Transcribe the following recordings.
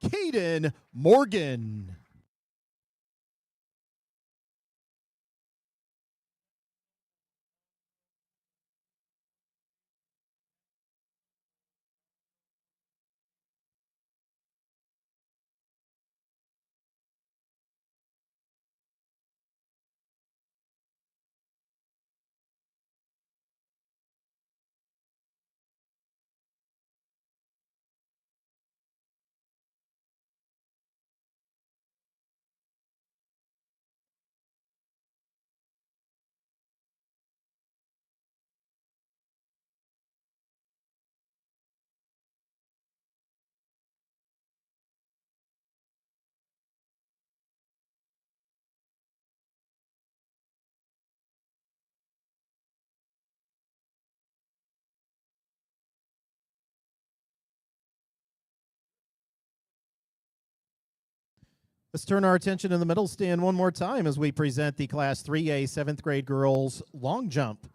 Caden Morgan. Let's turn our attention to the middle stand one more time as we present the Class 3A 7th grade girls long jump.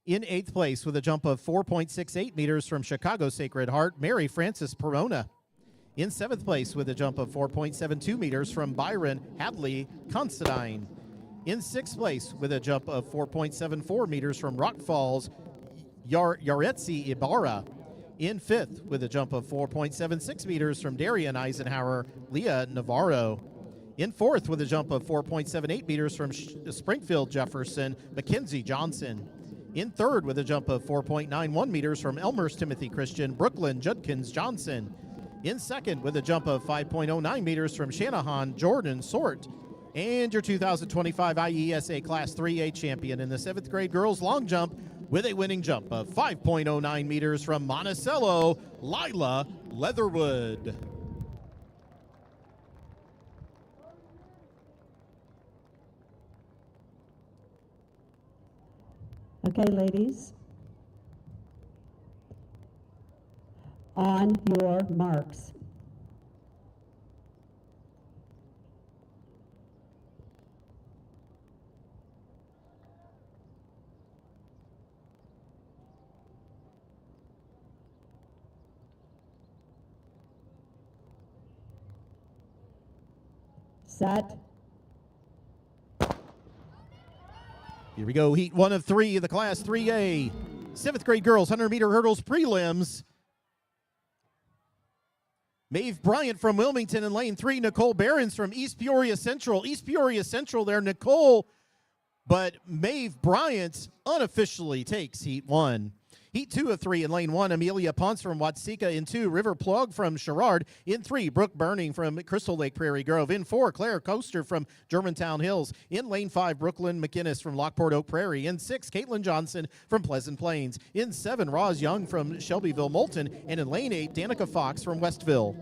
In 8th place with a jump of 4.68 meters from Chicago Sacred Heart, Mary Frances Perona. In 7th place with a jump of 4.72 meters from Byron Hadley Considine. In 6th place with a jump of 4.74 meters from Rock Falls, Yaretsi Ibarra. In 5th with a jump of 4.76 meters from Darien Eisenhower, Leah Navarro. In 4th with a jump of 4.78 meters from Springfield Jefferson, Mackenzie Johnson. In 3rd with a jump of 4.91 meters from Elmhurst Timothy Christian, Brooklyn Judkins Johnson. In 2nd with a jump of 5.09 meters from Shanahan Jordan Sort. And your 2025 IESA Class 3A champion in the 7th grade girls long jump with a winning jump of 5.09 meters from Monticello, Lila Leatherwood. Okay, ladies. On your marks. Set. Here we go, heat 1 of 3 of the Class 3A 7th grade girls 100-meter hurdles prelims. Maeve Bryant from Wilmington in lane 3. Nicole Behrens from East Peoria Central. East Peoria Central there, Nicole. But Maeve Bryant unofficially takes heat 1. Heat 2 of 3 in lane 1. Amelia Ponce from Watsika in 2. River Plug from Sherrard in 3. Brooke Burning from Crystal Lake Prairie Grove in 4. Claire Coaster from Germantown Hills in lane 5. Brooklyn McInnes from Lockport Oak Prairie in 6. Caitlin Johnson from Pleasant Plains in 7. Roz Young from Shelbyville Moulton, and in lane 8 Danica Fox from Westville.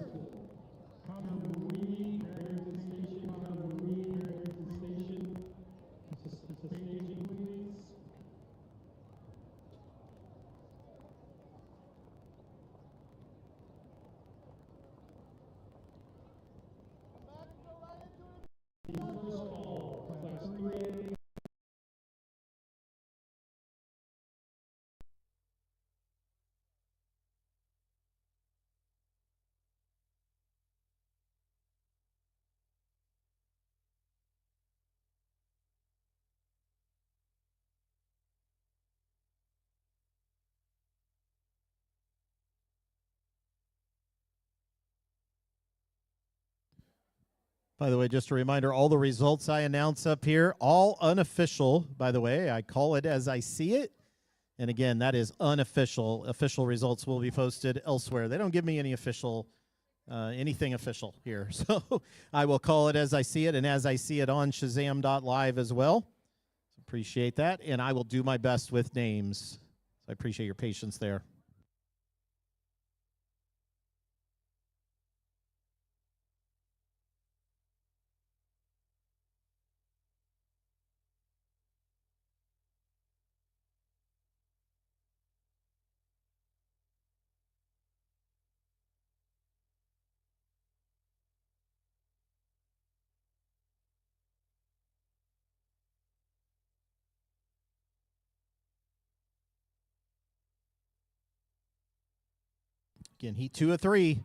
By the way, just a reminder, all the results I announce up here, all unofficial, by the way. I call it as I see it. And again, that is unofficial. Official results will be posted elsewhere. They don't give me any official, anything official here. So I will call it as I see it, and as I see it on Shazam.live as well. So appreciate that. And I will do my best with names. So I appreciate your patience there. Again, heat 2 of 3.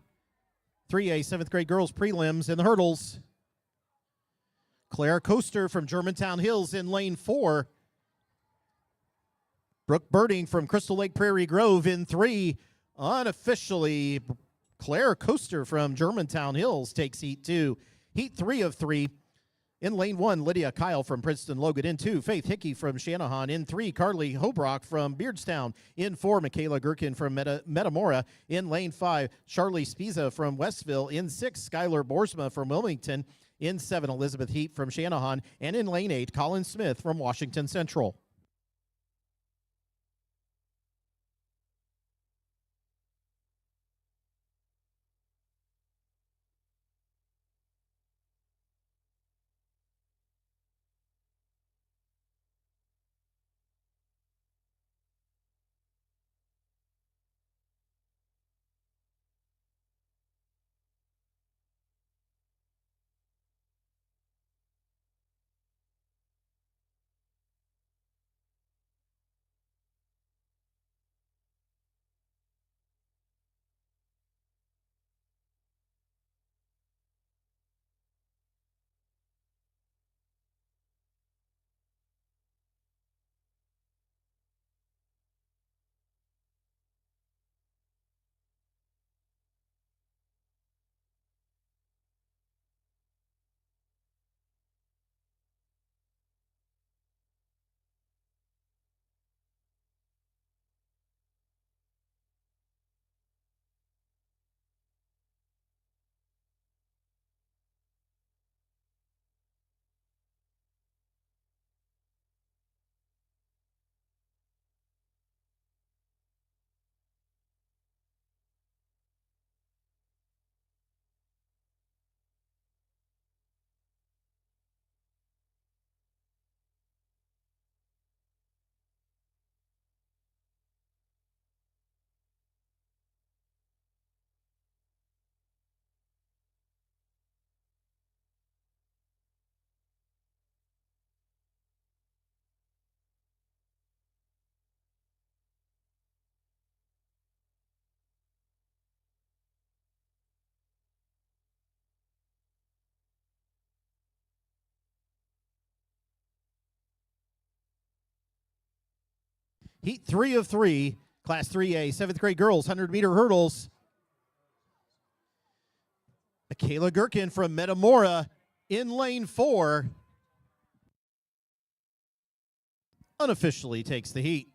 3A 7th grade girls prelims in the hurdles. Claire Coaster from Germantown Hills in lane 4. Brooke Birding from Crystal Lake Prairie Grove in 3. Unofficially, Claire Coaster from Germantown Hills takes heat 2. Heat 3 of 3. In lane 1, Lydia Kyle from Princeton Logan. In 2, Faith Hickey from Shanahan. In 3, Carly Hobrock from Beardstown. In 4, Michaela Gherkin from Metamora. In lane 5, Charlie Spiza from Westville. In 6, Skylar Borsma from Wilmington. In 7, Elizabeth Heap from Shanahan. And in lane 8, Colin Smith from Washington Central. Heat 3 of 3, Class 3A, 7th grade girls, 100-meter hurdles. Michaela Gherkin from Metamora in lane 4. Unofficially takes the heat.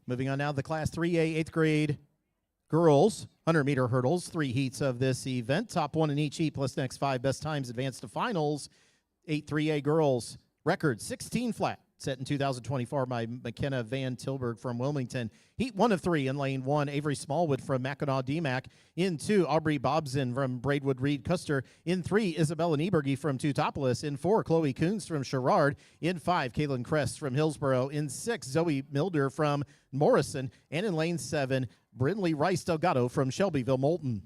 Moving on now, the Class 3A 8th grade girls 100-meter hurdles. 3 heats of this event. Top 1 in each heat plus next 5 best times advance to finals. 8 3A girls record 16 flat, set in 2024 by McKenna Van Tilburg from Wilmington. Heat 1 of 3 in lane 1, Avery Smallwood from Mackinac DMAC. In 2, Aubrey Bobson from Braidwood Reed Custer. In 3, Isabella Nieberge from Teutopolis. In 4, Chloe Coons from Sherrard. In 5, Caitlin Kress from Hillsboro. In 6, Zoe Milder from Morrison. And in lane 7, Brindley Rice Delgado from Shelbyville Moulton.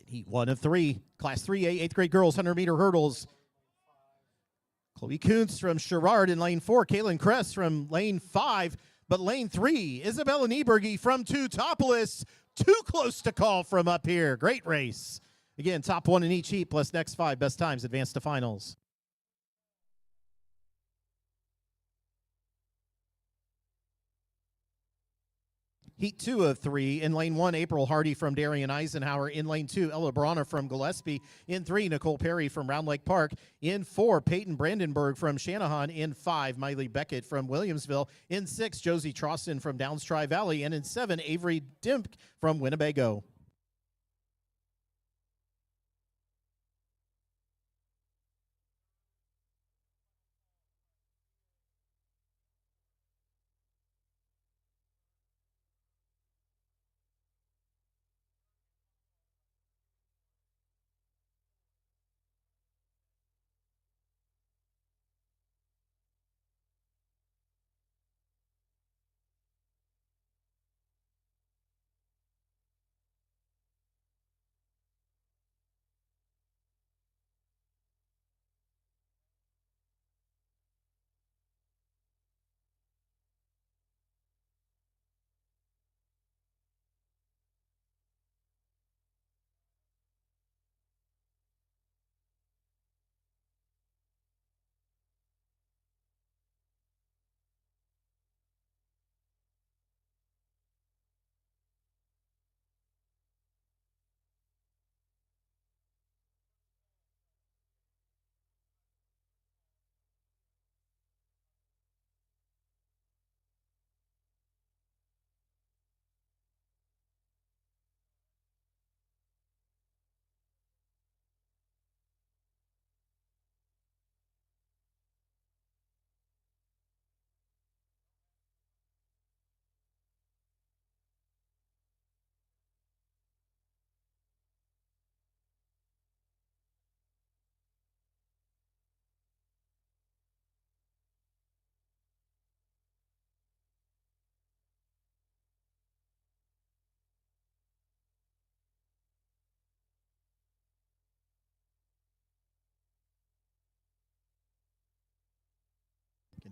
Heat 1 of 3, Class 3A 8th grade girls 100-meter hurdles. Chloe Kuntz from Sherrard in lane 4, Kaylin Kress from lane 5, but lane 3, Isabella Nieberge from Teutopolis, too close to call from up here. Great race. Again, top 1 in each heat plus next 5 best times advance to finals. Heat 2 of 3. In lane 1, April Hardy from Darien Eisenhower. In lane 2, Ella Bronner from Gillespie. In 3, Nicole Perry from Round Lake Park. In 4, Peyton Brandenburg from Shanahan. In 5, Miley Beckett from Williamsville. In 6, Josie Troston from Downs Tri-Valley. And in 7, Avery Dimp from Winnebago.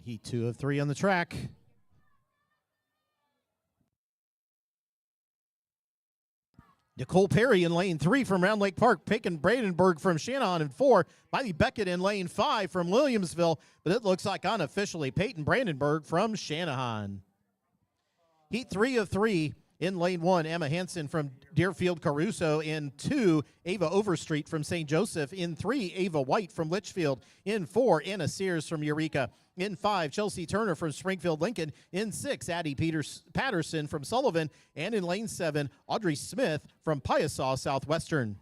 Heat 2 of 3 on the track. Nicole Perry in lane 3 from Round Lake Park. Peyton Brandenburg from Shanahan in 4. Miley Beckett in lane 5 from Williamsville. But it looks like unofficially Peyton Brandenburg from Shanahan. Heat 3 of 3. In lane 1, Emma Hansen from Deerfield Caruso. In 2, Ava Overstreet from St. Joseph. In 3, Ava White from Litchfield. In 4, Anna Sears from Eureka. In 5, Chelsea Turner from Springfield Lincoln. In 6, Addie Patterson from Sullivan. And in lane 7, Audrey Smith from Piasaw Southwestern.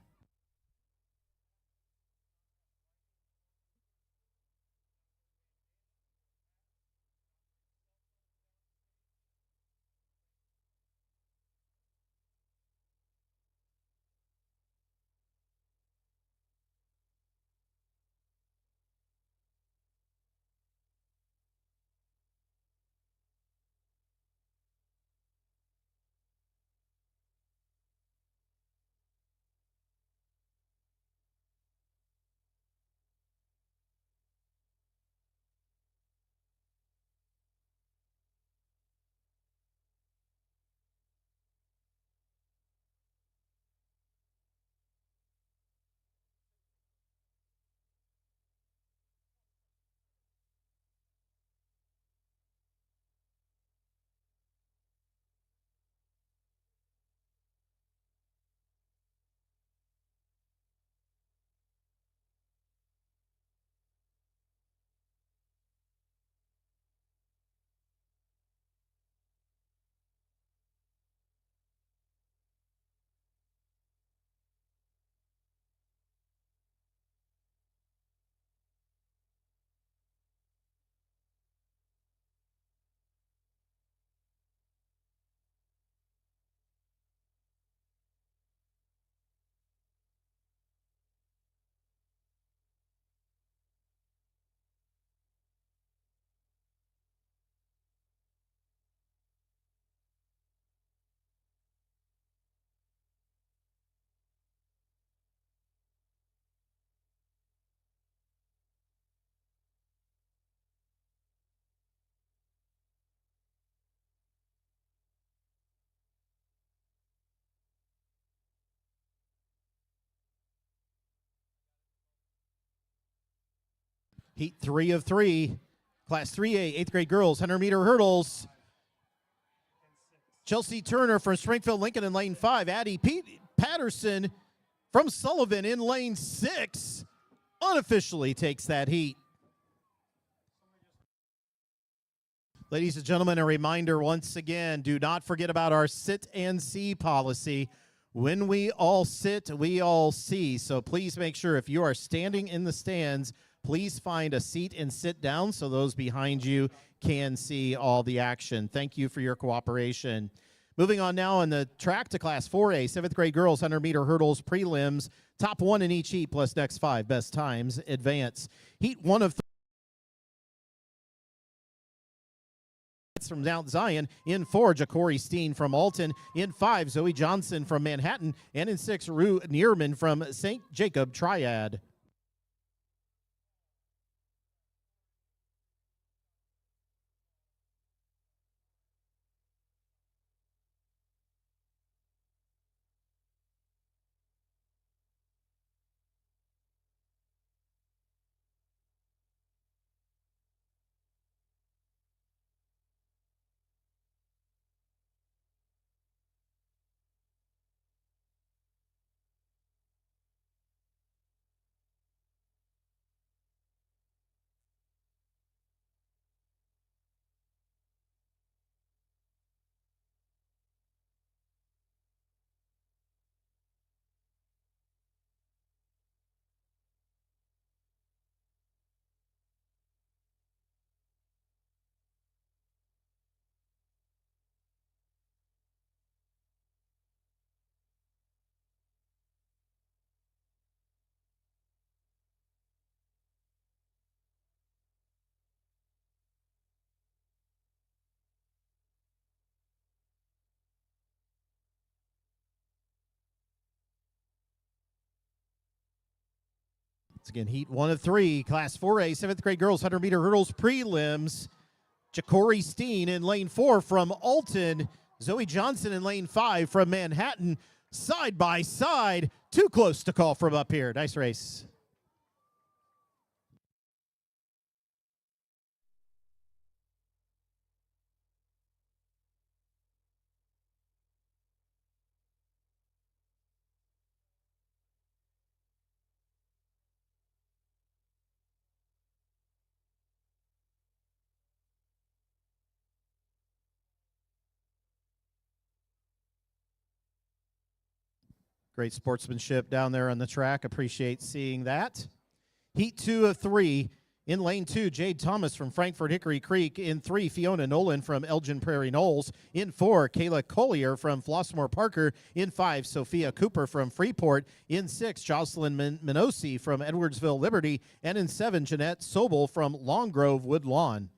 Heat 3 of 3, Class 3A, 8th grade girls, 100-meter hurdles. Chelsea Turner from Springfield Lincoln in lane 5. Addie Patterson from Sullivan in lane 6 unofficially takes that heat. Ladies and gentlemen, a reminder once again, do not forget about our sit and see policy. When we all sit, we all see. So please make sure if you are standing in the stands, please find a seat and sit down so those behind you can see all the action. Thank you for your cooperation. Moving on now on the track to Class 4A, 7th grade girls, 100-meter hurdles, prelims, top 1 in each heat plus next 5 best times advance. Heat 1 of 3 from Mount Zion. In 4, Ja'Cory Steen from Alton. In 5, Zoe Johnson from Manhattan. And in 6, Rue Nierman from St. Jacob Triad. It's again Heat 1 of 3, Class 4A, 7th grade girls, 100-meter hurdles, prelims. Ja'Cory Steen in lane 4 from Alton. Zoe Johnson in lane 5 from Manhattan. Side by side, too close to call from up here. Nice race. Great sportsmanship down there on the track. Appreciate seeing that. Heat 2 of 3. In lane 2, Jade Thomas from Frankfort Hickory Creek. In 3, Fiona Nolan from Elgin Prairie Knolls. In 4, Kayla Collier from Flossmoor Parker. In 5, Sophia Cooper from Freeport. In 6, Jocelyn Minosi from Edwardsville Liberty. And in 7, Jeanette Sobel from Long Grove Woodlawn.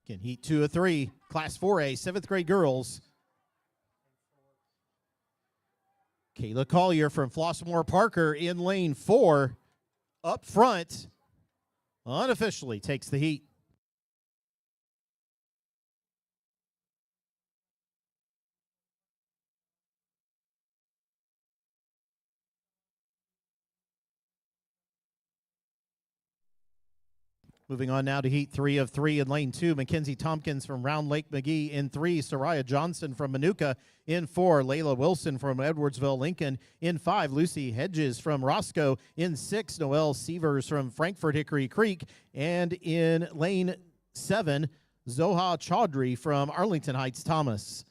Again, heat 2 of 3, Class 4A, 7th grade girls. Kayla Collier from Flossmoor Parker in lane 4, up front, unofficially takes the heat. Moving on now to heat 3 of 3 in lane 2, Mackenzie Tompkins from Round Lake McGee in 3, Soraya Johnson from Manuka in 4, Layla Wilson from Edwardsville Lincoln in 5, Lucy Hedges from Roscoe in 6, Noelle Sievers from Frankfort Hickory Creek, and in lane 7, Zoha Chaudhry from Arlington Heights Thomas.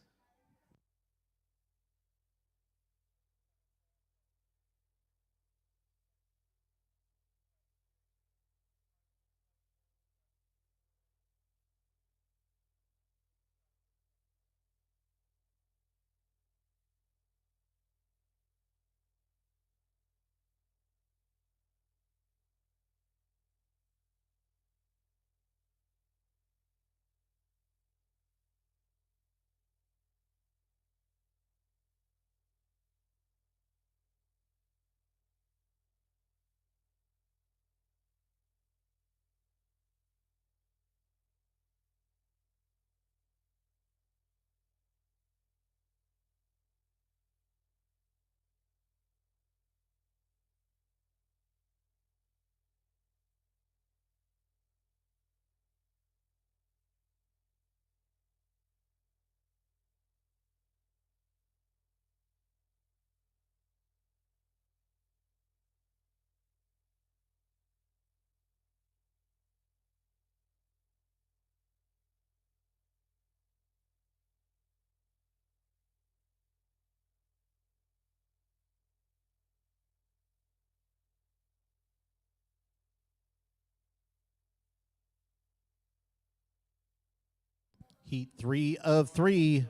Heat 3 of 3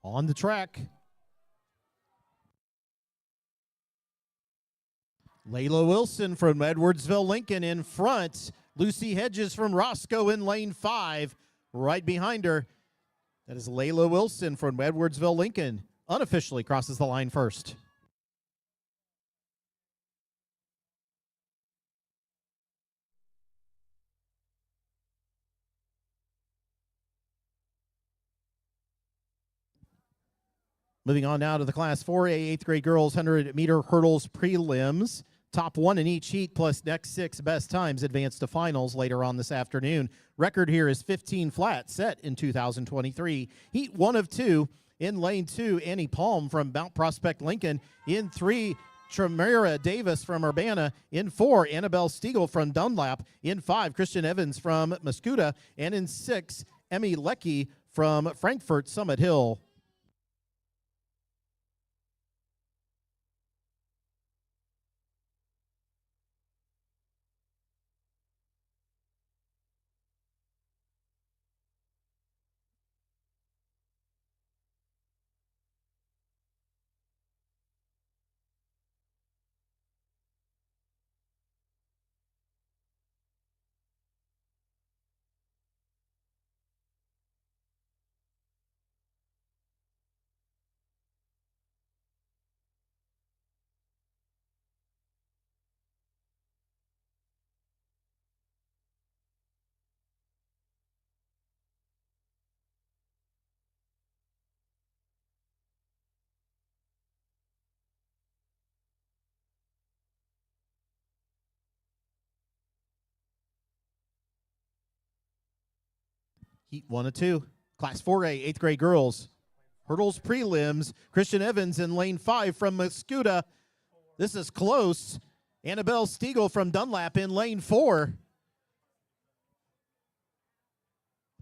on the track. Layla Wilson from Edwardsville Lincoln in front. Lucy Hedges from Roscoe in lane 5. Right behind her, that is Layla Wilson from Edwardsville Lincoln. Unofficially crosses the line first. Moving on now to the Class 4A 8th grade girls 100-meter hurdles prelims. Top 1 in each heat plus next 6 best times advance to finals later on this afternoon. Record here is 15 flat, set in 2023. Heat 1 of 2 in lane 2, Annie Palm from Mount Prospect Lincoln. In 3, Tremera Davis from Urbana. In 4, Annabelle Stiegel from Dunlap. In 5, Christian Evans from Muscuda. And in 6, Emmy Leckie from Frankfort Summit Hill. Heat 1 of 2. Class 4A 8th grade girls. Hurdles prelims. Christian Evans in lane 5 from Muscuda. This is close. Annabelle Stiegel from Dunlap in lane 4.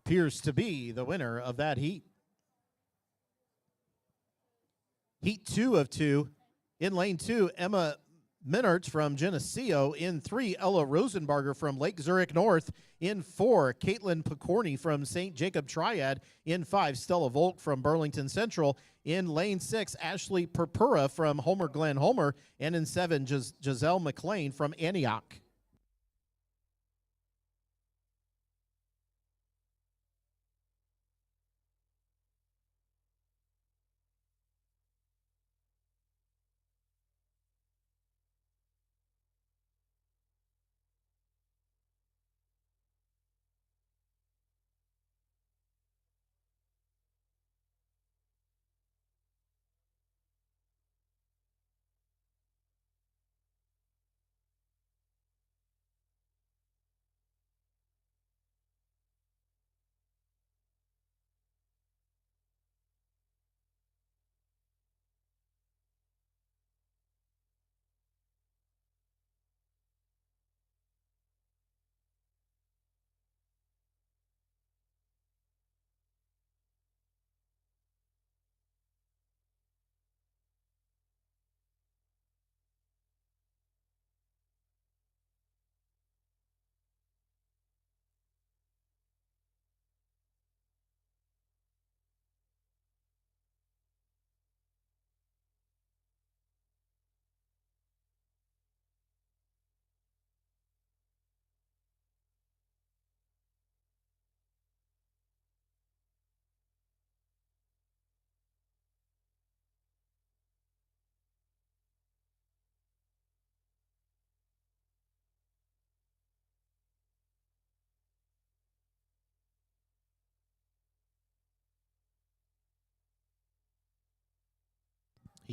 Appears to be the winner of that heat. Heat 2 of 2. In lane 2, Emma Minarts from Geneseo. In 3, Ella Rosenbarger from Lake Zurich North. In 4, Caitlin Picorni from St. Jacob Triad. In 5, Stella Volk from Burlington Central. In lane 6, Ashley Purpura from Homer Glen Homer. And in 7, Giselle McLean from Antioch.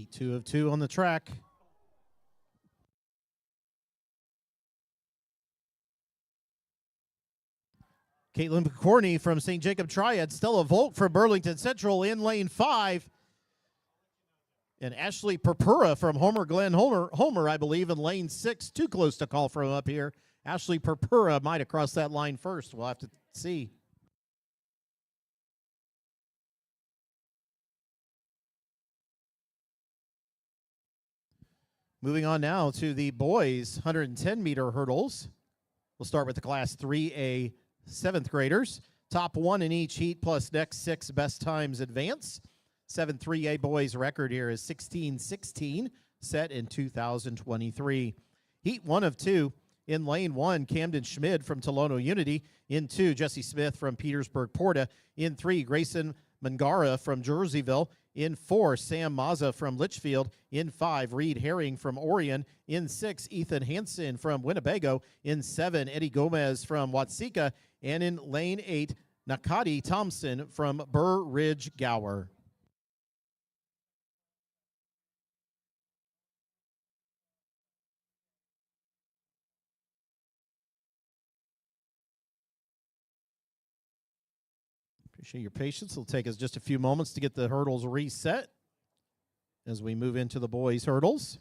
Heat 2 of 2 on the track. Caitlin McCorney from St. Jacob Triad. Stella Volk from Burlington Central in lane 5. And Ashley Purpura from Homer Glen Homer, I believe, in lane 6. Too close to call from up here. Ashley Purpura might have crossed that line first. We'll have to see. Moving on now to the boys' 110-meter hurdles. We'll start with the Class 3A 7th graders. Top 1 in each heat plus next 6 best times advance. 7-3A boys record here is 16:16, set in 2023. Heat 1 of 2. In lane 1, Camden Schmid from Tolono Unity. In 2, Jesse Smith from Petersburg Porta. In 3, Grayson Mangara from Jerseyville. In 4, Sam Mazza from Litchfield. In 5, Reed Herring from Orion. In 6, Ethan Hansen from Winnebago. In 7, Eddie Gomez from Watseka. And in lane 8, Nakati Thompson from Burr Ridge Gower. Appreciate your patience. It'll take us just a few moments to get the hurdles reset as we move into the boys' hurdles.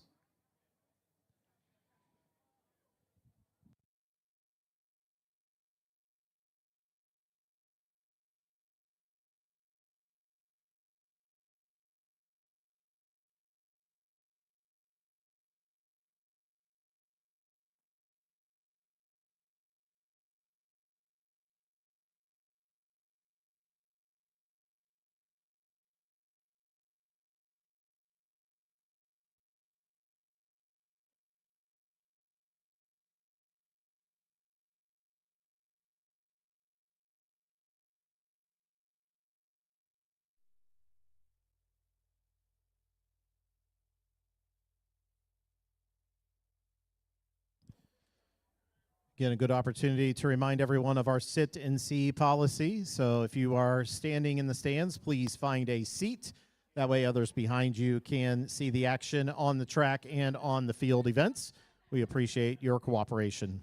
Again, a good opportunity to remind everyone of our sit and see policy. So if you are standing in the stands, please find a seat. That way others behind you can see the action on the track and on the field events. We appreciate your cooperation.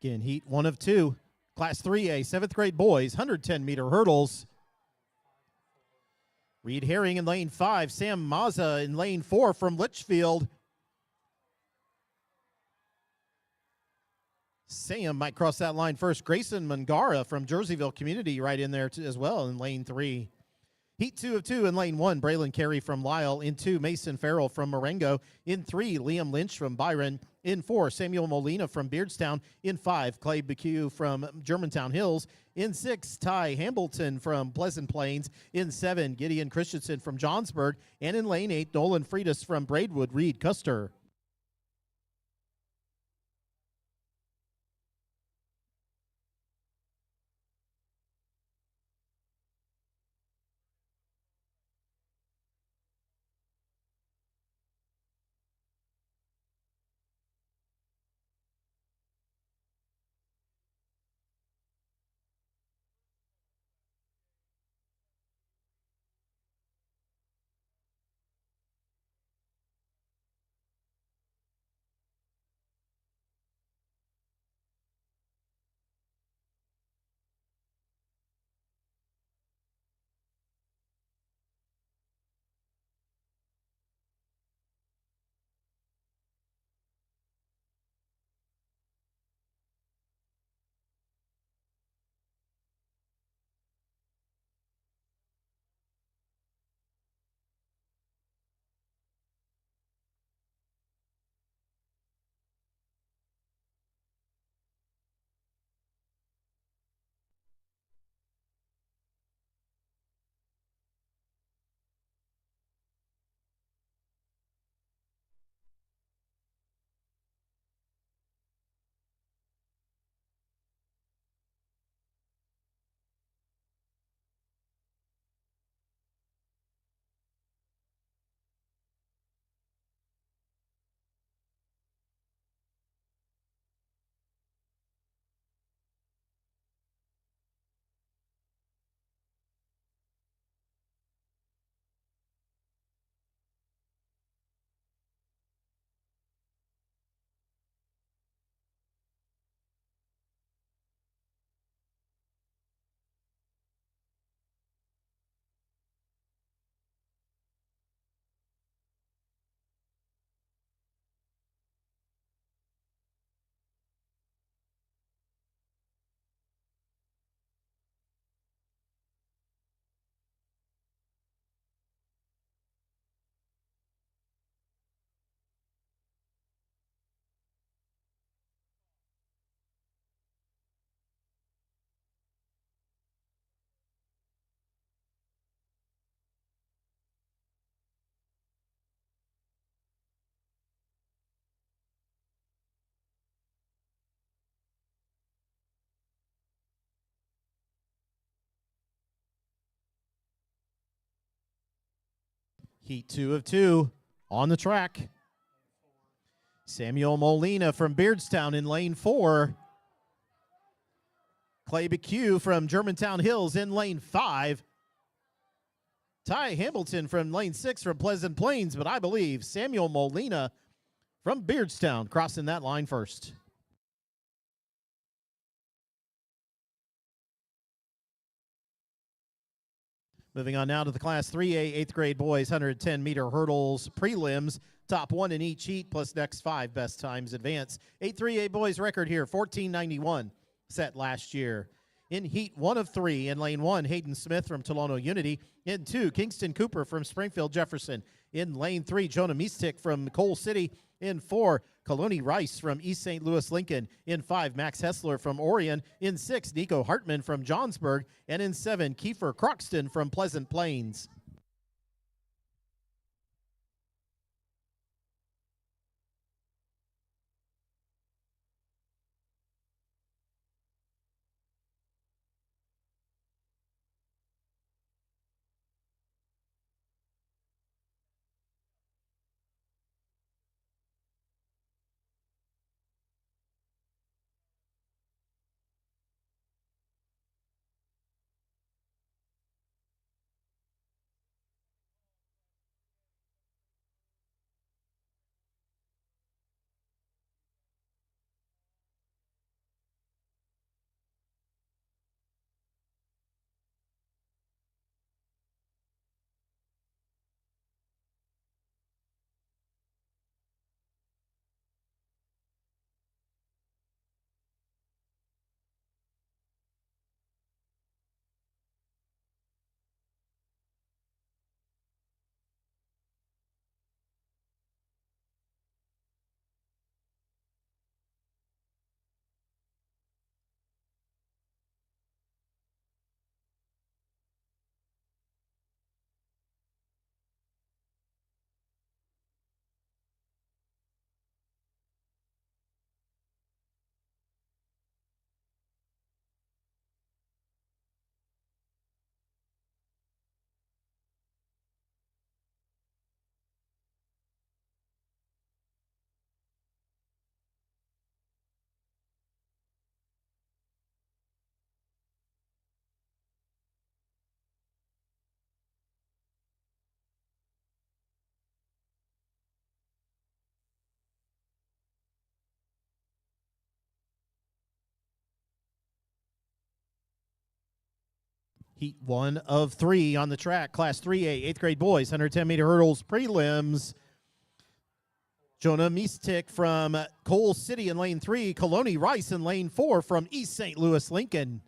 Again, heat 1 of 2. Class 3A, 7th grade boys, 110-meter hurdles. Reed Herring in lane 5. Sam Mazza in lane 4 from Litchfield. Sam might cross that line first. Grayson Mangara from Jerseyville Community right in there as well in lane 3. Heat 2 of 2 in lane 1, Braylon Carey from Lyle. In 2, Mason Farrell from Marengo. In 3, Liam Lynch from Byron. In 4, Samuel Molina from Beardstown. In 5, Clay McHugh from Germantown Hills. In 6, Ty Hambleton from Pleasant Plains. In 7, Gideon Christensen from Johnsburg. And in lane 8, Nolan Freitas from Braidwood Reed Custer. Heat 2 of 2 on the track. Samuel Molina from Beardstown in lane 4. Clay McHugh from Germantown Hills in lane 5. Ty Hamilton from lane 6 from Pleasant Plains, but I believe Samuel Molina from Beardstown crossing that line first. Moving on now to the Class 3A 8th grade boys 110-meter hurdles prelims. Top 1 in each heat plus next 5 best times advance. 8-3A boys record here, 14:91 set last year. In heat 1 of 3 in lane 1, Hayden Smith from Tolono Unity. In 2, Kingston Cooper from Springfield Jefferson. In lane 3, Jonah Mistick from Coal City. In 4, Kaloni Rice from East St. Louis Lincoln. In 5, Max Hessler from Orion. In 6, Nico Hartman from Johnsburg. And in 7, Kiefer Croxton from Pleasant Plains. Heat 1 of 3 on the track. Class 3A, 8th grade boys, 110-meter hurdles, prelims. Jonah Mistik from Coal City in lane 3. Coloni Rice in lane 4 from East St. Louis Lincoln.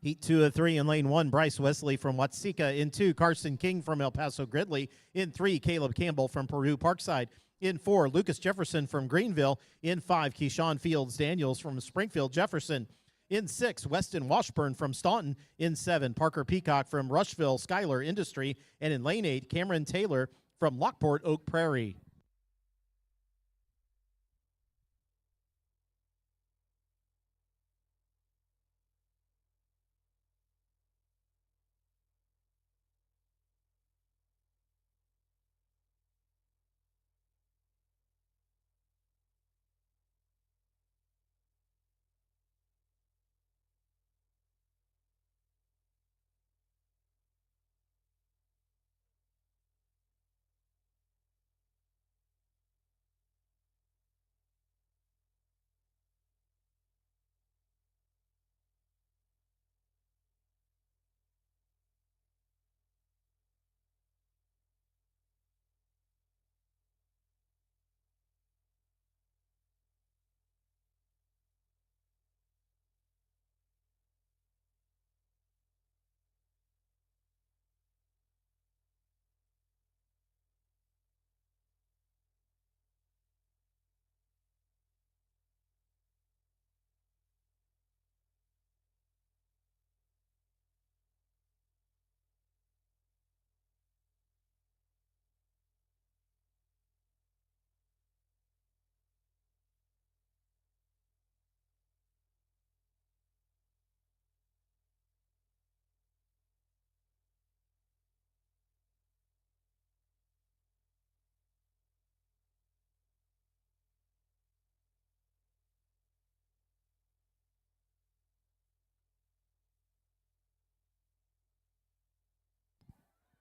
Heat 2 of 3 in lane 1, Bryce Wesley from Watsika. In 2, Carson King from El Paso Gridley. In 3, Caleb Campbell from Peru Parkside. In 4, Lucas Jefferson from Greenville. In 5, Keyshawn Fields Daniels from Springfield Jefferson. In 6, Weston Washburn from Staunton. In 7, Parker Peacock from Rushville Schuyler Industry. And in lane 8, Cameron Taylor from Lockport Oak Prairie.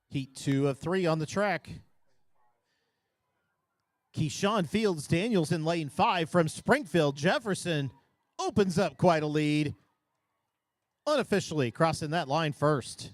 Heat 2 of 3 on the track. Keyshawn Fields Daniels in lane 5 from Springfield Jefferson opens up quite a lead. Unofficially crossing that line first.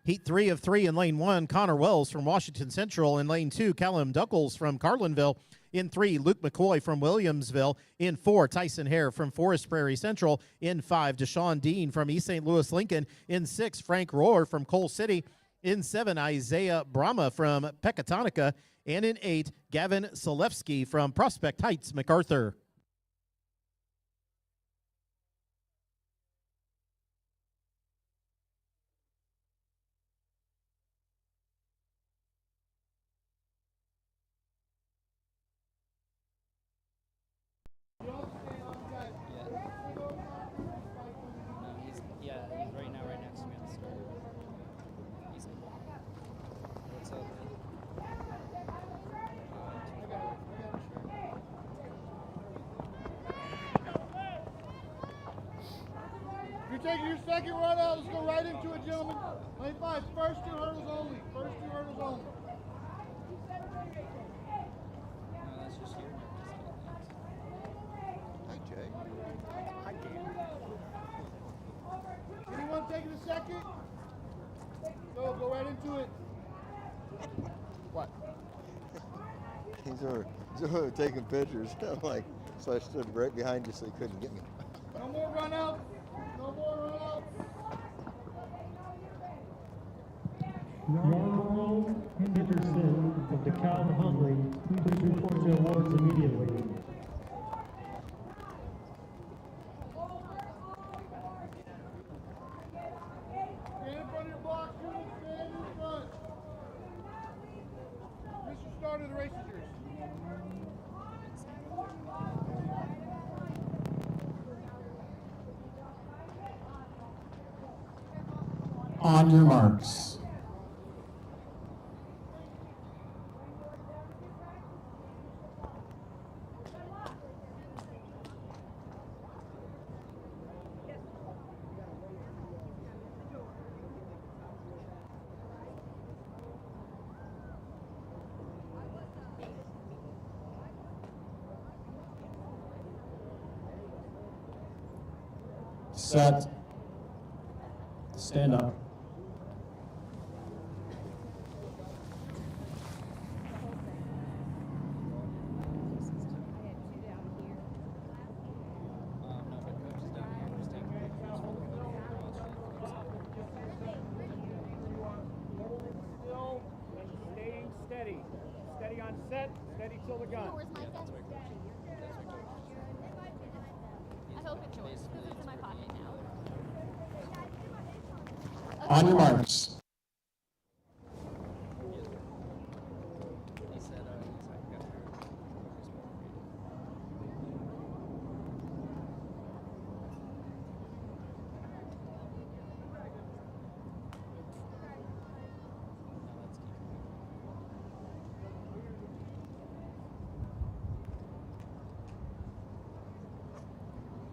Heat 3 of 3 in lane 1, Connor Wells from Washington Central. In lane 2, Callum Duckles from Carlinville. In 3, Luke McCoy from Williamsville. In 4, Tyson Hare from Forest Prairie Central. In 5, Deshaun Dean from East St. Louis Lincoln. In 6, Frank Rohr from Coal City. In 7, Isaiah Brahma from Pecatonica. And in 8, Gavin Selewski from Prospect Heights, MacArthur. He's right now right next to me on the start. He's what's up, man? You're taking your second run out. Let's go right into it, gentlemen. Lane 5, first 2 hurdles only. First 2 hurdles only. No, that's just you. Hi, Jay. Hi, Dan. Anyone taking a second? Go right into it. What? He's over taking pictures. I'm like, so I stood right behind you so he couldn't get me. No more run out. No more run out. Normal Henderson of DeKalb Huntley, please report to awards immediately. Stand in front of your block, students. Stand in front. Mr. Starter, the race is yours. On your marks. Set. Stand up. No, but coach is down here. Just taking pictures for the video. Still and staying steady. Steady on set, steady till the gun. Where's my Yeah, that's gun? where coach is. That's where coach is. I hope it's yours because it's in my pocket now. On your marks. He said, he's like, got your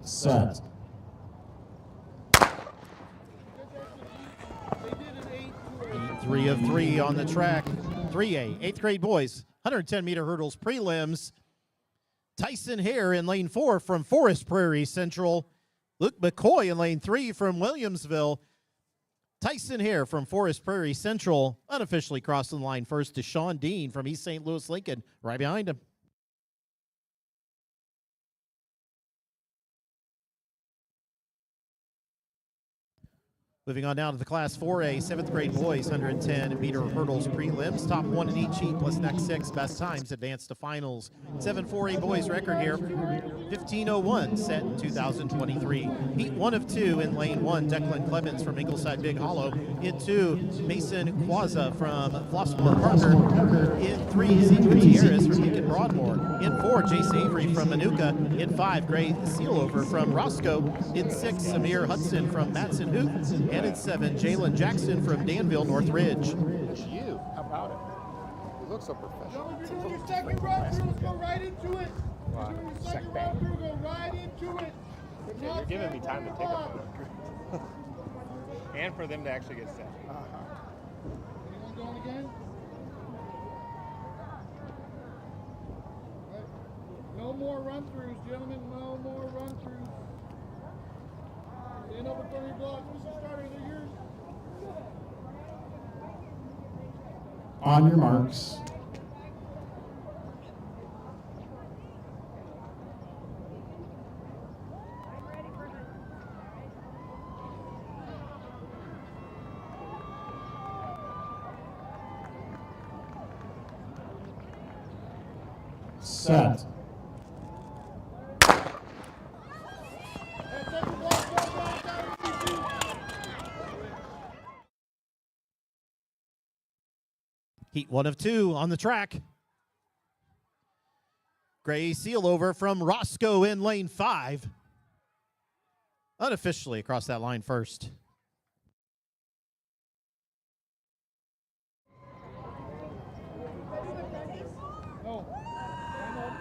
Set. They did an 8 to 3 of 3 on the track. 3A, 8th grade boys, 110-meter hurdles prelims. Tyson Hare in lane 4 from Forest Prairie Central. Luke McCoy in lane 3 from Williamsville. Tyson Hare from Forest Prairie Central unofficially crossing the line first to Sean Dean from East St. Louis Lincoln right behind him. Moving on now to the Class 4A, 7th grade boys, 110-meter hurdles prelims. Top 1 in each heat plus next 6 best times advance to finals. 7-4A boys record here, 15:01 set in 2023. Heat 1 of 2 in lane 1, Declan Clemens from Ingleside Big Hollow. In 2, Mason Quaza from Flossmoor Parker. In 3, Zeke Gutierrez from Deacon Broadmoor. In 4, Jace Avery from Manuka. In 5, Gray Sealover from Roscoe. In 6, Samir Hudson from Matson Hoot. And in 7, Jalen Jackson from Danville North Ridge. You. How about it? You look so professional. If you're doing your second run through, let's go right into it. If you're doing your second run through, go right into it. Yeah, you're giving me time to take a photo. And for them to actually get set. Anyone going again? Right. No more run-throughs, gentlemen. No more run-throughs. Stand up in front of your blocks. Mr. Starter, they're yours. On your marks. Set. Heat 1 of 2 on the track. Gray Sealover from Roscoe in lane 5. Unofficially across that line first.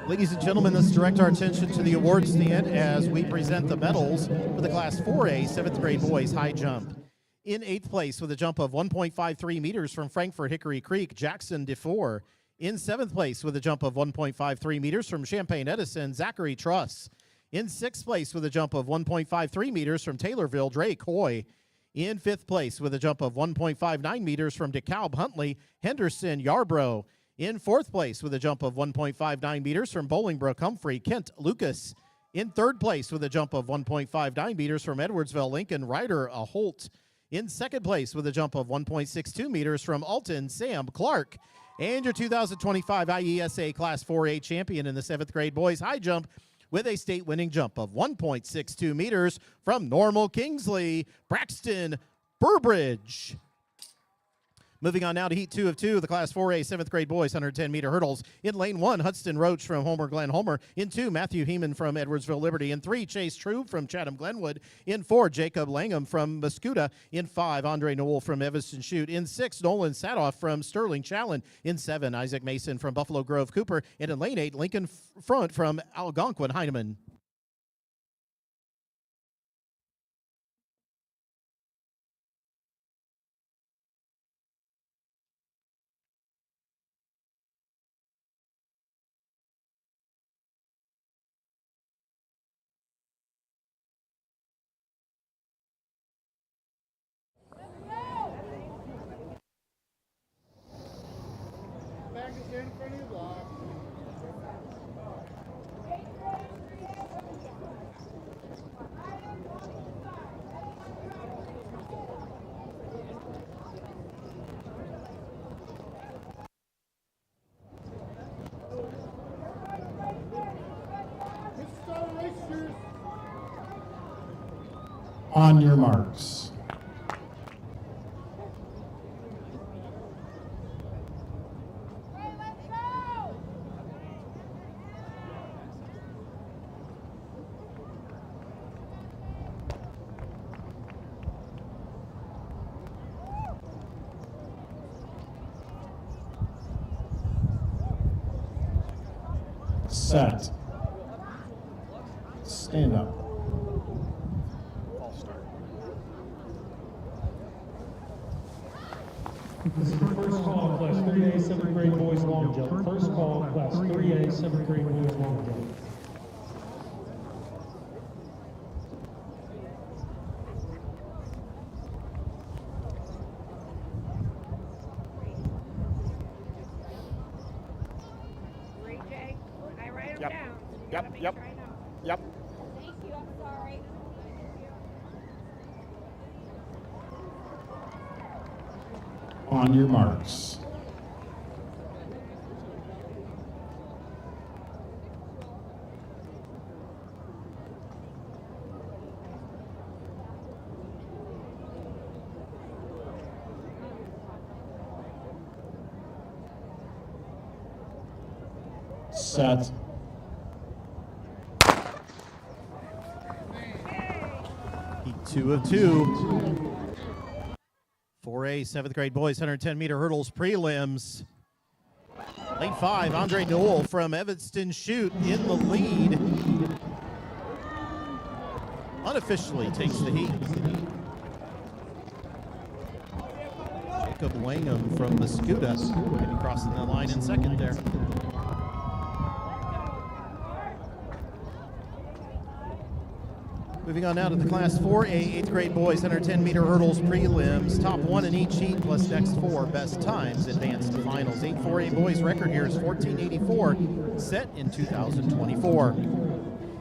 Ladies and gentlemen, let's direct our attention to the award stand as we present the medals for the Class 4A 7th grade boys high jump. In 8th place with a jump of 1.53 meters from Frankfort Hickory Creek, Jackson DeFore. In 7th place with a jump of 1.53 meters from Champaign Edison, Zachary Truss. In 6th place with a jump of 1.53 meters from Taylorville, Drake Hoy. In 5th place with a jump of 1.59 meters from DeKalb Huntley, Henderson Yarbrough. In 4th place with a jump of 1.59 meters from Bolingbrook Humphrey, Kent Lucas. In 3rd place with a jump of 1.59 meters from Edwardsville Lincoln, Ryder Holt. In 2nd place with a jump of 1.62 meters from Alton, Sam Clark. And your 2025 IESA Class 4A champion in the 7th grade boys high jump with a state-winning jump of 1.62 meters from Normal Kingsley, Braxton Burbridge. Moving on now to Heat 2 of 2, the Class 4A 7th grade boys 110-meter hurdles. In lane 1, Hudson Roach from Homer Glen Homer. In 2, Matthew Heeman from Edwardsville Liberty. In 3, Chase True from Chatham Glenwood. In 4, Jacob Langham from Muscuda. In 5, Andre Newell from Evanston Chute. In 6, Nolan Sadoff from Sterling Challen. In 7, Isaac Mason from Buffalo Grove Cooper. And in lane 8, Lincoln Front from Algonquin Heineman. racers. On your marks. Set. Stand up. False start. This is the first call, class 3A, 7th grade boys long jump. First call, class 3A, 7th grade boys long jump. I write them Yep. down. Yep, yep, yep. Thank you, I'm sorry. On your marks. Set. Heat 2 of 2. 4A 7th grade boys 110-meter hurdles prelims. Lane 5, Andre Newell from Evanston Chute in the lead. Unofficially takes the heat. Jacob Langham from Mascuda maybe crossing the line in second there. Moving on now to the Class 4A 8th grade boys 110-meter hurdles prelims. Top one in each heat plus next 4 best times advance to finals. 8 4A boys record here is 1484, set in 2024.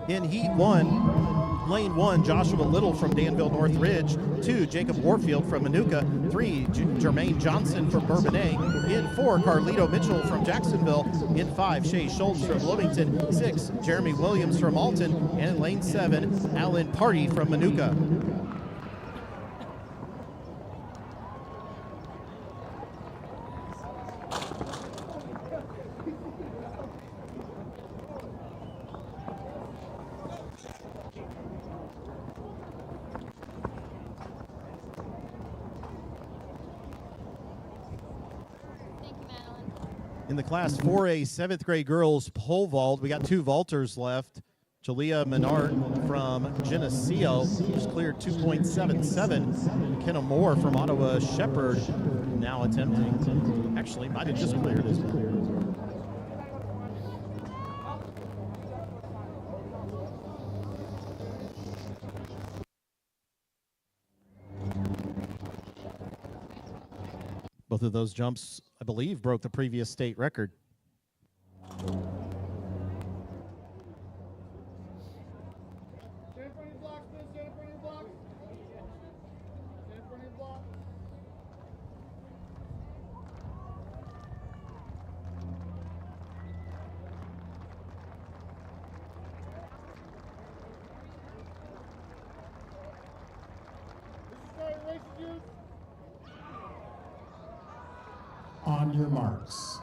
In Heat 1, Lane 1, Joshua Little from Danville North Ridge. 2, Jacob Warfield from Manuka. 3, Jermaine Johnson from Bourbonnais. In 4, Carlito Mitchell from Jacksonville. In 5, Shay Schultz from Bloomington. 6, Jeremy Williams from Alton. And in Lane 7, Alan Party from Manuka. Thank you, Madeline. In the Class 4A 7th grade girls pole vault, we got 2 vaulters left. Jalea Menard from Geneseo just cleared 2.77. McKenna Moore from Ottawa Shepherd now attempting. Actually, might have just cleared as well. Both of those jumps, I believe, broke the previous state record. Stand in front of your blocks, man. Stand in front of your blocks. Stand in front of your blocks. This is starting races, youth. On your marks.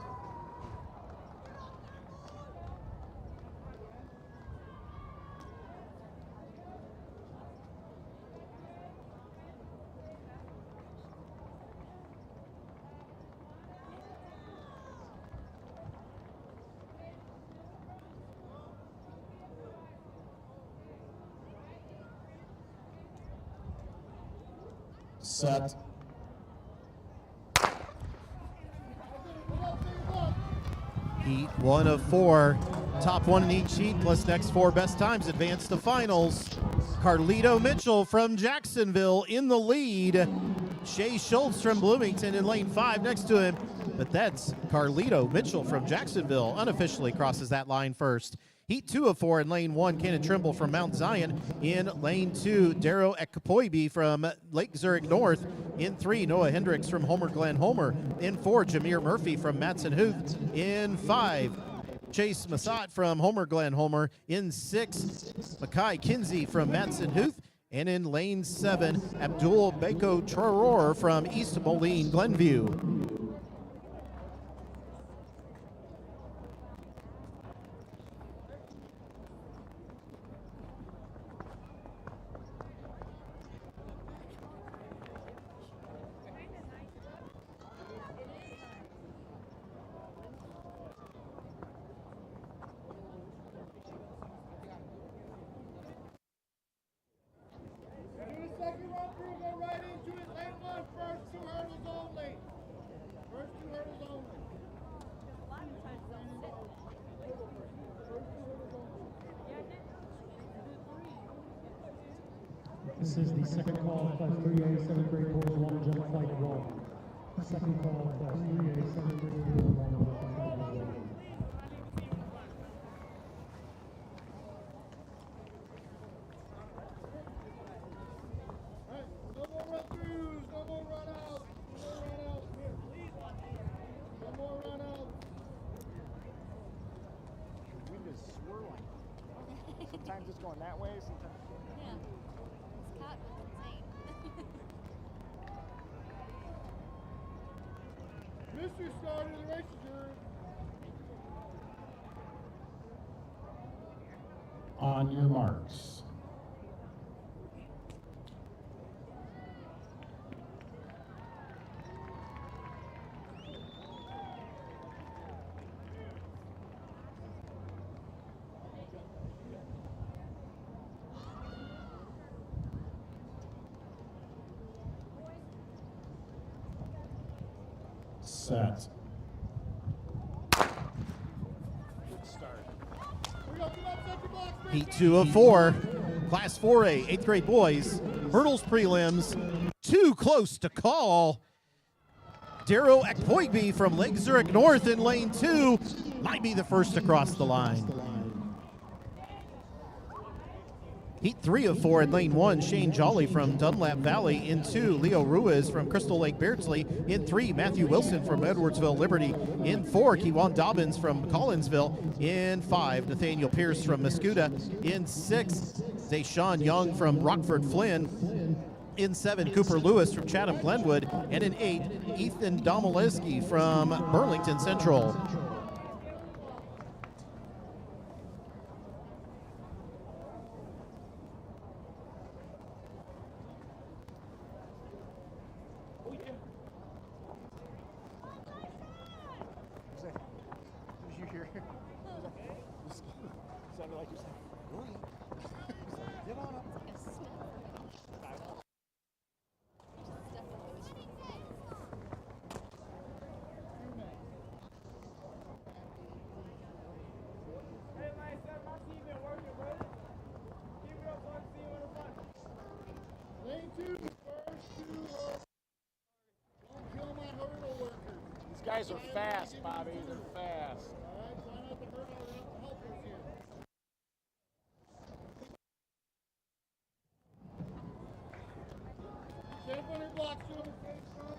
Set. Heat 1 of 4. Top one in each heat plus next 4 best times advance to finals. Carlito Mitchell from Jacksonville in the lead. Shay Schultz from Bloomington in lane 5 next to him. But that's Carlito Mitchell from Jacksonville unofficially crosses that line first. Heat 2 of 4 in lane 1, Cannon Trimble from Mount Zion. In lane 2, Darrow Ekpoibi from Lake Zurich North. In 3, Noah Hendricks from Homer Glen Homer. In 4, Jameer Murphy from Matson Huth. In 5, Chase Massat from Homer Glen Homer. In 6, Mackay Kinsey from Madsen Huth. And in lane 7, Abdul Beko Traore from East Moline Glenview. Second run through, go right into it. Lane 1, first 2 hurdles only. First 2 hurdles only. This is the second call of class 3A, 7th grade boys long jump flight roll. Second call of class 3A, 7th grade boys long jump flight roll. Alright, no more run throughs, no more run outs, no more run outs. No more run outs. The wind is swirling. Sometimes it's going that way, sometimes. Yeah. Scott was insane. Mr. Starter, the race is yours. On your marks. Set. Good start. Here we go, come on, set your blocks. Heat 2 of 4, Class 4A, 8th grade boys, hurdles prelims, too close to call. Darrow Akpoigbe from Lake Zurich North in lane 2 might be the first to cross the line. Heat 3 of 4 in lane 1, Shane Jolly from Dunlap Valley. In 2, Leo Ruiz from Crystal Lake Beardsley. In 3, Matthew Wilson from Edwardsville Liberty. In 4, Kewan Dobbins from Collinsville. In 5, Nathaniel Pierce from Muscuda. In 6, Deshaun Young from Rockford Flynn. In 7, Cooper Lewis from Chatham Glenwood. And in 8, Ethan Domaleski from Burlington Central. Did you hear? Sounded like you said, get on up. Lane 2, first 2 hurdles. Don't kill my hurdle workers. These guys are fast, Bobby. They're fast. Alright, try not to hurt our helpers here. Set up on your blocks, gentlemen. Stay front.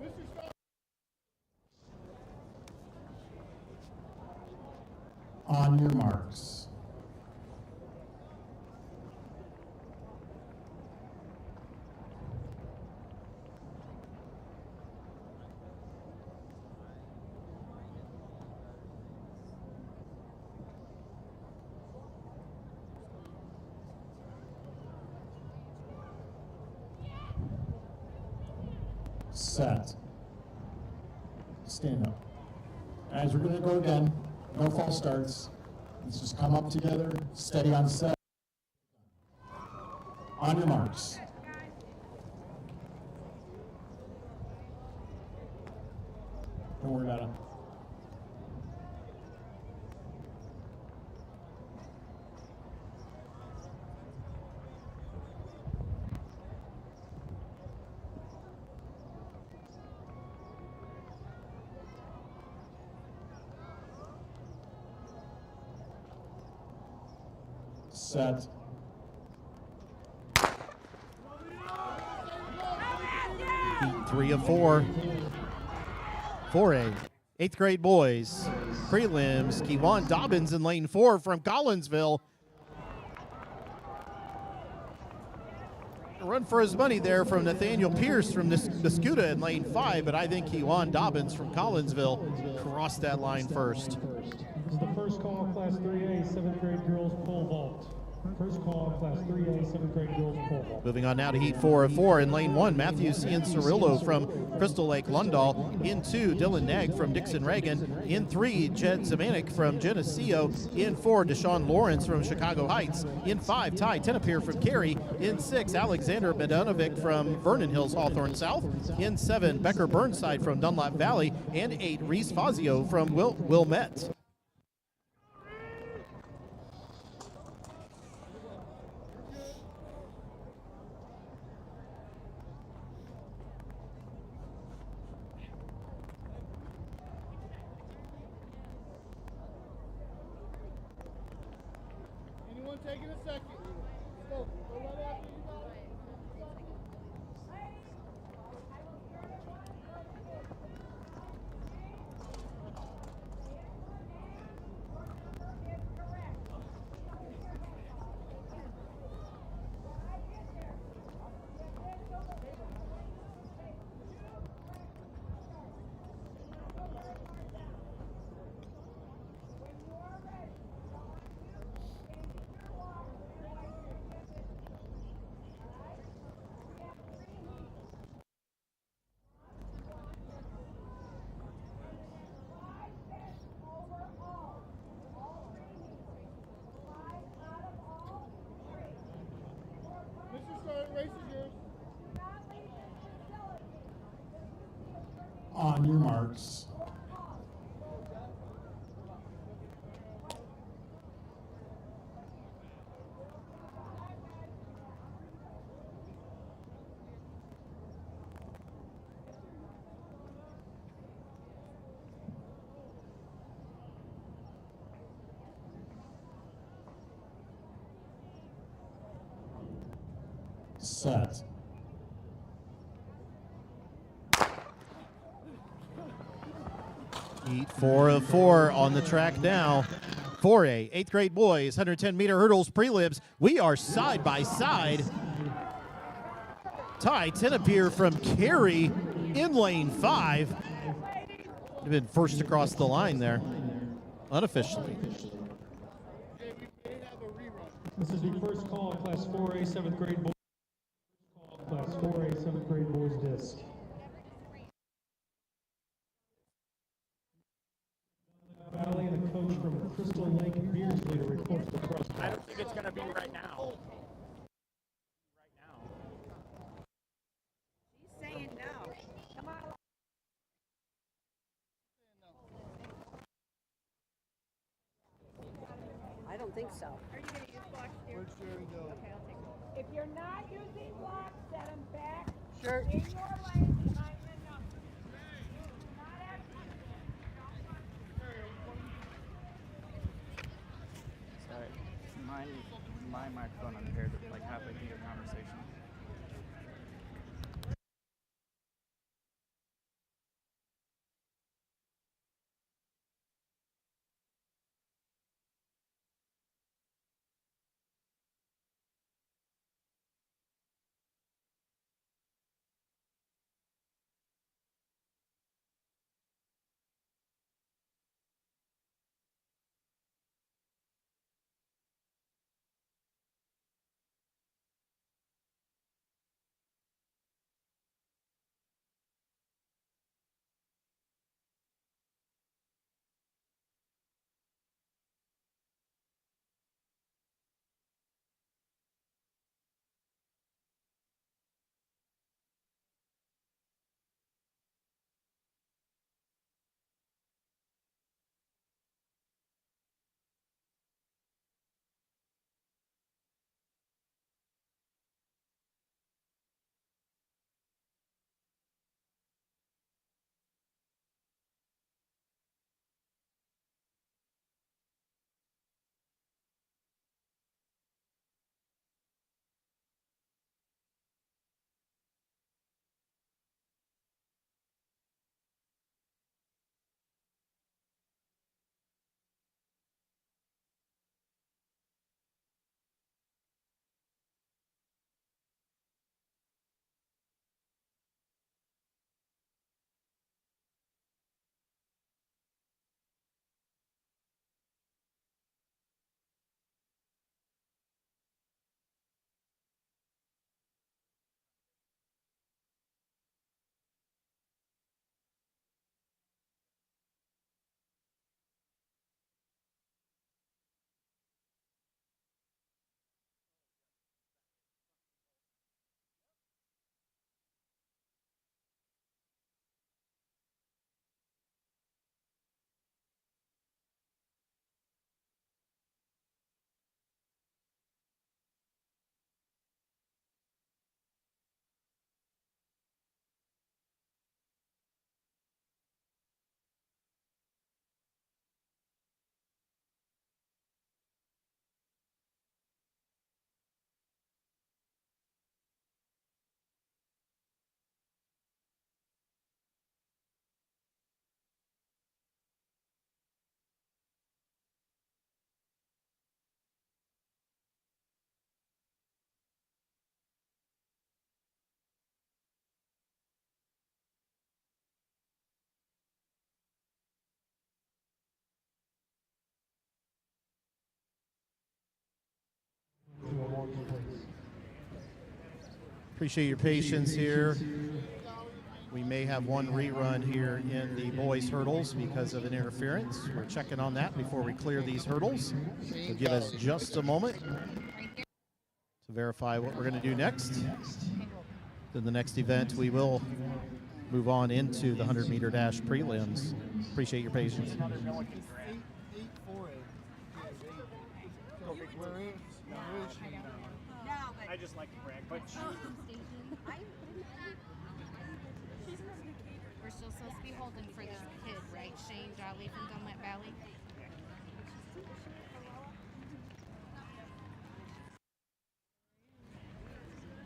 Mr. Starr. On your marks. Set. Stand up. Guys, we're going to go again. No false starts. Let's just come up together, steady on set. On your marks. Don't worry about it. Set. 3 of 4. 4A, 8th grade boys. Prelims, Kewan Dobbins in lane 4 from Collinsville. A run for his money there from Nathaniel Pierce from Niscuda in lane 5, but I think Kewan Dobbins from Collinsville crossed that line first. This is the first call, Class 3A, 7th grade girls pole vault. First call, Class 3A, 7th grade girls pole vault. Moving on now to heat 4 of 4 in lane 1, Matthew Ciancerillo from Crystal Lake Lundahl. In 2, Dylan Nag from Dixon Reagan. In 3, Jed Zamanek from Geneseo. In 4, Deshaun Lawrence from Chicago Heights. In 5, Ty Tenapier from Cary. In 6, Alexander Medanovic from Vernon Hills Hawthorne South. In 7, Becker Burnside from Dunlap Valley. And 8, Reese Fazio from Wilmette. Anyone taking a second? Go right after you go. Mr. Start, race is yours. On your marks. Set. Heat 4 of 4 on the track now. 4A, 8th grade boys, 110-meter hurdles prelims. We are side by side. Ty Tenapier from Cary in lane 5. He'd been first across the line there, unofficially. This is the first call, Class 4A, 7th grade boys. Class 4A, 7th grade boys disc. Valley and a coach from Crystal Lake Beardsley to report to the cross. I don't think it's going to be right now. She's saying no. Come on. I don't think so. Are you going to use blocks here? Where's Jerry go? Okay, I'll take them. If you're not using blocks, set them back Sure. in your lane behind the number. Not actually. Sorry, my microphone unpaired like halfway through the conversation. Appreciate your patience here. We may have one rerun here in the boys hurdles because of an interference. We're checking on that before we clear these hurdles. So give us just a moment to verify what we're going to do next. Then the next event, we will move on into the 100-meter dash prelims. Appreciate your patience. I just like to brag, but We're still supposed to be holding for this kid, right? Shane Jolly from Dunlap Valley.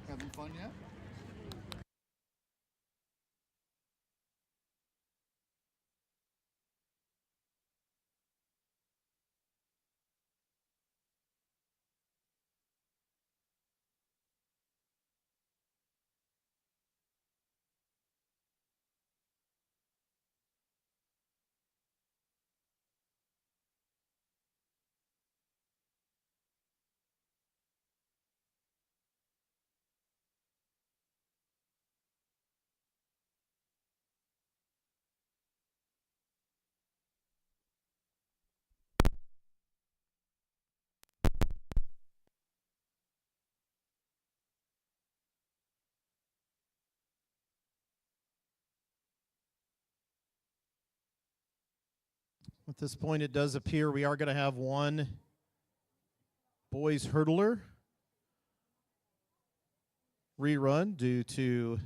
Having fun yet? At this point, it does appear we are going to have one boys hurdler rerun due to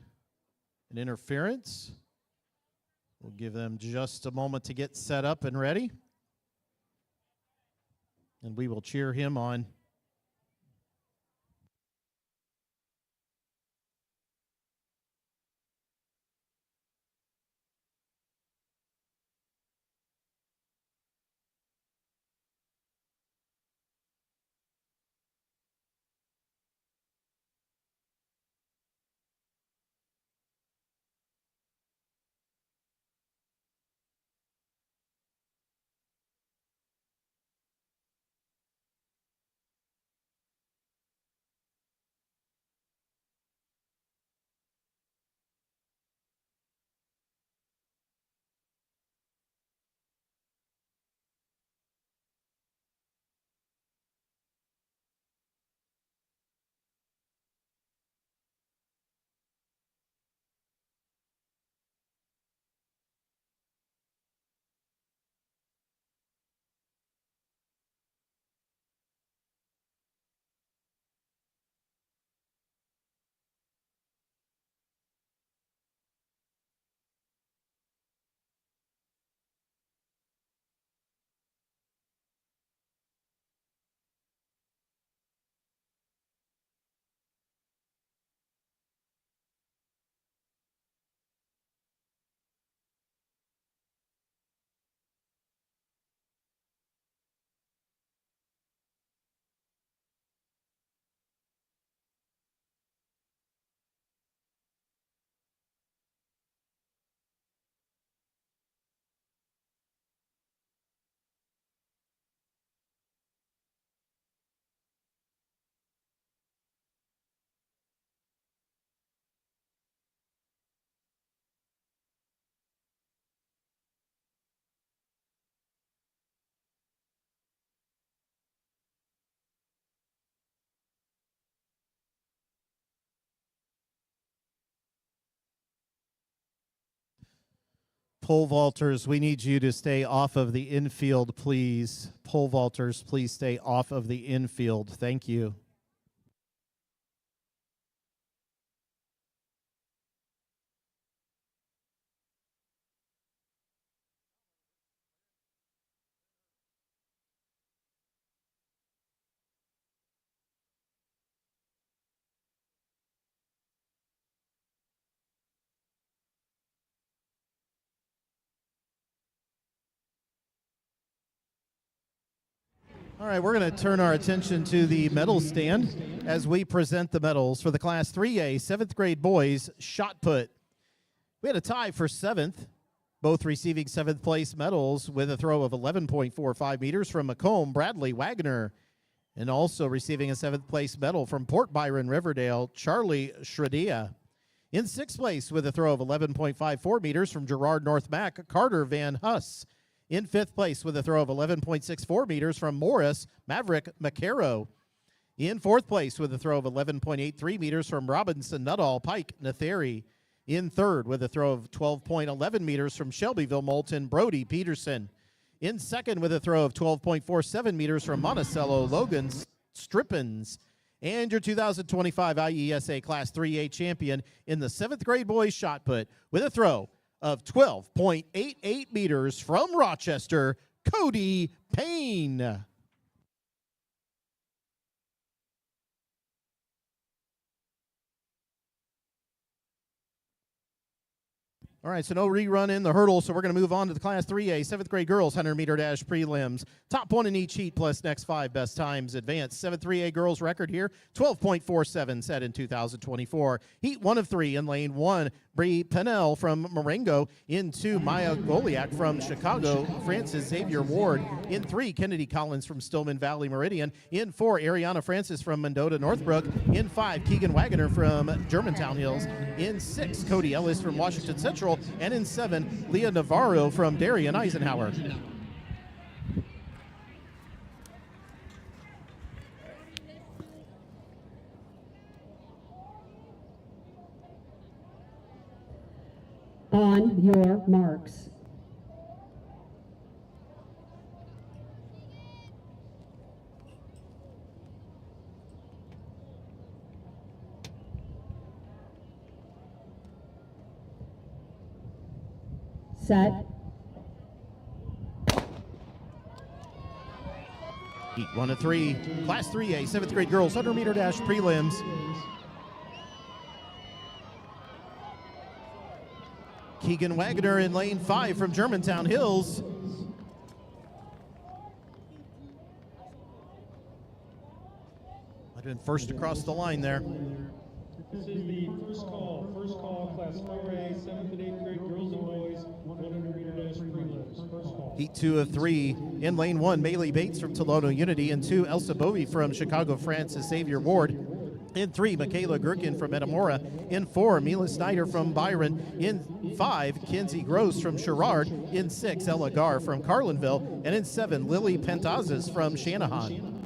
an interference. We'll give them just a moment to get set up and ready. And we will cheer him on. Pole vaulters, we need you to stay off of the infield, please. Pole vaulters, please stay off of the infield. Thank you. All right, we're going to turn our attention to the medal stand as we present the medals for the Class 3A 7th grade boys shot put. We had a tie for 7th, both receiving 7th place medals with a throw of 11.45 meters from Macomb, Bradley Wagner, And also receiving a 7th place medal from Port Byron, Riverdale, Charlie Shredia. In 6th place with a throw of 11.54 meters from Girard North Mac, Carter Van Huss. In 5th place with a throw of 11.64 meters from Morris Maverick McCarrow. In 4th place with a throw of 11.83 meters from Robinson Nuttall Pike Natheri. In 3rd with a throw of 12.11 meters from Shelbyville Moulton Brody Peterson. In 2nd with a throw of 12.47 meters from Monticello Logan Strippins. And your 2025 IESA Class 3A champion in the 7th grade boys shot put with a throw of 12.88 meters from Rochester, Cody Payne. All right, so no rerun in the hurdle, so we're going to move on to the Class 3A 7th grade girls 100-meter dash prelims. Top 1 in each heat plus next 5 best times advanced. 7th 3A girls record here, 12.47 set in 2024. Heat 1 of 3 in lane 1, Bree Pennell from Marengo. In 2, Maya Goliak from Chicago. Francis Xavier Ward. In 3, Kennedy Collins from Stillman Valley Meridian. In 4, Ariana Francis from Mendota Northbrook. In 5, Keegan Wagoner from Germantown Hills. In 6, Cody Ellis from Washington Central. And in 7, Leah Navarro from Darien Eisenhower. On your marks. Set. Heat 1 of 3, Class 3A 7th grade girls 100-meter dash prelims. Keegan Wagoner in lane 5 from Germantown Hills. I've been first across the line there. This is the first call, Class 4A, 7th and 8th grade girls and boys, 100-meter dash prelims. First call. Heat 2 of 3 in lane 1, Bailey Bates from Tolono Unity. In 2, Elsa Bowie from Chicago, Francis Xavier Ward. In 3, Michaela Gherkin from Metamora. In 4, Mila Snyder from Byron. In 5, Kenzie Gross from Sherrard. In 6, Ella Gar from Carlinville. And in 7, Lily Pentazas from Shanahan.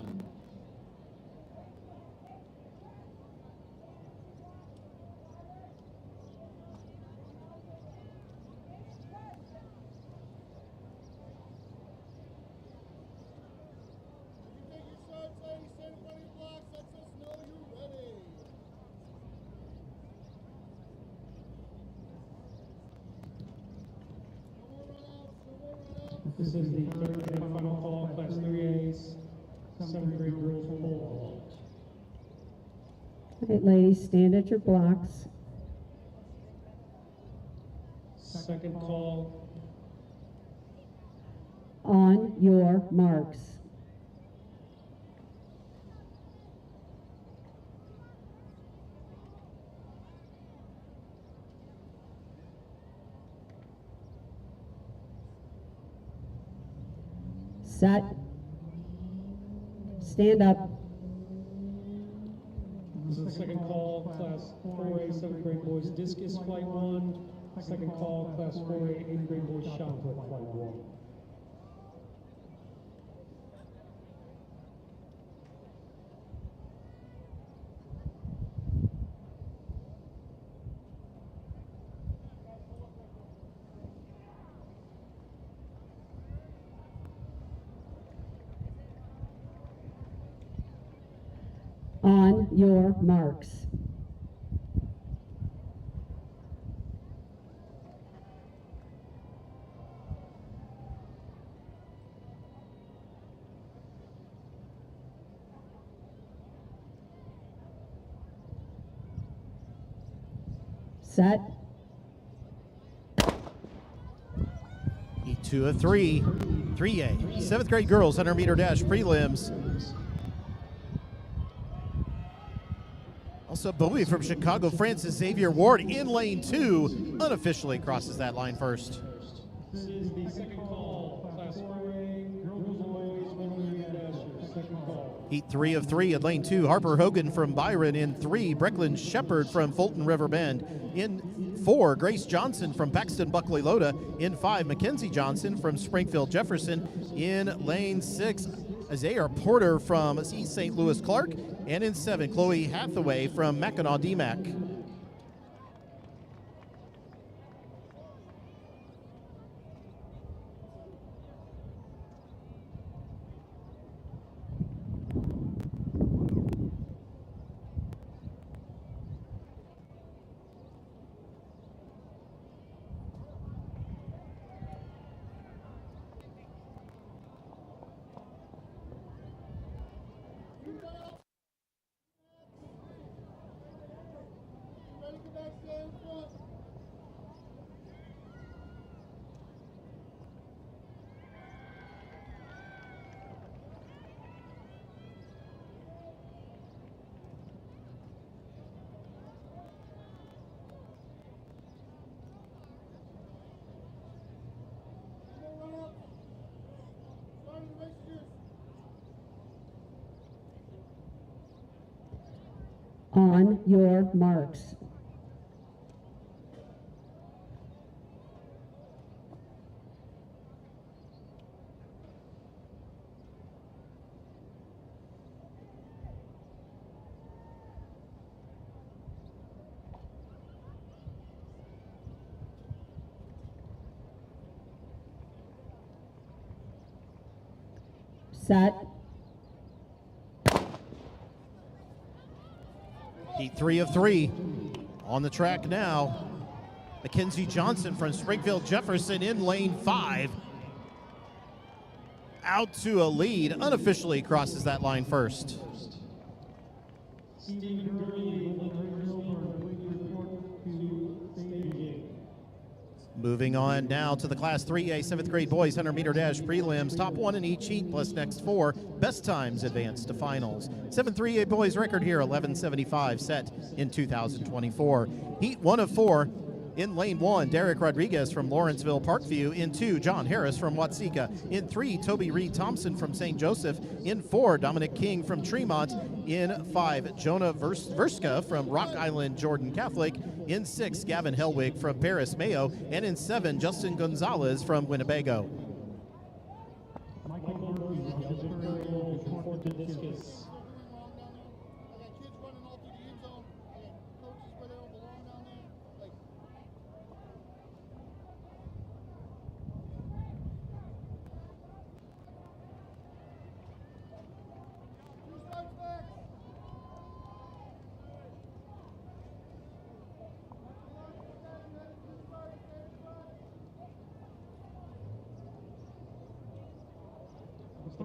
This is the third and final call, Class 3A, 7th grade girls pole vault. All right, ladies, stand at your blocks. Second call, On your marks. Set. Stand up. this is the second call, Class 4A, 7th grade boys discus flight 1. Second call, Class 4A, 8th grade boys shot put flight 1. On your marks. Set. Heat 2 of 3, 3A 7th grade girls 100-meter dash prelims. Also, Bowie from Chicago, Francis Xavier Ward in lane 2, unofficially crosses that line first. This is the second call, Class 4A, girls and boys, 100-meter dashers. Second call. Heat 3 of 3 at lane 2. Harper Hogan from Byron. In 3, Brecklin Shepard from Fulton River Bend. In 4, Grace Johnson from Paxton Buckley Loda. In 5, Mackenzie Johnson from Springfield Jefferson. In lane 6, Isaiah Porter from East St. Louis Clark. And in 7, Chloe Hathaway from Mackinac DMAC. On your marks. Set. Heat 3 of 3. On the track now, Mackenzie Johnson from Springfield Jefferson in lane 5. Out to a lead, unofficially crosses that line first. Moving on now to the Class 3A 7th grade boys 100 meter dash prelims. Top 1 in each heat plus next 4. Best times advance to finals. 7th 3A boys record here 11:75 set in 2024. Heat 1 of 4. In lane 1, Derek Rodriguez from Lawrenceville Parkview. In 2, John Harris from Watseka. In 3, Toby Reed Thompson from St. Joseph. In 4, Dominic King from Tremont. In 5, Jonah Verska from Rock Island Jordan Catholic. In 6, Gavin Helwig from Paris Mayo. And in 7, Justin Gonzalez from Winnebago.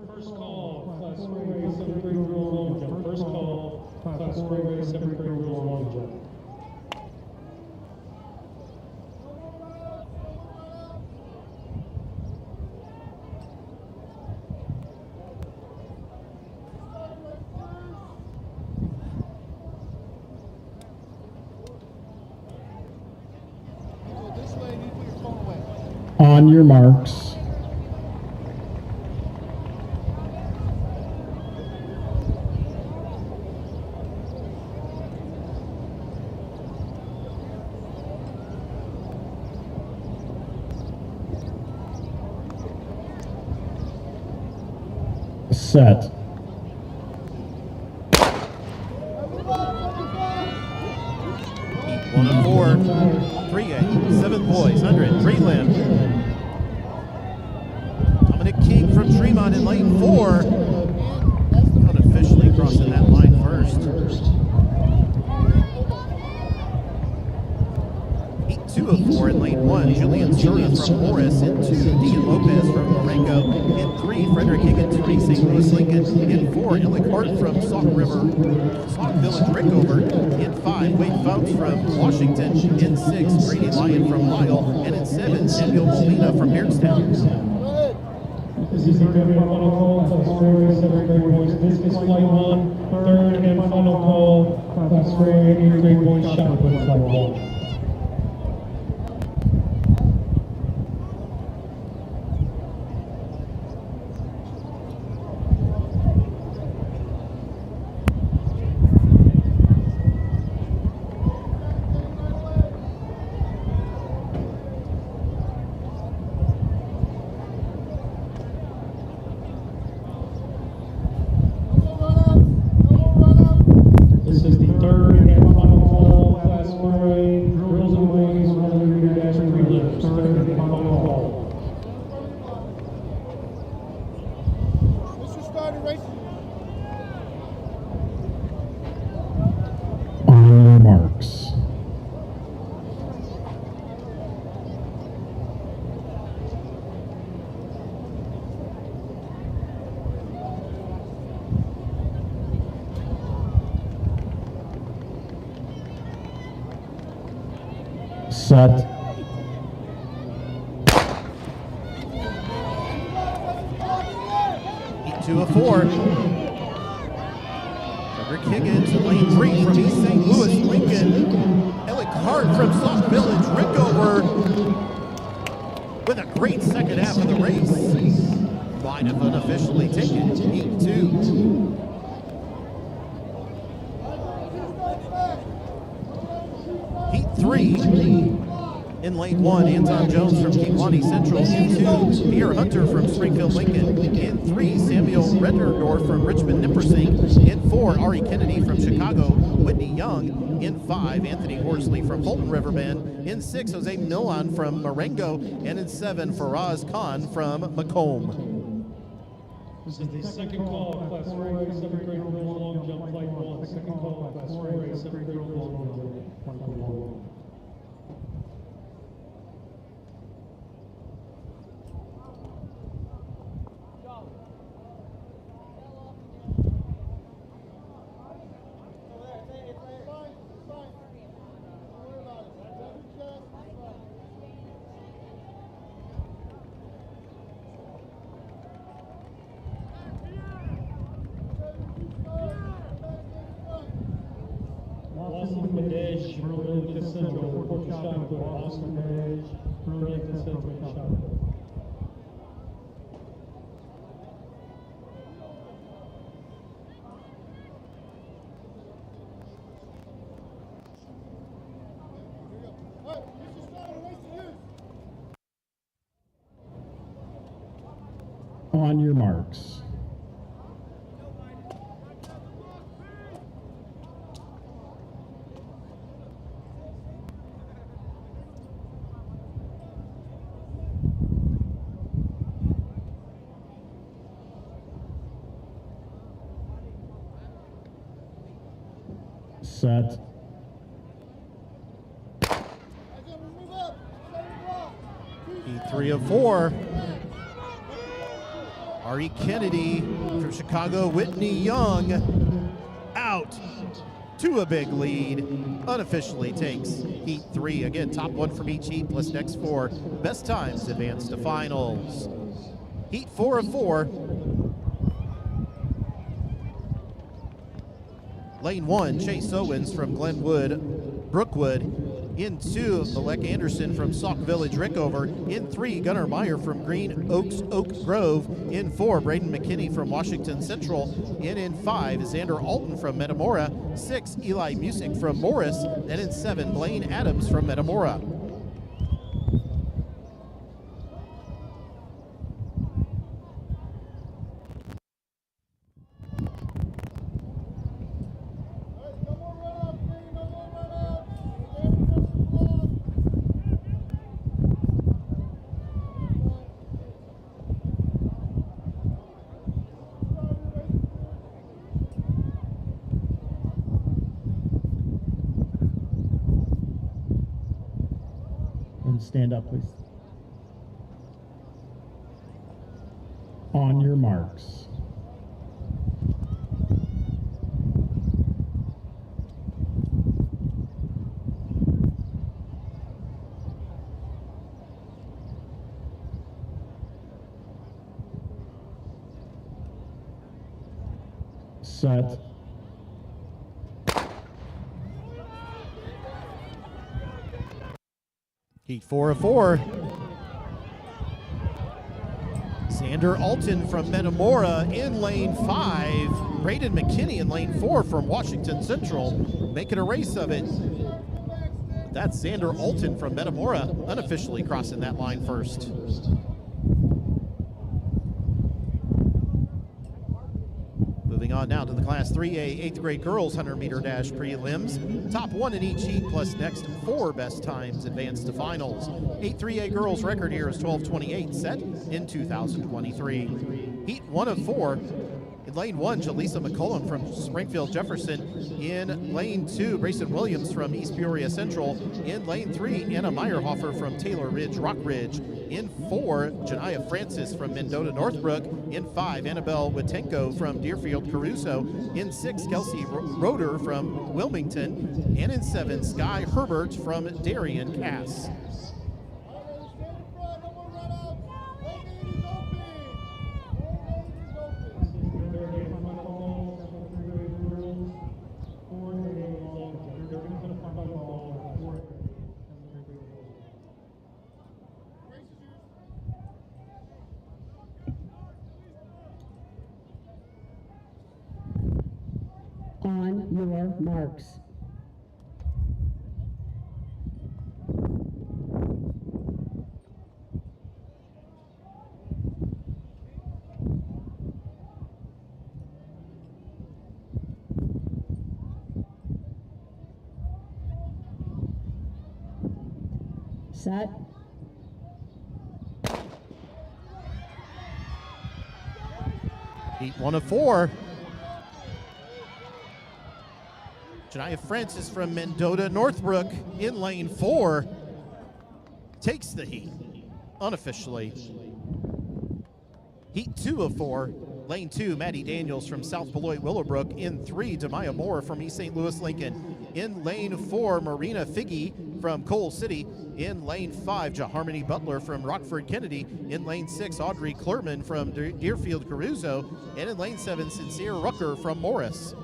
First call, Class 4A 7th grade girls long jump. First call, Class 4A 7th grade girls long jump. On your marks. Set. Heat 1 of 4, 3A, 7th boys, 100, prelim. Dominic King from Tremont in lane 4. Unofficially crossing that line first. Heat 2 of 4 in lane 1, Julian Zura from Morris. In 2, Dean Lopez from Marengo. In 3, Frederick Higgins from St. Louis Lincoln. In 4, Illick Hart from Sauk Village Rickover. In 5, Wade Founts from Washington. In 6, Grady Lyon from Lyle. And in 7, Samuel Molina from Beardstown. This is your final call, Class 4A 7th grade boys discus flight 1. Third and final call, Class 4A 8th grade boys shotput flight 1. third and final call. Mr. Starter, race. On your marks. Set. Heat 2 of 4. Frederick Higgins in lane 3 from East St. Louis, Lincoln. Alec Hart from Sauk Village, Rickover with a great second half of the race. Might have unofficially taken Heat 2. Heat 3. In lane 1, Anton Jones from Kewanee Central. In 2, Pierre Hunter from Springfield, Lincoln. In 3, Samuel Redderdorf from Richmond, Nippersink. In 4, Ari Kennedy from Chicago, Whitney Young. In 5, Anthony Horsley from Fulton Riverbend. In 6, Jose Millan from Marengo. And in 7, Faraz Khan from Macomb. This is the second call of Class 4A 7th grade girls long jump flight 1. Second call of Class 4A 7th grade girls long jump flight 1. Austin Madej, Burlington Central, Purple Shotput. Austin Madej, Burlington Central, Shotput. All right, Mr. Starter, race to you. On your marks. Set. Heat 3 of 4. Ari Kennedy from Chicago, Whitney Young out to a big lead. Unofficially takes Heat 3. Again, top 1 from each heat plus next 4. Best times advance to finals. Heat 4 of 4. Lane 1, Chase Owens from Glenwood, Brookwood. In 2, Malek Anderson from Sauk Village, Rickover. In 3, Gunnar Meyer from Green Oaks, Oak Grove. In 4, Braden McKinney from Washington Central. And in 5, Xander Alton from Metamora. 6, Eli Music from Morris. And in 7, Blaine Adams from Metamora. And stand up, please. On your marks. Set. Heat 4 of 4. Xander Alton from Metamora in lane 5. Braden McKinney in lane 4 from Washington Central, making a race of it. That's Xander Alton from Metamora, unofficially crossing that line first. Moving on on now to the Class 3A 8th grade girls 100-meter dash prelims. Top 1 in each heat plus next 4 best times advance to finals. 8 3A girls record here is 12:28, set in 2023. Heat 1 of 4. In lane 1, Jaleesa McCollum from Springfield Jefferson. In lane 2, Grayson Williams from East Peoria Central. In lane 3, Anna Meyerhofer from Taylor Ridge, Rock Ridge. In 4, Janiyah Francis from Mendota Northbrook. In 5, Annabelle Witenko from Deerfield Caruso. In 6, Kelsey Roeder from Wilmington. And in 7, Sky Herbert from Darien Cass. On your marks. Set. Heat 1 of 4. Janiyah Francis from Mendota Northbrook in lane 4 takes the heat unofficially. Heat 2 of 4. Lane 2, Maddie Daniels from South Beloit Willowbrook. In 3, Demaya Moore from East St. Louis Lincoln. In lane 4, Marina Figge from Coal City. In lane 5, Jaharmony Butler from Rockford Kennedy. In lane 6, Audrey Klurman from Deerfield Caruso. And in lane 7, Sincere Rucker from Morris.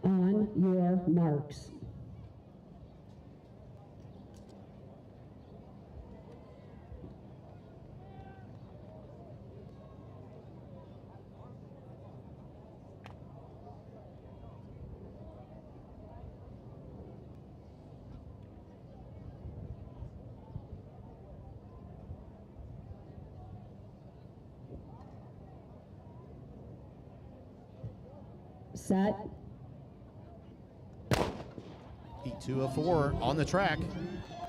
On your marks. Set. Heat 2 of 4 on the track.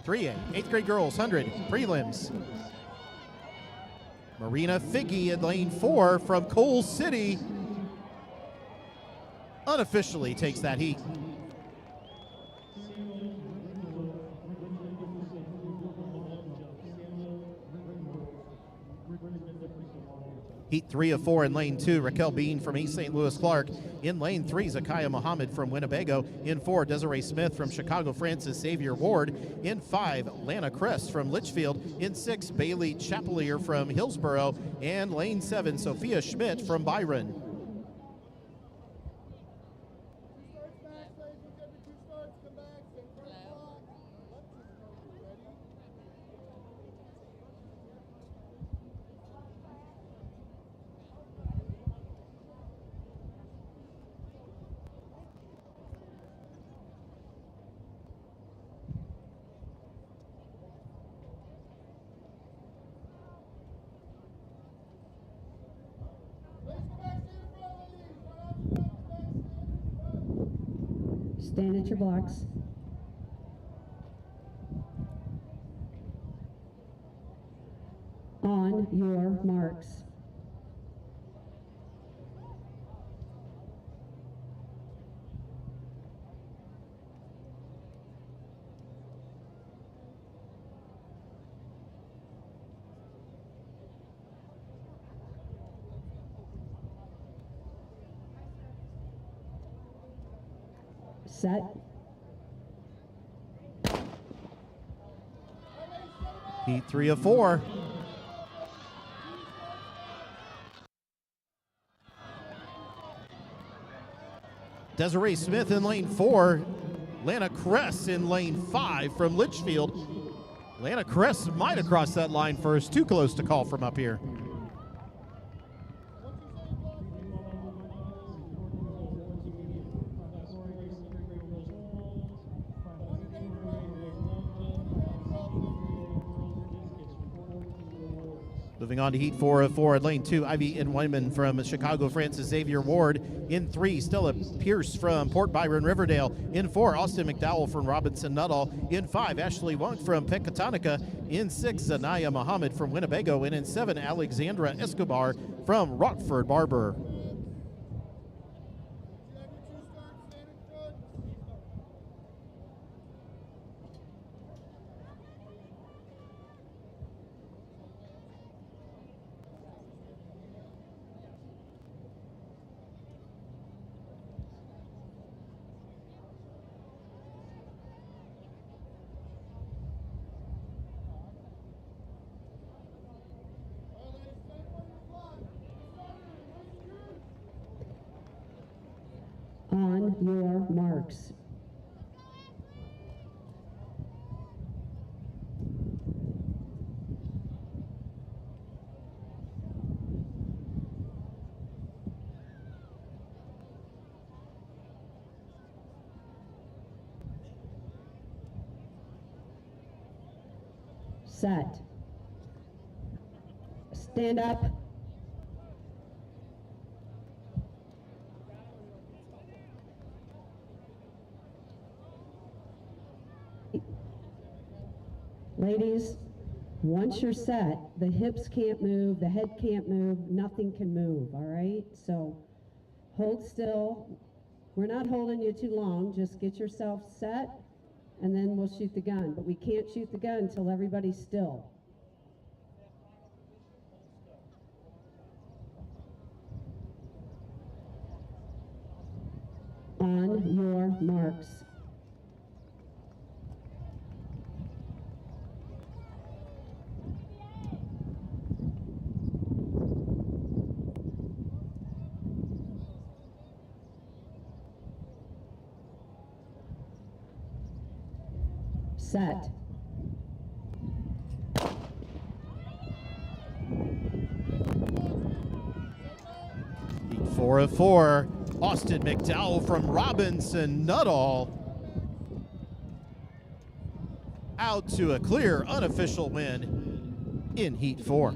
3A, 8th grade girls 100 prelims. Marina Figge in lane 4 from Coal City unofficially takes that heat. Heat 3 of 4 in lane 2, Raquel Bean from East St. Louis Clark. In lane 3, Zakaya Muhammad from Winnebago. In 4, Desiree Smith from Chicago Francis Xavier Ward. In 5, Lana Crest from Litchfield. In 6, Bailey Chapelier from Hillsboro. And lane 7, Sophia Schmidt from Byron. Stand at your blocks. On your marks. Set. Heat 3 of 4. Desiree Smith in lane 4. Lana Kress in lane 5 from Litchfield. Lana Kress might have crossed that line first. Too close to call from up here. Moving on to Heat 4 of 4 at lane 2, Ivy and Wyman from Chicago, Francis Xavier Ward. In 3, Stella Pierce from Port Byron, Riverdale. In 4, Austin McDowell from Robinson Nuttall. In 5, Ashley Wunk from Pecatonica. In 6, Zanaya Muhammad from Winnebago. And in 7, Alexandra Escobar from Rockford Barber. On your marks. Set. Stand up. Ladies, once you're set, the hips can't move, the head can't move, nothing can move, all right? So hold still. We're not holding you too long. Just get yourself set, and then we'll shoot the gun. But we can't shoot the gun until everybody's still. On your marks. Set. Heat 4 of 4. Austin McDowell from Robinson Nuttall. Out to a clear unofficial win in Heat 4.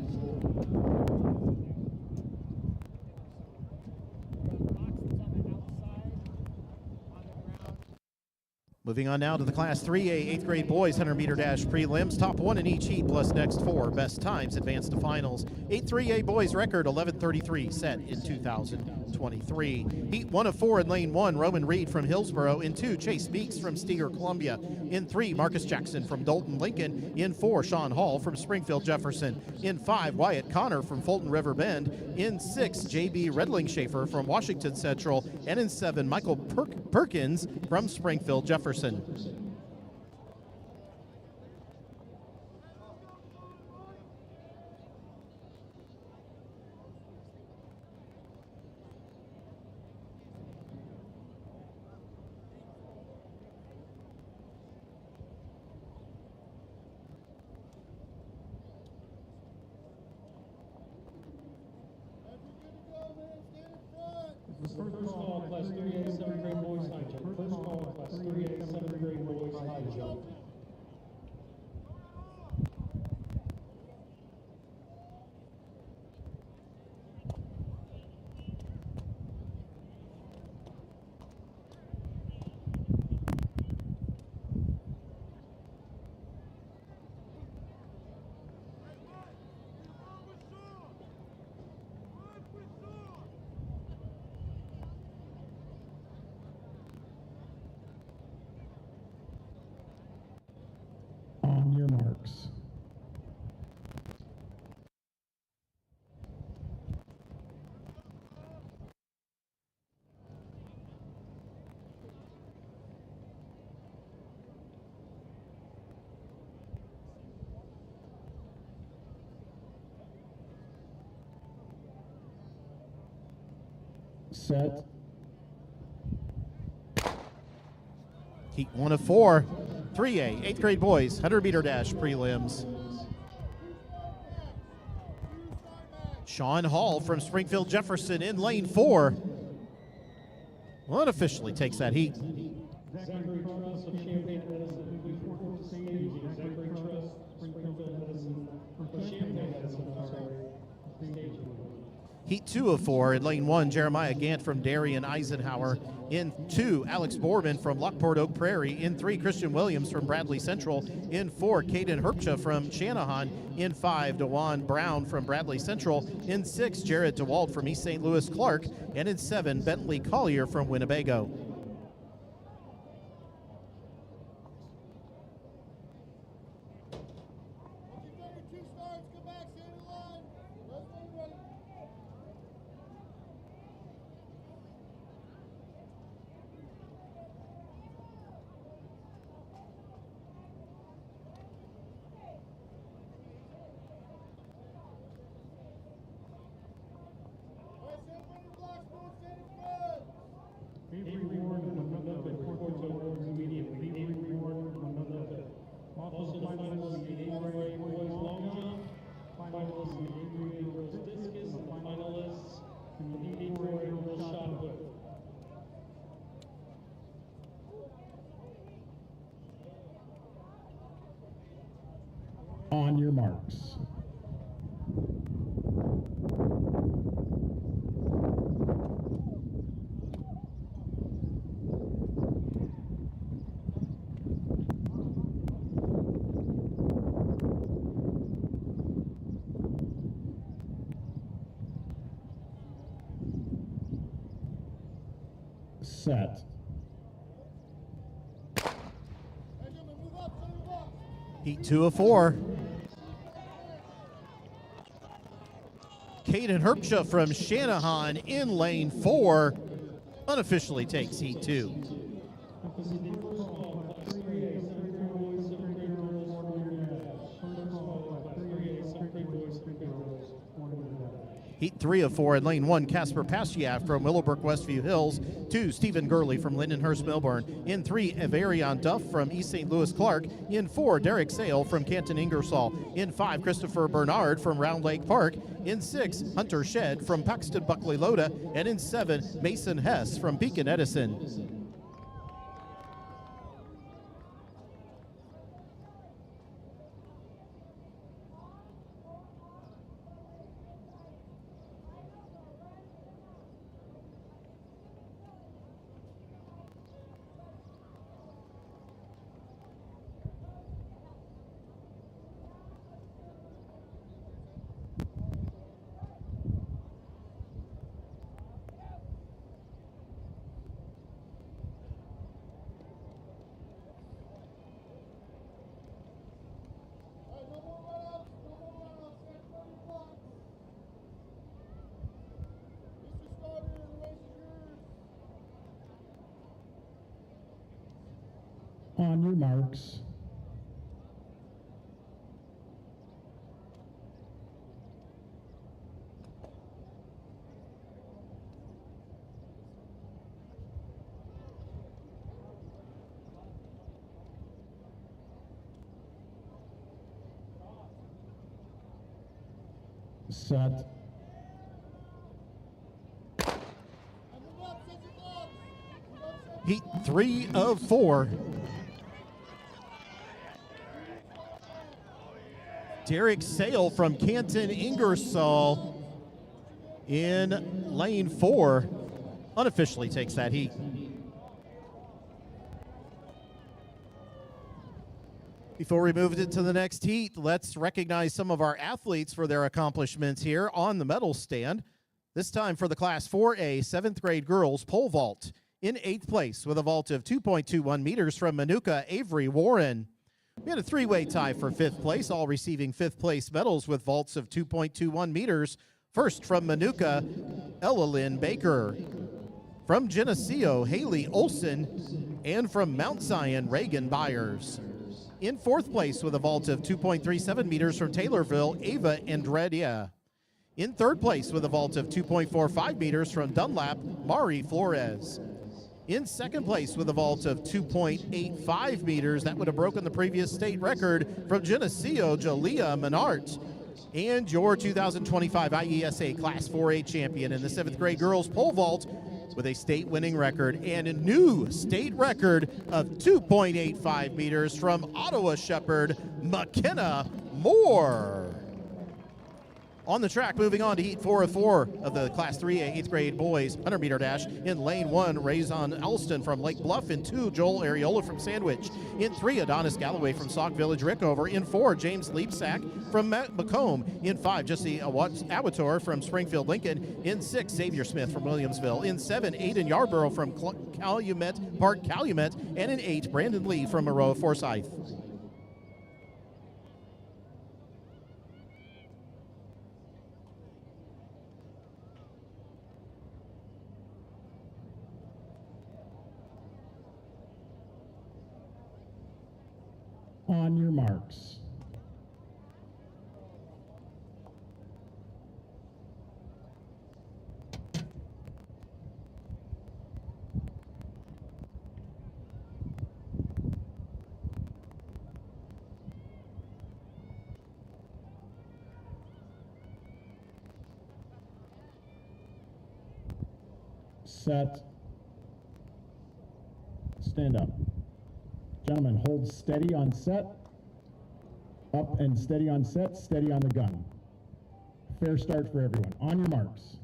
Moving on now to the Class 3A 8th grade boys 100 meter dash prelims. Top 1 in each heat plus next 4 best times advance to finals. 8th 3A boys record 11:33 set in 2023. Heat 1 of 4 in lane 1, Roman Reed from Hillsboro. In 2, Chase Meeks from Steger, Columbia. In 3, Marcus Jackson from Dalton, Lincoln. In 4, Sean Hall from Springfield, Jefferson. In 5, Wyatt Connor from Fulton River Bend. In 6, JB Redling Schaefer from Washington Central. And in 7, Michael Perkins from Springfield, Jefferson. First call, Class 3A 7th grade boys high jump. First call, Class 3A 7th grade boys Set. Heat 1 of 4. 3A, 8th grade boys, 100-meter dash prelims. Sean Hall from Springfield Jefferson in lane 4. Unofficially takes that heat. Zachary Trust of Champaign Edison, who's fourth stage. Zachary Trust, Springfield Edison, or Champaign Edison, sorry, stage. Heat 2 of 4 in lane 1, Jeremiah Gant from Darien Eisenhower. In 2, Alex Borman from Lockport Oak Prairie. In 3, Christian Williams from Bradley Central. In 4, Caden Herpcha from Shanahan. In 5, DeJuan Brown from Bradley Central. In 6, Jared DeWalt from East St. Louis Clark. And in 7, Bentley Collier from Winnebago. Avery Ward, Manila, fourth towards immediately. Avery Ward, Manila. Also finalists in the 8th grade boys long jump, finalists in the 8th grade girls discus, and finalists in the 8th grade girls shot put. On your marks. Set. Heat 2 of 4. Caden Herpcha from Shanahan in lane 4 unofficially takes heat 2. Heat 3 of 4 in lane 1, Casper Pastiaf from Willowbrook Westview Hills. 2, Stephen Gurley from Lindenhurst Milburn. In 3, Avarion Duff from East St. Louis Clark. In 4, Derek Sale from Canton Ingersoll. In 5, Christopher Bernard from Round Lake Park. In 6, Hunter Shed from Paxton Buckley Loda. And in 7, Mason Hess from Beacon Edison. On your marks. Set. Heat 3 of 4. Derek Sale from Canton Ingersoll in lane 4 unofficially takes that heat. Before we move into the next heat, let's recognize some of our athletes for their accomplishments here on the medal stand. This time for the Class 4A 7th grade girls pole vault. In 8th place with a vault of 2.21 meters from Manuka, Avery Warren. We had a 3-way tie for 5th place, all receiving 5th place medals with vaults of 2.21 meters. First from Manuka, Ella Lynn Baker. From Geneseo, Haley Olson. And from Mount Zion, Reagan Byers. In 4th place with a vault of 2.37 meters from Taylorville, Ava Andredia. In third place with a vault of 2.45 meters from Dunlap, Mari Flores. In second place with a vault of 2.85 meters, that would have broken the previous state record from Geneseo, Jalea Menart. And your 2025 IESA Class 4A champion in the 7th grade girls pole vault with a state winning record and a new state record of 2.85 meters from Ottawa Shepherd, McKenna Moore. On the track, moving on to heat 4 of 4 of the Class 3A 8th grade boys 100-meter dash. In lane 1, Raison Elston from Lake Bluff. In 2, Joel Areola from Sandwich. In 3, Adonis Galloway from Sauk Village Rickover. In 4, James Leapsack from Macomb. In 5, Jesse Awator from Springfield Lincoln. In 6, Xavier Smith from Williamsville. In 7, Aiden Yarborough from Calumet Park Calumet. And in 8, Brandon Lee from Maroa Forsyth. On your marks. Set. Stand up. Gentlemen, hold steady on set. Up and steady on set, steady on the gun. Fair start for everyone. On your marks.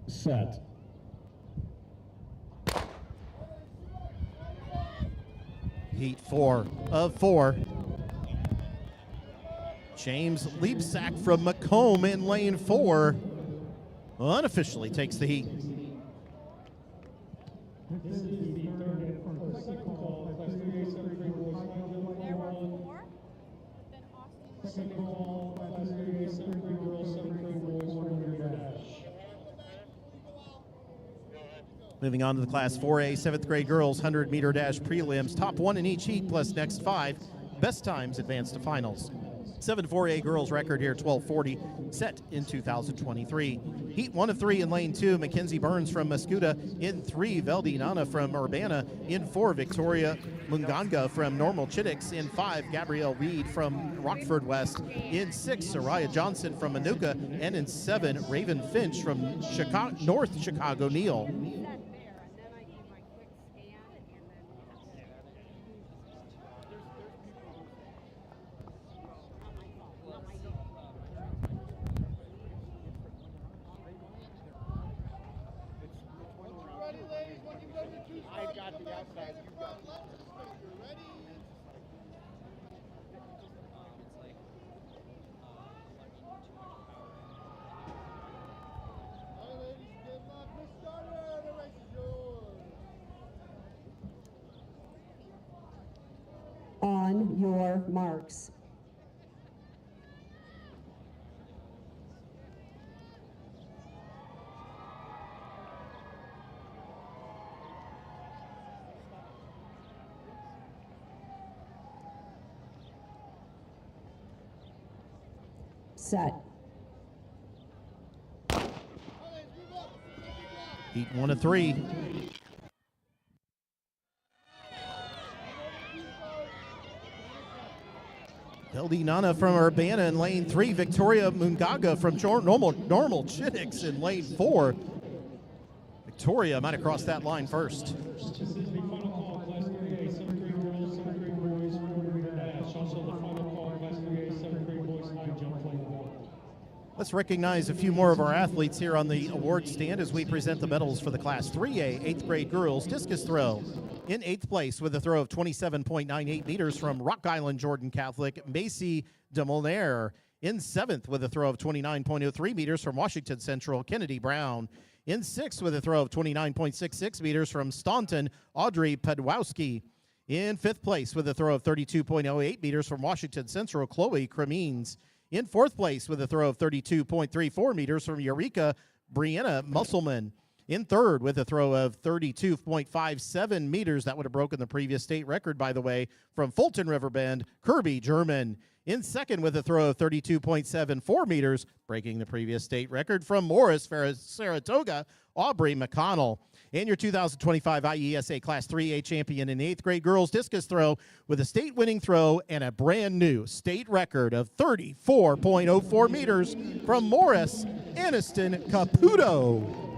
Set. Heat 4 of 4. James Leapsack from Macomb in lane 4 unofficially takes the heat. Moving on to the Class 4A 7th grade girls 100-meter dash prelims. Top 1 in each heat plus next 5. Best times advance to finals. 7-4A girls record here 12:40, set in 2023. Heat 1 of 3 in lane 2, Mackenzie Burns from Mascuda. In 3, Veldy Nana from Urbana. In 4, Victoria Munganga from Normal Chittix. In 5, Gabrielle Reed from Rockford West. In 6, Soraya Johnson from Manuka. And in 7, Raven Finch from North Chicago Neal. On your marks. Set. Heat 1 of 3. Veldy Nana from Urbana in lane 3. Victoria Mungaga from Normal Chittix in lane 4. Victoria might have crossed that line first. Let's recognize a few more of our athletes here on the award stand as we present the medals for the Class 3A 8th grade girls discus throw. In 8th place with a throw of 27.98 meters from Rock Island Jordan Catholic, Macy DeMolnaire. In 7th with a throw of 29.03 meters from Washington Central, Kennedy Brown. In 6th with a throw of 29.66 meters from Staunton, Audrey Pedwowski. In fifth place with a throw of 32.08 meters from Washington Central, Chloe Cremines. In fourth place with a throw of 32.34 meters from Eureka, Brianna Musselman. In third with a throw of 32.57 meters, that would have broken the previous state record, by the way, from Fulton Riverbend, Kirby German. In second with a throw of 32.74 meters, breaking the previous state record from Morris, Saratoga, Aubrey McConnell. And your 2025 IESA Class 3A champion in 8th grade girls discus throw with a state winning throw and a brand new state record of 34.04 meters from Morris Aniston Caputo.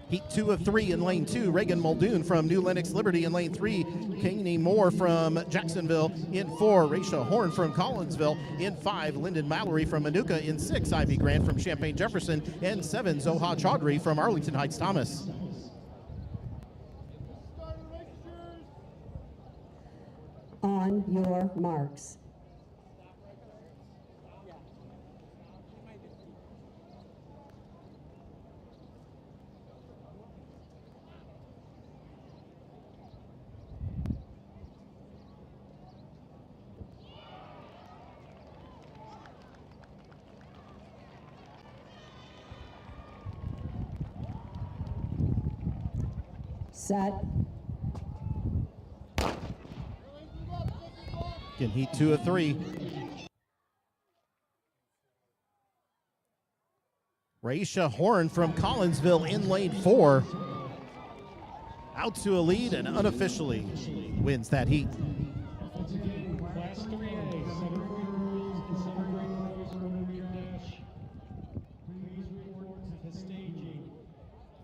Heat 2 of 3 in lane 2, Reagan Muldoon from New Lenox Liberty. In lane 3, Kaney Moore from Jacksonville. In 4, Raisha Horn from Collinsville. In 5, Lyndon Mallory from Manuka. In 6, Ivy Grant from Champaign Jefferson. And 7, Zoha Chaudhry from Arlington Heights Thomas. On your marks. Set. Again, heat 2 of 3. Raisha Horn from Collinsville in lane 4. Out to a lead and unofficially wins that heat. Class 3A, 7th grade girls and 7th grade boys from the dash. Please report to the staging.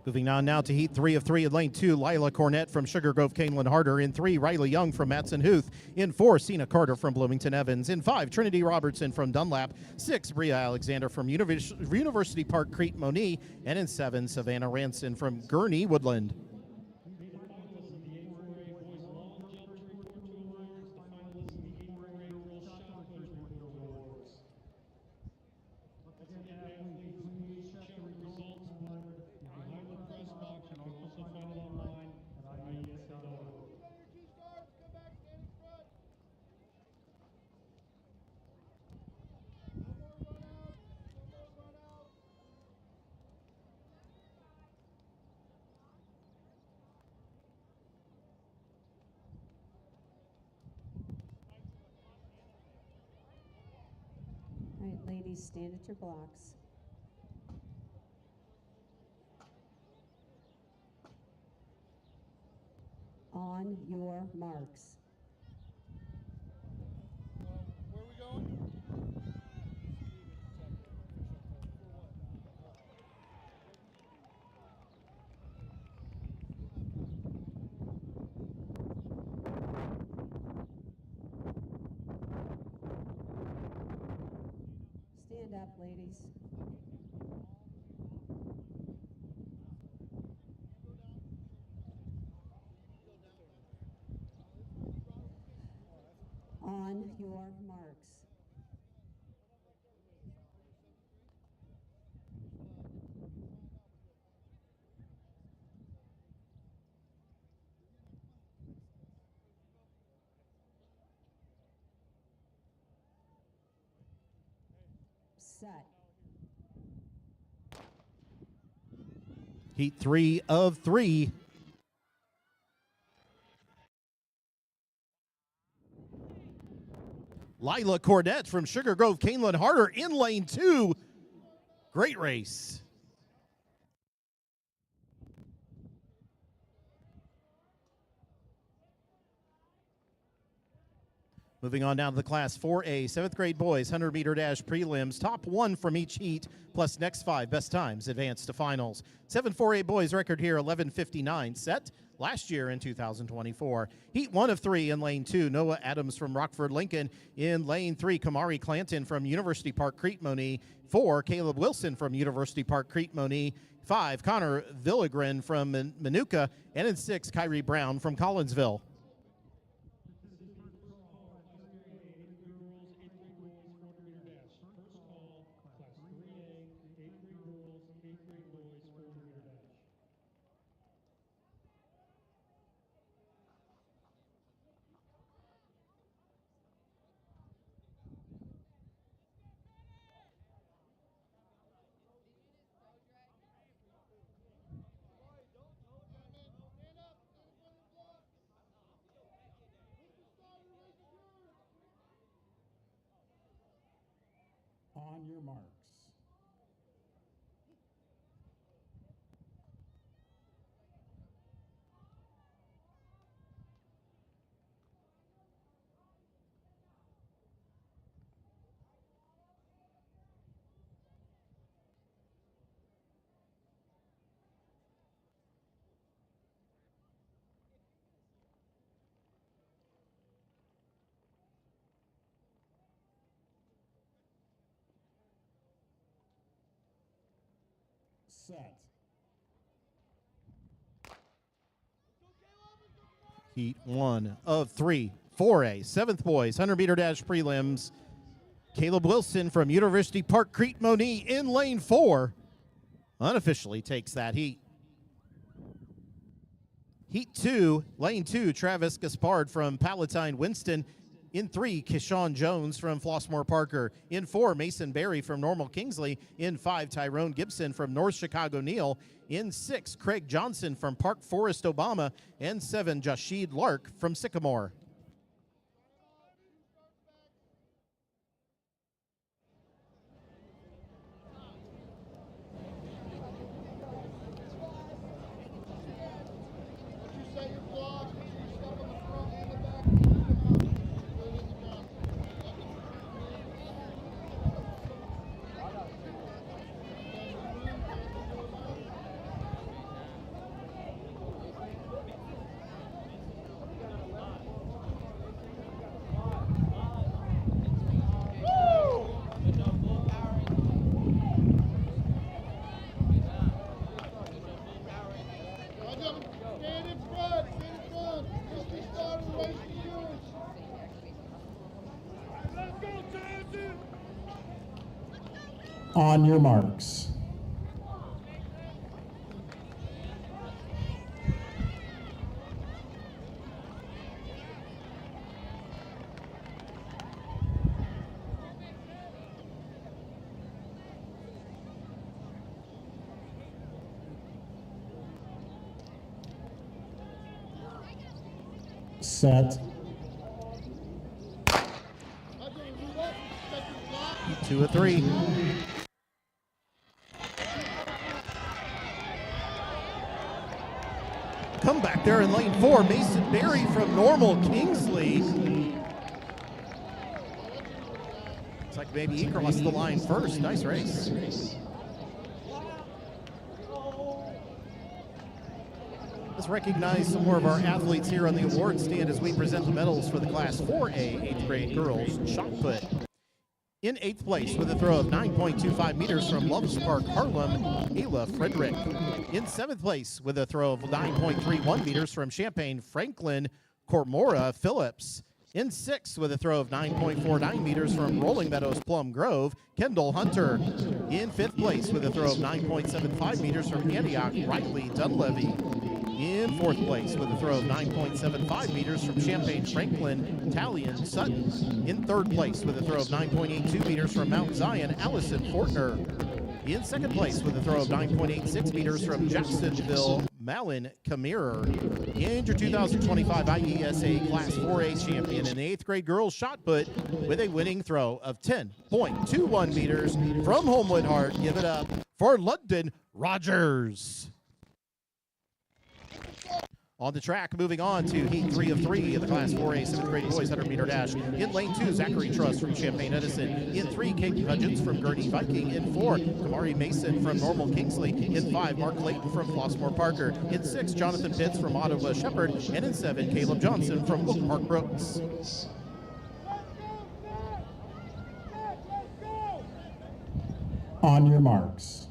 Moving on now to heat 3 of 3 in lane 2, Lila Cornett from Sugar Grove Canelan Harder. In 3, Riley Young from Matson Huth. In 4, Sina Carter from Bloomington Evans. In 5, Trinity Robertson from Dunlap. 6, Bria Alexander from University Park Crete Moni. And in 7, Savannah Ranson from Gurney Woodland. All right, ladies, stand at your blocks. On your marks. Where are we going? Stand up, ladies. On your marks. Set. Heat 3 of 3. Lila Cornett from Sugar Grove Canelan Harder in lane 2. Great race. Moving on down to the Class 4A, 7th grade boys, 100-meter dash prelims. Top 1 from each heat, plus next 5 best times advance to finals. 7-4A boys record here, 11:59, set last year in 2024. Heat 1 of 3 in lane 2, Noah Adams from Rockford Lincoln. In lane 3, Kamari Clanton from University Park Crete Moni. 4, Caleb Wilson from University Park Crete Moni. 5, Connor Villigren from Manuka. And in 6, Kyrie Brown from Collinsville. marks. Set. Heat 1 of 3, 4A, 7th boys, 100-meter dash prelims. Caleb Wilson from University Park Crete Moni in lane 4 unofficially takes that heat. Heat 2, lane 2, Travis Gaspard from Palatine Winston. In 3, Keshawn Jones from Flossmoor Parker. In 4, Mason Berry from Normal Kingsley. In 5, Tyrone Gibson from North Chicago Neal. In 6, Craig Johnson from Park Forest Obama. And 7, Jasheed Lark from Sycamore. On your marks. Set. 2 of 3. Come back there in lane 4, Mason Berry from Normal Kingsley. Looks like maybe he crossed the line first. Nice race. Let's recognize some more of our athletes here on the award stand as we present the medals for the Class 4A 8th grade girls shot put. In 8th place with a throw of 9.25 meters from Loves Park, Harlem, Ayla Frederick. In 7th place with a throw of 9.31 meters from Champaign, Franklin, Cormora Phillips. In 6th with a throw of 9.49 meters from Rolling Meadows, Plum Grove, Kendall Hunter. In 5th place with a throw of 9.75 meters from Antioch, Riley Dunlevy. In 4th place with a throw of 9.75 meters from Champaign, Franklin, Talion Sutton. In 3rd place with a throw of 9.82 meters from Mount Zion, Allison Fortner. In 2nd place with a throw of 9.86 meters from Jacksonville, Malin Kamirer. And your 2025 IESA Class 4A champion in the 8th grade girls shot put with a winning throw of 10.21 meters from Homewood Hart. Give it up for London Rogers. On the track, moving on to Heat 3 of 3 of the Class 4A 7th grade boys 100-meter dash. In lane 2, Zachary Truss from Champaign Edison. In 3, Kate Hudgens from Gurney Viking. In 4, Kamari Mason from Normal Kingsley. In 5, Mark Layton from Flossmoor Parker. In 6, Jonathan Pitts from Ottawa Shepherd. And in 7, Caleb Johnson from Oak Park Brooks. On your marks.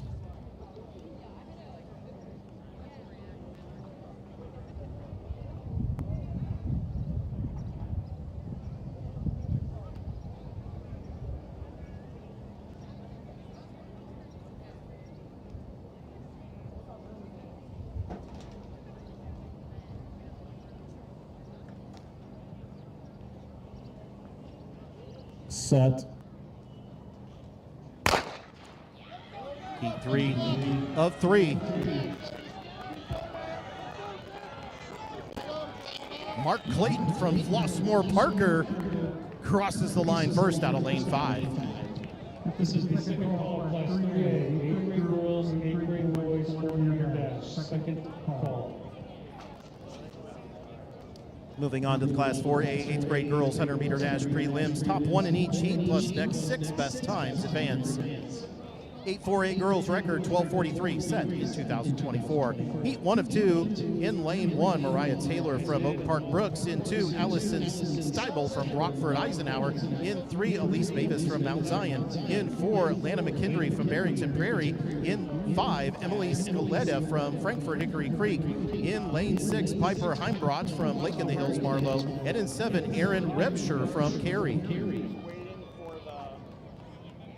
Set. Heat 3 of 3. Mark Clayton from Flossmoor Parker crosses the line first out of lane 5. This is the second call, class 3A, 8th grade girls, 8th grade boys, 400 dash. Second call. Moving on to the Class 4A 8th grade girls 100 meter dash prelims. Top one in each heat plus next 6 best times advance. 848 girls record 12:43 set in 2024. Heat 1 of 2 in lane 1, Mariah Taylor from Oak Park Brooks. In 2, Allison Steibel from Rockford Eisenhower. In 3, Elise Mavis from Mount Zion. In 4, Lana McKendry from Barrington Prairie. In 5, Emily Scaletta from Frankfort Hickory Creek. In lane 6, Piper Heimbrot from Lake in the Hills Marlow. And in 7, Aaron Rebscher from Cary. Waiting for the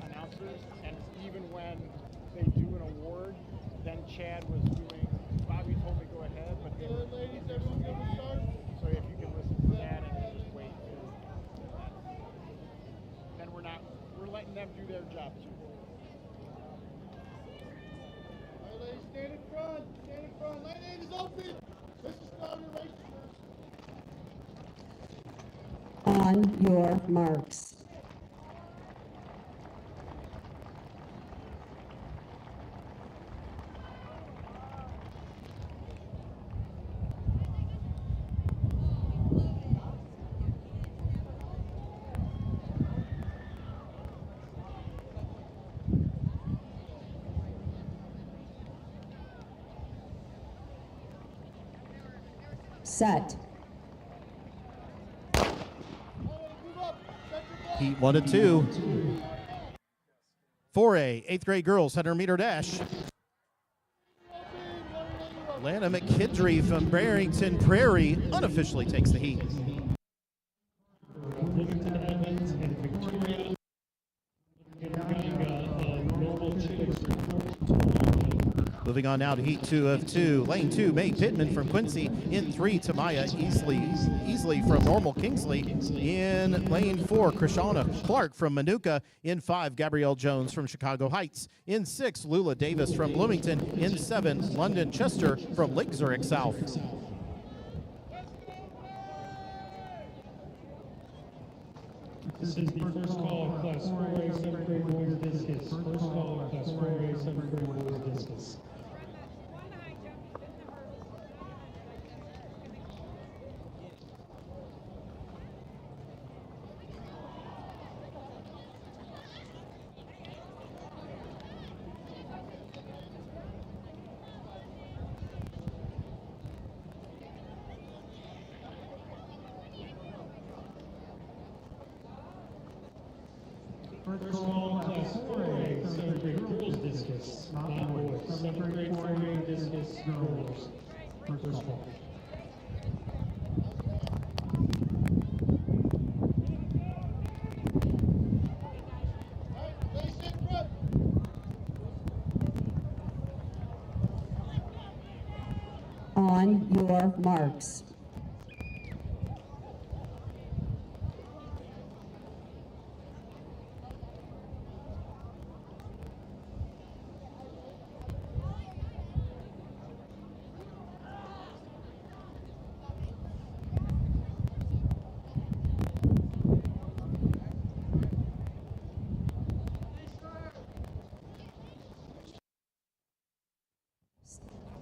announcers, and even when they do an award, then Chad was doing, Bobby told me go ahead, but they were ladies, everyone give a start. So if you can listen to that and then just wait then we're letting them do their job too. All right, ladies, stand in front. Stand in front. Lane 8 is open. This is starting race. On your marks. Set. Heat 1 of 2. 4A 8th grade girls 100 meter dash. Lana McKendry from Barrington Prairie unofficially takes the heat. Moving on now to Heat 2 of 2. Lane 2, May Pittman from Quincy. In 3, Tamaya Easley from Normal Kingsley. In lane 4, Krishana Clark from Manuka. In 5, Gabrielle Jones from Chicago Heights. In 6, Lula Davis from Bloomington. In 7, London Chester from Lake Zurich South. This is the first call of class 4A 7th grade boys discus. First call of class 4A 7th grade boys discus. First call, class 4A, 7th grade girls discus, not boys. 7th grade 4A discus, girls. First call. On your marks.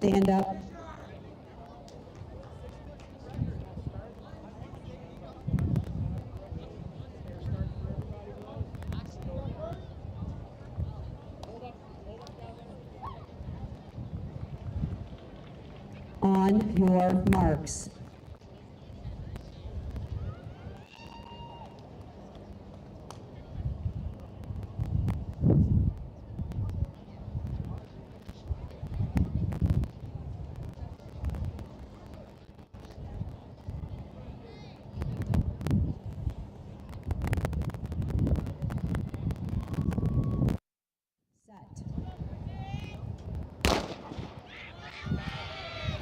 Stand up. On your marks.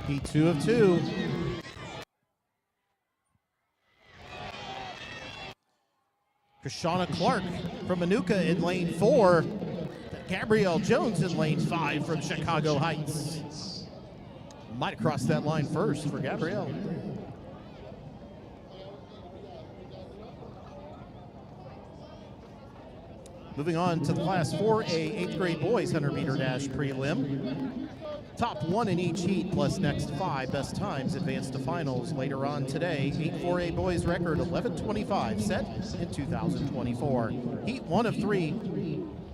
Heat 2 of 2. Krishana Clark from Manuka in lane 4. Gabrielle Jones in lane 5 from Chicago Heights. Might have crossed that line first for Gabrielle. Moving on to the Class 4A 8th grade boys 100 meter dash prelim. Top one in each heat plus next 5 best times advance to finals later on today. 8-4A boys record 11:25 set in 2024. Heat 1 of 3.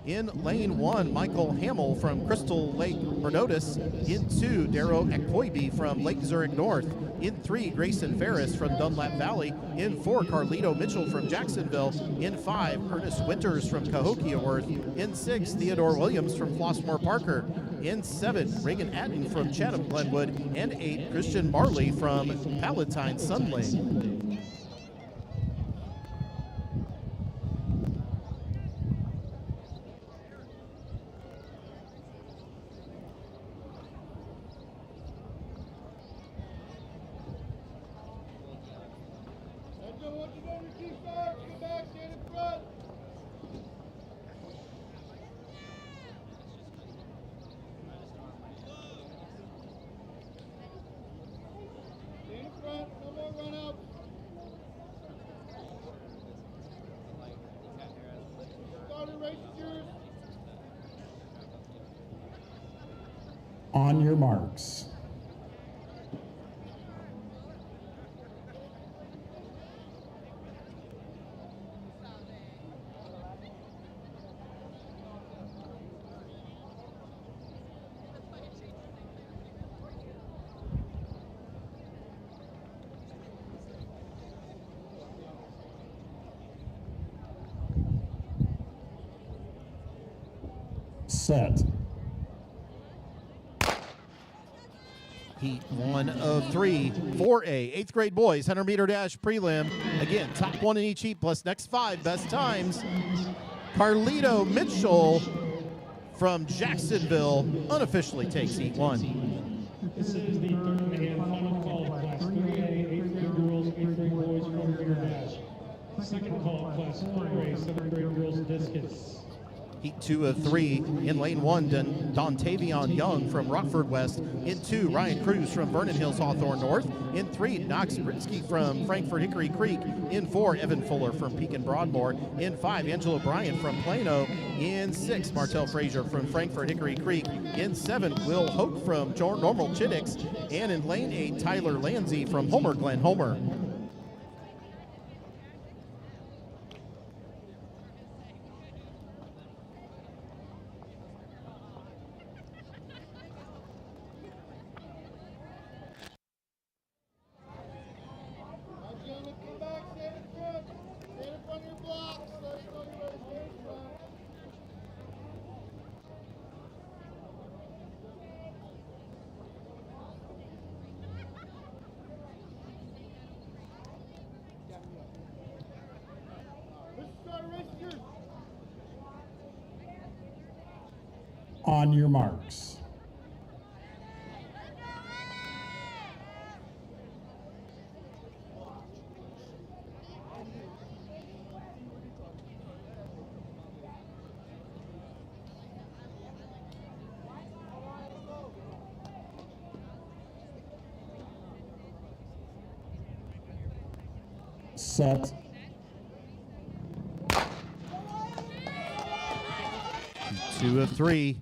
In lane 1, Michael Hamill from Crystal Lake Bernodis. In 2, Darrow Ekpoibi from Lake Zurich North. In 3, Grayson Ferris from Dunlap Valley. In 4, Carlito Mitchell from Jacksonville. In 5, Ernest Winters from Cahokia Worth. In 6, Theodore Williams from Flossmoor Parker. In 7, Reagan Atten from Chatham Glenwood. And 8, Christian Marley from Palatine Sunlane. On your marks. Set. Heat 1 of 3, 4A 8th grade boys 100 meter dash prelim. Again, top one in each heat plus next 5 best times. Carlito Mitchell from Jacksonville unofficially takes heat 1. This is the third and final call of Class 3A 8th grade girls, 8th grade boys 100 meter dash. Second call of Class 4A 7th grade girls discus. Heat 2 of 3. In lane 1, Dontavion Young from Rockford West. In 2, Ryan Cruz from Vernon Hills Hawthorne North. In 3, Knox Britsky from Frankfort Hickory Creek. In 4, Evan Fuller from Pekin Broadmoor. In 5, Angelo Bryan from Plano. In 6, Martell Frazier from Frankfort Hickory Creek. In 7, Will Hoke from Normal Chittix. And in lane 8, Tyler Landsey from Homer Glen Homer. On your marks. Set. Two of 3.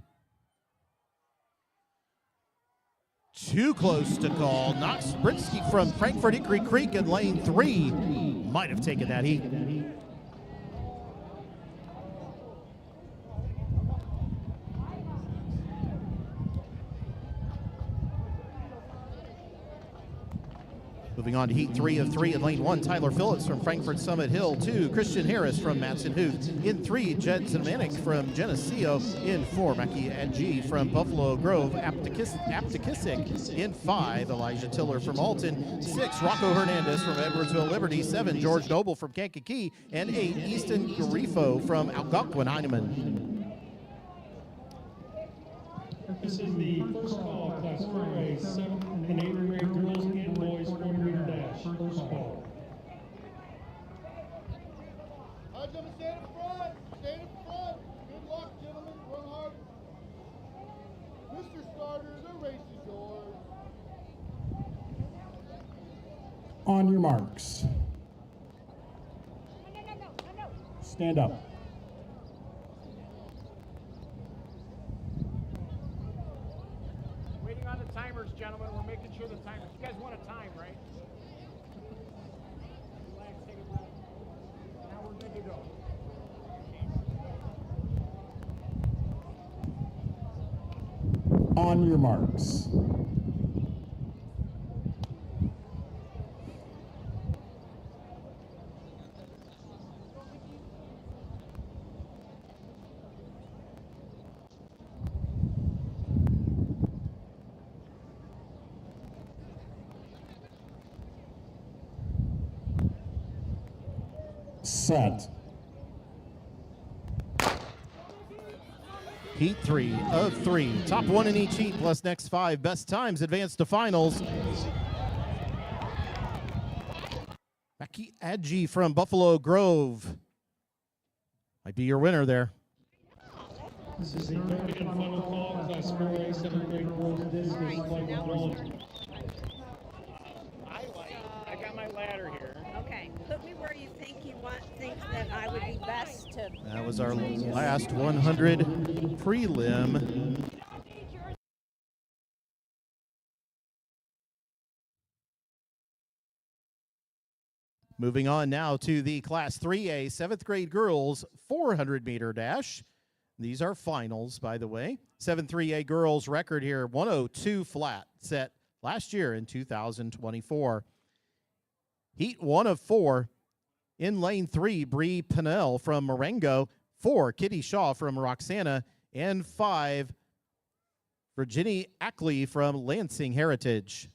Too close to call. Knox Britsky from Frankfort Hickory Creek in lane 3 might have taken that heat. Moving on to heat 3 of 3 in lane 1, Tyler Phillips from Frankfort Summit Hill. 2, Christian Harris from Matson Huth. In 3, Jed Zemanek from Geneseo. In 4, Mackie Adji from Buffalo Grove, Aptekissick. In 5, Elijah Tiller from Alton. 6, Rocco Hernandez from Edwardsville Liberty. 7, George Noble from Kankakee. And 8, Easton Garifo from Algonquin Heinemann. This is the first call of Class 4A 7th and 8th grade girls and boys 100 meter dash. First call. All right, gentlemen, stand in front. Stand in front. Good luck, gentlemen. Run hard. Mr. Starter, the race is yours. On your marks. Stand up. gentlemen. We're making sure the time. You guys want a time, right? Relax, take a breath. Now we're good to go. On your marks. Set. Heat 3 of 3. Top 1 in each heat plus next 5 best times advance to finals. Becky Adji from Buffalo Grove might be your winner there. This is the third and final call, class 4A, 7th grade girls discus flight throwing. I got my ladder here. Okay, put me where you think that I would be best to. That was our last 100 prelim. Moving on now to the Class 3A 7th grade girls 400 meter dash. These are finals, by the way. 7-3A girls record here 102 flat, set last year in 2024. Heat 1 of 4. In lane 3, Bree Pinnell from Marengo. 4, Kitty Shaw from Roxana. And 5, Virginie Ackley from Lansing Heritage.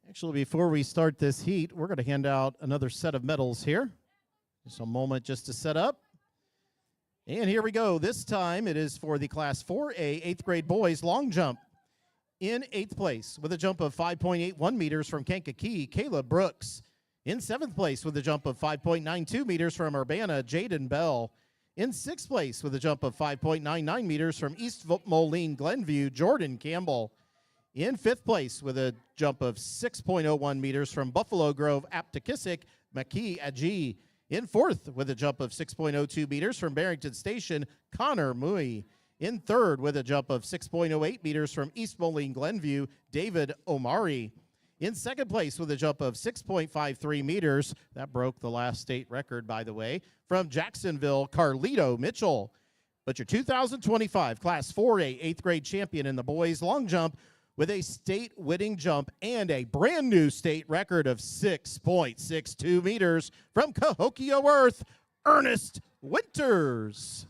Actually, before we start this heat, we're going to hand out another set of medals here. Just a moment just to set up. And here we go. This time it is for the Class 4A 8th grade boys long jump. In 8th place with a jump of 5.81 meters from Kankakee, Caleb Brooks. In 7th place with a jump of 5.92 meters from Urbana, Jaden Bell. In 6th place with a jump of 5.99 meters from East Moline Glenview, Jordan Campbell. In 5th place with a jump of 6.01 meters from Buffalo Grove, Aptekissic, Maki Aji. In 4th with a jump of 6.02 meters from Barrington Station, Connor Mui. In 3rd with a jump of 6.08 meters from East Moline Glenview, David Omari. In 2nd place with a jump of 6.53 meters, that broke the last state record, by the way, from Jacksonville, Carlito Mitchell. But your 2025 Class 4A 8th grade champion in the boys long jump with a state-winning jump and a brand-new state record of 6.62 meters from Cahokia Worth, Ernest Winters.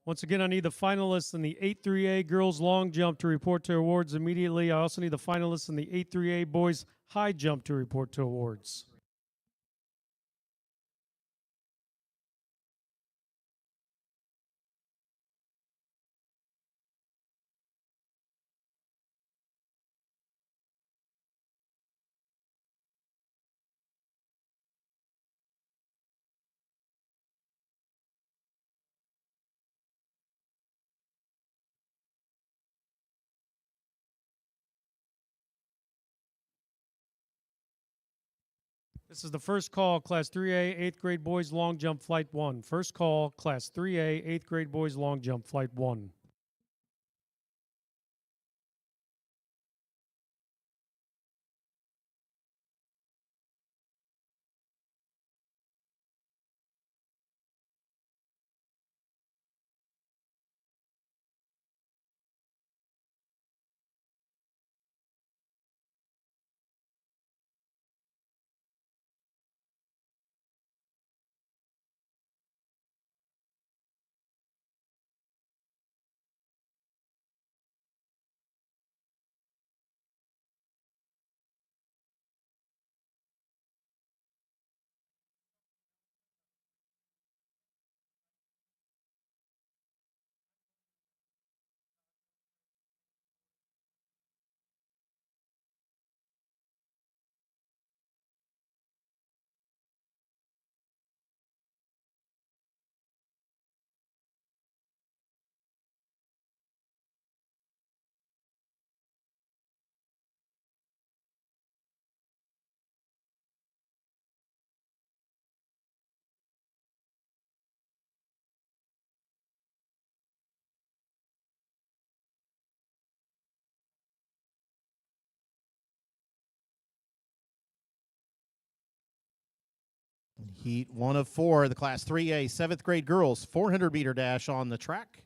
Once again, I need the finalists in the 8-3A girls long jump to report to awards immediately. I also need the finalists in the 8-3A boys high jump to report to awards. This is the first call, Class 3A, 8th grade boys long jump, Flight 1. First call, Class 3A, 8th grade boys long jump, Flight 1. Heat 1 of 4, the Class 3A 7th grade girls 400-meter dash on the track.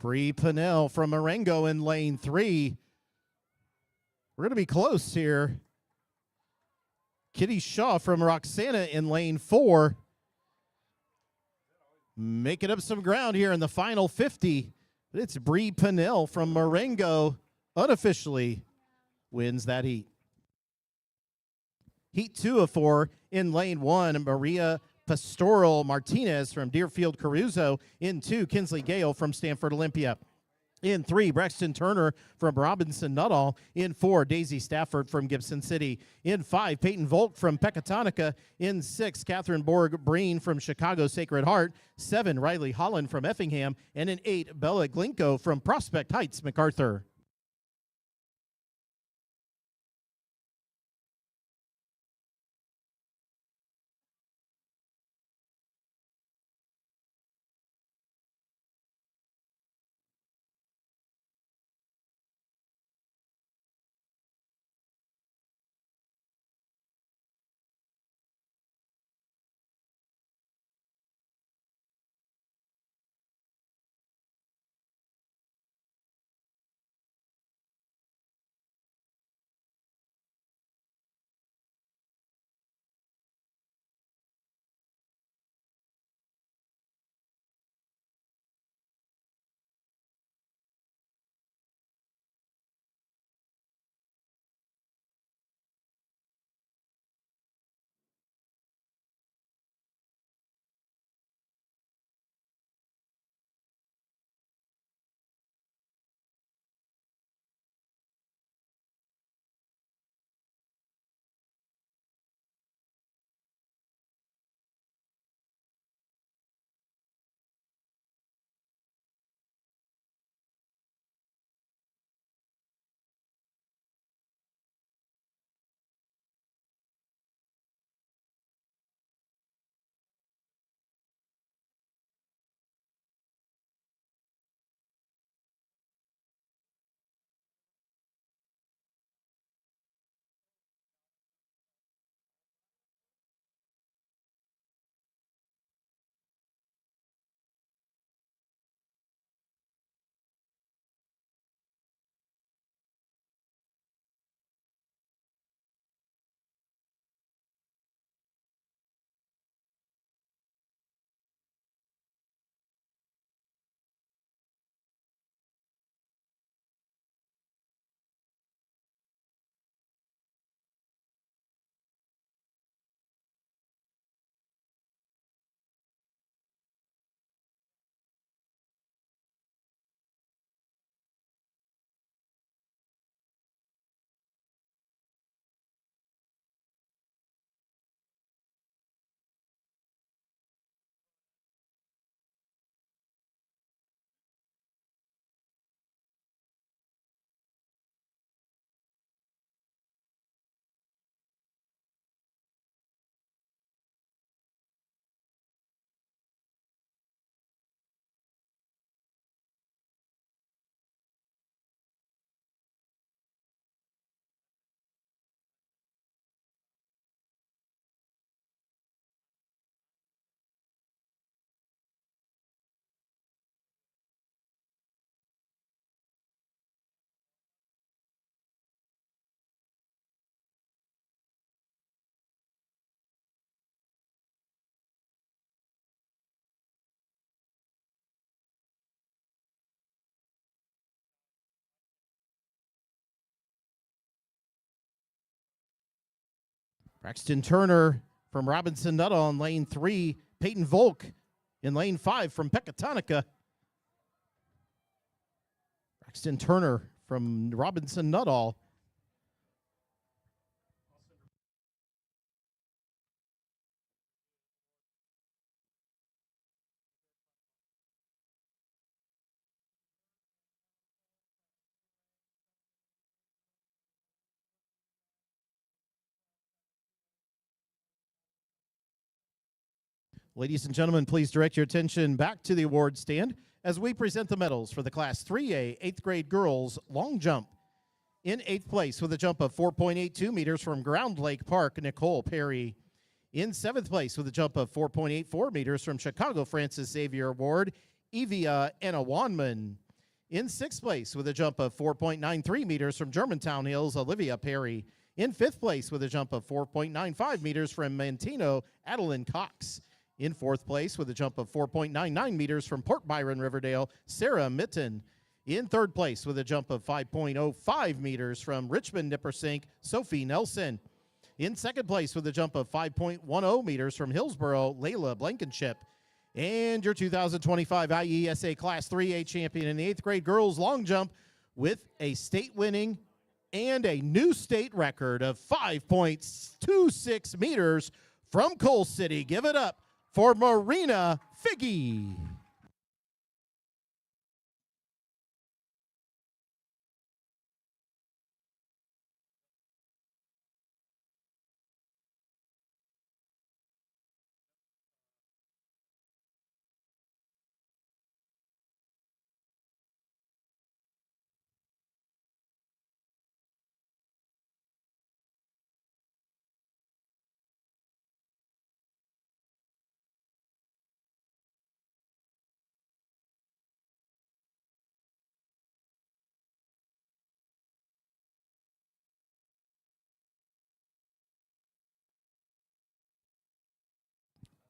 Bree Pinnell from Marengo in lane 3. We're going to be close here. Kitty Shaw from Roxana in lane 4. Making up some ground here in the final 50. It's Bree Pinnell from Marengo unofficially wins that heat. Heat 2 of 4 in lane 1, Maria Pastoral Martinez from Deerfield Caruso. In 2, Kinsley Gale from Stanford Olympia. In 3, Braxton Turner from Robinson Nuttall. In 4, Daisy Stafford from Gibson City. In 5, Peyton Volk from Pecatonica. In 6, Catherine Borg-Breen from Chicago Sacred Heart. 7, Riley Holland from Effingham. And in 8, Bella Glinko from Prospect Heights, MacArthur. Braxton Turner from Robinson Nuttall in lane 3. Peyton Volk in lane 5 from Pecatonica. Braxton Turner from Robinson Nuttall. Ladies and gentlemen, please direct your attention back to the award stand as we present the medals for the Class 3A 8th grade girls long jump. In 8th place with a jump of 4.82 meters from Ground Lake Park, Nicole Perry. In 7th place with a jump of 4.84 meters from Chicago Francis Xavier Ward, Evia Anawanman. In 6th place with a jump of 4.93 meters from Germantown Hills, Olivia Perry. In 5th place with a jump of 4.95 meters from Mantino, Adeline Cox. In 4th place with a jump of 4.99 meters from Port Byron, Riverdale, Sarah Mitten. In 3rd place with a jump of 5.05 meters from Richmond, Nippersink, Sophie Nelson. In 2nd place with a jump of 5.10 meters from Hillsboro, Layla Blankenship. And your 2025 IESA Class 3A champion in the 8th grade girls long jump with a state winning and a new state record of 5.26 meters from Coal City. Give it up for Marina Figgy.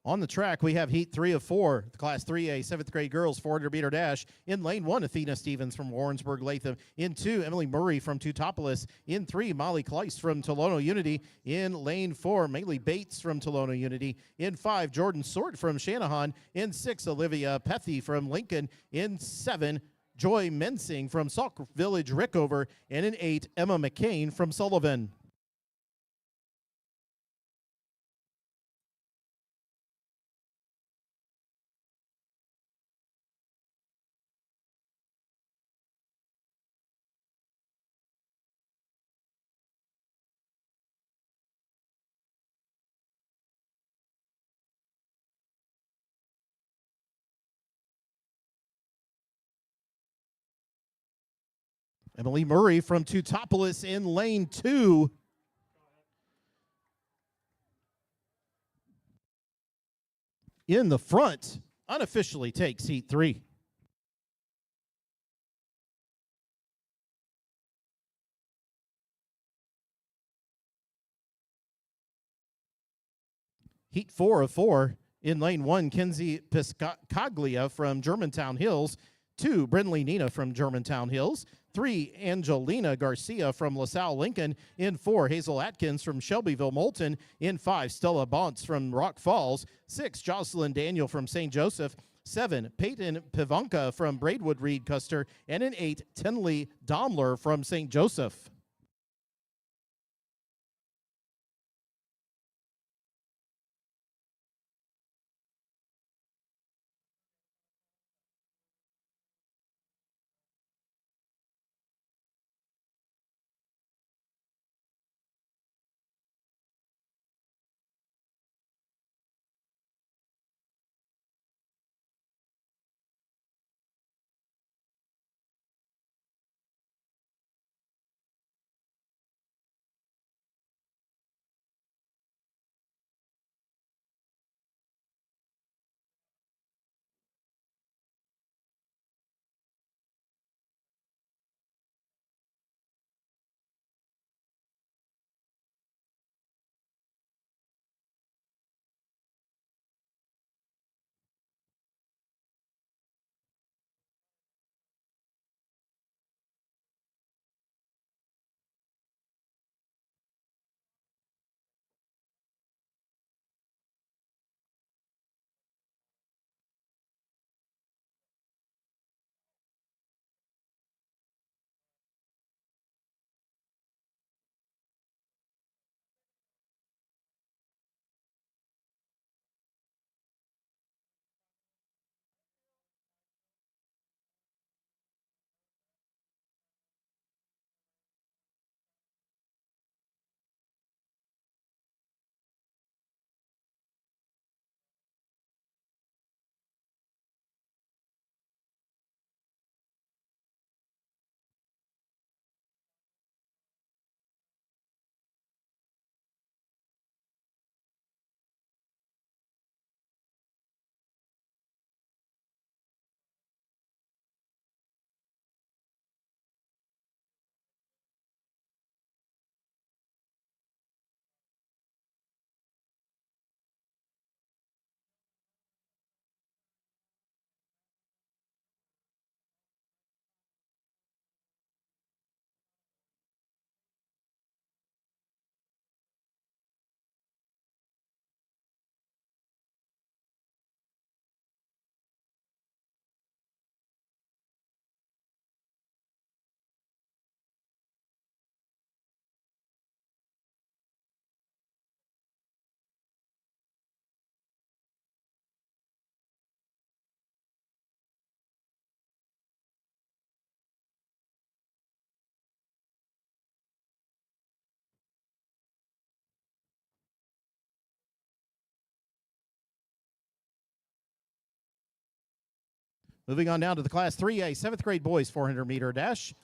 On the track, we have heat 3 of 4, the Class 3A 7th grade girls 400-meter dash. In lane 1, Athena Stevens from Warrensburg Latham. In 2, Emily Murray from Teutopolis. In 3, Molly Kleist from Tolono Unity. In lane 4, Maylee Bates from Tolono Unity. In 5, Jordan Sort from Shanahan. In 6, Olivia Pethy from Lincoln. In 7, Joy Mensing from Sauk Village Rickover. And in 8, Emma McCain from Sullivan. Emily Murray from Teutopolis in lane 2. In the front, unofficially takes heat 3. Heat 4 of 4. In lane 1, Kenzie Piscaglia from Germantown Hills. 2, Brindley Nina from Germantown Hills. 3, Angelina Garcia from LaSalle Lincoln. In 4, Hazel Atkins from Shelbyville Moulton. In 5, Stella Bonts from Rock Falls. 6, Jocelyn Daniel from St. Joseph. 7, Peyton Pivanka from Braidwood Reed Custer. And in 8, Tenley Domler from St. Joseph. Moving on now to the Class 3A 7th grade boys 400-meter dash.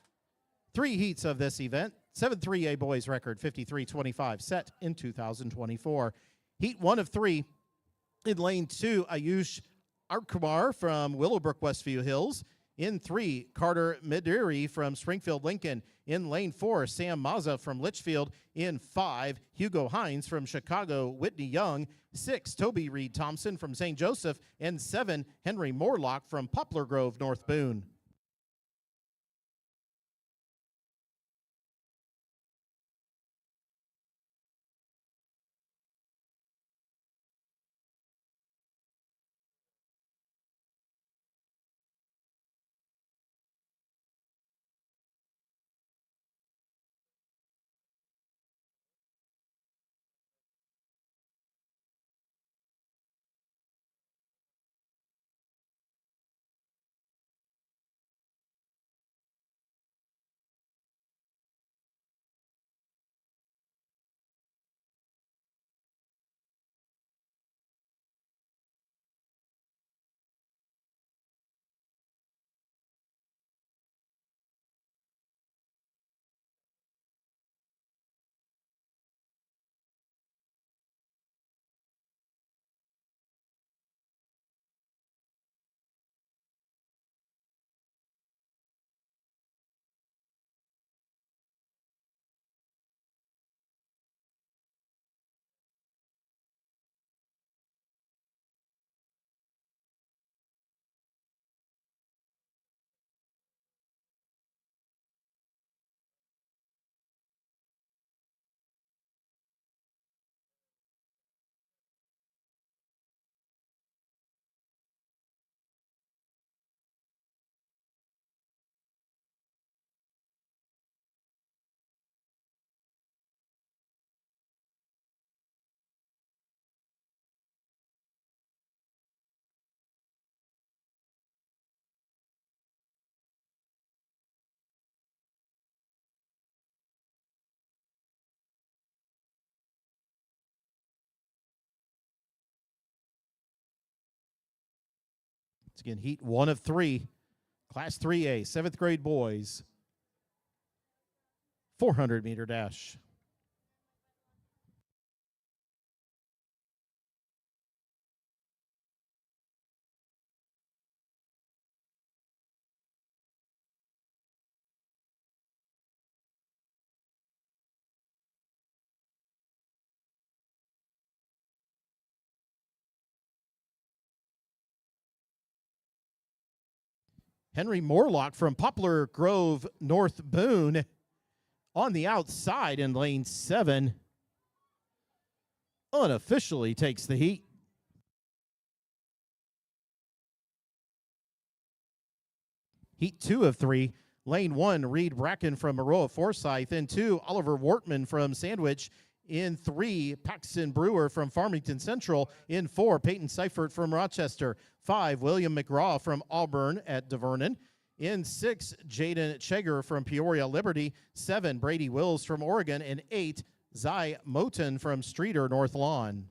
3 heats of this event. 7th 3A boys record 53.25 set in 2024. Heat 1 of 3 in lane 2, Ayush Arkumar from Willowbrook Westview Hills. In 3, Carter Mediri from Springfield Lincoln. In lane 4, Sam Mazza from Litchfield. In 5, Hugo Hines from Chicago Whitney Young. 6, Toby Reed Thompson from St. Joseph. And 7, Henry Morlock from Poplar Grove North Boone. Once again, heat 1 of 3, Class 3A, 7th grade boys, 400-meter dash. Henry Morlock from Poplar Grove North Boone on the outside in lane 7 unofficially takes the heat. Heat 2 of 3, lane 1, Reed Bracken from Maroa Forsyth. In 2, Oliver Wortman from Sandwich. In 3, Paxton Brewer from Farmington Central. In 4, Peyton Seifert from Rochester. 5, William McGraw from Auburn at DeVernon. In 6, Jaden Cheger from Peoria Liberty. 7, Brady Wills from Oregon. And 8, Zai Moten from Streeter North Lawn.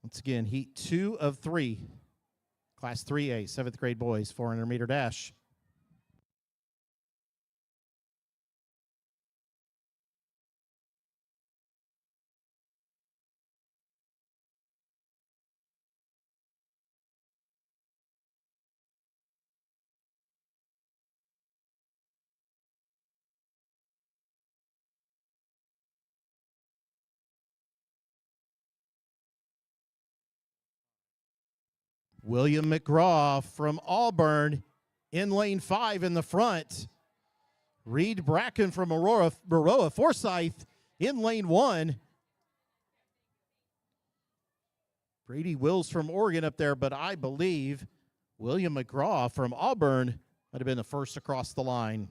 Once again, heat 2 of 3, Class 3A, 7th grade boys, 400-meter dash. William McGraw from Auburn in lane 5 in the front. Reed Bracken from Maroa Forsyth in lane 1. Brady Wills from Oregon up there, but I believe William McGraw from Auburn might have been the first across the line.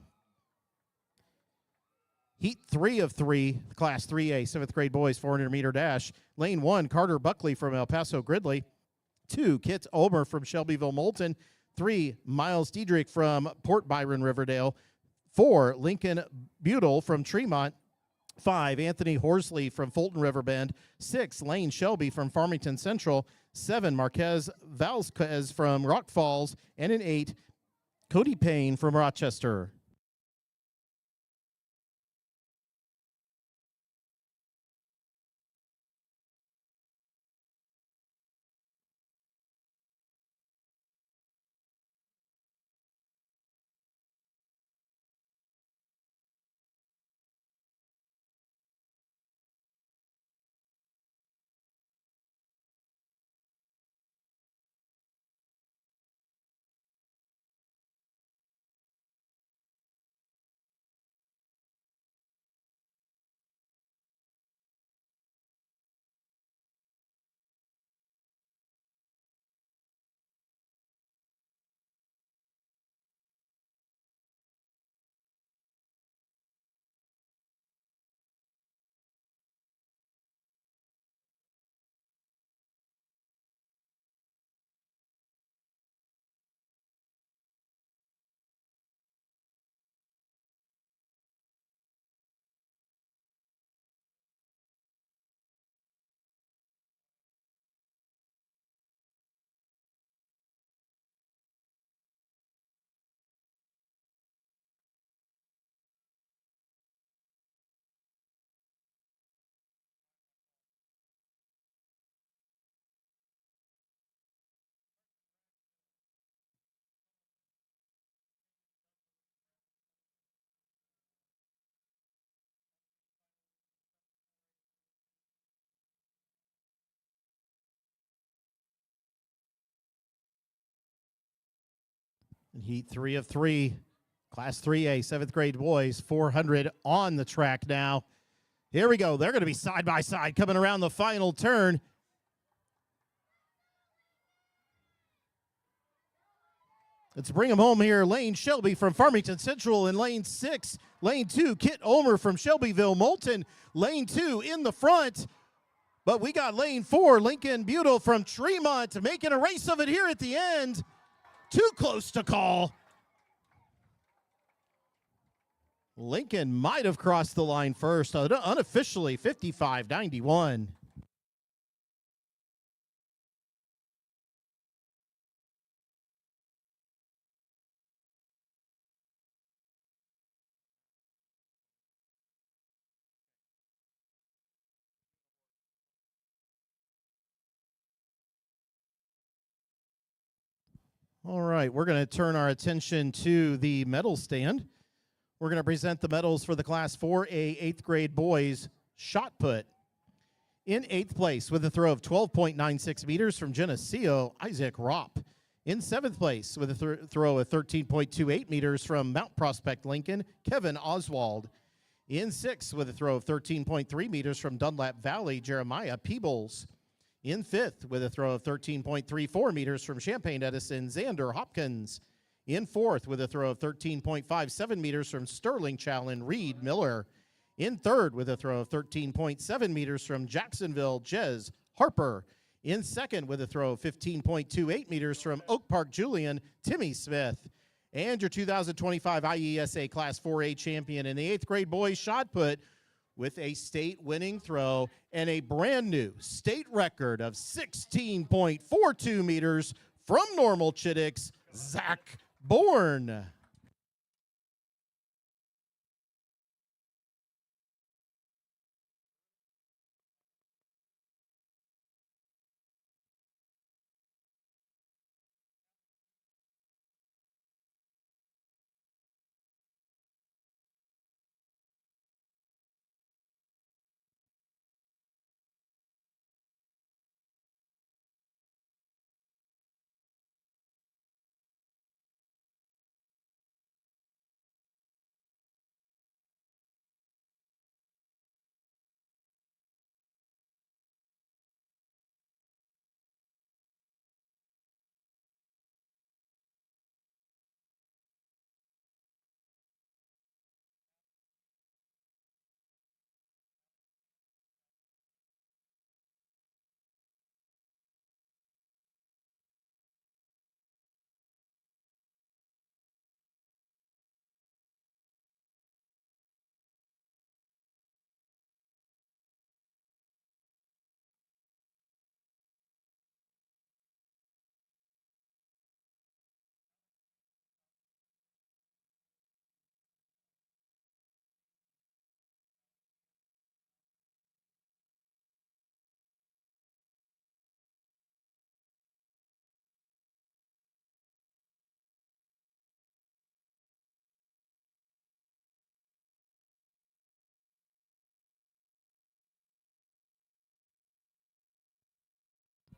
Heat 3 of 3, Class 3A, 7th grade boys 400-meter dash. Lane 1, Carter Buckley from El Paso Gridley. 2, Kit Ulmer from Shelbyville Moulton. 3, Miles Diedrich from Port Byron Riverdale. 4, Lincoln Butel from Tremont. 5, Anthony Horsley from Fulton Riverbend. 6, Lane Shelby from Farmington Central. 7, Marquez Valquez from Rock Falls. And in 8, Cody Payne from Rochester. In Heat 3 of 3, Class 3A, 7th grade boys, 400 on the track now. Here we go. They're going to be side by side coming around the final turn. Let's bring them home here. Lane Shelby from Farmington Central in lane 6. Lane 2, Kit Ulmer from Shelbyville Moulton. Lane 2 in the front. But we got lane 4, Lincoln Butel from Tremont, making a race of it here at the end. Too close to call. Lincoln might have crossed the line first, unofficially 55-91. All right, we're going to turn our attention to the medal stand. We're going to present the medals for the Class 4A 8th grade boys shot put. In 8th place with a throw of 12.96 meters from Geneseo, Isaac Ropp. In 7th place with a throw of 13.28 meters from Mount Prospect Lincoln, Kevin Oswald. In 6th with a throw of 13.3 meters from Dunlap Valley, Jeremiah Peebles. In 5th with a throw of 13.34 meters from Champaign Edison, Xander Hopkins. In 4th with a throw of 13.57 meters from Sterling Challen, Reed Miller. In 3rd with a throw of 13.7 meters from Jacksonville, Jez Harper. In 2nd with a throw of 15.28 meters from Oak Park Julian, Timmy Smith. And your 2025 IESA Class 4A champion in the 8th grade boys shot put with a state winning throw and a brand new state record of 16.42 meters from Normal Chittix, Zach Bourne.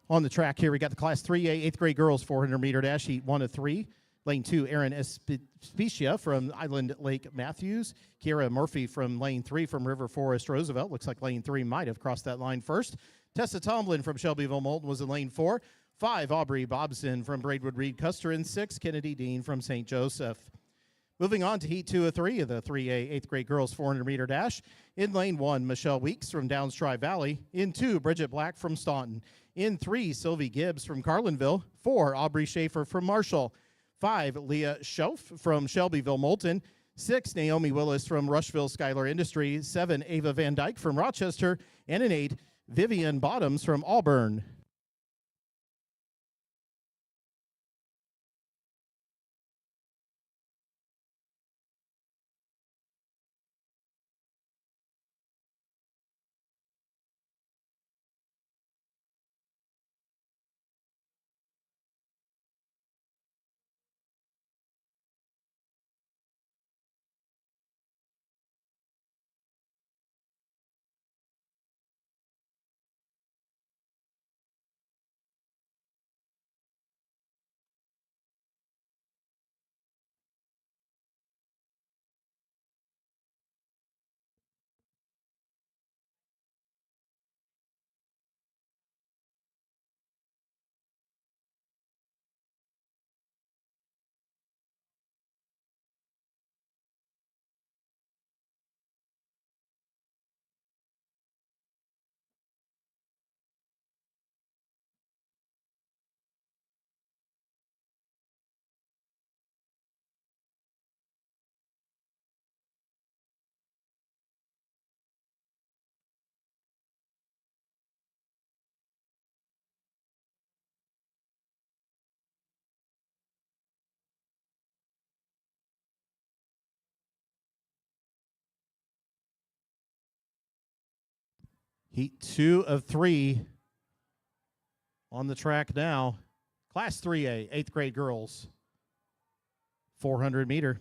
On the track here, we got the Class 3A 8th grade girls 400-meter dash, heat 1 of 3. Lane 2, Erin Especia from Island Lake Matthews. Kiera Murphy from Lane 3 from River Forest Roosevelt. Looks like Lane 3 might have crossed that line first. Tessa Tomlin from Shelbyville Moulton was in Lane 4. 5, Aubrey Bobson from Braidwood Reed Custer. And 6, Kennedy Dean from St. Joseph. Moving on to Heat 2 of 3 of the 3A 8th grade girls 400-meter dash. In Lane 1, Michelle Weeks from Downs Tri Valley. In 2, Bridget Black from Staunton. In 3, Sylvie Gibbs from Carlinville. 4, Aubrey Schaefer from Marshall. 5, Leah Schoaf from Shelbyville Moulton. 6, Naomi Willis from Rushville Schuyler Industries. 7, Ava Van Dyke from Rochester. And in 8, Vivian Bottoms from Auburn. Heat 2 of 3 on the track now. Class 3A 8th grade girls 400-meter.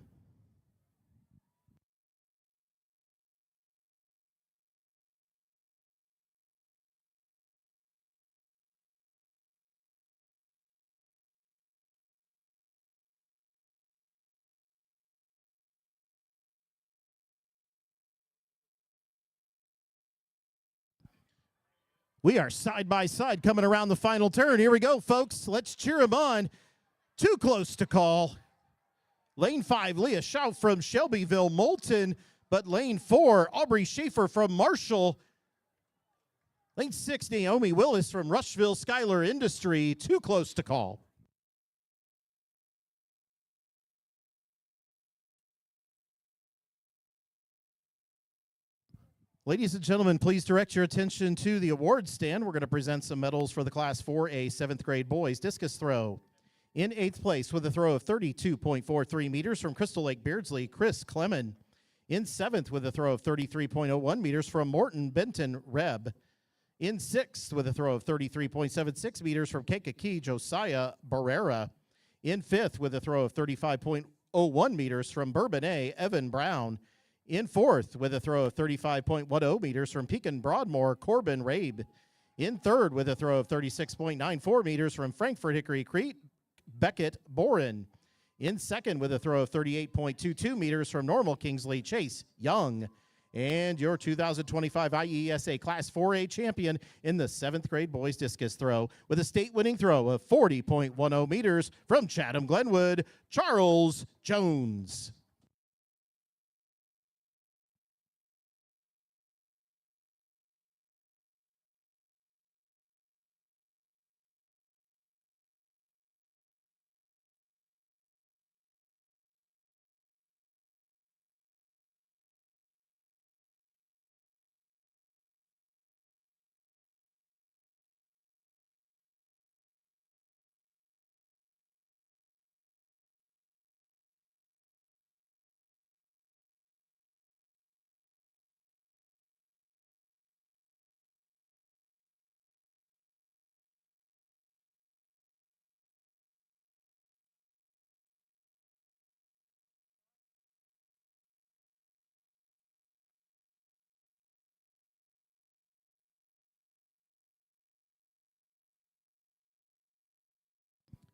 We are side by side coming around the final turn. Here we go, folks. Let's cheer them on. Too close to call. Lane 5, Leah Schauf from Shelbyville Moulton. But lane 4, Aubrey Schaefer from Marshall. Lane 6, Naomi Willis from Rushville Schuyler Industry. Too close to call. Ladies and gentlemen, please direct your attention to the awards stand. We're going to present some medals for the Class 4A 7th grade boys discus throw. In 8th place with a throw of 32.43 meters from Crystal Lake Beardsley, Chris Clemon. In 7th with a throw of 33.01 meters from Morton Benton Reb. In 6th with a throw of 33.76 meters from Kankakee, Josiah Barrera. In 5th with a throw of 35.01 meters from Bourbonnais, Evan Brown. In 4th with a throw of 35.10 meters from Pekin Broadmoor, Corbin Rabe. In 3rd with a throw of 36.94 meters from Frankfort Hickory Creek, Beckett Boren. In 2nd with a throw of 38.22 meters from Normal Kingsley, Chase Young. And your 2025 IESA Class 4A champion in the 7th grade boys discus throw with a state-winning throw of 40.10 meters from Chatham Glenwood, Charles Jones.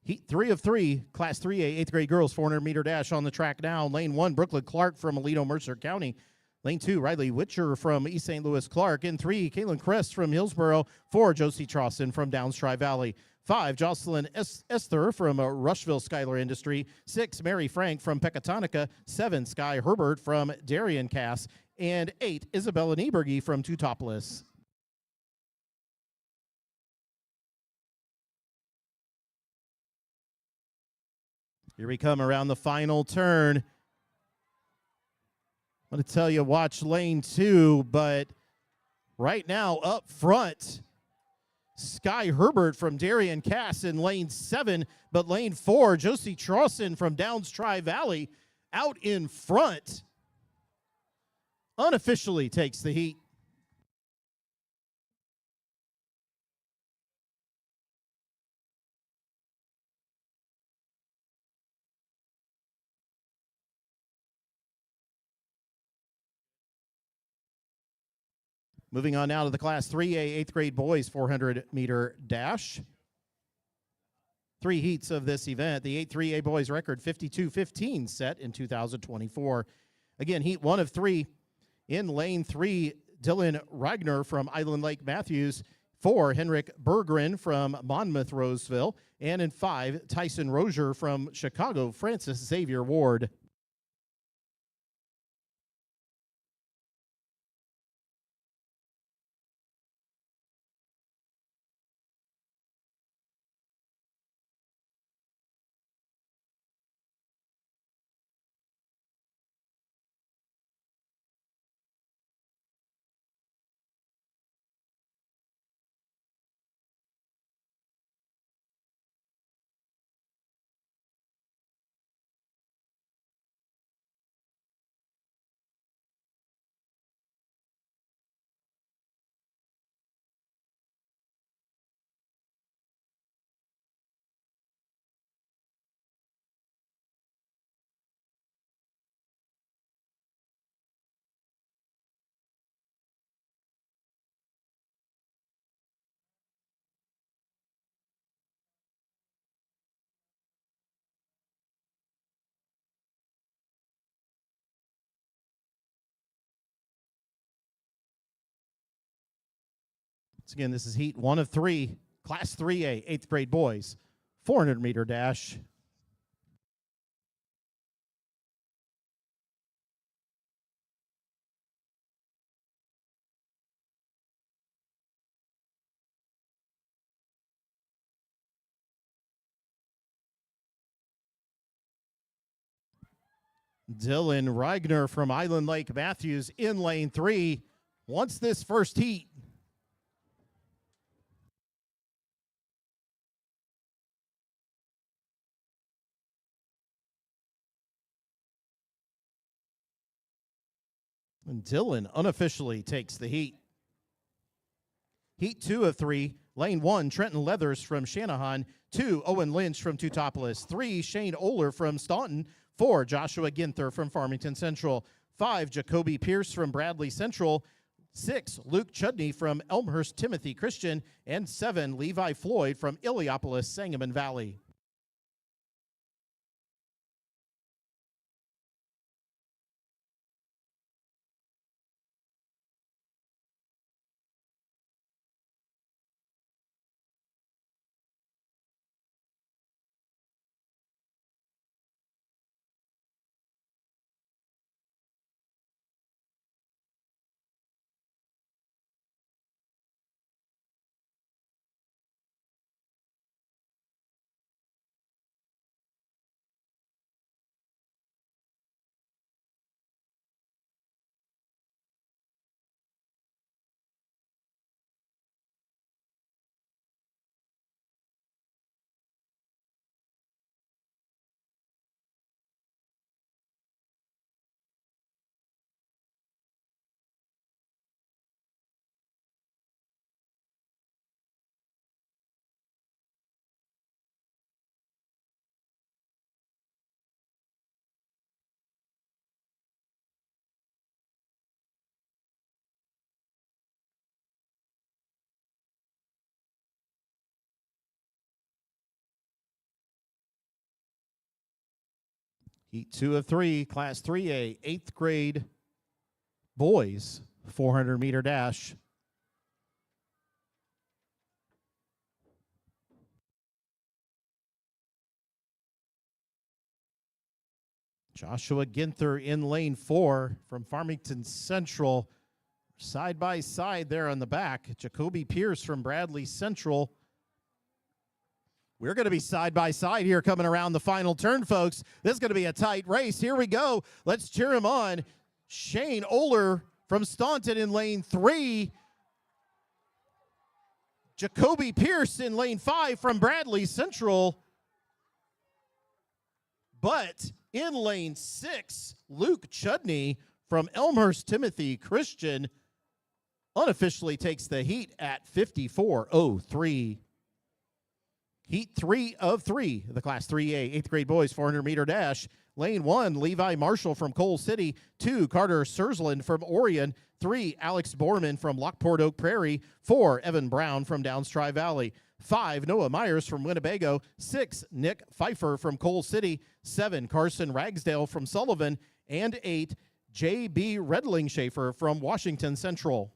Heat 3 of 3, Class 3A, 8th grade girls, 400-meter dash on the track now. Lane 1, Brooklyn Clark from Alito Mercer County. Lane 2, Riley Witcher from East St. Louis Clark. In 3, Caitlin Crest from Hillsboro. 4, Josie Trosson from Downs Tri-Valley. 5, Jocelyn Esther from Rushville Schuyler Industry. 6, Mary Frank from Pecatonica. 7, Sky Herbert from Darien Cass. And 8, Isabella Nieberge from Teutopolis. Here we come around the final turn. I'm going to tell you, watch lane 2, but right now up front, Sky Herbert from Darien Cass in lane 7, but lane 4, Josie Trosson from Downs Tri-Valley out in front. Unofficially takes the heat. Moving on now to the Class 3A 8th grade boys 400-meter dash. 3 heats of this event. The 8-3A boys record 52-15 set in 2024. Again, heat 1 of 3. In lane 3, Dylan Ragnar from Island Lake Matthews. 4, Henrik Berggren from Monmouth Roseville. And in 5, Tyson Rozier from Chicago, Francis Xavier Ward. Once again, this is heat 1 of 3, Class 3A, 8th grade boys, 400-meter dash. Dylan Ragnar from Island Lake Matthews in lane 3 wants this first heat. And Dylan unofficially takes the heat. Heat 2 of 3, lane 1, Trenton Leathers from Shanahan. 2, Owen Lynch from Teutopolis. 3, Shane Oler from Staunton. 4, Joshua Ginther from Farmington Central. 5, Jacoby Pierce from Bradley Central. 6, Luke Chudney from Elmhurst Timothy Christian. And 7, Levi Floyd from Illiopolis Sangamon Valley. Heat 2 of 3, Class 3A, 8th grade boys, 400-meter dash. Joshua Ginther in lane 4 from Farmington Central. Side by side there on the back. Jacoby Pierce from Bradley Central. We're going to be side by side here coming around the final turn, folks. This is going to be a tight race. Here we go. Let's cheer him on. Shane Oler from Staunton in lane 3. Jacoby Pierce in lane 5 from Bradley Central. But in lane 6, Luke Chudney from Elmhurst Timothy Christian unofficially takes the heat at 54:03. Heat 3 of 3, the Class 3A, 8th grade boys 400-meter dash. Lane 1, Levi Marshall from Coal City. 2, Carter Sursland from Orion. 3, Alex Borman from Lockport Oak Prairie. 4, Evan Brown from Downs Tri Valley. 5, Noah Myers from Winnebago. 6, Nick Pfeiffer from Coal City. 7, Carson Ragsdale from Sullivan. And 8, J.B. Redlingshafer from Washington Central.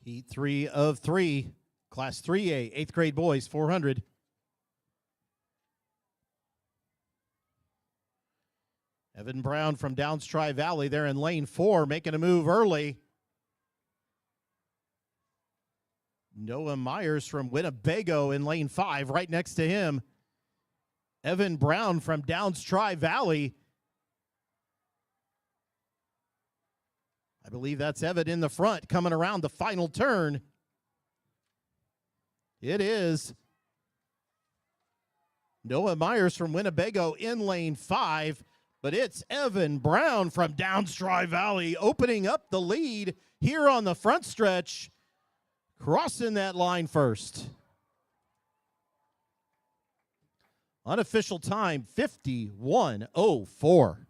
Heat 3 of 3, Class 3A, 8th grade boys, 400. Evan Brown from Downs Tri Valley there in lane 4, making a move early. Noah Myers from Winnebago in lane 5, right next to him. Evan Brown from Downs Tri Valley. I believe that's Evan in the front coming around the final turn. It is Noah Myers from Winnebago in lane 5, but it's Evan Brown from Downs Tri Valley opening up the lead here on the front stretch, crossing that line first. Unofficial time, 51:04.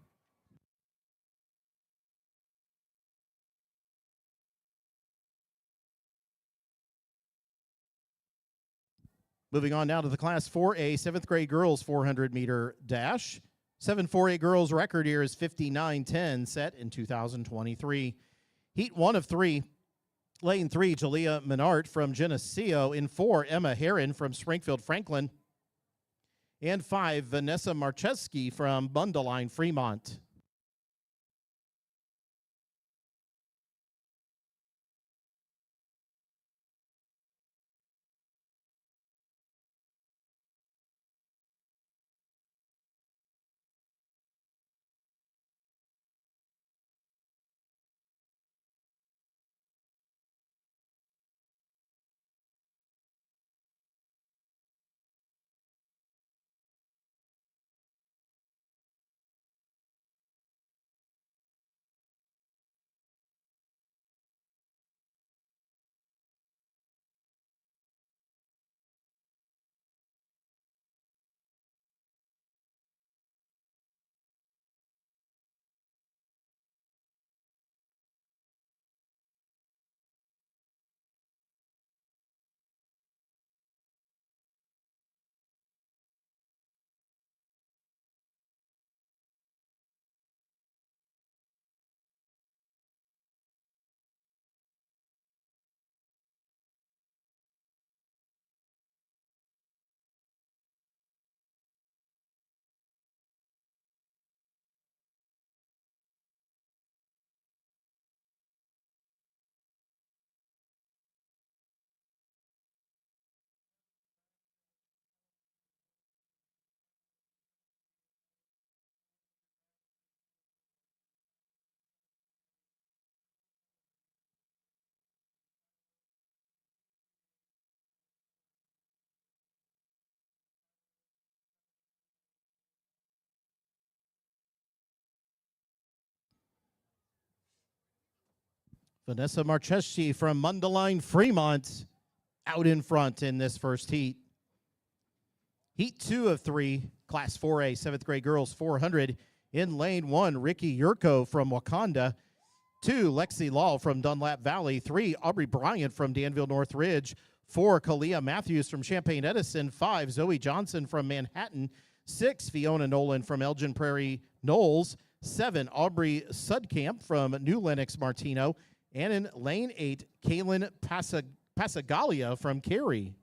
Moving on now to the Class 4A, 7th grade girls 400-meter dash. 7-4A girls record here is 59:10, set in 2023. Heat 1 of 3, lane 3, Jalea Menard from Geneseo. In 4, Emma Heron from Springfield Franklin. And 5, Vanessa Marcheski from Bundeline Fremont. Vanessa Marcheski from Mundelein Fremont out in front in this first heat. Heat 2 of 3, Class 4A, 7th grade girls 400. In lane 1, Ricky Yurko from Wakanda. 2, Lexi Law from Dunlap Valley. 3, Aubrey Bryant from Danville North Ridge. 4, Kalia Matthews from Champaign Edison. 5, Zoe Johnson from Manhattan. 6, Fiona Nolan from Elgin Prairie Knolls. 7, Aubrey Sudkamp from New Lenox Martino. And in lane 8, Kaylin Pasagalia from Cary.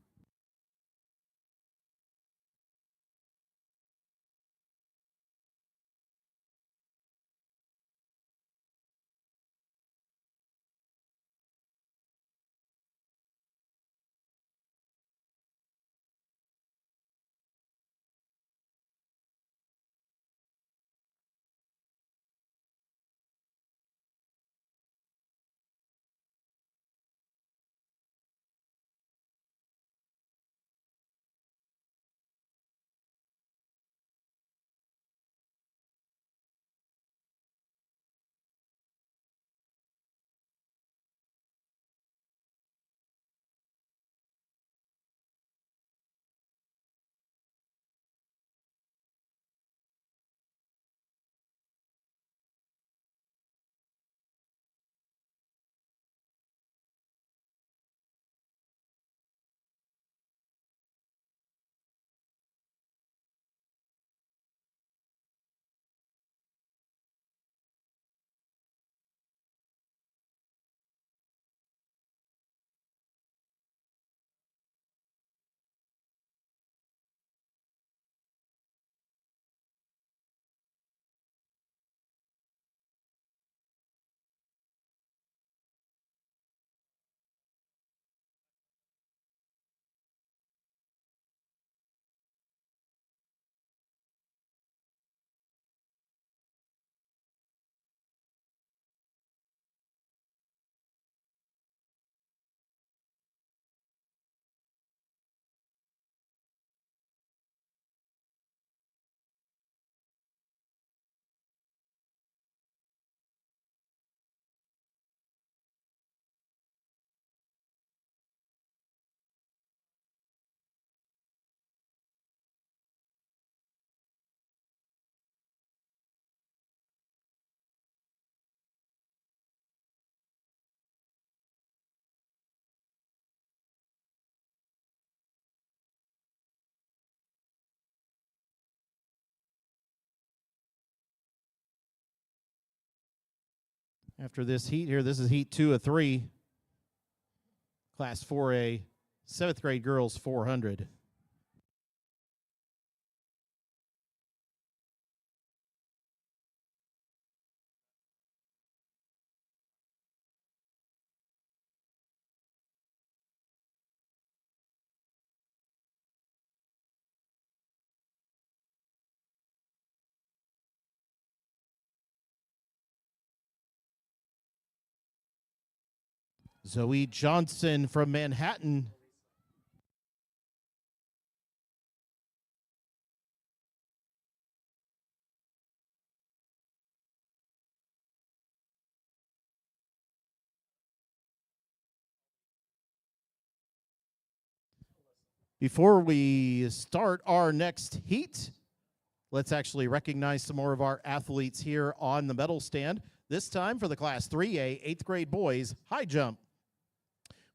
After this heat here, this is heat 2 of 3, Class 4A, 7th grade girls 400. Zoe Johnson from Manhattan. Before we start our next heat, let's actually recognize some more of our athletes here on the medal stand. This time for the Class 3A, 8th grade boys high jump.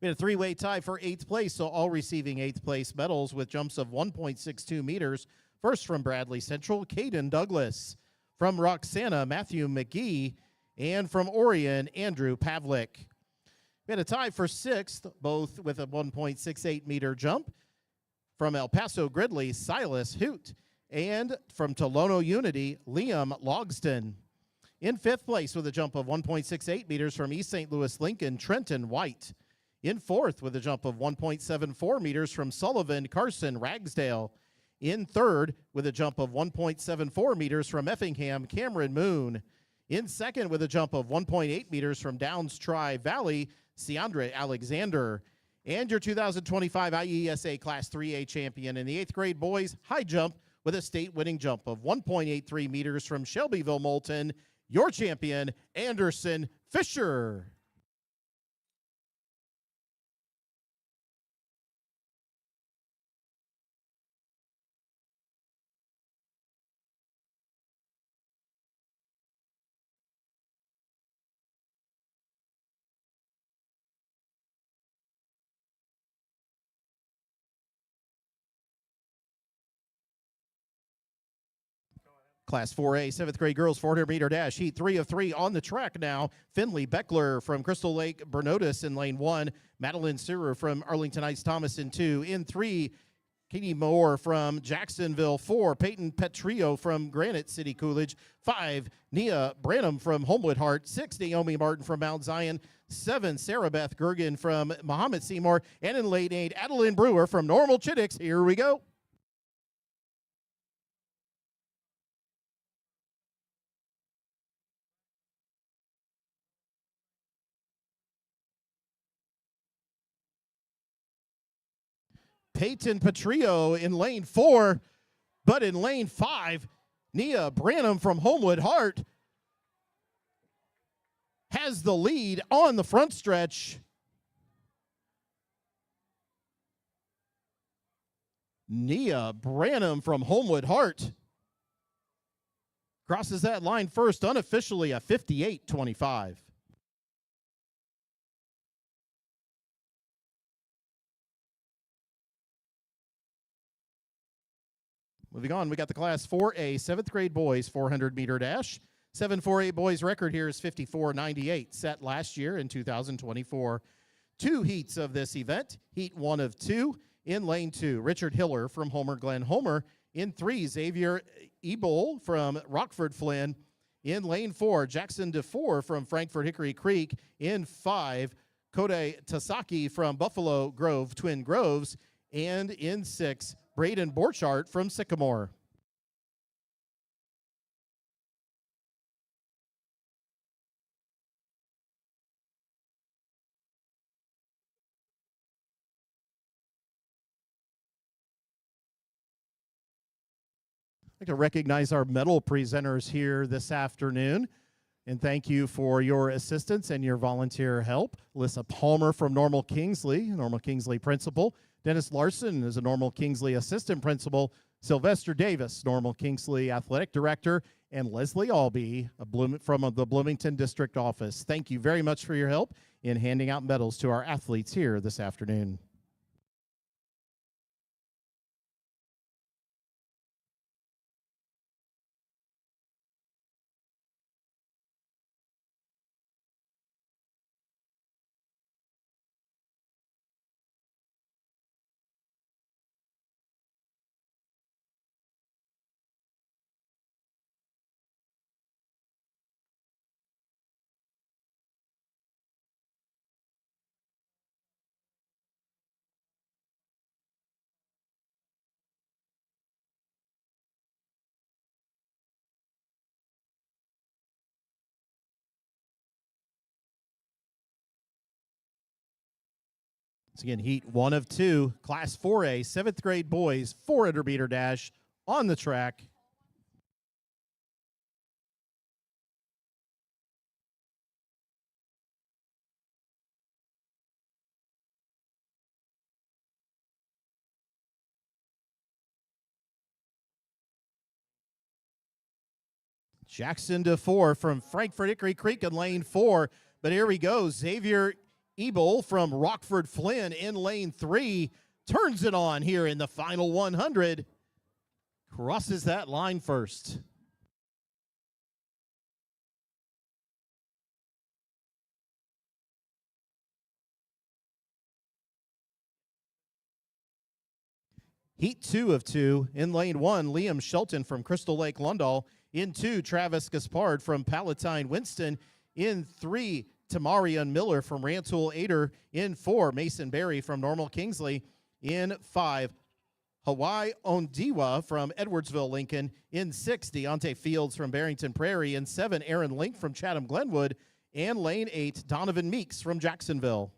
We had a three-way tie for 8th place, so all receiving 8th place medals with jumps of 1.62 meters. First from Bradley Central, Caden Douglas. From Roxana, Matthew McGee. And from Orion, Andrew Pavlik. We had a tie for 6th, both with a 1.68 meter jump. From El Paso Gridley, Silas Hoot. And from Tolono Unity, Liam Logston. In 5th place with a jump of 1.68 meters from East St. Louis Lincoln, Trenton White. In 4th with a jump of 1.74 meters from Sullivan, Carson Ragsdale. In 3rd with a jump of 1.74 meters from Effingham, Cameron Moon. In 2nd with a jump of 1.8 meters from Downs Tri-Valley, Ciandra Alexander. And your 2025 IESA Class 3A champion in the 8th grade boys high jump with a state-winning jump of 1.83 meters from Shelbyville Moulton, your champion, Anderson Fisher. Class 4A, 7th grade girls 400-meter dash, heat 3 of 3 on the track now. Finley Beckler from Crystal Lake Bernotis in lane 1. Madeline Searer from Arlington Heights Thomas in 2. In 3, Katie Moore from Jacksonville. 4, Peyton Petrio from Granite City Coolidge. 5, Nia Branham from Homewood Hart. 6, Naomi Martin from Mount Zion. 7, Sarah Beth Gergen from Muhammad Seymour. And in lane 8, Adeline Brewer from Normal Chittix. Here we go. Peyton Petrio in lane 4, but in lane 5, Nia Branham from Homewood Hart has the lead on the front stretch. Nia Branham from Homewood Hart crosses that line first, unofficially a 58.25. Moving on, we got the Class 4A, 7th grade boys 400-meter dash. 748 boys record here is 54.98, set last year in 2024. 2 heats of this event. Heat 1 of 2 in lane 2, Richard Hiller from Homer Glen Homer. In 3, Xavier Ebel from Rockford Flynn. In lane 4, Jackson DeFore from Frankfort Hickory Creek. In 5, Kode Tasaki from Buffalo Grove Twin Groves. And in 6, Braden Borchardt from Sycamore. I'd like to recognize our medal presenters here this afternoon and thank you for your assistance and your volunteer help. Alyssa Palmer from Normal Kingsley principal. Dennis Larson is a Normal Kingsley assistant principal. Sylvester Davis, Normal Kingsley athletic director. And Leslie Albee from the Bloomington district office. Thank you very much for your help in handing out medals to our athletes here this afternoon. Once again, heat 1 of 2, Class 4A, 7th grade boys, 400-meter dash on the track. Jackson DeFore from Frankfort Hickory Creek in lane 4. But here we go. Xavier Ebel from Rockford Flynn in lane 3 turns it on here in the final 100. Crosses that line first. Heat 2 of 2. In lane 1, Liam Shelton from Crystal Lake Lundahl. In 2, Travis Gaspard from Palatine Winston. In 3, Tamarian Miller from Rantoul Ader. In 4, Mason Berry from Normal Kingsley. In 5, Hawaii Ondiwa from Edwardsville Lincoln. In 6, Deontay Fields from Barrington Prairie. In 7, Aaron Link from Chatham Glenwood. And lane 8, Donovan Meeks from Jacksonville.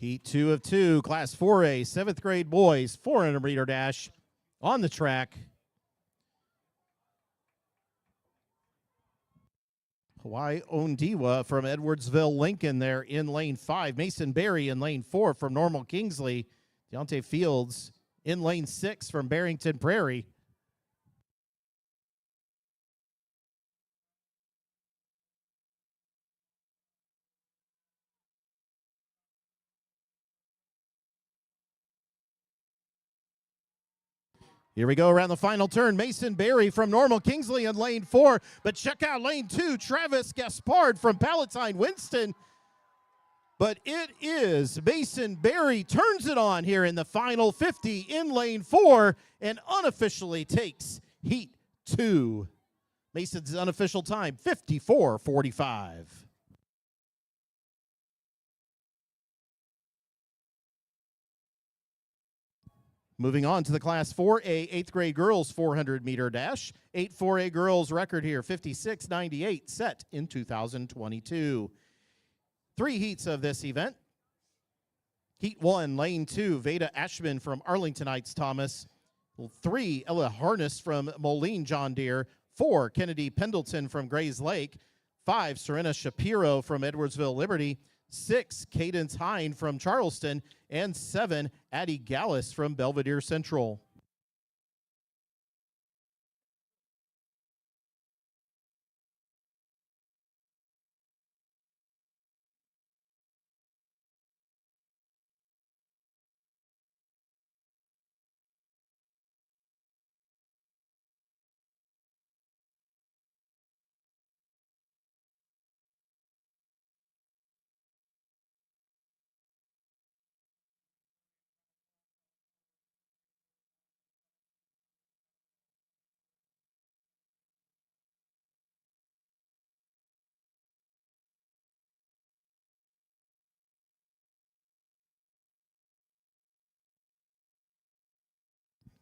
Heat 2 of 2, Class 4A, 7th grade boys, 400-meter dash on the track. Hawaii Ondiwa from Edwardsville, Lincoln there in lane 5. Mason Berry in lane 4 from Normal Kingsley. Deontay Fields in lane 6 from Barrington Prairie. Here we go around the final turn. Mason Berry from Normal Kingsley in lane 4. But check out lane 2, Travis Gaspard from Palatine Winston. But it is Mason Berry turns it on here in the final 50 in lane 4 and unofficially takes Heat 2. Mason's unofficial time, 54:45. Moving on to the Class 4A 8th grade girls 400-meter dash. 8 4A girls record here, 56:98, set in 2022. 3 heats of this event. Heat 1, lane 2, Veda Ashman from Arlingtonites Thomas. 3, Ella Harness from Moline John Deere. 4, Kennedy Pendleton from Grays Lake. 5, Serena Shapiro from Edwardsville Liberty. 6, Cadence Hine from Charleston. And 7, Addie Gallus from Belvedere Central.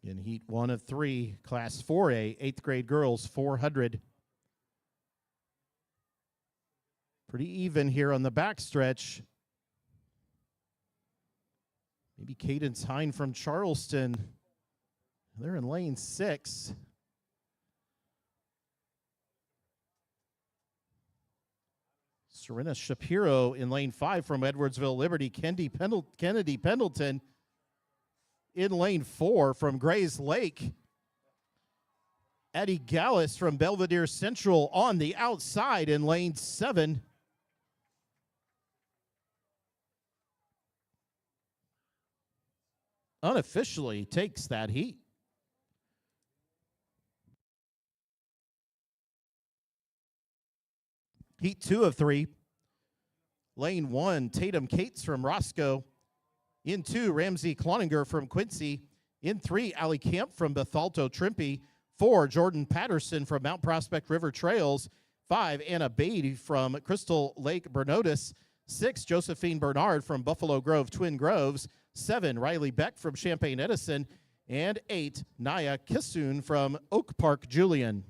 In Heat 1 of 3, Class 4A, 8th grade girls, 400. Pretty even here on the backstretch. Maybe Cadence Hine from Charleston. They're in lane 6. Serena Shapiro in lane 5 from Edwardsville Liberty. Kennedy Pendleton in lane 4 from Grays Lake. Addie Gallus from Belvedere Central on the outside in lane 7. Unofficially takes that heat. Heat 2 of 3. Lane 1, Tatum Cates from Roscoe. In 2, Ramsey Cloninger from Quincy. In 3, Allie Camp from Bethalto Trimpe. 4, Jordan Patterson from Mount Prospect River Trails. 5, Anna Beatty from Crystal Lake Bernodis. 6, Josephine Bernard from Buffalo Grove Twin Groves. 7, Riley Beck from Champaign Edison. And 8, Naya Kissoon from Oak Park Julian.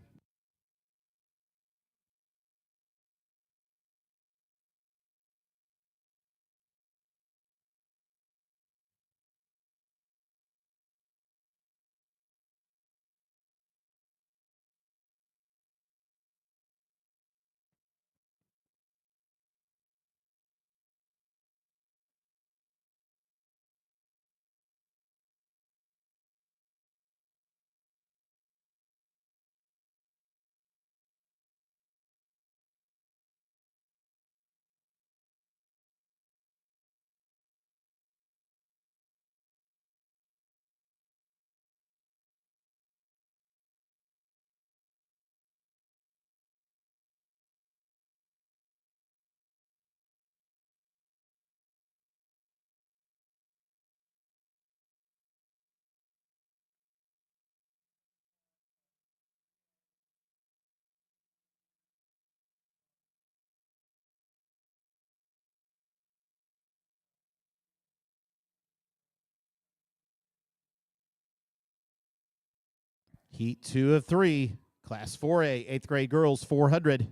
Heat 2 of 3, Class 4A, 8th grade girls, 400.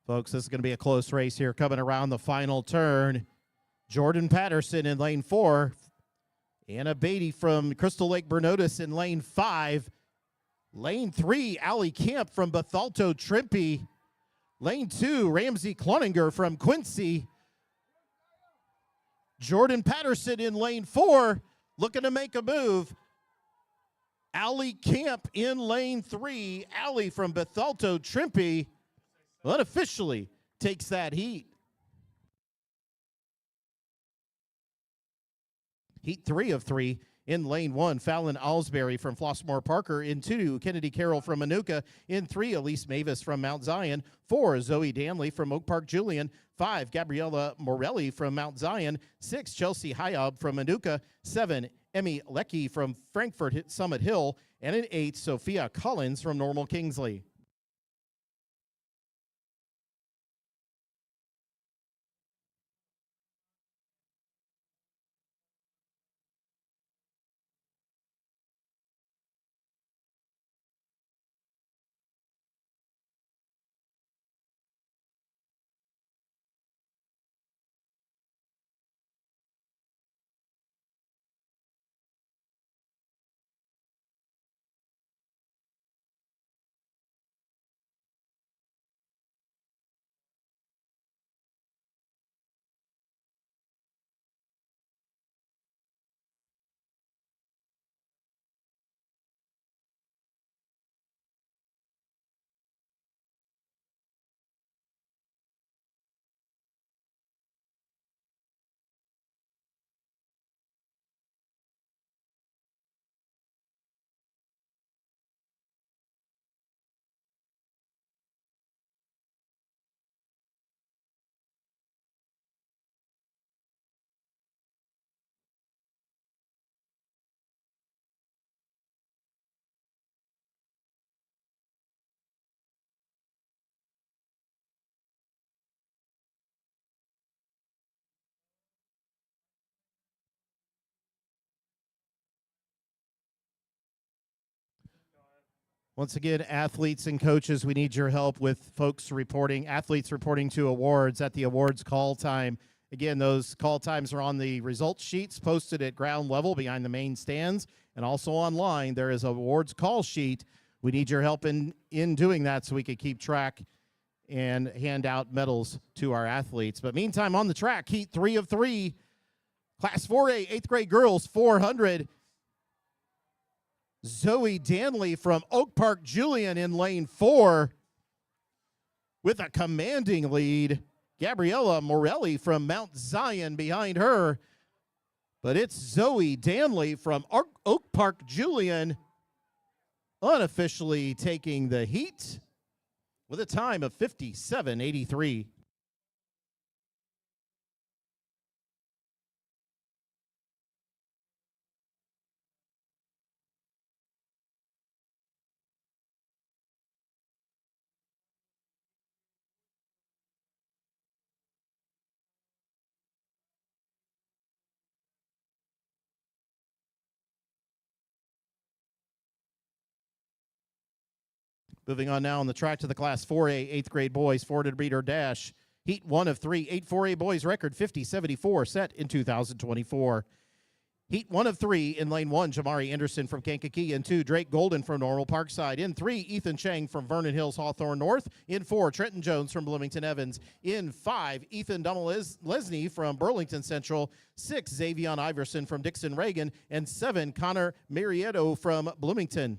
Folks, this is going to be a close race here coming around the final turn. Jordan Patterson in lane 4. Anna Beatty from Crystal Lake Bernotis in lane 5. Lane 3, Allie Camp from Bethalto Trimpe. Lane 2, Ramsey Cloninger from Quincy. Jordan Patterson in lane 4, looking to make a move. Allie Camp in lane 3. Allie from Bethalto Trimpe unofficially takes that heat. Heat 3 of 3. In lane 1, Fallon Alsbury from Flossmoor Parker. In 2, Kennedy Carroll from Manuka. In 3, Elise Mavis from Mount Zion. 4, Zoe Danley from Oak Park Julian. 5, Gabriella Morelli from Mount Zion. 6, Chelsea Hyob from Manuka. 7, Emmy Leckie from Frankfurt Summit Hill. And in 8, Sophia Collins from Normal Kingsley. Once again, athletes and coaches, we need your help with folks reporting, athletes reporting to awards at the awards call time. Again, those call times are on the results sheets posted at ground level behind the main stands, and also online. There is an awards call sheet. We need your help in doing that so we can keep track and hand out medals to our athletes. But meantime, on the track, heat 3 of 3, Class 4A, 8th grade girls, 400. Zoe Danley from Oak Park Julian in lane 4 with a commanding lead. Gabriella Morelli from Mount Zion behind her. But it's Zoe Danley from Oak Park Julian unofficially taking the heat with a time of 57:83. Moving on now on the track to the Class 4A 8th grade boys 400 meter dash. Heat 1 of 3, 8 4A boys record 50:74 set in 2024. Heat 1 of 3 in lane 1, Jamari Anderson from Kankakee. In 2, Drake Golden from Normal Parkside. In 3, Ethan Chang from Vernon Hills Hawthorne North. In 4, Trenton Jones from Bloomington Evans. In 5, Ethan Lesney from Burlington Central. 6, Xavion Iverson from Dixon Reagan. And 7, Connor Marietto from Bloomington.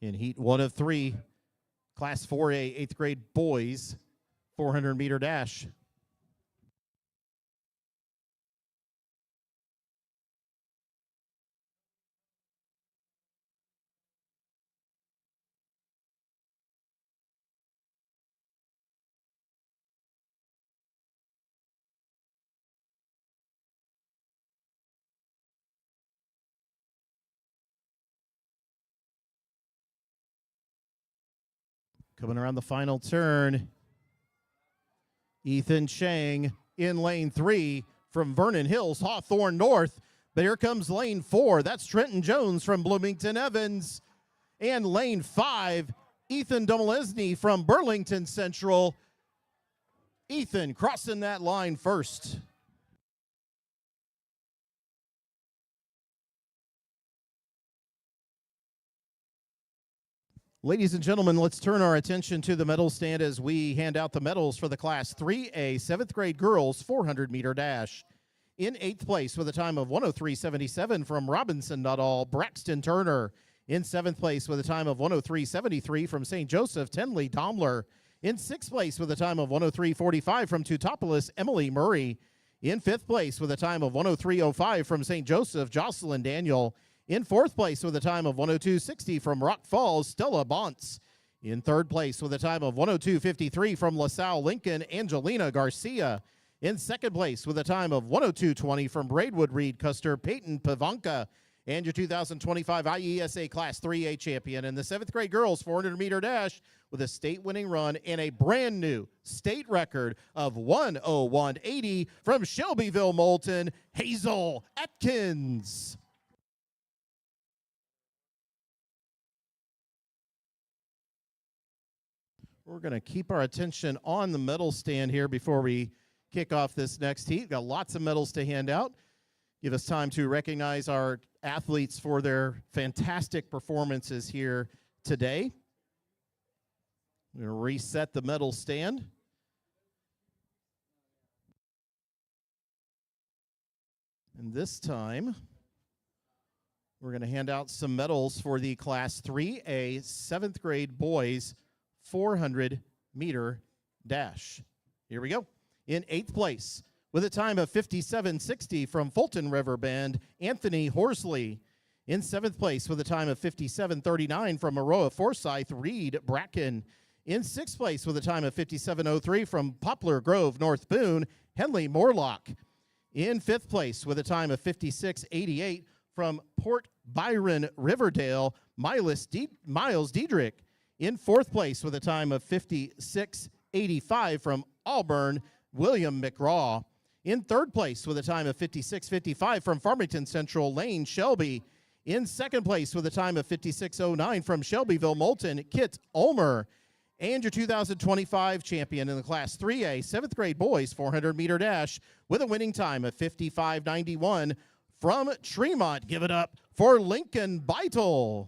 In heat 1 of 3, Class 4A 8th grade boys 400 meter dash. Coming around the final turn, Ethan Chang in lane 3 from Vernon Hills, Hawthorne North. But here comes lane 4. That's Trenton Jones from Bloomington Evans. And lane 5, Ethan Domolesny from Burlington Central. Ethan crossing that line first. Ladies and gentlemen, let's turn our attention to the medal stand as we hand out the medals for the Class 3A 7th grade girls 400-meter dash. In 8th place with a time of 103.77 from Robinson Nuttall, Braxton Turner. In 7th place with a time of 103.73 from St. Joseph, Tenley Domler. In 6th place with a time of 103.45 from Teutopolis, Emily Murray. In 5th place with a time of 103.05 from St. Joseph, Jocelyn Daniel. In 4th place with a time of 102.60 from Rock Falls, Stella Bonts. In 3rd place with a time of 102.53 from LaSalle Lincoln, Angelina Garcia. In 2nd place with a time of 102.20 from Braidwood Reed Custer, Peyton Pavanka. And your 2025 IESA Class 3A champion in the 7th grade girls 400-meter dash with a state-winning run and a brand new state record of 101.80 from Shelbyville Moulton, Hazel Atkins. We're going to keep our attention on the medal stand here before we kick off this next heat. Got lots of medals to hand out. Give us time to recognize our athletes for their fantastic performances here today. I'm going to reset the medal stand. And this time, we're going to hand out some medals for the Class 3A 7th grade boys 400-meter dash. Here we go. In 8th place, with a time of 57.60 from Fulton River Bend, Anthony Horsley. In 7th place, with a time of 57.39 from Aroa Forsyth, Reed Bracken. In 6th place, with a time of 57.03 from Poplar Grove, North Boone, Henley Morlock. In 5th place, with a time of 56.88 from Port Byron, Riverdale, Miles Diedrich. In 4th place with a time of 56.85 from Auburn, William McGraw. In 3rd place with a time of 56.55 from Farmington Central, Lane Shelby. In 2nd place with a time of 56.09 from Shelbyville Moulton, Kit Ulmer. And your 2025 champion in the Class 3A 7th grade boys 400-meter dash with a winning time of 55.91 from Tremont. Give it up for Lincoln Beitel.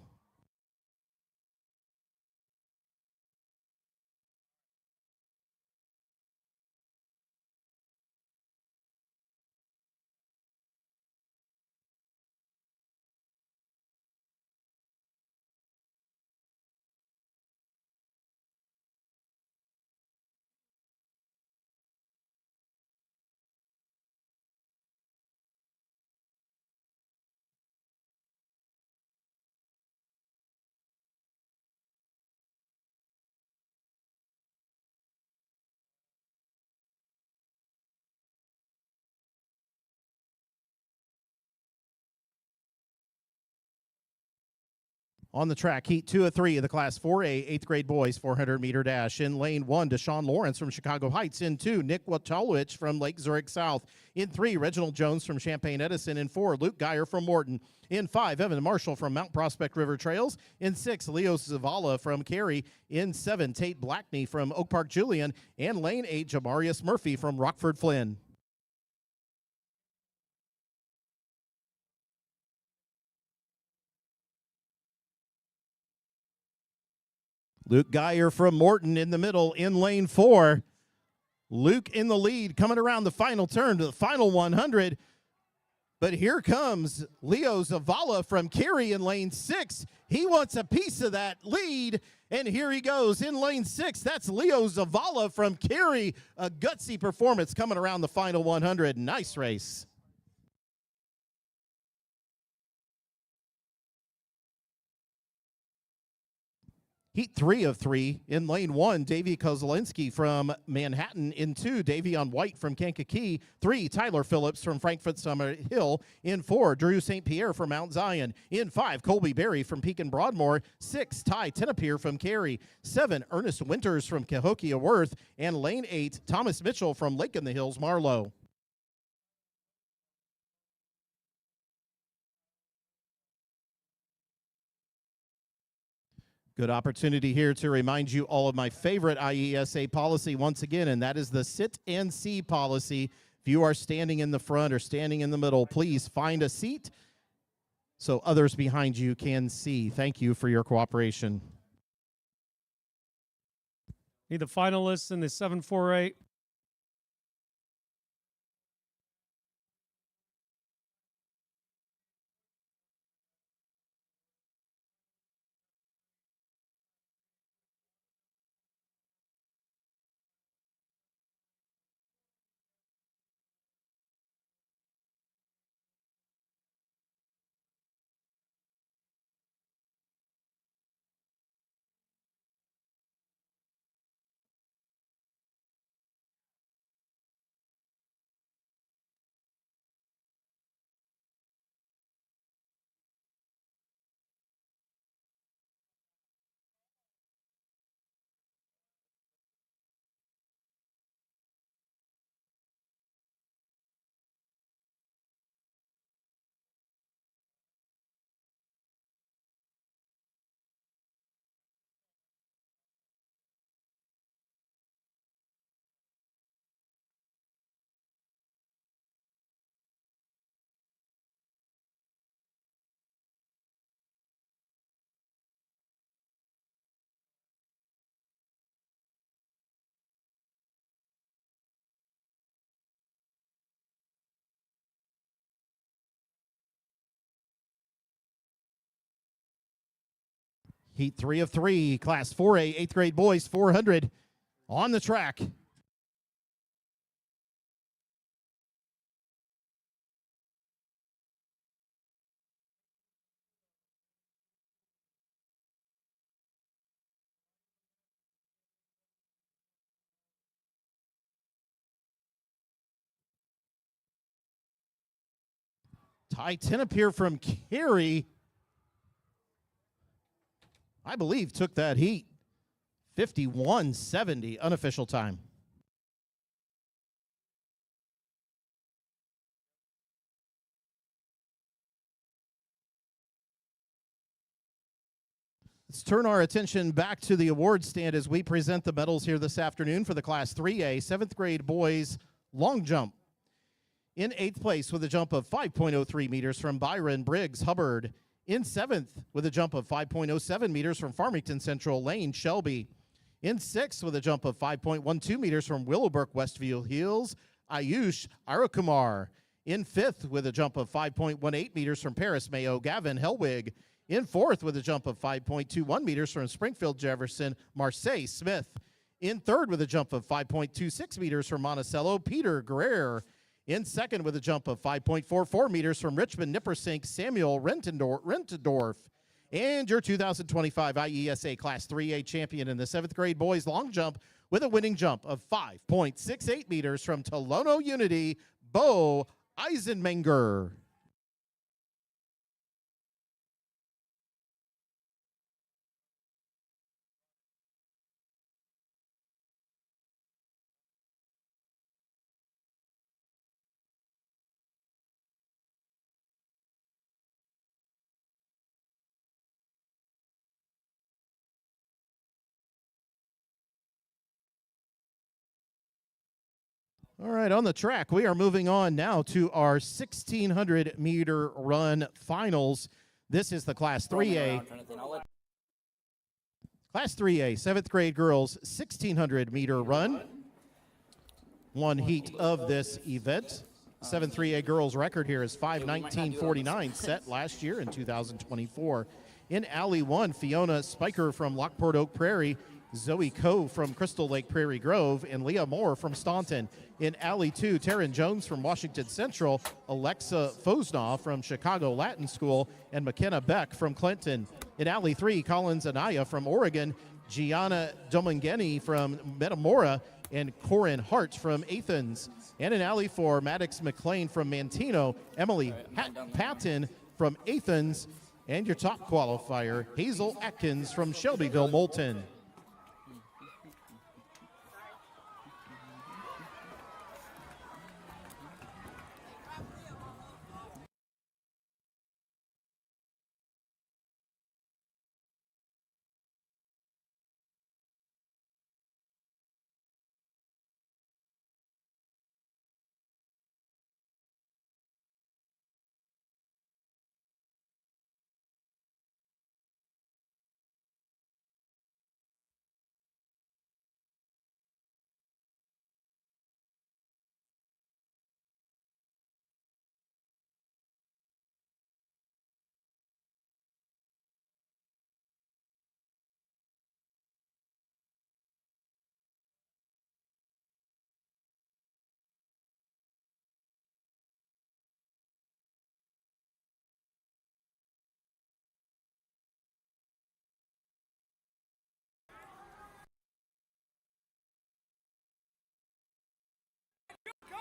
On the track, heat 2 of 3 of the Class 4A 8th grade boys 400-meter dash. In lane 1, Deshaun Lawrence from Chicago Heights. In 2, Nick Watalwich from Lake Zurich South. In 3, Reginald Jones from Champaign Edison. In 4, Luke Geyer from Morton. In 5, Evan Marshall from Mount Prospect River Trails. In 6, Leo Zavala from Cary. In 7, Tate Blackney from Oak Park Julian. And lane 8, Jamarius Murphy from Rockford Flynn. Luke Geyer from Morton in the middle in lane 4. Luke in the lead coming around the final turn to the final 100. But here comes Leo Zavala from Cary in lane 6. He wants a piece of that lead, and here he goes in lane 6. That's Leo Zavala from Cary. A gutsy performance coming around the final 100. Nice race. Heat 3 of 3. In lane 1, Davey Kozlinski from Manhattan. In 2, Davion White from Kankakee. 3, Tyler Phillips from Frankfurt Summit Hill. In 4, Drew St. Pierre from Mount Zion. In 5, Colby Berry from Pekin Broadmoor. 6, Ty Tenapier from Cary. 7, Ernest Winters from Cahokia Worth. And lane 8, Thomas Mitchell from Lake in the Hills Marlow. Good opportunity here to remind you all of my favorite IESA policy once again, and that is the sit and see policy. If you are standing in the front or standing in the middle, please find a seat so others behind you can see. Thank you for your cooperation. Need the finalists in the 748. Heat 3 of 3, Class 4A, 8th grade boys, 400 on the track. Ty Tenapier from Cary, I believe, took that heat. 51.70 unofficial time. Let's turn our attention back to the award stand as we present the medals here this afternoon for the Class 3A 7th grade boys long jump. In 8th place with a jump of 5.03 meters from Byron Briggs Hubbard. In 7th with a jump of 5.07 meters from Farmington Central, Lane Shelby. In 6th with a jump of 5.12 meters from Willowbrook Westview Hills, Ayush Arakumar. In 5th with a jump of 5.18 meters from Paris Mayo, Gavin Helwig. In 4th with a jump of 5.21 meters from Springfield Jefferson, Marseille Smith. In 3rd with a jump of 5.26 meters from Monticello, Peter Guerrero. In 2nd with a jump of 5.44 meters from Richmond Nippersink, Samuel Rentendorf. And your 2025 IESA Class 3A champion in the 7th grade boys long jump with a winning jump of 5.68 meters from Tolono Unity, Bo Eisenmenger. All right, on the track, we are moving on now to our 1,600-meter run finals. This is the Class 3A. Class 3A, 7th grade girls, 1,600-meter run. One heat of this event. 7-3A girls record here is 5:19.49, set last year in 2024. In Alley 1, Fiona Spiker from Lockport Oak Prairie, Zoe Coe from Crystal Lake Prairie Grove, and Leah Moore from Staunton. In Alley 2, Taryn Jones from Washington Central, Alexa Fosnaw from Chicago Latin School, and McKenna Beck from Clinton. In Alley 3, Collins Anaya from Oregon, Gianna Domingeni from Metamora, and Corin Hart from Athens. And in Alley 4, Maddox McLean from Mantino, Emily Patton from Athens, and your top qualifier, Hazel Atkins from Shelbyville Moulton.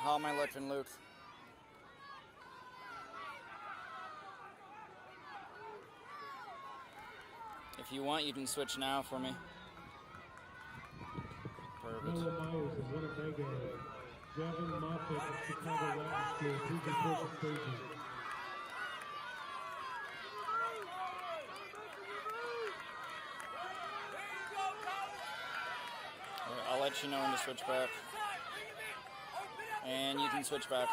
How am I looking, Luke? If you want, you can switch now for me. Perfect. Noah Myers of Winnebago. Gavin Moffett of Chicago Latin School. Please report to station. I'll let you know when to switch back. And you can switch back.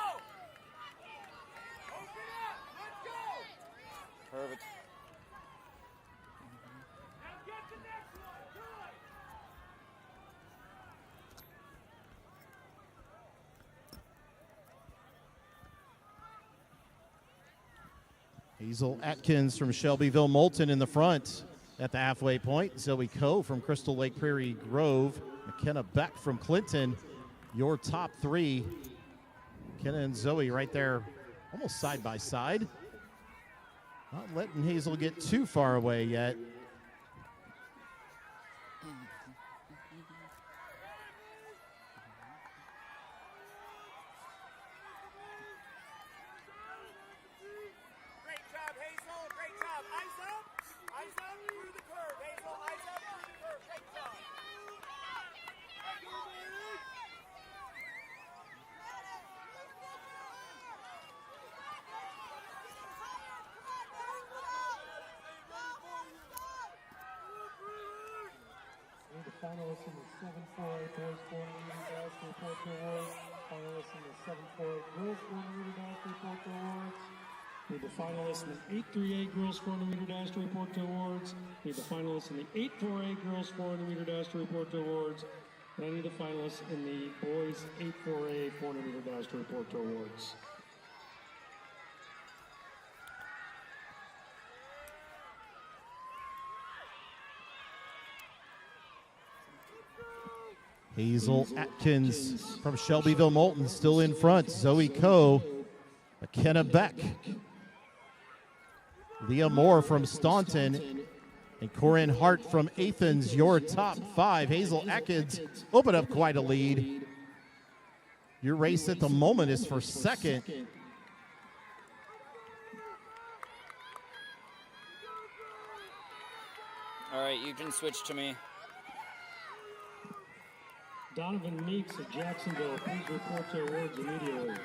Perfect. Hazel Atkins from Shelbyville Moulton in the front at the halfway point. Zoe Coe from Crystal Lake Prairie Grove. McKenna Beck from Clinton. Your top three. McKenna and Zoe right there almost side by side. Not letting Hazel get too far away yet. Great job, Hazel. Great job. Eyes up. Eyes up through the curve. Hazel, eyes up through the curve. Great job. Need the finalists in the 7-4 boys 400 dash report to awards. Finalists in the 7-4 girls 400 dash report to awards. Need the finalists in the 8-3A girls 400 dash to report to awards. Need the finalists in the 8-4A girls 400 dash to report to awards. And I need the finalists in the boys 8-4A 400 dash to report to awards. Hazel Atkins from Shelbyville Moulton still in front. Zoe Coe, McKenna Beck, Leah Moore from Staunton, and Corin Hart from Athens. Your top five. Hazel Atkins opened up quite a lead. Your race at the moment is for second. All right, you can switch to me. Donovan Meeks of Jacksonville, please report to awards immediately.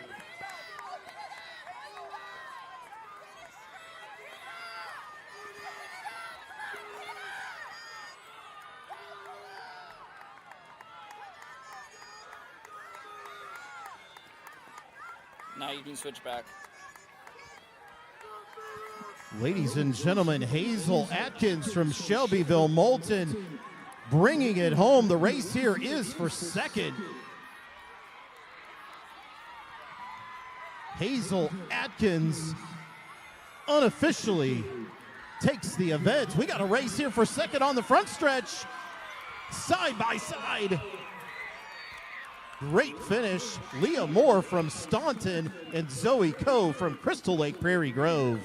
Now you can switch back. Ladies and gentlemen, Hazel Atkins from Shelbyville Moulton bringing it home. The race here is for second. Hazel Atkins unofficially takes the event. We got a race here for second on the front stretch, side by side. Great finish. Leah Moore from Staunton and Zoe Coe from Crystal Lake Prairie Grove.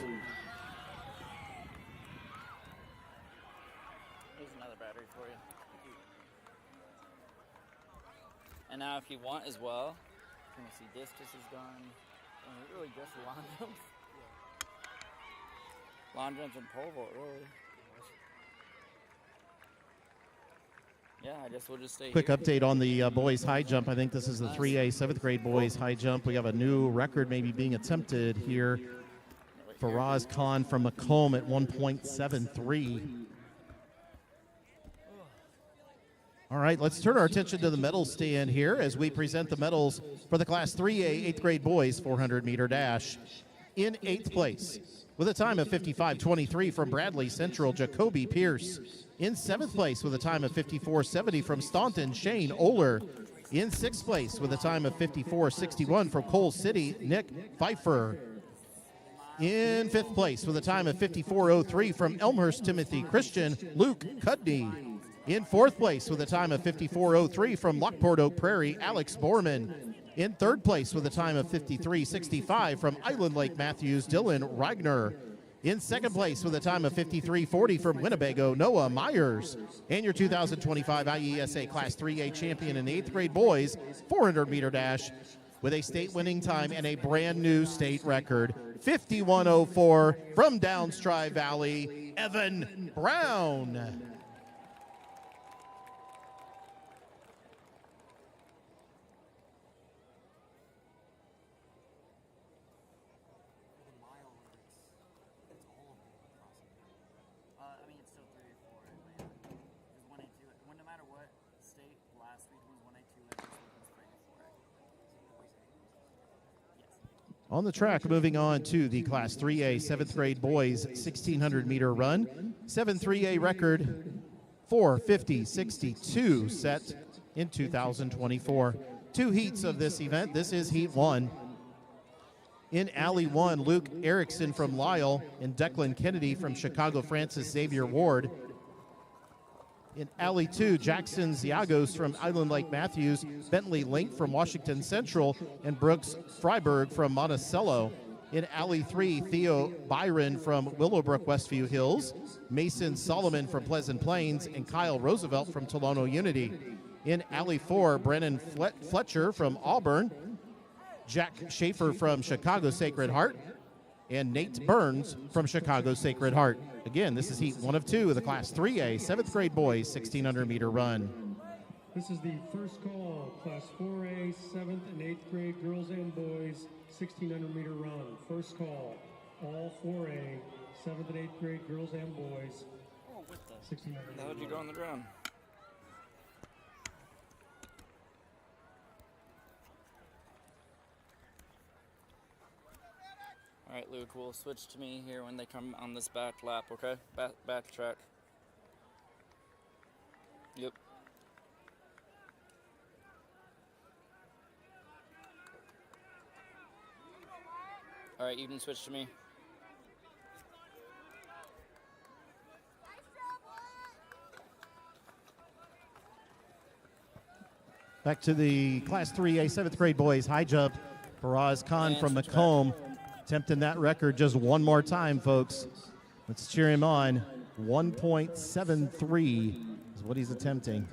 want as well. Let me see, discus is gone. Really just long jumps. Long jumps and pole vault, really. Yeah, I guess we'll just stay Quick here. update on the boys high jump. I think this is the 3A 7th grade boys high jump. We have a new record maybe being attempted here. Faraz Khan from Macomb at 1.73. All right, let's turn our attention to the medal stand here as we present the medals for the Class 3A 8th grade boys 400 meter dash. In 8th place, with a time of 55.23 from Bradley Central, Jacoby Pierce. In 7th place, with a time of 54.70 from Staunton, Shane Oler. In 6th place, with a time of 54.61 from Coal City, Nick Pfeiffer. In 5th place, with a time of 54.03 from Elmhurst, Timothy Christian, Luke Cudney. In 4th place, with a time of 54.03 from Lockport Oak Prairie, Alex Borman. In 3rd place, with a time of 53.65 from Island Lake Matthews, Dylan Reigner. In 2nd place, with a time of 53.40 from Winnebago, Noah Myers. And your 2025 IESA Class 3A champion in the 8th grade boys 400 meter dash with a state winning time and a brand new state record, 51.04 from Downstrive Valley, Evan Brown. I mean, it's still 3 or 4. Because 1A2, no matter what state last week was 1A2, it's 3 or 4. Yes. On the track, moving on to the Class 3A 7th grade boys 1600 meter run. 7-3A record 4:50.62 set in 2024. 2 heats of this event. This is Heat 1. In Alley 1, Luke Erickson from Lyle and Declan Kennedy from Chicago Francis Xavier Ward. In Alley 2, Jackson Ziagos from Island Lake Matthews, Bentley Link from Washington Central, and Brooks Freiberg from Monticello. In Alley 3, Theo Byron from Willowbrook Westview Hills, Mason Solomon from Pleasant Plains, and Kyle Roosevelt from Tolono Unity. In Alley 4, Brennan Fletcher from Auburn, Jack Schaefer from Chicago Sacred Heart, and Nate Burns from Chicago Sacred Heart. Again, this is Heat 1 of 2 of the Class 3A 7th grade boys 1600 meter run. This is the first call, Class 4A, 7th and 8th grade girls and boys, 1600 meter run. First call, all 4A, 7th and 8th grade girls and boys, 1600 meter How'd you go on the ground? All right, Luke, we'll switch to me here when they come on this back lap, okay? Back track. Yep. All right, you can switch to me. Back to the Class 3A 7th grade boys high jump. Faraz Khan from Macomb attempting that record just one more time, folks. Let's cheer him on. 1.73 is what he's attempting.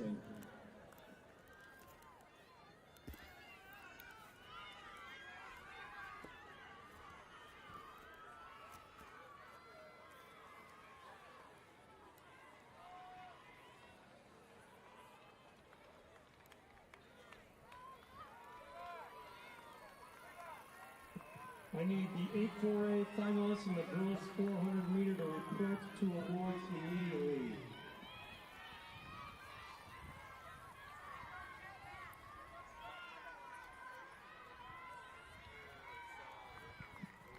I need the 8-4A finalists in the girls 400 meter to report to awards immediately.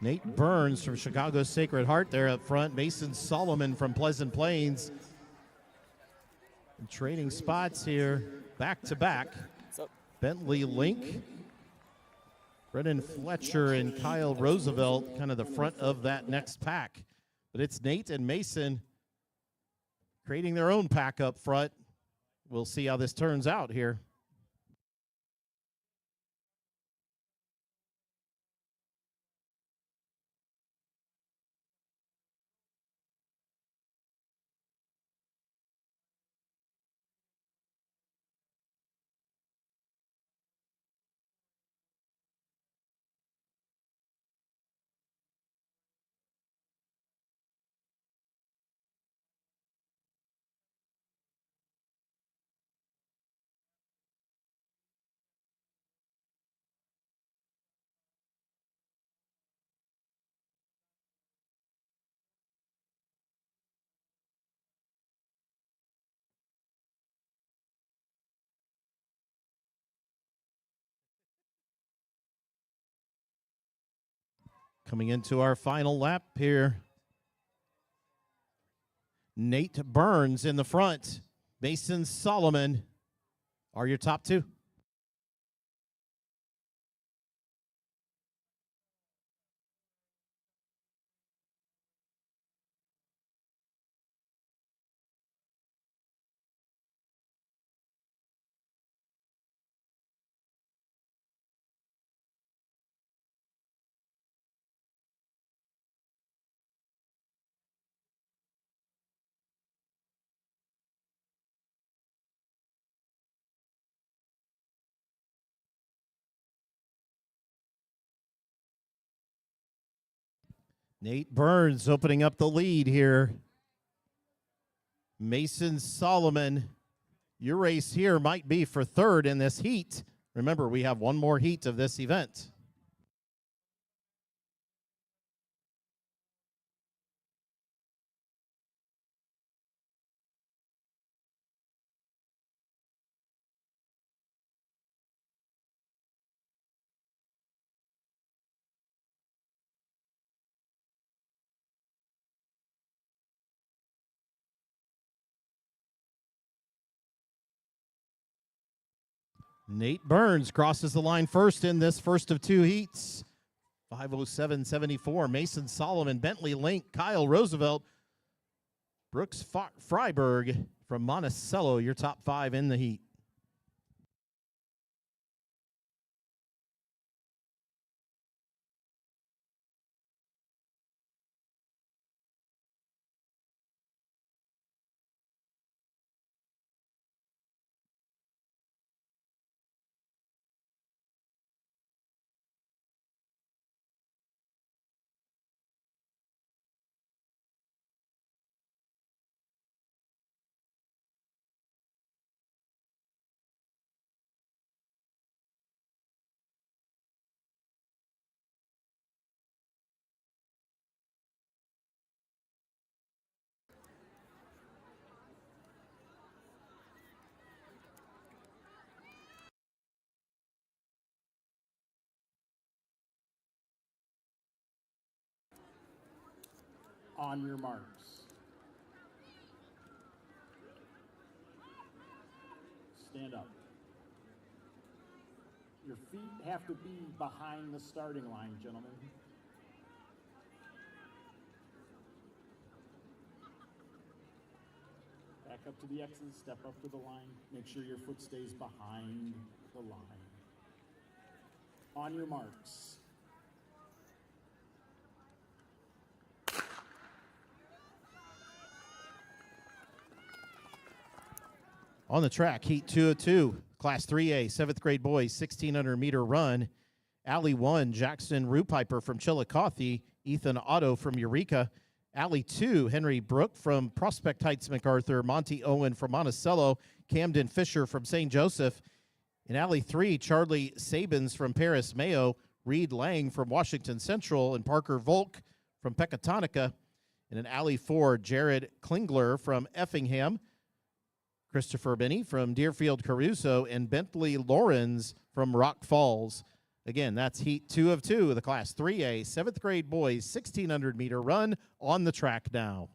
Nate Burns from Chicago Sacred Heart there up front. Mason Solomon from Pleasant Plains. And trading spots here back to back. Bentley Link, Brennan Fletcher, and Kyle Roosevelt kind of the front of that next pack. But it's Nate and Mason creating their own pack up front. We'll see how this turns out here. Coming into our final lap here. Nate Burns in the front. Mason Solomon are your top two. Nate Burns opening up the lead here. Mason Solomon, your race here might be for third in this heat. Remember, we have one more heat of this event. Nate Burns crosses the line first in this first of two heats. 5:07.74. Mason Solomon, Bentley Link, Kyle Roosevelt, Brooks Freiberg from Monticello, your top five in the heat. On your marks. Stand up. Your feet have to be behind the starting line, gentlemen. Back up to the X's, step up to the line. Make sure your foot stays behind the line. On your marks. On the track, heat 202, class 3A, 7th grade boys, 1,600-meter run. Alley 1, Jackson Rupiper from Chillicothe, Ethan Otto from Eureka. Alley 2, Henry Brook from Prospect Heights MacArthur, Monty Owen from Monticello, Camden Fisher from St. Joseph. In Alley 3, Charlie Sabins from Paris Mayo, Reed Lang from Washington Central, and Parker Volk from Pecatonica. And in Alley 4, Jared Klingler from Effingham, Christopher Benny from Deerfield Caruso, and Bentley Lawrence from Rock Falls. Again, that's heat 2 of 2 of the class 3A, 7th grade boys, 1,600-meter run on the track now.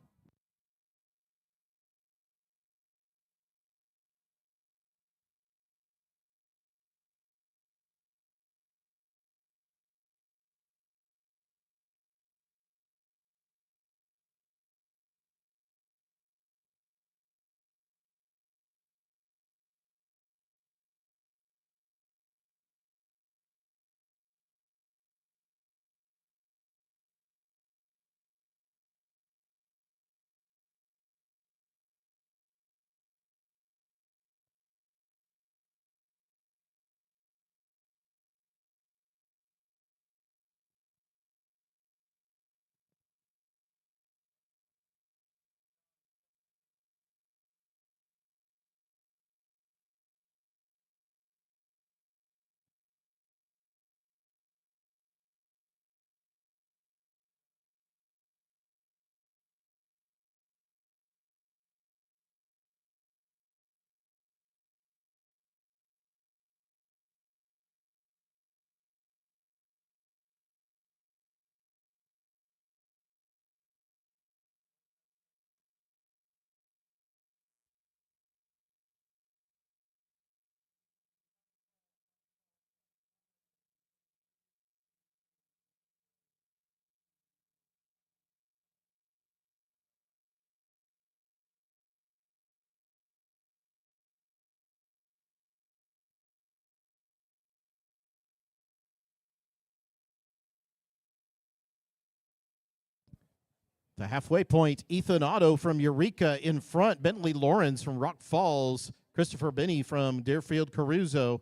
The halfway point, Ethan Otto from Eureka in front. Bentley Lawrence from Rock Falls. Christopher Binney from Deerfield Caruso.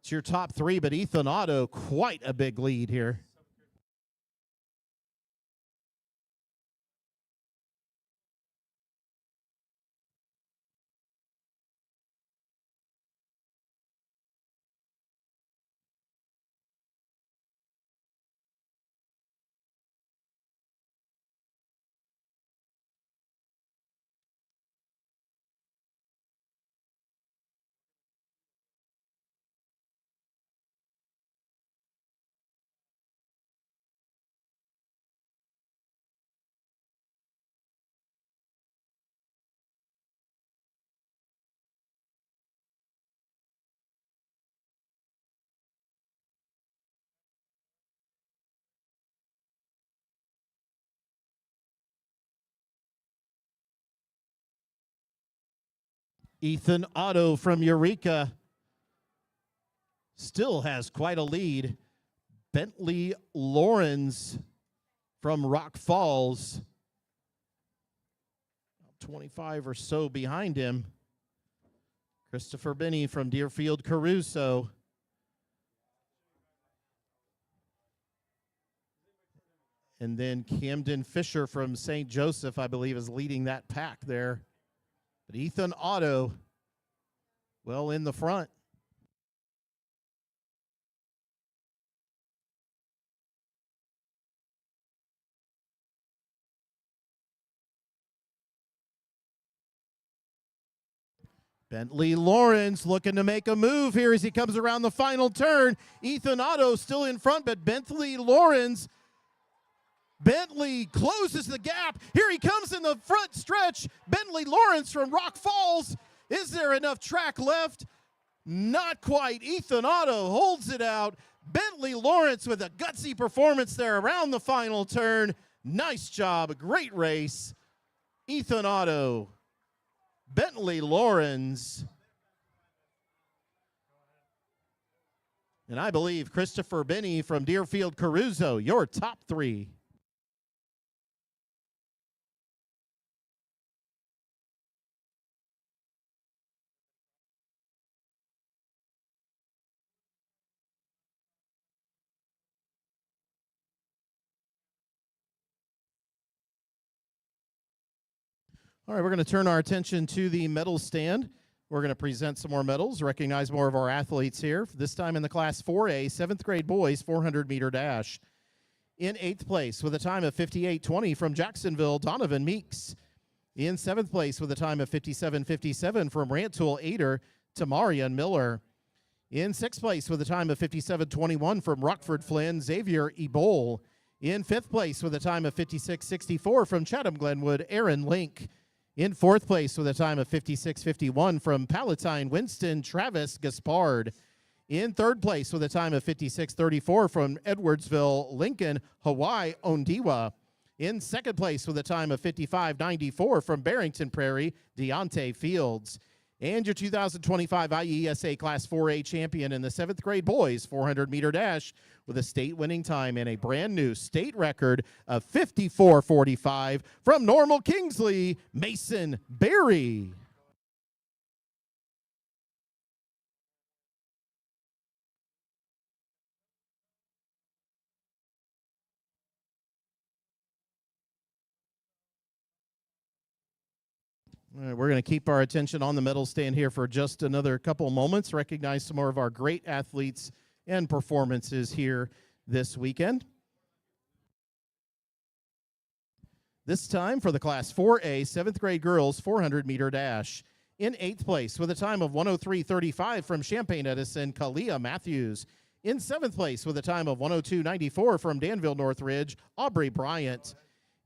It's your top three, but Ethan Otto, quite a big lead here. Ethan Otto from Eureka still has quite a lead. Bentley Lawrence from Rock Falls, 25 or so behind him. Christopher Binney from Deerfield Caruso. And then Camden Fisher from St. Joseph, I believe, is leading that pack there. But Ethan Otto, well, in the front. Bentley Lawrence looking to make a move here as he comes around the final turn. Ethan Otto still in front, but Bentley Lawrence. Bentley closes the gap. Here he comes in the front stretch. Bentley Lawrence from Rock Falls. Is there enough track left? Not quite. Ethan Otto holds it out. Bentley Lawrence with a gutsy performance there around the final turn. Nice job. Great race. Ethan Otto. Bentley Lawrence. And I believe Christopher Binney from Deerfield Caruso, your top three. All right, we're going to turn our attention to the medal stand. We're going to present some more medals, recognize more of our athletes here, this time in the Class 4A, 7th grade boys 400-meter dash. In 8th place with a time of 58:20 from Jacksonville, Donovan Meeks. In 7th place with a time of 57:57 from Rantoul Ader, Tamarian Miller. In 6th place with a time of 57:21 from Rockford Flynn, Xavier Ebol. In 5th place with a time of 56:64 from Chatham Glenwood, Aaron Link. In 4th place with a time of 56:51 from Palatine Winston, Travis Gaspard. In 3rd place with a time of 56:34 from Edwardsville, Lincoln, Hawaii, Ondiwa. In 2nd place with a time of 55:94 from Barrington Prairie, Deontay Fields. And your 2025 IESA Class 4A champion in the 7th grade boys 400-meter dash with a state-winning time and a brand-new state record of 54:45 from Normal Kingsley, Mason Berry. All right, we're going to keep our attention on the medal stand here for just another couple moments, recognize some more of our great athletes and performances here this weekend. This time for the Class 4A 7th grade girls 400-meter dash. In 8th place with a time of 103:35 from Champaign Edison, Kalia Matthews. In 7th place with a time of 102:94 from Danville Northridge, Aubrey Bryant.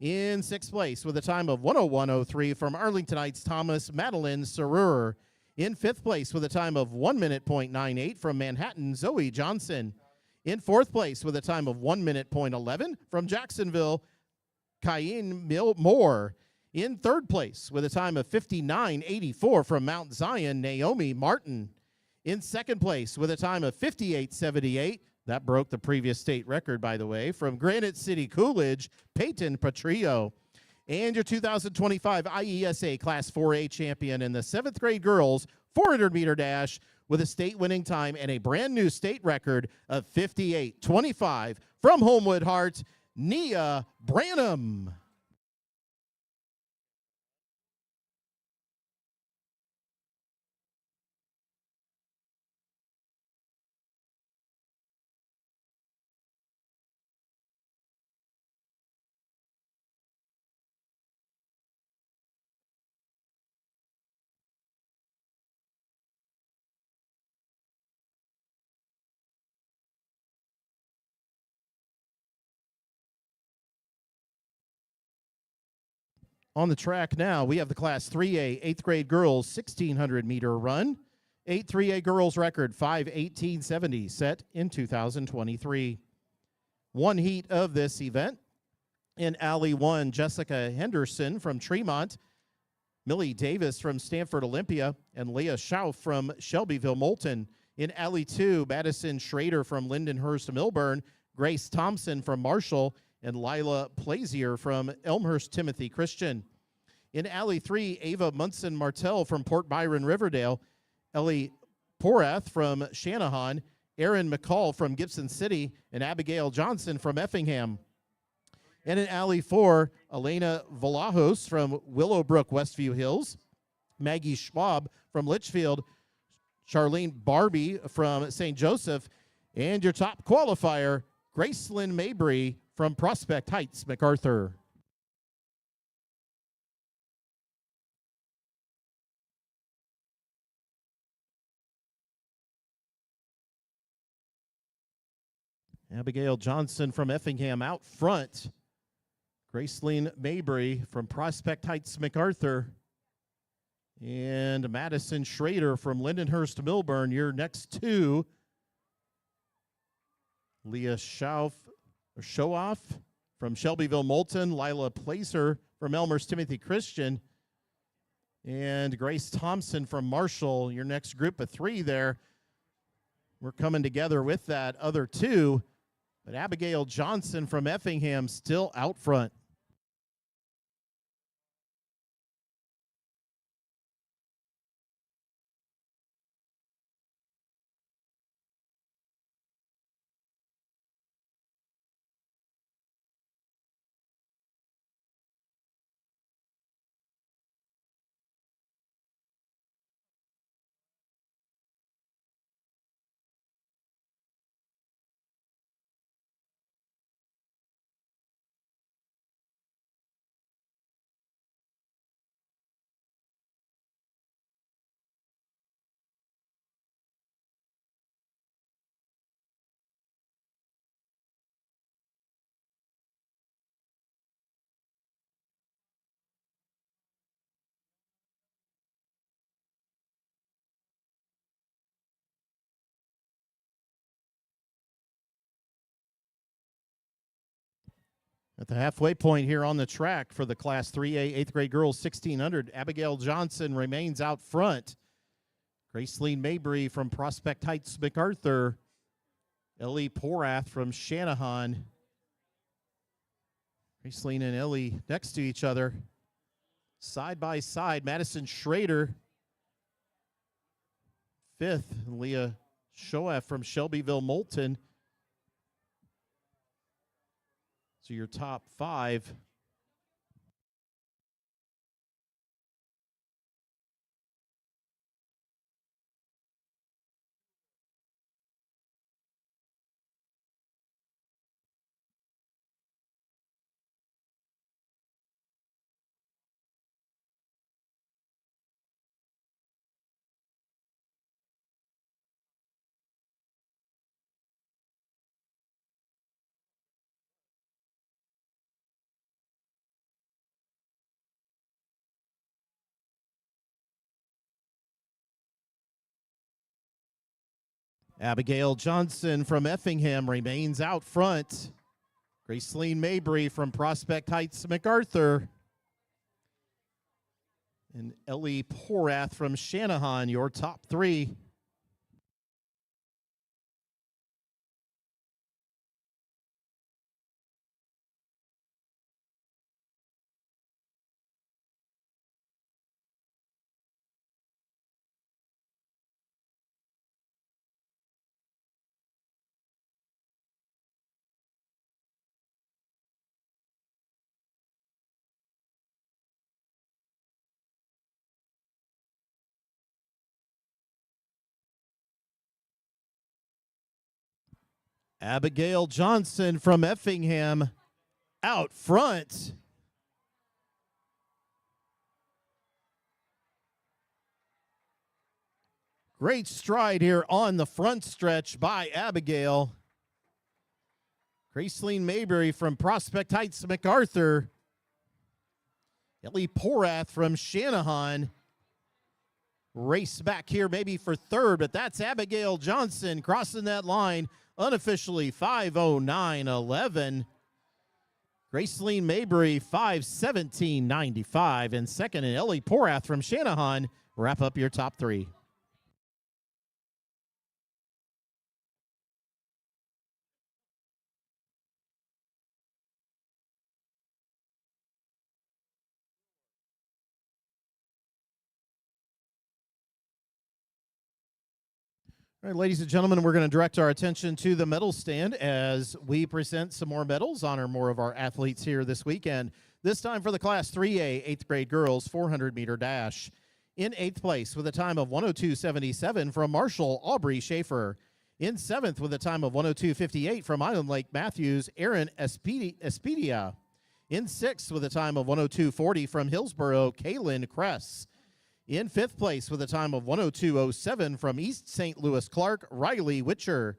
In 6th place with a time of 101:03 from Arlingtonites Thomas, Madeline Sarur. In 5th place with a time of 1:98 from Manhattan, Zoe Johnson. In 4th place with a time of 1:11 from Jacksonville, Cayenne Moore. In 3rd place with a time of 59:84 from Mount Zion, Naomi Martin. In 2nd place with a time of 58:78, That broke the previous state record, by the way, from Granite City Coolidge, Peyton Patrillo. And your 2025 IESA Class 4A champion in the 7th grade girls 400-meter dash with a state winning time and a brand new state record of 58:25 from Homewood Hart, Nia Branham. On the track now, we have the Class 3A 8th grade girls 1,600-meter run. 3A girls record 5:18.70 set in 2023. One heat of this event. In Alley 1, Jessica Henderson from Tremont, Millie Davis from Stanford Olympia, and Leah Schauf from Shelbyville Moulton. In Alley 2, Madison Schrader from Lindenhurst Milburn, Grace Thompson from Marshall, and Lila Plazier from Elmhurst Timothy Christian. In Alley 3, Ava Munson Martell from Port Byron Riverdale, Ellie Porath from Shanahan, Erin McCall from Gibson City, and Abigail Johnson from Effingham. And in Alley 4, Elena Valajos from Willowbrook Westview Hills, Maggie Schwab from Litchfield, Charlene Barbie from St. Joseph, and your top qualifier, Gracelyn Mabry from Prospect Heights, MacArthur. Abigail Johnson from Effingham out front. Gracelyn Mabry from Prospect Heights, MacArthur. And Madison Schrader from Lindenhurst Milburn, your next two. Leah Showoff from Shelbyville Moulton, Lila Placer from Elmhurst Timothy Christian, and Grace Thompson from Marshall, your next group of three there. We're coming together with that other two, but Abigail Johnson from Effingham still out front. At the halfway point here on the track for the Class 3A 8th grade girls 1600, Abigail Johnson remains out front. Gracelyn Mabry from Prospect Heights, MacArthur. Ellie Porath from Shanahan. Gracelyn and Ellie next to each other. Side by side, Madison Schrader. Fifth, Leah Shoaf from Shelbyville Moulton. So your top five. Abigail Johnson from Effingham remains out front. Gracelyn Mabry from Prospect Heights, MacArthur. And Ellie Porath from Shanahan, your top three. Abigail Johnson from Effingham out front. Great stride here on the front stretch by Abigail. Graceline Mayberry from Prospect Heights, MacArthur. Ellie Porath from Shanahan. Race back here maybe for third, but that's Abigail Johnson crossing that line unofficially 5:09.11. Graceline Mayberry 5:17.95 and second, and Ellie Porath from Shanahan wrap up your top three. All right, ladies and gentlemen, we're going to direct our attention to the medal stand as we present some more medals, honor more of our athletes here this weekend. This time for the Class 3A 8th grade girls 400-meter dash. In 8th place with a time of 102.77 from Marshall Aubrey Schaefer. In 7th with a time of 102.58 from Island Lake Matthews, Aaron Espedia. In 6th with a time of 102.40 from Hillsboro, Kaylin Kress. In 5th place with a time of 102.07 from East St. Louis Clark, Riley Witcher.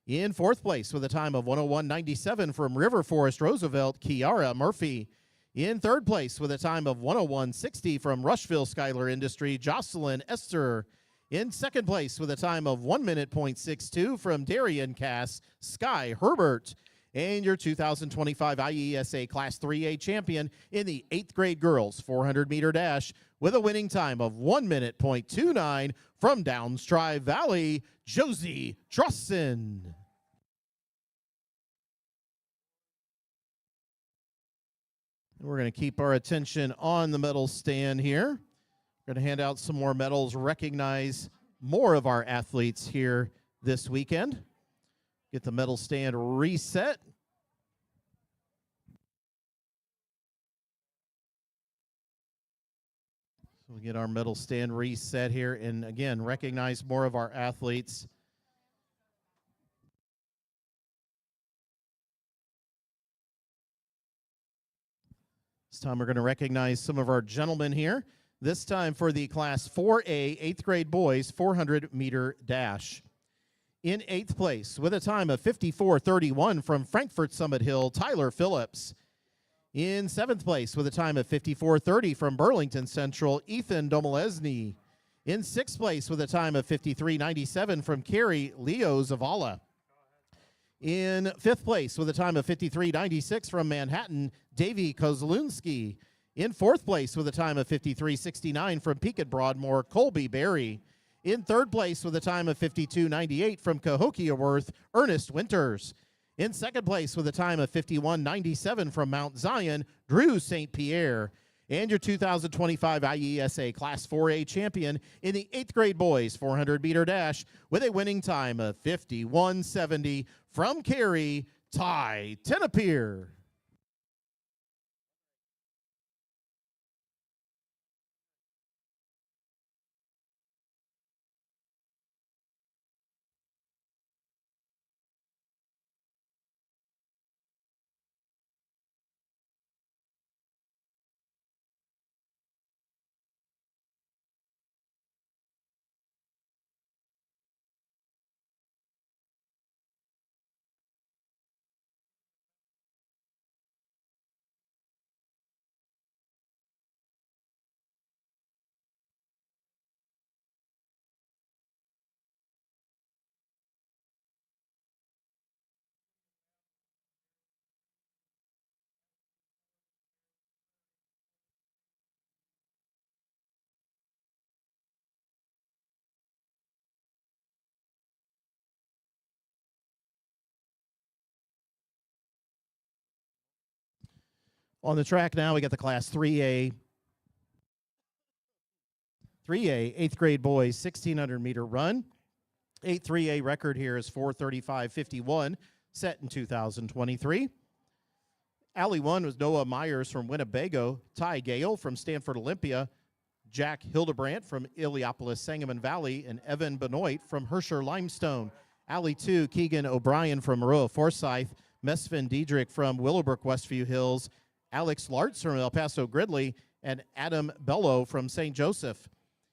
In 4th place with a time of 101.97 from River Forest Roosevelt, Kiara Murphy. In 3rd place with a time of 101.60 from Rushville Schuyler Industry, Jocelyn Esther. In 2nd place with a time of 1:62 from Darian Cass, Sky Herbert. And your 2025 IESA Class 3A champion in the 8th grade girls 400-meter dash with a winning time of 1:29 from Downs Tri-Valley, Josie Trusson. We're going to keep our attention on the medal stand here. We're going to hand out some more medals, recognize more of our athletes here this weekend. Get the medal stand reset. So we'll get our medal stand reset here and again recognize more of our athletes. This time we're going to recognize some of our gentlemen here. This time for the Class 4A 8th grade boys 400-meter dash. In 8th place with a time of 54.31 from Frankfort Summit Hill, Tyler Phillips. In 7th place with a time of 54.30 from Burlington Central, Ethan Domalesny. In 6th place with a time of 53.97 from Carrie Leo Zavala. In 5th place with a time of 53.96 from Manhattan, Davey Kozlunski. In 4th place with a time of 53.69 from Pekin Broadmoor, Colby Berry. In 3rd place with a time of 52.98 from Cahokia Worth, Ernest Winters. In 2nd place with a time of 51.97 from Mount Zion, Drew St. Pierre. And your 2025 IESA Class 4A champion in the 8th grade boys 400-meter dash with a winning time of 51.70 from Cary, Ty Tenapier. On the track now, we got the Class 3A 8th grade boys 1,600-meter run. 3A record here is 4:35.51, set in 2023. Alley 1 was Noah Myers from Winnebago, Ty Gale from Stanford Olympia, Jack Hildebrandt from Illiopolis Sangamon Valley, and Evan Benoit from Herscher Limestone. Alley 2, Keegan O'Brien from Maroa Forsyth. Mesfin Diedrich from Willowbrook Westview Hills. Alex Lartz from El Paso Gridley. And Adam Bello from St. Joseph.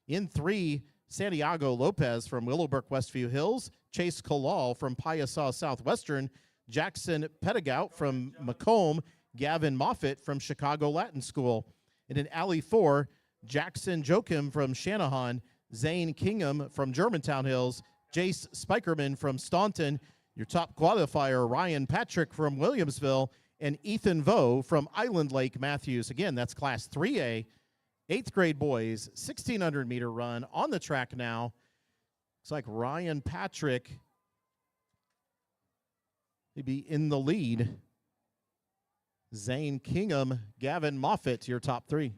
In 3, Santiago Lopez from Willowbrook Westview Hills. Chase Kalal from Piasaw Southwestern. Jackson Petagout from Macomb. Gavin Moffitt from Chicago Latin School. And in Alley 4, Jackson Joachim from Shanahan. Zane Kingham from Germantown Hills. Jace Spikerman from Staunton. Your top qualifier, Ryan Patrick from Williamsville. And Ethan Vo from Island Lake Matthews. Again, that's Class 3A, 8th grade boys, 1,600-meter run on the track now. Looks like Ryan Patrick maybe in the lead. Zane Kingham, Gavin Moffitt, your top 3.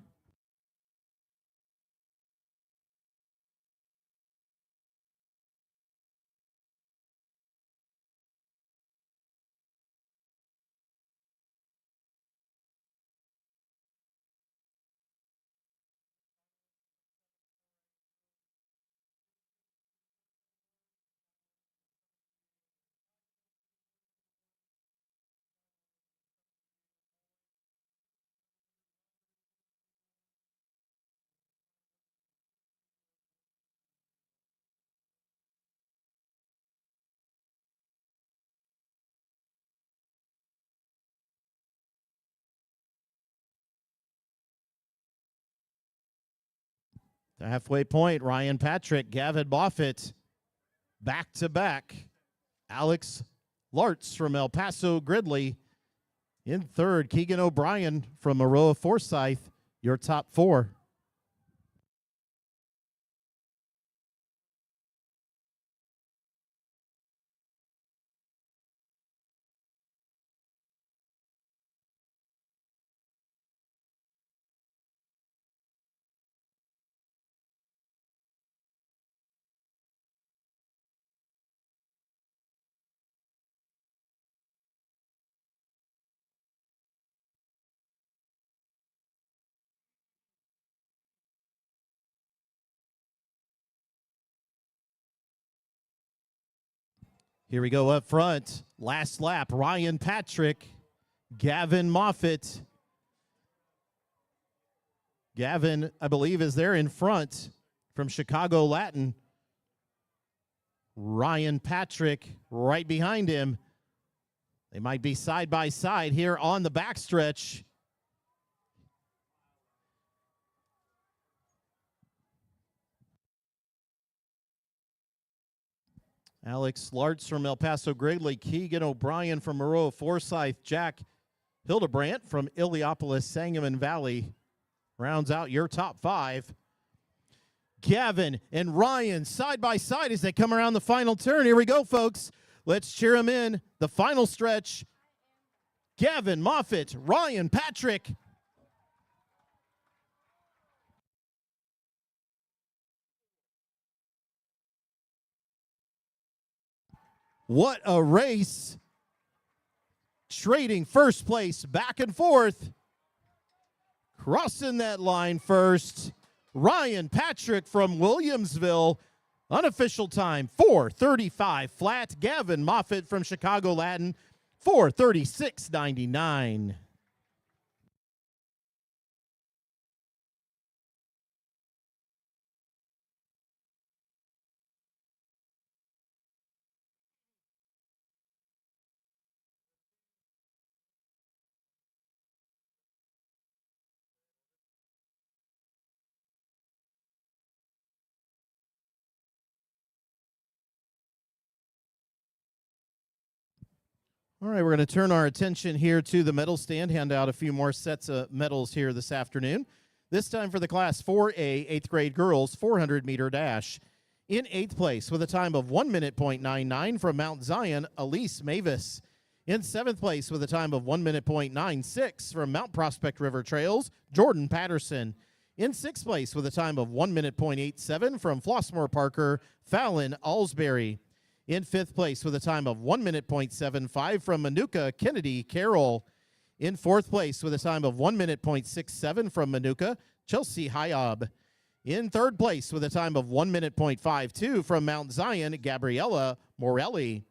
The halfway point, Ryan Patrick, Gavin Moffitt, back-to-back. Alex Lartz from El Paso Gridley. In 3rd, Keegan O'Brien from Maroa Forsyth, your top 4. Here we go up front. Last lap, Ryan Patrick, Gavin Moffitt. Gavin, I believe, is there in front from Chicago Latin. Ryan Patrick right behind him. They might be side by side here on the backstretch. Alex Lartz from El Paso Gridley, Keegan O'Brien from Maroa Forsyth, Jack Hildebrandt from Illiopolis Sangamon Valley rounds out your top 5. Gavin and Ryan side by side as they come around the final turn. Here we go, folks. Let's cheer them in. The final stretch. Gavin Moffitt, Ryan Patrick. What a race. Trading first place back and forth. Crossing that line first. Ryan Patrick from Williamsville. Unofficial time, 4:35 flat. Gavin Moffitt from Chicago Latin, 4:36.99. All right, we're going to turn our attention here to the medal stand, hand out a few more sets of medals here this afternoon. This time for the Class 4A 8th grade girls 400-meter dash. In 8th place with a time of 1 minute .99 from Mount Zion, Elise Mavis. In 7th place with a time of 1 minute .96 from Mount Prospect River Trails, Jordan Patterson. In 6th place with a time of 1 minute .87 from Flossmoor Parker, Fallon Alsbury. In 5th place with a time of 1 minute .75 from Manuka Kennedy Carroll. In 4th place with a time of 1 minute .67 from Manuka, Chelsea Hyob. In third place with a time of 1 minute .52 from Mount Zion, Gabriella Morelli.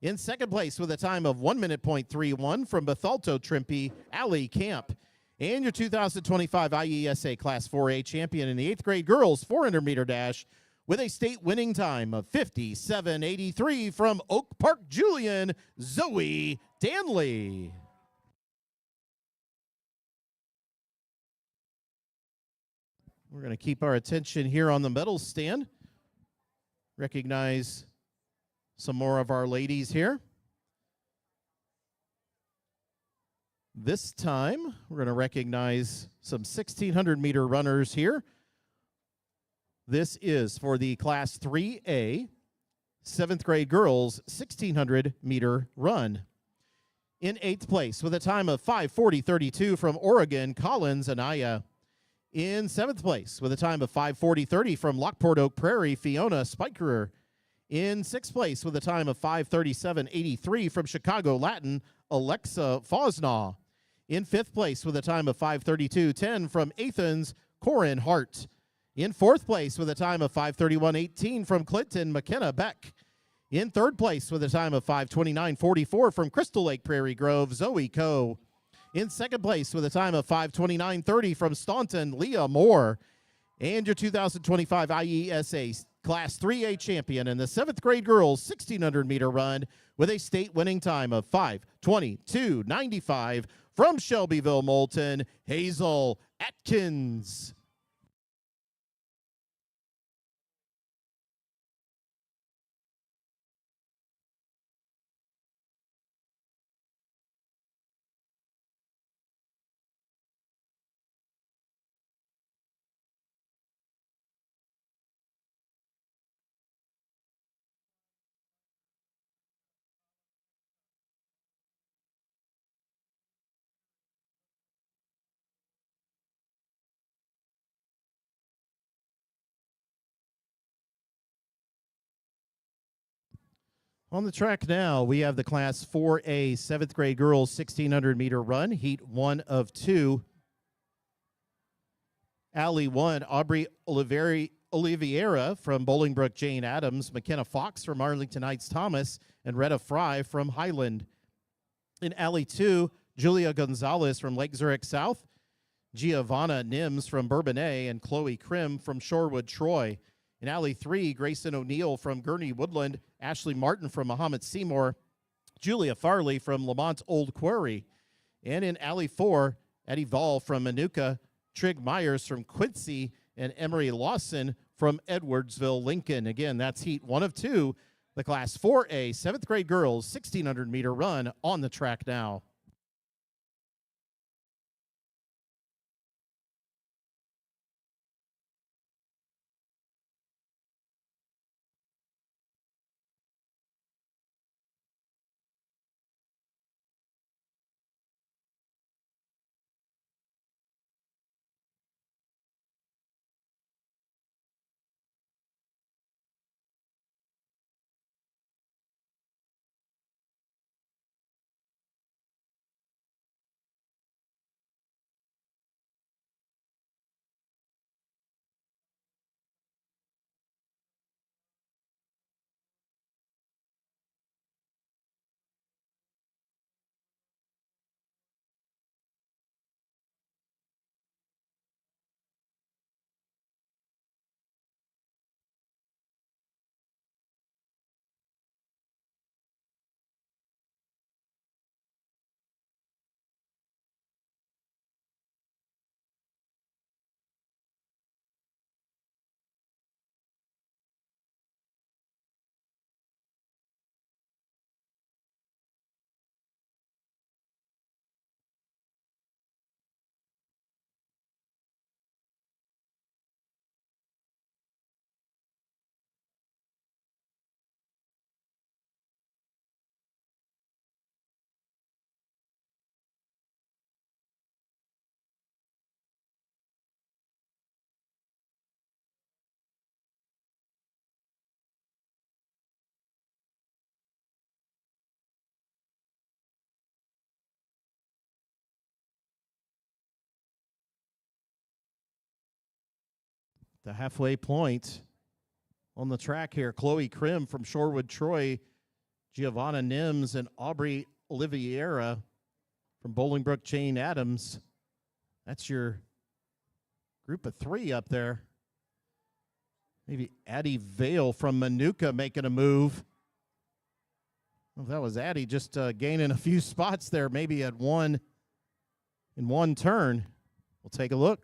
In second place with a time of 1 minute .31 from Bethalto Trimpe, Allie Camp. And your 2025 IESA Class 4A champion in the 8th grade girls 400 meter dash with a state winning time of 57.83 from Oak Park Julian, Zoe Danley. We're going to keep our attention here on the medal stand. Recognize some more of our ladies here. This time, we're going to recognize some 1,600 meter runners here. This is for the Class 3A, 7th grade girls 1,600 meter run. In 8th place with a time of 5:40.32 from Oregon, Collins Anaya. In 7th place with a time of 5:40.30 from Lockport Oak Prairie, Fiona Spikerer. In 6th place with a time of 5:37.83 from Chicago Latin, Alexa Fosnaw. In 5th place with a time of 5:32.10 from Athens, Corin Hart. In 4th place with a time of 5:31.18 from Clinton McKenna Beck. In 3rd place with a time of 5:29.44 from Crystal Lake Prairie Grove, Zoe Coe. In 2nd place with a time of 5:29.30 from Staunton, Leah Moore. And your 2025 IESA Class 3A champion in the 7th grade girls 1,600 meter run with a state winning time of 5:22.95 from Shelbyville Moulton, Hazel Atkins. On the track now, we have the Class 4A 7th grade girls 1,600 meter run, heat 1 of 2. Alley 1, Aubrey Oliveira from Bolingbrook Jane Adams, McKenna Fox from Arlington Heights Thomas, and Retta Fry from Highland. In Alley 2, Julia Gonzalez from Lake Zurich South, Giovanna Nims from Bourbonnais, and Chloe Krim from Shorewood Troy. In Alley 3, Grayson O'Neill from Gurney Woodland, Ashley Martin from Mahomet Seymour, Julia Farley from Lamont Old Quarry. And in Alley 4, Eddie Vall from Manuka, Trig Myers from Quincy, and Emery Lawson from Edwardsville, Lincoln. Again, that's heat 1 of 2, the Class 4A 7th grade girls 1,600 meter run on the track now. The halfway point on the track here, Chloe Krim from Shorewood Troy, Giovanna Nims, and Aubrey Oliveira from Bolingbrook Jane Adams. That's your group of three up there. Maybe Addie Vale from Manuka making a move. Well, that was Addie just gaining a few spots there, maybe in one turn. We'll take a look.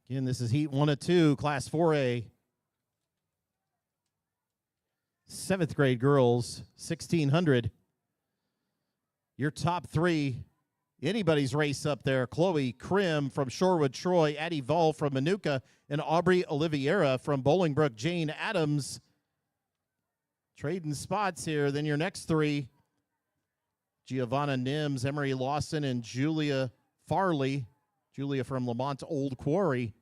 Again, this is Heat 1 of 2, Class 4A. 7th grade girls, 1,600. Your top three, anybody's race up there. Chloe Krim from Shorewood Troy, Addie Vale from Manuka, and Aubrey Oliveira from Bolingbrook Jane Adams. Trading spots here. Then your next three, Giovanna Nims, Emery Lawson, and Julia Farley. Julia from Lamont Old Quarry.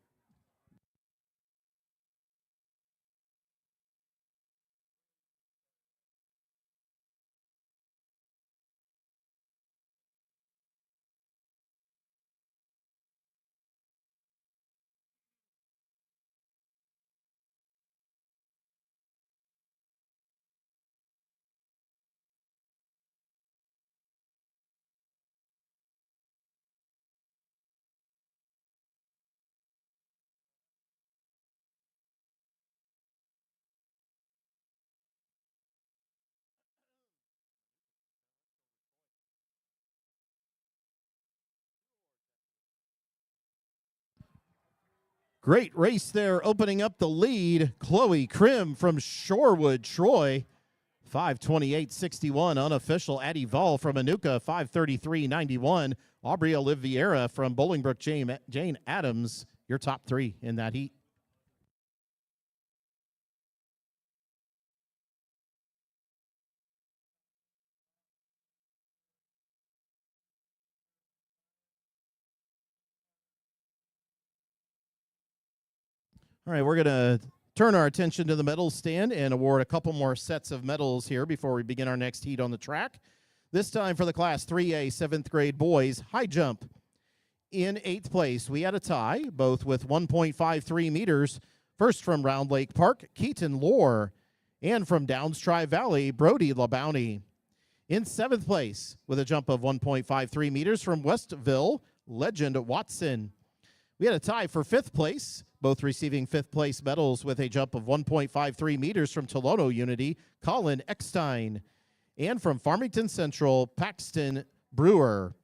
Great race there, opening up the lead. Chloe Krim from Shorewood Troy, 5:28.61. Unofficial Addie Vale from Manuka, 5:33.91. Aubrey Oliveira from Bolingbrook Jane Adams, your top three in that heat. All right, we're going to turn our attention to the medal stand and award a couple more sets of medals here before we begin our next heat on the track. This time for the Class 3A 7th grade boys high jump. In 8th place, we had a tie, both with 1.53 meters. First from Round Lake Park, Keaton Lohr, and from Downs Tri-Valley, Brody LaBounty. In 7th place, with a jump of 1.53 meters from Westville, Legend Watson. We had a tie for 5th place, both receiving 5th place medals with a jump of 1.53 meters from Tolono Unity, Colin Eckstein. And from Farmington Central, Paxton Brewer.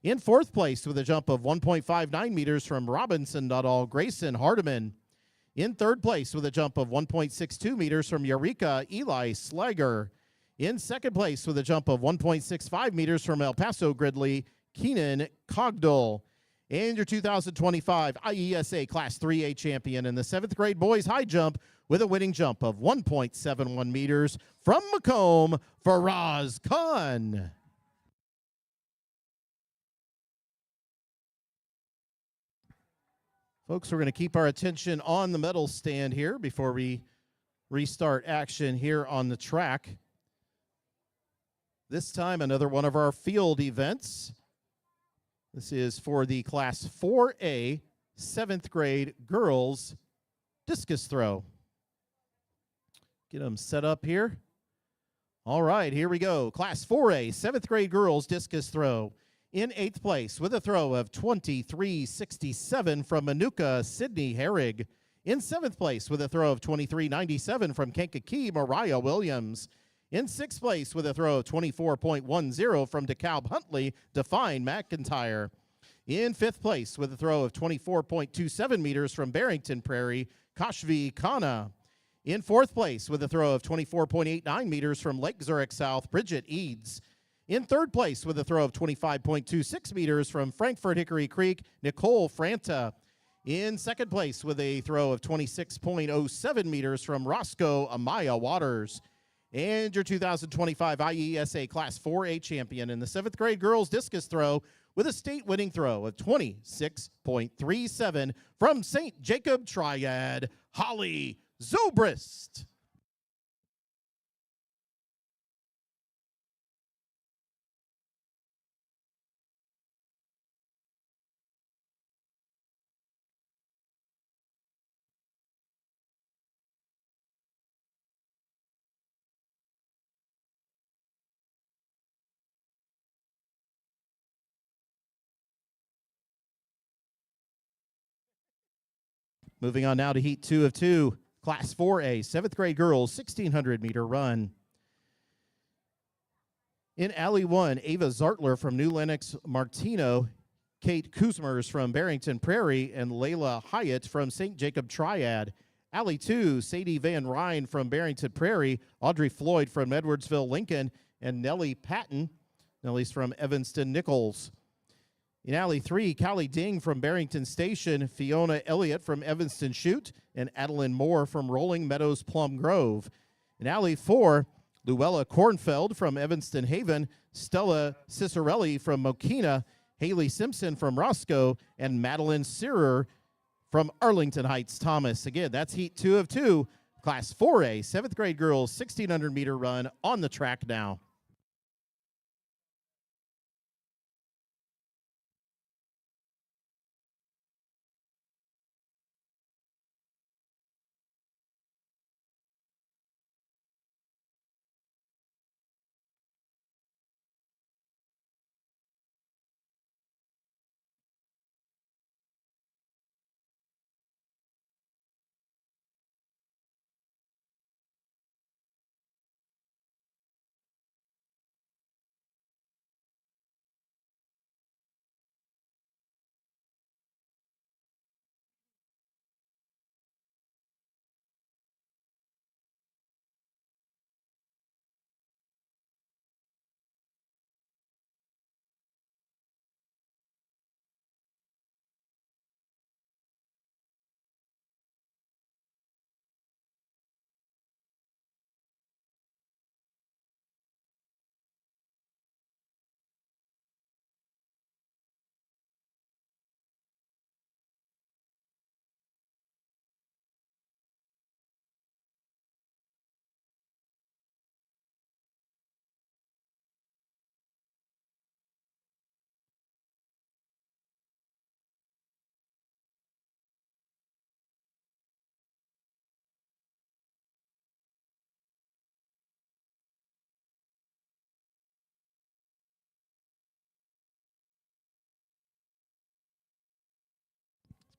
In 4th place with a jump of 1.59 meters from Robinson Nuttall, Grayson Hardiman. In 3rd place with a jump of 1.62 meters from Eureka, Eli Slager. In 2nd place with a jump of 1.65 meters from El Paso Gridley, Keenan Cogdell. And your 2025 IESA Class 3A champion in the 7th grade boys high jump with a winning jump of 1.71 meters from Macomb, Faraz Khan. Folks, we're going to keep our attention on the medal stand here before we restart action here on the track. This time, another one of our field events. This is for the Class 4A 7th grade girls discus throw. Get them set up here. All right, here we go. Class 4A 7th grade girls discus throw. In 8th place with a throw of 23.67 from Manuka, Sydney Herrig. In 7th place with a throw of 23.97 from Kankakee, Mariah Williams. In 6th place with a throw of 24.10 from DeKalb Huntley, Define McIntyre. In fifth place with a throw of 24.27 meters from Barrington Prairie, Kashvi Khanna. In fourth place with a throw of 24.89 meters from Lake Zurich South, Bridget Eads. In third place with a throw of 25.26 meters from Frankfort Hickory Creek, Nicole Franta. In second place with a throw of 26.07 meters from Roscoe Amaya Waters. And your 2025 IESA Class 4A champion in the 7th grade girls discus throw with a state-winning throw of 26.37 from St. Jacob Triad, Holly Zobrist. Moving on now to Heat 2 of 2, Class 4A, 7th grade girls, 1,600-meter run. In Alley 1, Ava Zartler from New Lenox Martino, Kate Kuzmers from Barrington Prairie, and Layla Hyatt from St. Jacob Triad. Alley 2, Sadie Van Ryn from Barrington Prairie, Audrey Floyd from Edwardsville Lincoln, and Nellie Patton. Nellie's from Evanston Nichols. In Alley 3, Callie Ding from Barrington Station, Fiona Elliott from Evanston Chute, and Adeline Moore from Rolling Meadows Plum Grove. In Alley 4, Luella Kornfeld from Evanston Haven, Stella Cicerelli from Mokina, Haley Simpson from Roscoe, and Madeline Searer from Arlington Heights Thomas. Again, that's Heat 2 of 2, Class 4A, 7th grade girls, 1,600-meter run on the track now.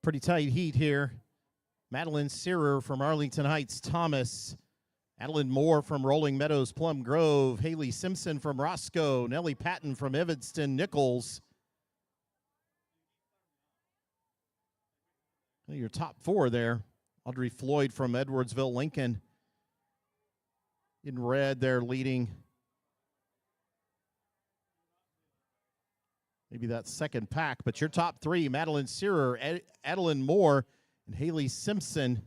Pretty tight heat here. Madeline Searer from Arlington Heights Thomas, Adeline Moore from Rolling Meadows Plum Grove, Haley Simpson from Roscoe, Nellie Patton from Evanston Nichols. Your top four there. Audrey Floyd from Edwardsville Lincoln. In red there leading. Maybe that second pack, but your top three, Madeline Searer, Adeline Moore, and Haley Simpson.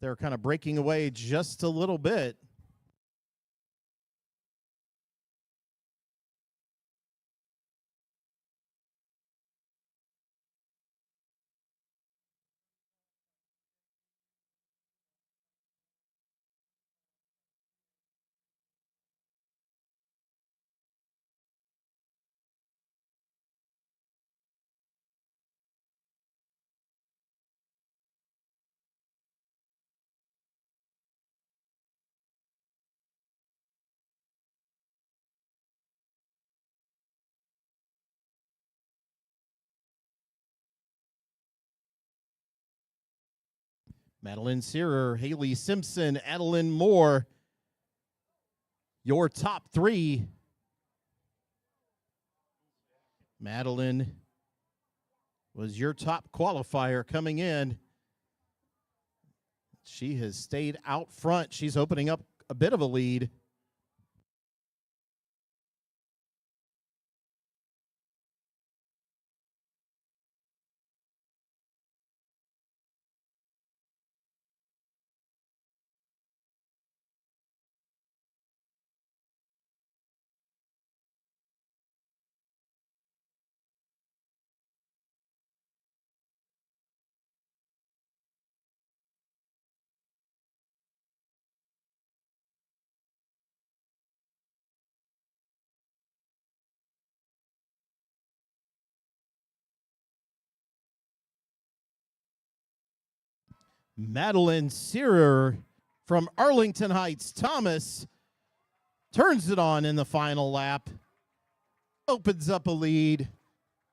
They're kind of breaking away just a little bit. Madeline Searer, Haley Simpson, Adeline Moore. Your top three. Madeline was your top qualifier coming in. She has stayed out front. She's opening up a bit of a lead. Madeline Searer from Arlington Heights Thomas turns it on in the final lap, opens up a lead,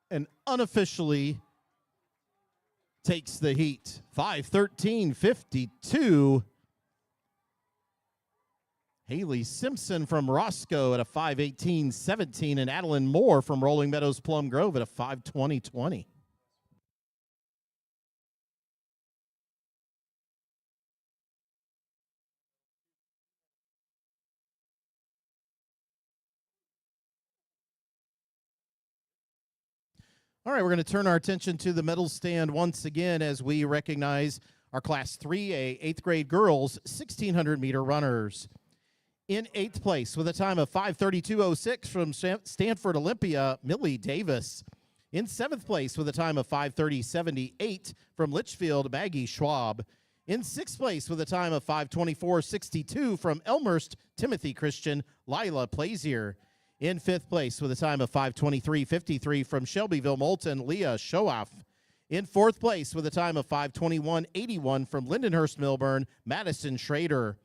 and unofficially takes the heat. 5:13.52. Haley Simpson from Roscoe at a 5:18.17, and Adeline Moore from Rolling Meadows Plum Grove at a 5:20.20. All right, we're going to turn our attention to the medal stand once again as we recognize our Class 3A 8th grade girls 1,600-meter runners. In 8th place with a time of 5:32.06 from Stanford Olympia, Millie Davis. In 7th place with a time of 5:30.78 from Litchfield, Maggie Schwab. In 6th place with a time of 5:24.62 from Elmhurst, Timothy Christian, Lila Plazier. In 5th place with a time of 5:23.53 from Shelbyville Moulton, Leah Shoaff. In 4th place with a time of 5:21.81 from Lindenhurst Milburn, Madison Schrader.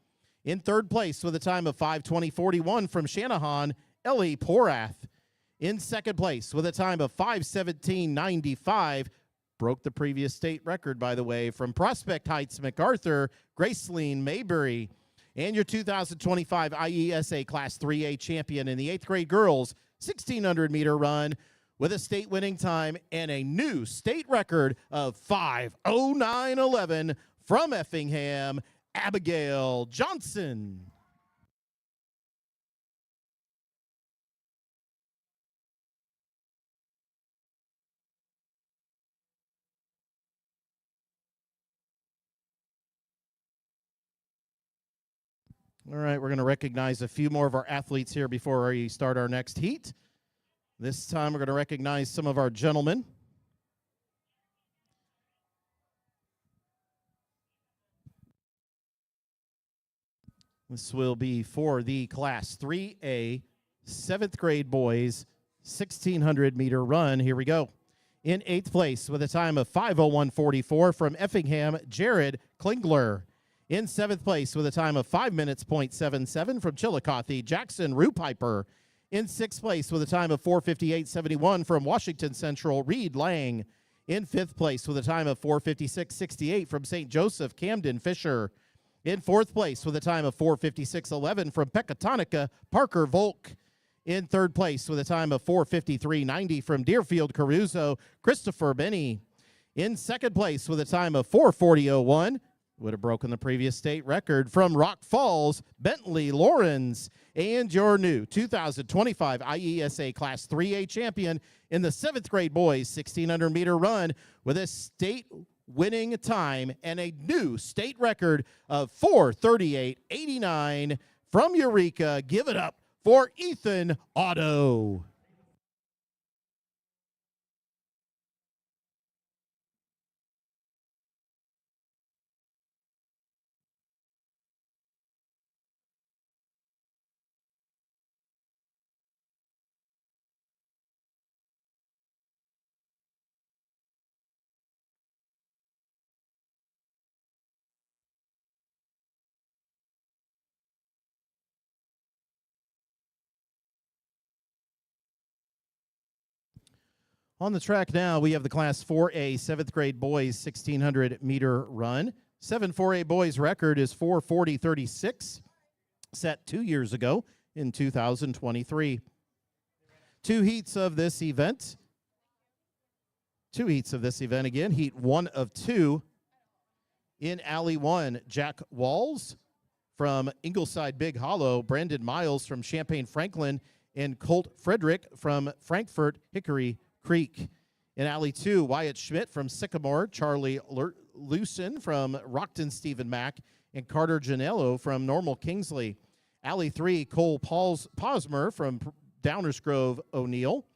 In 3rd place with a time of 5:20.41 from Shanahan, Ellie Porath. In 2nd place with a time of 5:17.95, broke the previous state record, by the way, from Prospect Heights, MacArthur, Graceline Mayberry. And your 2025 IESA Class 3A champion in the 8th grade girls 1,600-meter run with a state winning time and a new state record of 5:09.11 from Effingham, Abigail Johnson. All right, we're going to recognize a few more of our athletes here before we start our next heat. This time we're going to recognize some of our gentlemen. This will be for the Class 3A 7th grade boys 1,600-meter run. Here we go. In 8th place with a time of 5:01.44 from Effingham, Jared Klingler. In 7th place with a time of 5 minutes, 0.77 from Chillicothe, Jackson Rupiper. In 6th place with a time of 4:58.71 from Washington Central, Reed Lang. In 5th place with a time of 4:56.68 from St. Joseph, Camden Fisher. In 4th place with a time of 4:56.11 from Pecatonica, Parker Volk. In 3rd place with a time of 4:53.90 from Deerfield, Caruso, Christopher Benny. In 2nd place with a time of 4:40.01, would have broken the previous state record, from Rock Falls, Bentley Lawrence. And your new 2025 IESA Class 3A champion in the 7th grade boys 1,600-meter run with a state winning time and a new state record of 4:38.89 from Eureka. Give it up for Ethan Otto. On the track now, we have the Class 4A 7th grade boys 1,600-meter run. 7-4A boys record is 4:40.36, set 2 years ago in 2023. 2 heats of this event. two heats of this event again. Heat 1 of 2. In Alley 1, Jack Walls from Ingleside Big Hollow, Brandon Miles from Champaign Franklin, and Colt Frederick from Frankfort Hickory Creek. In Alley 2, Wyatt Schmidt from Sycamore, Charlie Lucen from Rockton Stephen Mack, and Carter Janello from Normal Kingsley. Alley 3, Cole Posmer from Downers Grove O'Neill,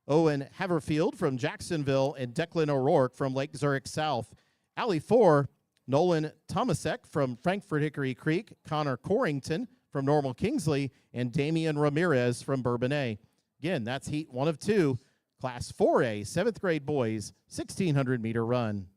Owen Haverfield from Jacksonville, and Declan O'Rourke from Lake Zurich South. Alley 4, Nolan Tomasek from Frankfort Hickory Creek, Connor Corrington from Normal Kingsley, and Damian Ramirez from Bourbonnais. Again, that's heat 1 of 2, Class 4A, 7th grade boys, 1,600-meter run.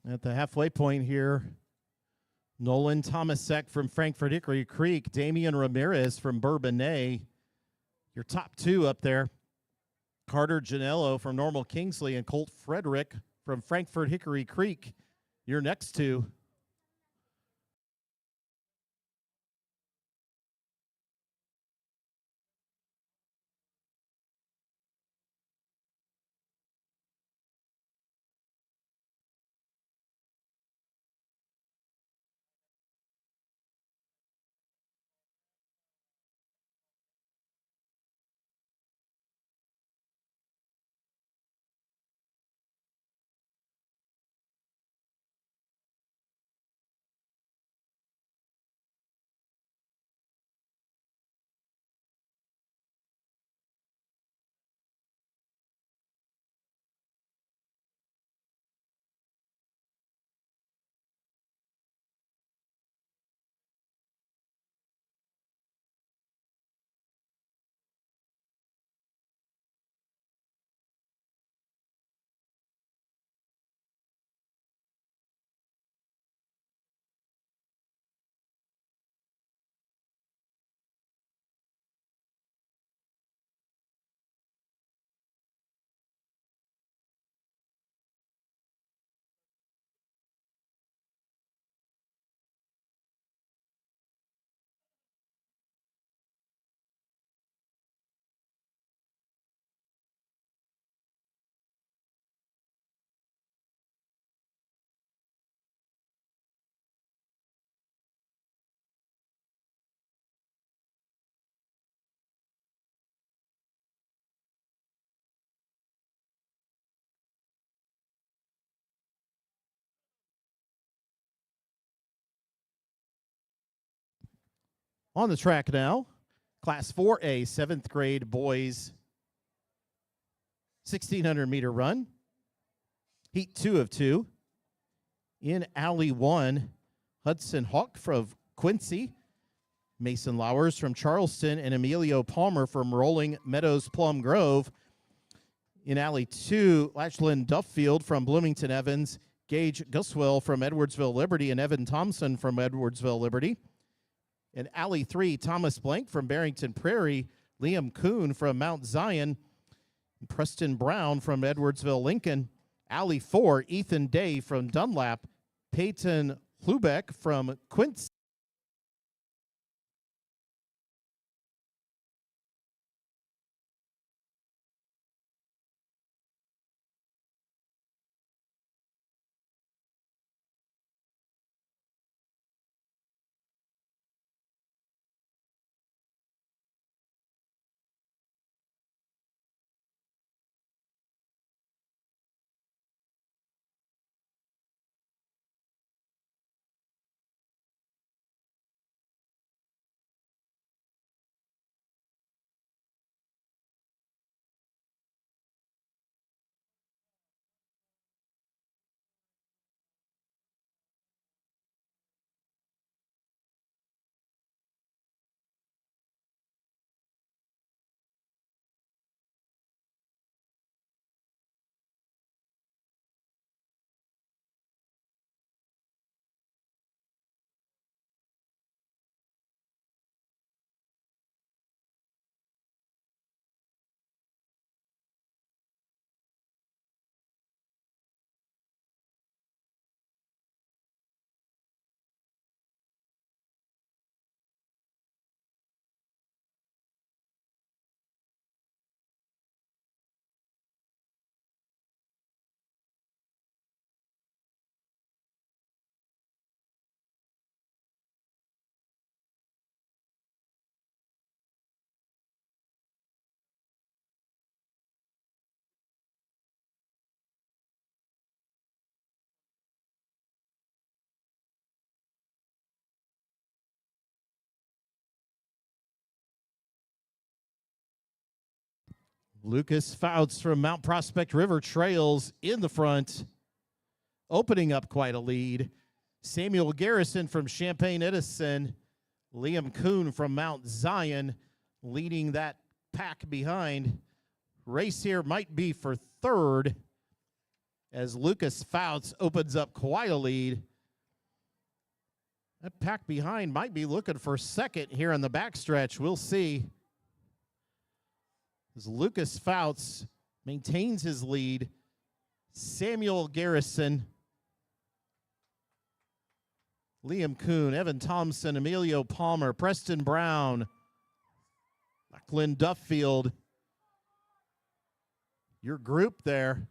At the halfway point here, Nolan Tomasek from Frankfort Hickory Creek, Damian Ramirez from Bourbonnais, your top two up there. Carter Janello from Normal Kingsley and Colt Frederick from Frankfort Hickory Creek, your next two. On the track now, Class 4A, 7th grade boys, 1,600-meter run. Heat 2 of 2. In Alley 1, Hudson Hawk from Quincy, Mason Lowers from Charleston, and Emilio Palmer from Rolling Meadows Plum Grove. In Alley 2, Lachlan Duffield from Bloomington Evans, Gage Guswell from Edwardsville Liberty, and Evan Thompson from Edwardsville Liberty. In Alley 3, Thomas Blank from Barrington Prairie, Liam Kuhn from Mount Zion, and Preston Brown from Edwardsville Lincoln. Alley 4, Ethan Day from Dunlap, Peyton Lubeck from Quincy. Lucas Fouts from Mount Prospect River Trails in the front, opening up quite a lead. Samuel Garrison from Champaign Edison, Liam Kuhn from Mount Zion leading that pack behind. Race here might be for third as Lucas Fouts opens up quite a lead. That pack behind might be looking for second here in the backstretch. We'll see. As Lucas Fouts maintains his lead. Samuel Garrison, Liam Kuhn, Evan Thompson, Emilio Palmer, Preston Brown, Lachlan Duffield. Your group there.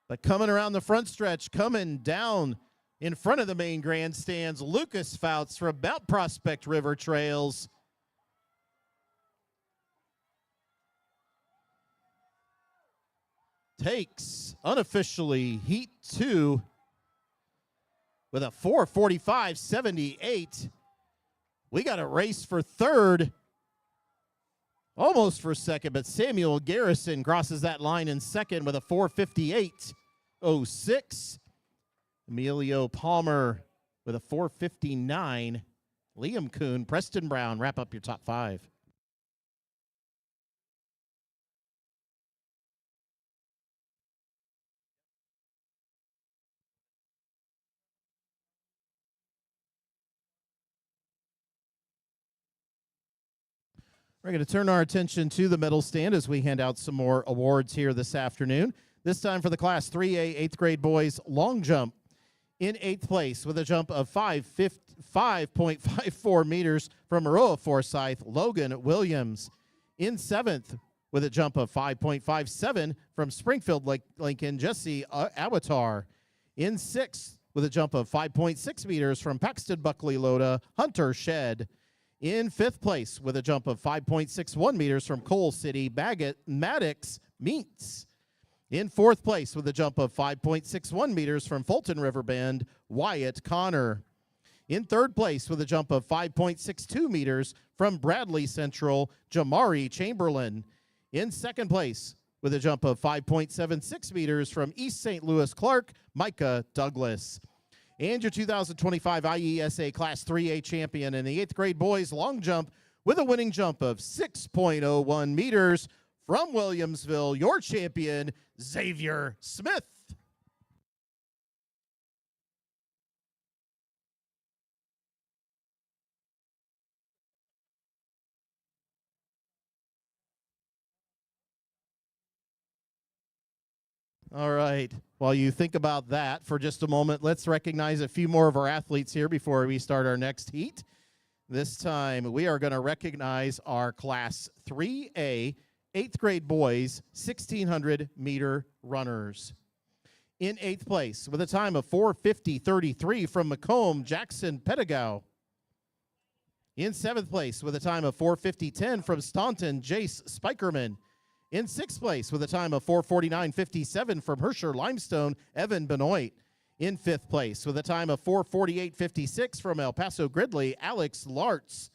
But coming around the front stretch, coming down in front of the main grandstands, Lucas Fouts from Mount Prospect River Trails. Takes unofficially heat 2 with a 4:45.78. We got a race for third, almost for second, but Samuel Garrison crosses that line in second with a 4:58.06. Emilio Palmer with a 4:59. Liam Kuhn, Preston Brown wrap up your top 5. We're going to turn our attention to the medal stand as we hand out some more awards here this afternoon. This time for the Class 3A 8th grade boys long jump. In 8th place with a jump of 5.54 meters from Aroa Forsyth, Logan Williams. In 7th with a jump of 5.57 from Springfield Lincoln, Jesse Awatar. In 6th with a jump of 5.6 meters from Paxton Buckley Loda, Hunter Shed. In 5th place with a jump of 5.61 meters from Coal City, Maddox Meets. In 4th place with a jump of 5.61 meters from Fulton River Bend, Wyatt Connor. In 3rd place with a jump of 5.62 meters from Bradley Central, Jamari Chamberlain. In 2nd place with a jump of 5.76 meters from East St. Louis Clark, Micah Douglas. And your 2025 IESA Class 3A champion in the 8th grade boys long jump with a winning jump of 6.01 meters from Williamsville, your champion, Xavier Smith. All right. While you think about that for just a moment, let's recognize a few more of our athletes here before we start our next heat. This time, we are going to recognize our Class 3A 8th grade boys 1,600-meter runners. In 8th place with a time of 4:50.33 from Macomb, Jackson Pedigow. In 7th place with a time of 4:50.10 from Staunton, Jace Spikerman. In 6th place with a time of 4:49.57 from Herscher Limestone, Evan Benoit. In 5th place with a time of 4:48.56 from El Paso Gridley, Alex Lartz.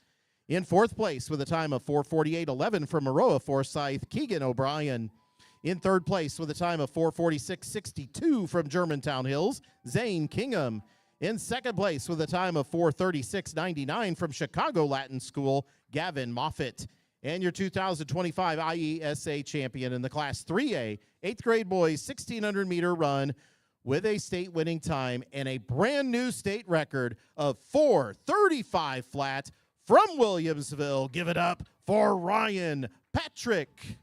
In 4th place with a time of 4:48.11 from Aroa Forsyth, Keegan O'Brien. In 3rd place with a time of 4:46.62 from Germantown Hills, Zane Kingham. In 2nd place with a time of 4:36.99 from Chicago Latin School, Gavin Moffitt. And your 2025 IESA champion in the Class 3A 8th grade boys 1,600-meter run with a state winning time and a brand new state record of 4:35 flat from Williamsville. Give it up for Ryan Patrick.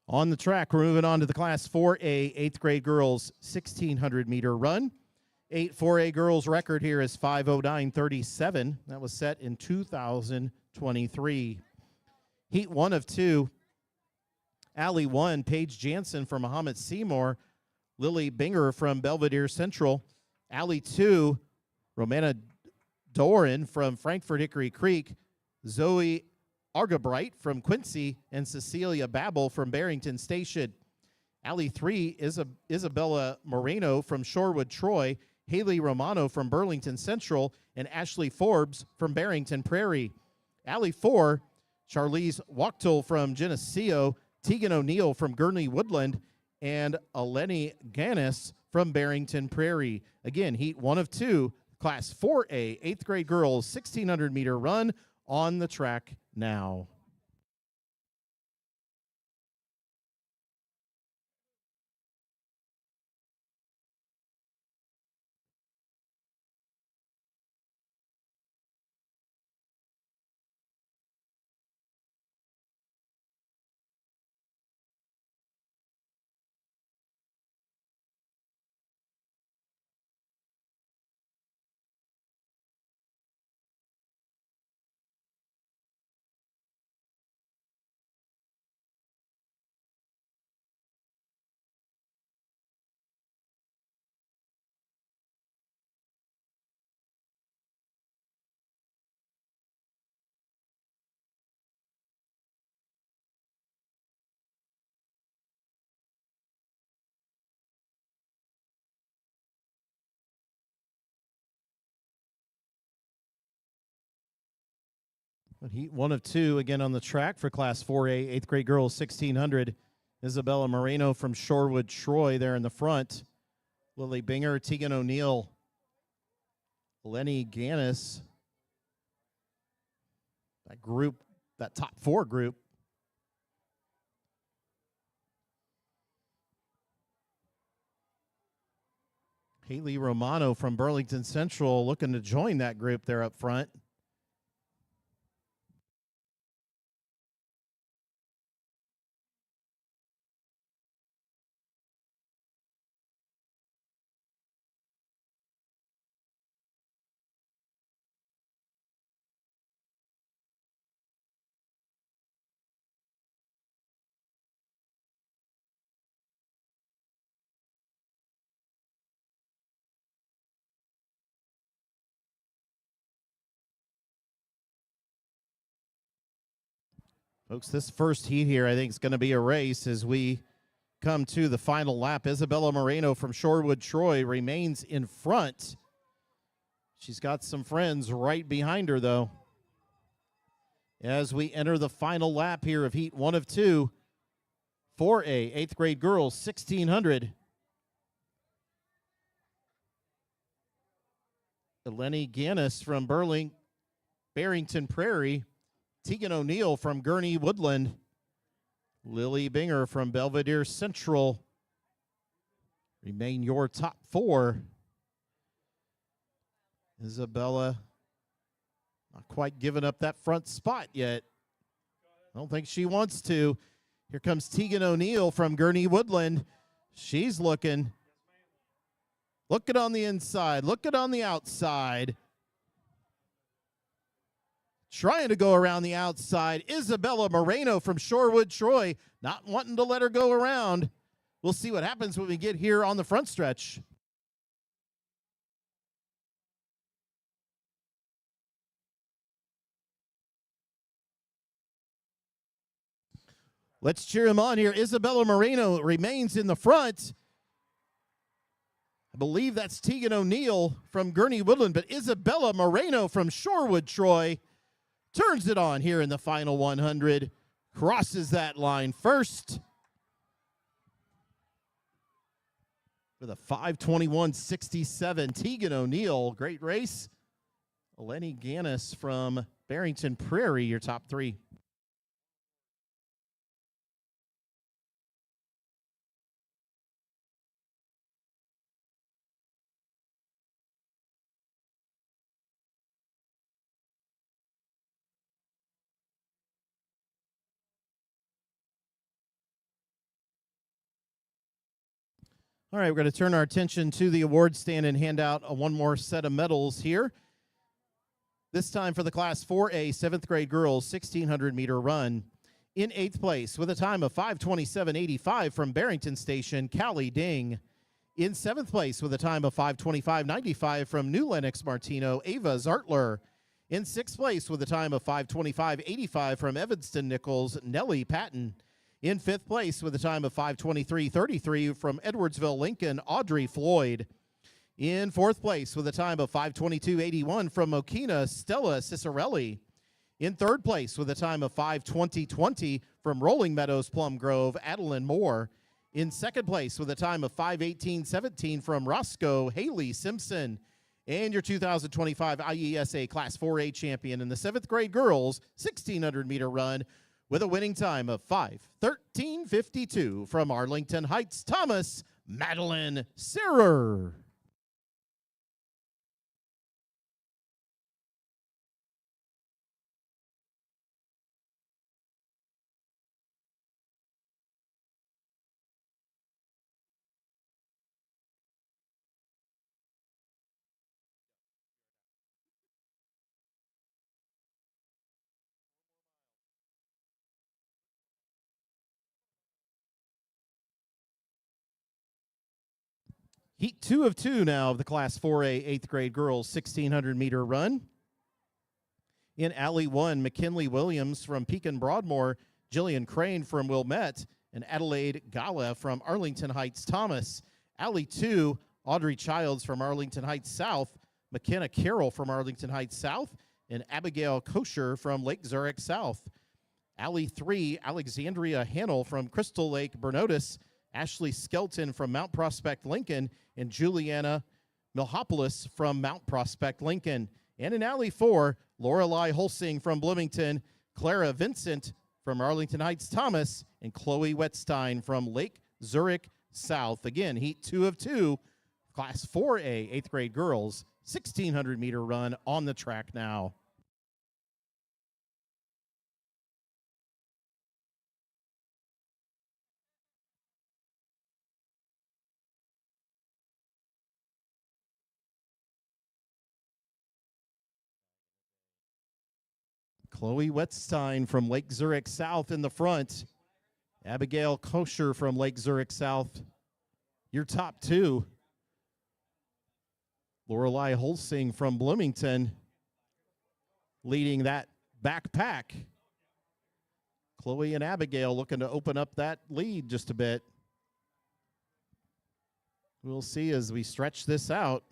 On the track, we're moving on to the Class 4A 8th grade girls 1,600-meter run. 8 4A girls record here is 5:09:37. That was set in 2023. Heat 1 of 2. Alley 1, Paige Jansen from Muhammad Seymour. Lily Binger from Belvedere Central. Alley 2, Romana Doran from Frankfort Hickory Creek. Zoe Argabright from Quincy. And Cecilia Babel from Barrington Station. Alley 3, Isabella Moreno from Shorewood Troy. Haley Romano from Burlington Central. And Ashley Forbes from Barrington Prairie. Alley 4, Charlize Wachtel from Geneseo. Tegan O'Neill from Gurney Woodland, and Eleni Ganis from Barrington Prairie. Again, Heat 1 of 2, Class 4A, 8th grade girls, 1,600-meter run on the track now. But Heat 1 of 2 again on the track for Class 4A, 8th grade girls, 1,600. Isabella Moreno from Shorewood Troy there in the front. Lily Binger, Tegan O'Neill, Lenny Ganis. That group, that top 4 group. Haley Romano from Burlington Central looking to join that group there up front. Folks, this first heat here I think is going to be a race as we come to the final lap. Isabella Moreno from Shorewood Troy remains in front. She's got some friends right behind her, though. As we enter the final lap here of Heat 1 of 2, 4A, 8th grade girls, 1,600. Eleni Ganis from Barrington Prairie. Tegan O'Neill from Gurney Woodland. Lily Binger from Belvedere Central remain your top 4. Isabella not quite giving up that front spot yet. I don't think she wants to. Here comes Tegan O'Neill from Gurney Woodland. She's looking. Looking on the inside. Looking on the outside. Trying to go around the outside. Isabella Moreno from Shorewood Troy. Not wanting to let her go around. We'll see what happens when we get here on the front stretch. Let's cheer him on here. Isabella Moreno remains in the front. I believe that's Tegan O'Neill from Gurney Woodland, but Isabella Moreno from Shorewood Troy turns it on here in the final 100. Crosses that line first with a 5:21.67. Tegan O'Neill, great race. Eleni Ganis from Barrington Prairie, your top 3. All right, we're going to turn our attention to the award stand and hand out one more set of medals here. This time for the Class 4A 7th grade girls 1,600-meter run. In 8th place with a time of 5:27.85 from Barrington Station, Callie Ding. In 7th place with a time of 5:25.95 from New Lenox Martino, Ava Zartler. In 6th place with a time of 5:25.85 from Evanston Nichols, Nellie Patton. In 5th place with a time of 5:23.33 from Edwardsville Lincoln, Audrey Floyd. In 4th place with a time of 5:22.81 from Mokina, Stella Cicerelli. In 3rd place with a time of 5:20.20 from Rolling Meadows Plum Grove, Adeline Moore. In 2nd place with a time of 5:18.17 from Roscoe, Haley Simpson. And your 2025 IESA Class 4A champion in the 7th grade girls 1,600-meter run with a winning time of 5:13.52 from Arlington Heights, Thomas Madeline Searer. Heat 2 of 2 now of the Class 4A 8th grade girls 1,600-meter run. In Alley 1, McKinley Williams from Pekin Broadmoor, Jillian Crane from Wilmette, and Adelaide Gala from Arlington Heights Thomas. Alley 2, Audrey Childs from Arlington Heights South, McKenna Carroll from Arlington Heights South, and Abigail Kosher from Lake Zurich South. Alley 3, Alexandria Hannell from Crystal Lake Bernodis, Ashley Skelton from Mount Prospect Lincoln, and Juliana Milhopoulos from Mount Prospect Lincoln. And in Alley 4, Lorelei Holsing from Bloomington, Clara Vincent from Arlington Heights Thomas, and Chloe Wetstein from Lake Zurich South. Again, Heat 2 of 2, Class 4A 8th grade girls, 1,600-meter run on the track now. Chloe Wetstein from Lake Zurich South in the front. Abigail Kosher from Lake Zurich South, your top two. Lorelei Holsing from Bloomington leading that backpack. Chloe and Abigail looking to open up that lead just a bit. We'll see as we stretch this out.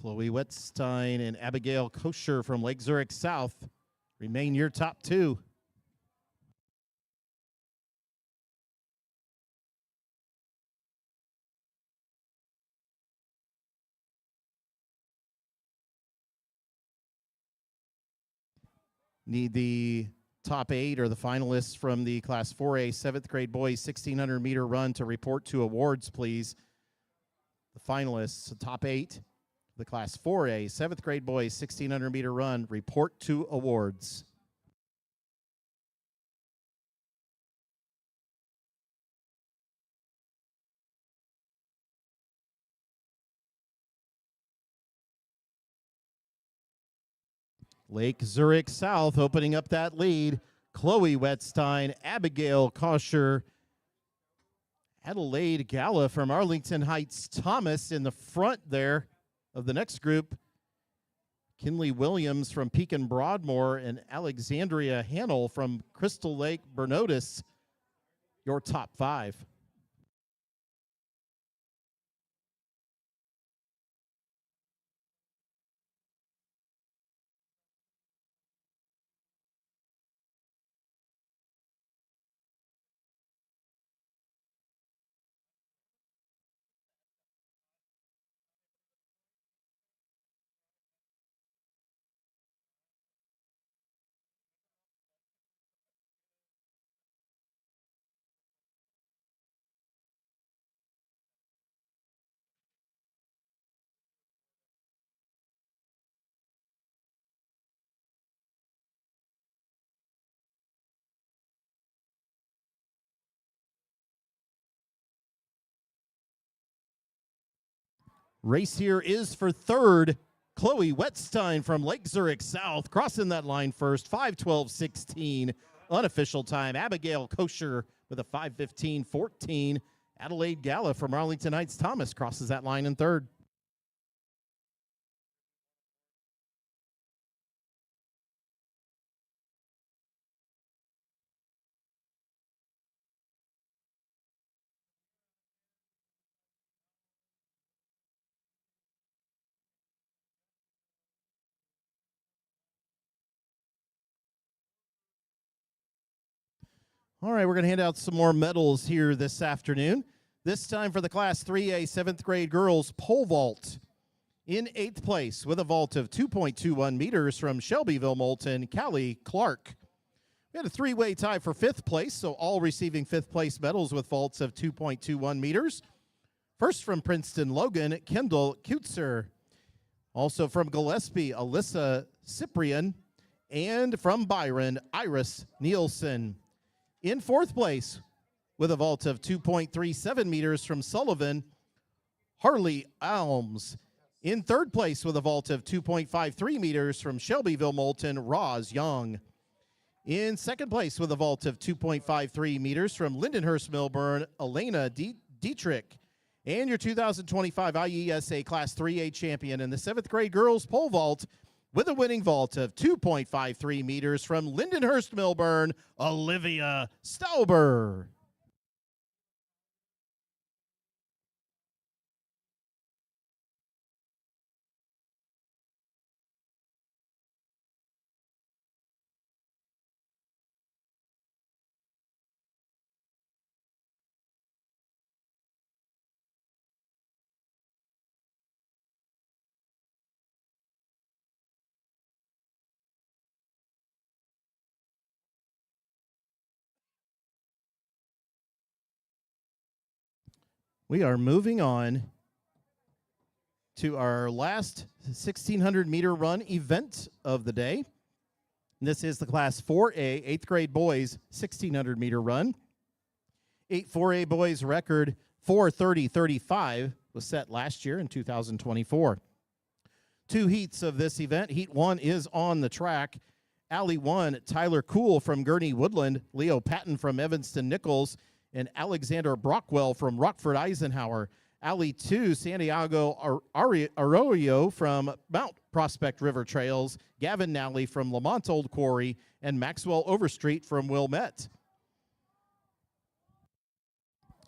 Chloe Wetstein and Abigail Kosher from Lake Zurich South remain your top two. Need the top 8 or the finalists from the Class 4A 7th grade boys 1,600-meter run to report to awards, please. The finalists, the top 8. The Class 4A 7th grade boys 1600 meter run. Report to awards. Lake Zurich South opening up that lead. Chloe Wetstein, Abigail Kosher, Adelaide Gala from Arlington Heights Thomas in the front there of the next group. Kinley Williams from Pekin Broadmoor and Alexandria Hannell from Crystal Lake Bernodis, your top 5. Race here is for third. Chloe Wetstein from Lake Zurich South crossing that line first, 5:12.16 unofficial time. Abigail Kosher with a 5:15.14. Adelaide Gala from Arlington Heights Thomas crosses that line in third. All right, we're going to hand out some more medals here this afternoon. This time for the Class 3A 7th grade girls pole vault. In 8th place with a vault of 2.21 meters from Shelbyville Moulton, Callie Clark. We had a 3-way tie for 5th place, so all receiving 5th place medals with vaults of 2.21 meters. First from Princeton Logan, Kendall Kutzer. Also from Gillespie, Alyssa Cyprian. And from Byron, Iris Nielsen. In 4th place, with a vault of 2.37 meters from Sullivan, Harley Alms. In 3rd place, with a vault of 2.53 meters from Shelbyville Moulton, Roz Young. In 2nd place, with a vault of 2.53 meters from Lindenhurst Milburn, Elena Dietrich. And your 2025 IESA Class 3A champion in the 7th grade girls pole vault, with a winning vault of 2.53 meters from Lindenhurst Milburn, Olivia Stauber. We are moving on to our last 1,600 meter run event of the day. This is the Class 4A 8th grade boys 1,600 meter run. 8 4A boys record 4:30.35 was set last year in 2024. 2 heats of this event. Heat 1 is on the track. Alley 1, Tyler Kuhl from Gurney Woodland, Leo Patton from Evanston Nichols, and Alexander Brockwell from Rockford Eisenhower. Alley 2, Santiago Arroyo from Mount Prospect River Trails, Gavin Nally from Lamont Old Quarry, and Maxwell Overstreet from Wilmette.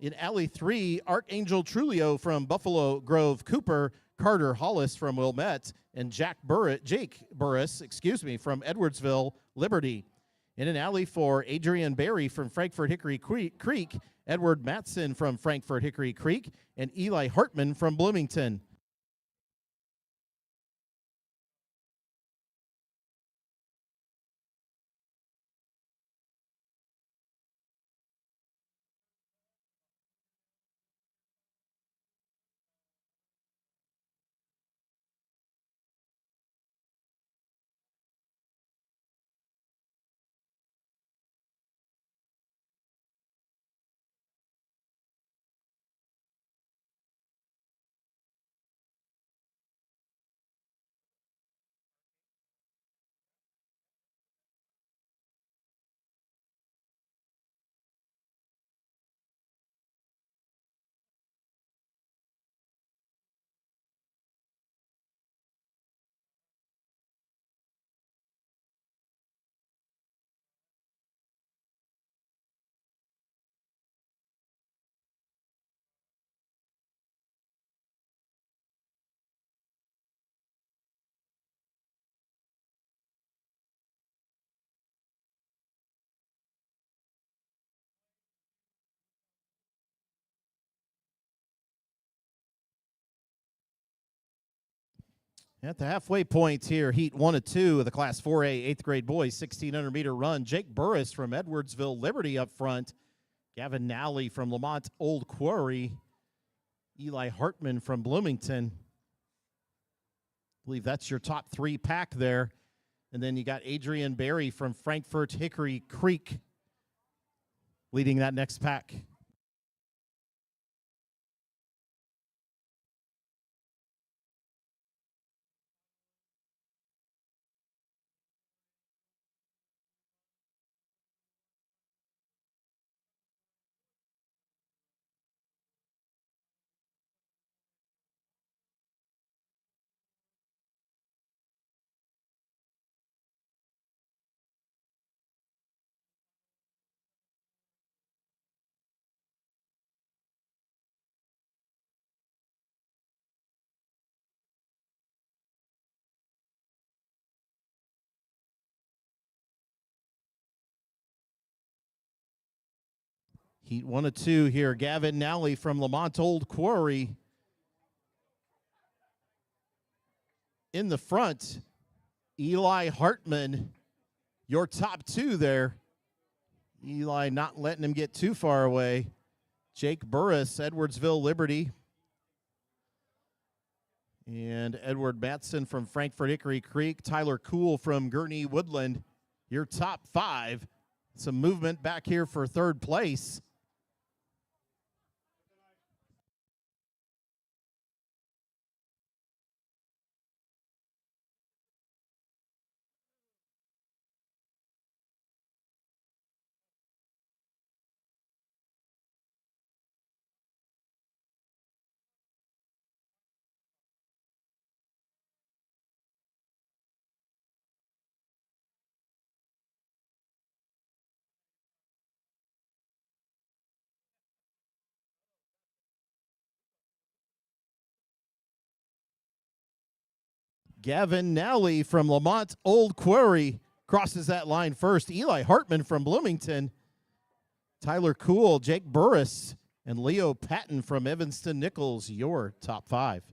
In Alley 3, Archangel Trulio from Buffalo Grove Cooper, Carter Hollis from Wilmette, and Jake Burris, from Edwardsville Liberty. And in Alley 4, Adrian Berry from Frankfort Hickory Creek, Edward Matson from Frankfort Hickory Creek, and Eli Hartman from Bloomington. At the halfway point here, heat 1 of 2 of the Class 4A 8th grade boys 1,600-meter run. Jake Burris from Edwardsville Liberty up front. Gavin Nally from Lamont Old Quarry. Eli Hartman from Bloomington. I believe that's your top 3 pack there. And then you got Adrian Berry from Frankfort Hickory Creek leading that next pack. Heat 1 of 2 here. Gavin Nally from Lamont Old Quarry in the front. Eli Hartman, your top 2 there. Eli not letting him get too far away. Jake Burris, Edwardsville Liberty. And Edward Matson from Frankfort Hickory Creek. Tyler Kuhl from Gurney Woodland. Your top 5. Some movement back here for 3rd place. Gavin Nally from Lamont Old Quarry crosses that line first. Eli Hartman from Bloomington. Tyler Kuhl, Jake Burris, and Leo Patton from Evanston Nichols, your top 5.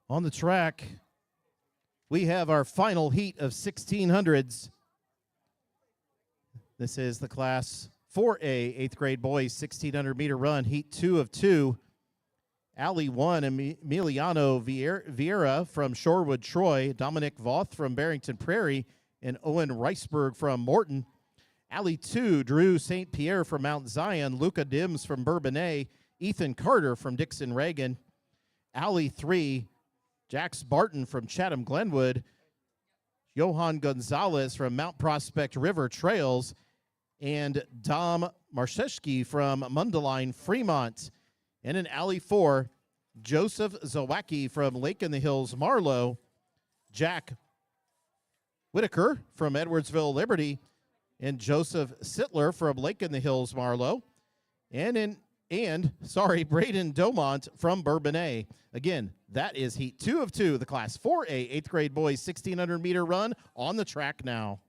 On the track, we have our final heat of 1600s. This is the Class 4A 8th grade boys 1,600-meter run, heat 2 of 2. Alley 1, Emiliano Vieira from Shorewood, Troy. Dominic Voth from Barrington Prairie. And Owen Reisberg from Morton. Alley 2, Drew St. Pierre from Mount Zion. Luca Dims from Bourbonnais. Ethan Carter from Dixon Reagan. Alley 3, Jax Barton from Chatham Glenwood. Johan Gonzalez from Mount Prospect River Trails. And Dom Marszewski from Mundelein Fremont. And in Alley 4, Joseph Zawacki from Lake in the Hills Marlow. Jack Whitaker from Edwardsville Liberty. And Joseph Sittler from Lake in the Hills Marlow. And Braden Domont from Bourbonnais. Again, that is heat 2 of 2, the Class 4A 8th grade boys 1,600-meter run on the track now.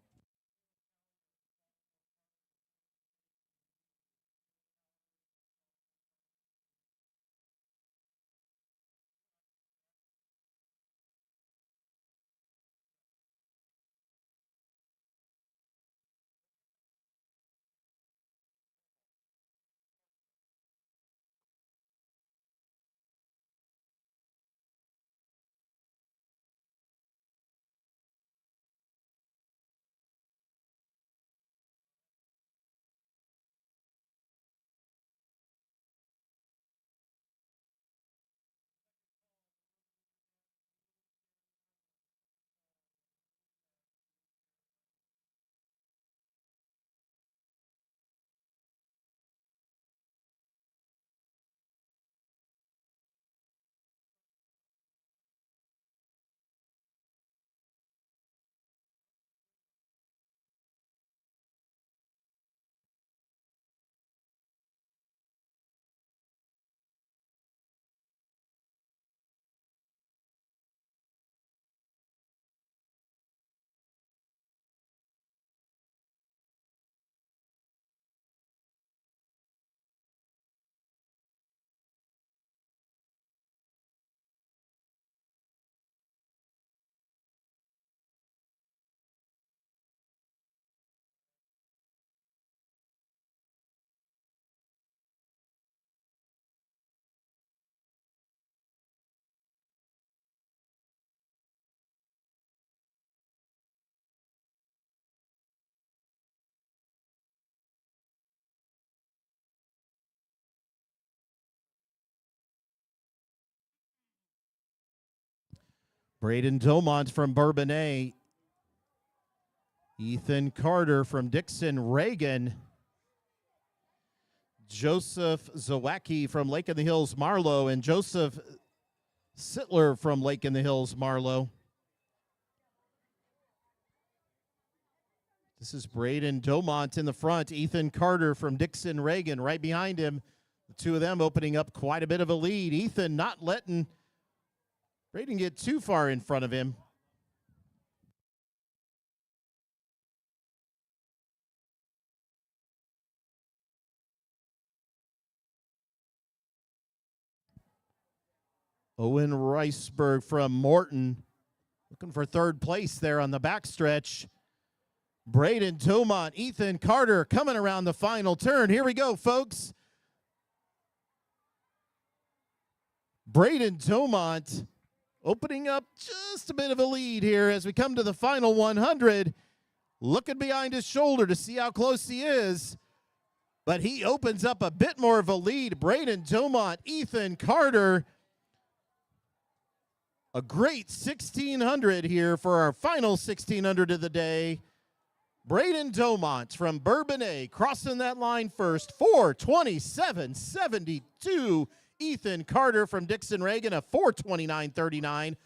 Braden Domont from Bourbonnais. Ethan Carter from Dixon Reagan. Joseph Zawacki from Lake in the Hills Marlow, and Joseph Sittler from Lake in the Hills Marlow. This is Braden Domont in the front. Ethan Carter from Dixon Reagan right behind him. The two of them opening up quite a bit of a lead. Ethan not letting Braden get too far in front of him. Owen Riceberg from Morton looking for third place there on the backstretch. Braden Domont, Ethan Carter coming around the final turn. Here we go, folks. Braden Domont opening up just a bit of a lead here as we come to the final 100. Looking behind his shoulder to see how close he is. But he opens up a bit more of a lead. Braden Domont, Ethan Carter. A great 1600 here for our final 1600 of the day. Braden Domont from Bourbonnais crossing that line first, 4:27.72. Ethan Carter from Dixon Reagan, a 4:29.39.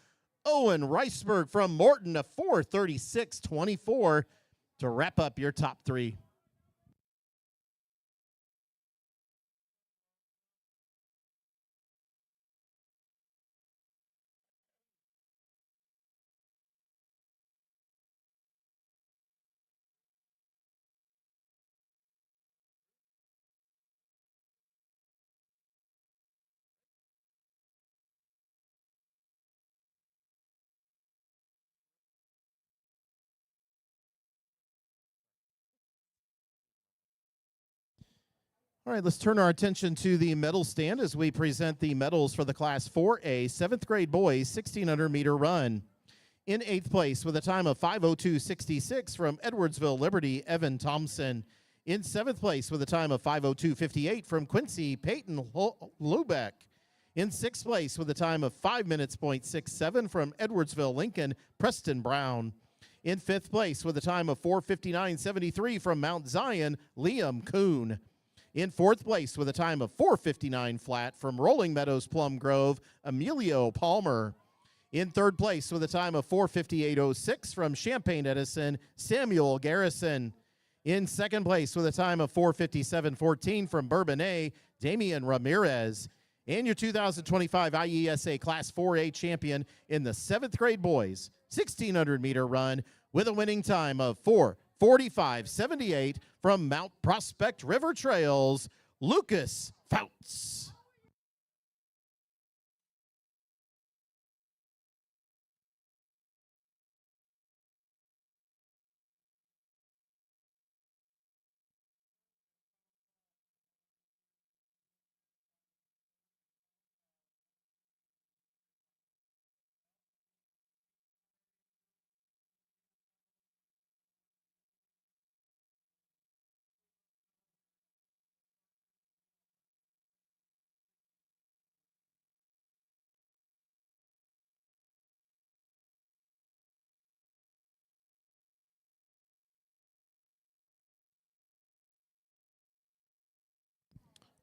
Owen Riceberg from Morton, a 4:36.24 to wrap up your top three. All right, let's turn our attention to the medal stand as we present the medals for the Class 4A 7th grade boys 1600-meter run. In 8th place with a time of 5:02.66 from Edwardsville Liberty, Evan Thompson. In 7th place with a time of 5:02.58 from Quincy Peyton Lubeck. In 6th place with a time of 5:67 from Edwardsville Lincoln, Preston Brown. In 5th place with a time of 4:59.73 from Mount Zion, Liam Kuhn. In 4th place with a time of 4:59 flat from Rolling Meadows Plum Grove, Emilio Palmer. In 3rd place with a time of 4:58.06 from Champaign Edison, Samuel Garrison. In 2nd place with a time of 4:57.14 from Bourbonnais, Damian Ramirez. And your 2025 IESA Class 4A champion in the 7th grade boys 1600-meter run with a winning time of 4:45.78 from Mount Prospect River Trails, Lucas Fouts.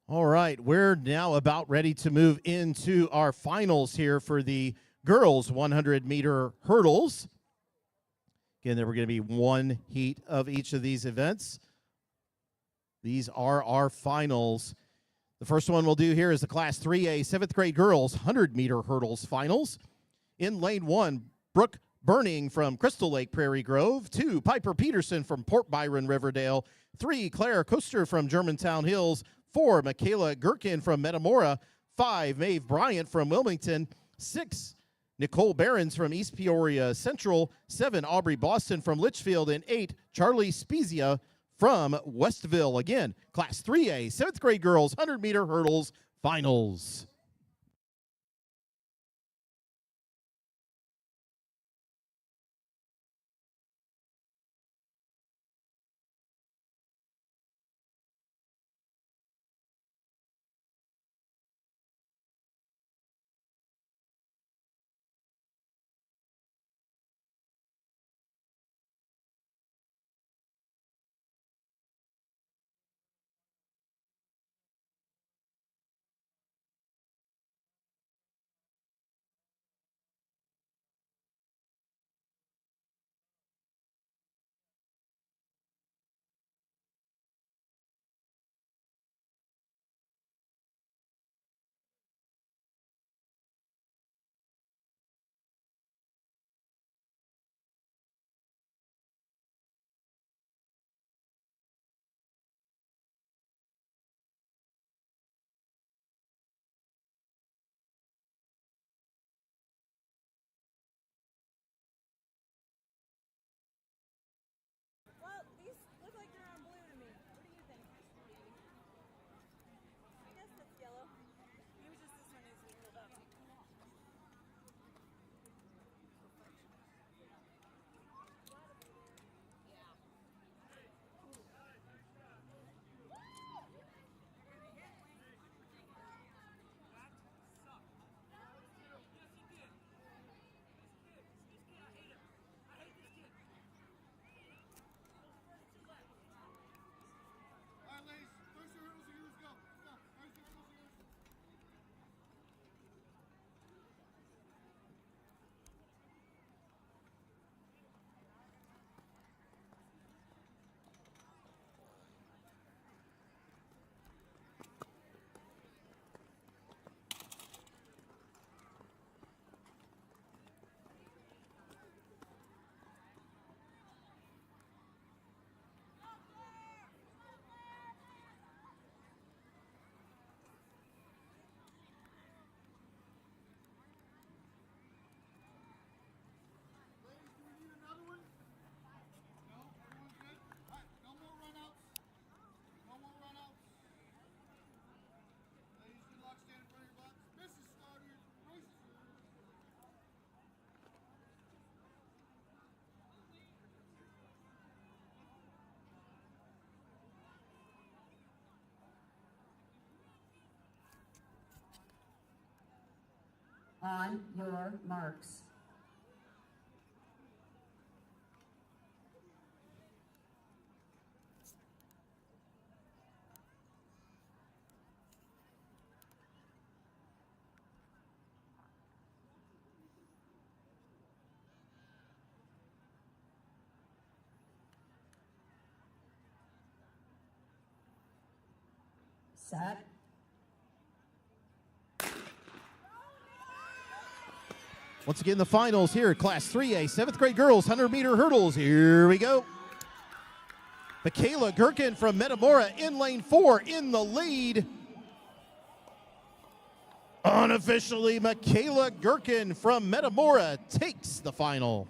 All right, we're now about ready to move into our finals here for the girls 100-meter hurdles. Again, there were going to be one heat of each of these events. These are our finals. The first one we'll do here is the Class 3A 7th grade girls 100-meter hurdles finals. In lane 1, Brooke Burning from Crystal Lake Prairie Grove. 2, Piper Peterson from Port Byron Riverdale. 3, Claire Coaster from Germantown Hills. 4, Michaela Gherkin from Metamora. 5, Maeve Bryant from Wilmington. 6, Nicole Behrens from East Peoria Central. 7, Aubrey Boston from Litchfield. And 8, Charlie Spezia from Westville. Again, Class 3A 7th grade girls 100-meter hurdles finals. On your marks. Set. Once again, the finals here, Class 3A, 7th grade girls, 100-meter hurdles. Here we go. Michaela Gherkin from Metamora in lane 4 in the lead. Unofficially, Michaela Gherkin from Metamora takes the final.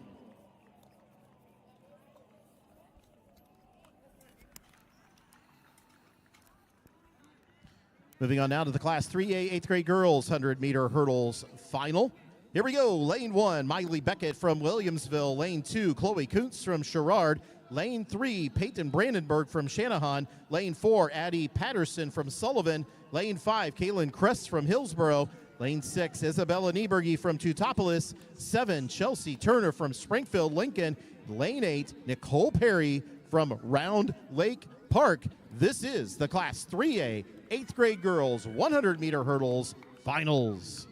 Moving on now to the Class 3A 8th grade girls 100-meter hurdles final. Here we go. Lane 1, Miley Beckett from Williamsville. Lane 2, Chloe Kuntz from Sherrard. Lane 3, Peyton Brandenburg from Shanahan. Lane 4, Addie Patterson from Sullivan. Lane 5, Kaylin Kress from Hillsboro. Lane 6, Isabella Nieberge from Teutopolis. 7, Chelsea Turner from Springfield, Lincoln. Lane 8, Nicole Perry from Round Lake Park. This is the Class 3A 8th grade girls 100-meter hurdles finals.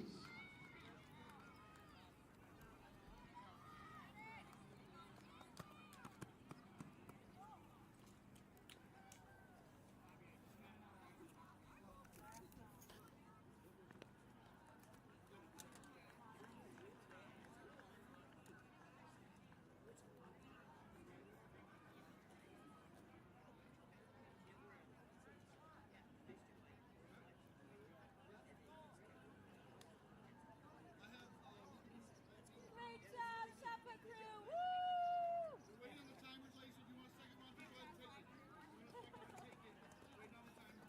Great job, Shotput crew! Woo! Waiting on the timers, Lacey. Do you want a second one? Go ahead and take it. Waiting on the timer.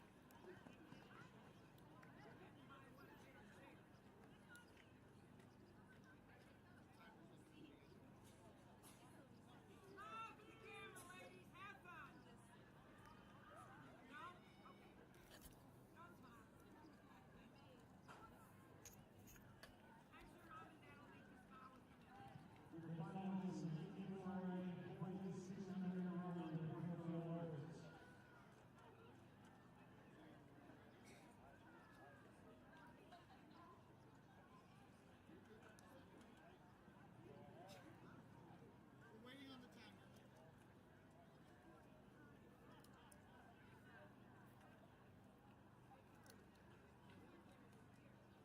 We're waiting on the timer.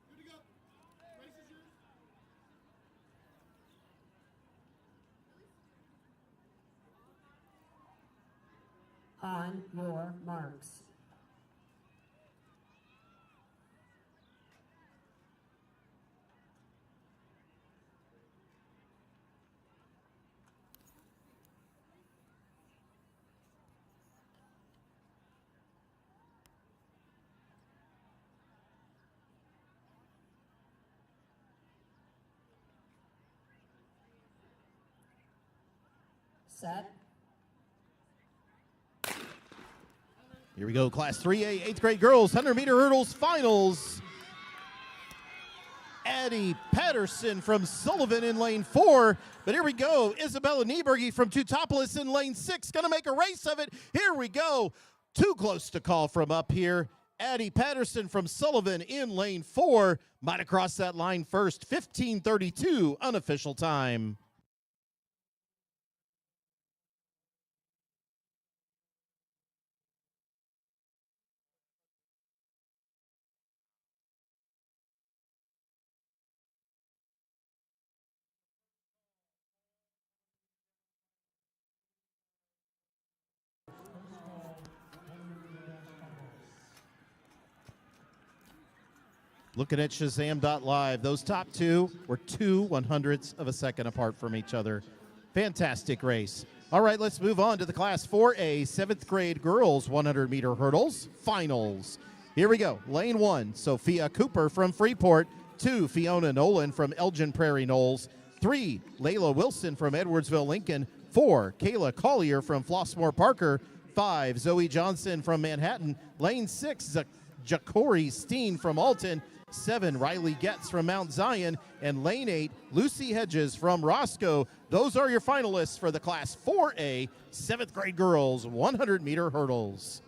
Good to go. Race is yours. On your marks. Set. Here we go, Class 3A 8th grade girls 100-meter hurdles finals. Addie Patterson from Sullivan in lane 4. But here we go, Isabella Nieberge from Teutopolis in lane 6. Going to make a race of it. Here we go. Too close to call from up here. Addie Patterson from Sullivan in lane 4. Might have crossed that line first. 15:32 unofficial time. Looking at Shazam.live, those top two were 2 100ths of a second apart from each other. Fantastic race. All right, let's move on to the Class 4A 7th grade girls 100-meter hurdles finals. Here we go. Lane 1, Sophia Cooper from Freeport. 2, Fiona Nolan from Elgin Prairie Knolls. 3, Layla Wilson from Edwardsville, Lincoln. 4, Kayla Collier from Flossmoor Parker. 5, Zoe Johnson from Manhattan. Lane 6, Jacori Steen from Alton. 7, Riley Getz from Mount Zion, and lane 8, Lucy Hedges from Roscoe. Those are your finalists for the Class 4A 7th grade girls 100-meter hurdles.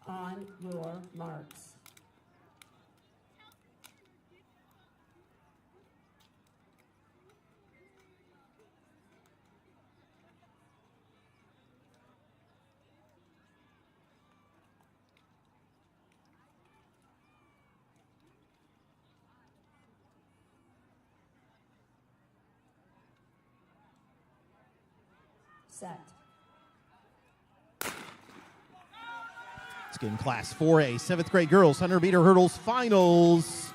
On your marks. Set. Let's get in Class 4A 7th grade girls 100-meter hurdles finals.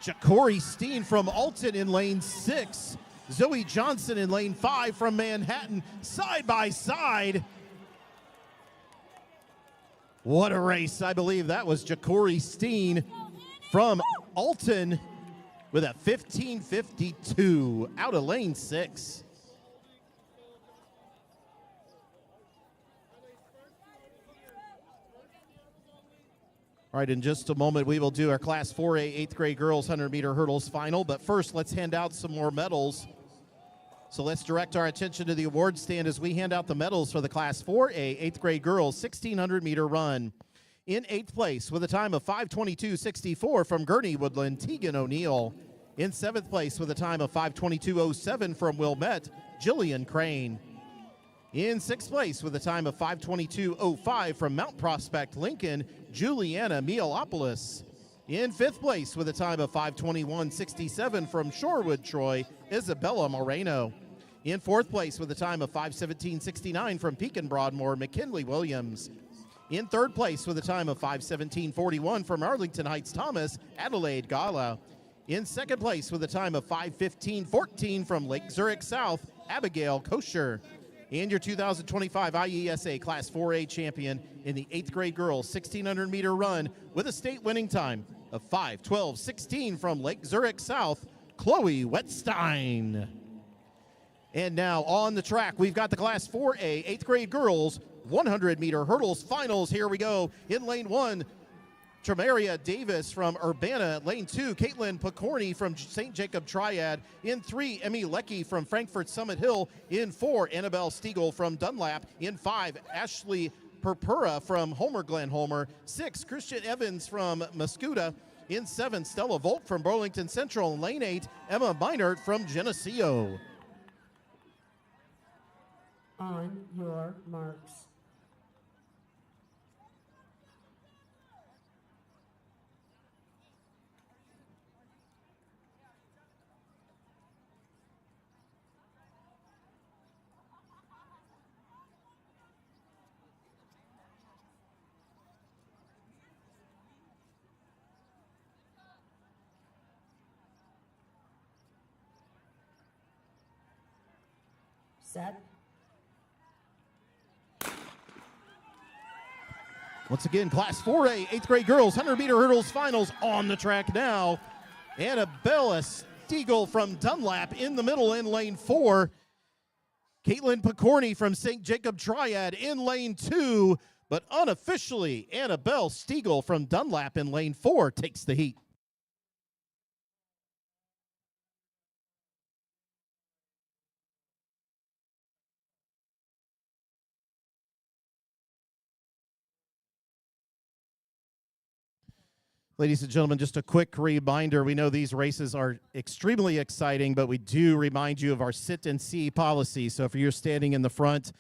Ja'Cory Steen from Alton in lane 6. Zoe Johnson in lane 5 from Manhattan, side by side. What a race. I believe that was Ja'Cory Steen from Alton with a 15:52 out of lane 6. All right, in just a moment, we will do our Class 4A 8th grade girls 100-meter hurdles final. But first, let's hand out some more medals. So let's direct our attention to the award stand as we hand out the medals for the Class 4A 8th grade girls 1,600-meter run. In 8th place with a time of 5:22.64 from Gurney Woodland, Tegan O'Neill. In 7th place with a time of 5:22.07 from Wilmette, Jillian Crane. In 6th place with a time of 5:22.05 from Mount Prospect, Lincoln, Juliana Mialopoulos. In 5th place with a time of 5:21.67 from Shorewood, Troy, Isabella Moreno. In 4th place with a time of 5:17.69 from Pekin Broadmoor, McKinley Williams. In 3rd place with a time of 5:17.41 from Arlington Heights Thomas, Adelaide Gala. In 2nd place with a time of 5:15.14 from Lake Zurich South, Abigail Kosher. And your 2025 IESA Class 4A champion in the 8th grade girls 1,600-meter run with a state winning time of 5:12.16 from Lake Zurich South, Chloe Wetstein. And now on the track, we've got the Class 4A 8th grade girls 100-meter hurdles finals. Here we go. In lane 1, Tremaria Davis from Urbana. Lane 2, Caitlin Picorni from St. Jacob Triad. In 3, Emmy Leckie from Frankfort Summit Hill. In 4, Annabelle Stiegel from Dunlap. In 5, Ashley Purpura from Homer Glen Homer. 6, Christian Evans from Muscuda. In 7, Stella Volk from Burlington Central. In lane 8, Emma Meinert from Geneseo. On your marks. Set. Once again, Class 4A 8th grade girls 100-meter hurdles finals on the track now. Annabella Stiegel from Dunlap in the middle in lane 4. Caitlin Picorni from St. Jacob Triad in lane 2. But unofficially, Annabelle Stiegel from Dunlap in lane 4 takes the heat. Ladies and gentlemen, just a quick reminder. We know these races are extremely exciting, but we do remind you of our sit and see policy. So if you're standing in the front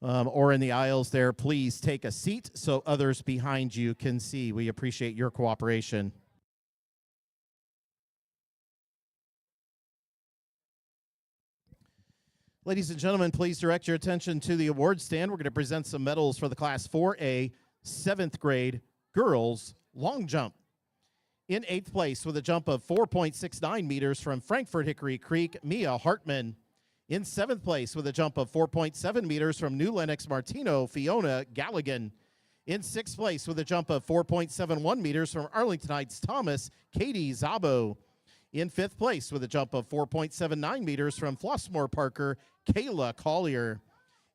or in the aisles there, please take a seat so others behind you can see. We appreciate your cooperation. Ladies and gentlemen, please direct your attention to the award stand. We're going to present some medals for the Class 4A 7th grade girls long jump. In 8th place with a jump of 4.69 meters from Frankfort Hickory Creek, Mia Hartman. In 7th place with a jump of 4.7 meters from New Lenox Martino, Fiona Galligan. In 6th place with a jump of 4.71 meters from Arlington Heights Thomas, Katie Zabo. In 5th place with a jump of 4.79 meters from Flossmoor Parker, Kayla Collier.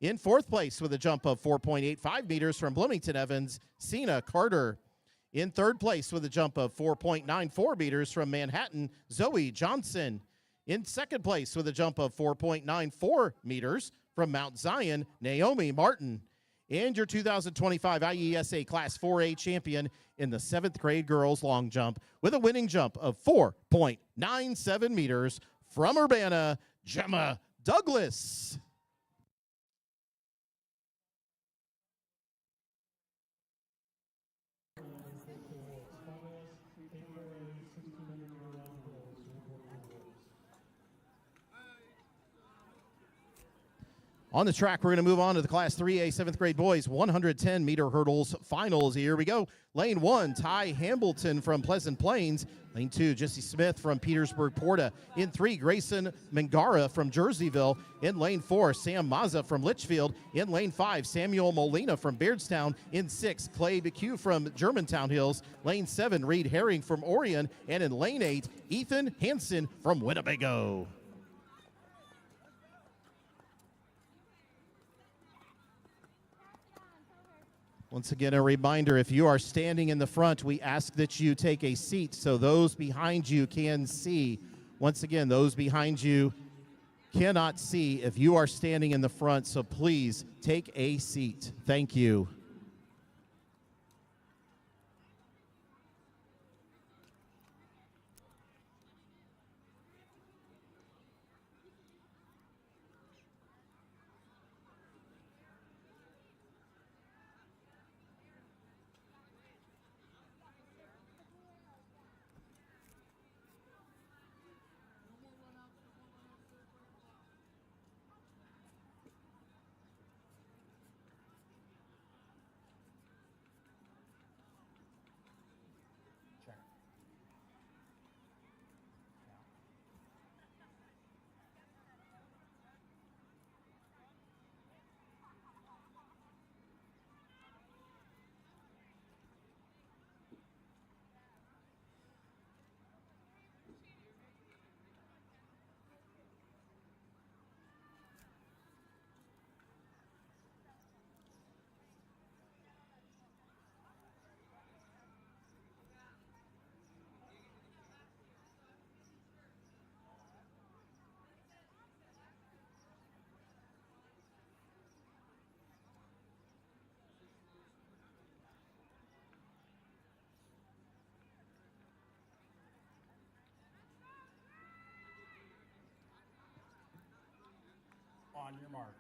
In 4th place with a jump of 4.85 meters from Bloomington Evans, Sina Carter. In 3rd place with a jump of 4.94 meters from Manhattan, Zoe Johnson. In 2nd place with a jump of 4.94 meters from Mount Zion, Naomi Martin. And your 2025 IESA Class 4A champion in the 7th grade girls long jump with a winning jump of 4.97 meters from Urbana, Gemma Douglas. On the track, we're going to move on to the Class 3A 7th grade boys 110-meter hurdles finals. Here we go. Lane 1, Ty Hambleton from Pleasant Plains. Lane 2, Jesse Smith from Petersburg Porta. In 3, Grayson Mangara from Jerseyville. In Lane 4, Sam Mazza from Litchfield. In Lane 5, Samuel Molina from Bairdstown. In 6, Clay McHugh from Germantown Hills. Lane 7, Reed Herring from Orion. And in Lane 8, Ethan Hansen from Winnebago. Once again, a reminder, if you are standing in the front, we ask that you take a seat so those behind you can see. Once again, those behind you cannot see if you are standing in the front, so please take a seat. Thank you. On your marks.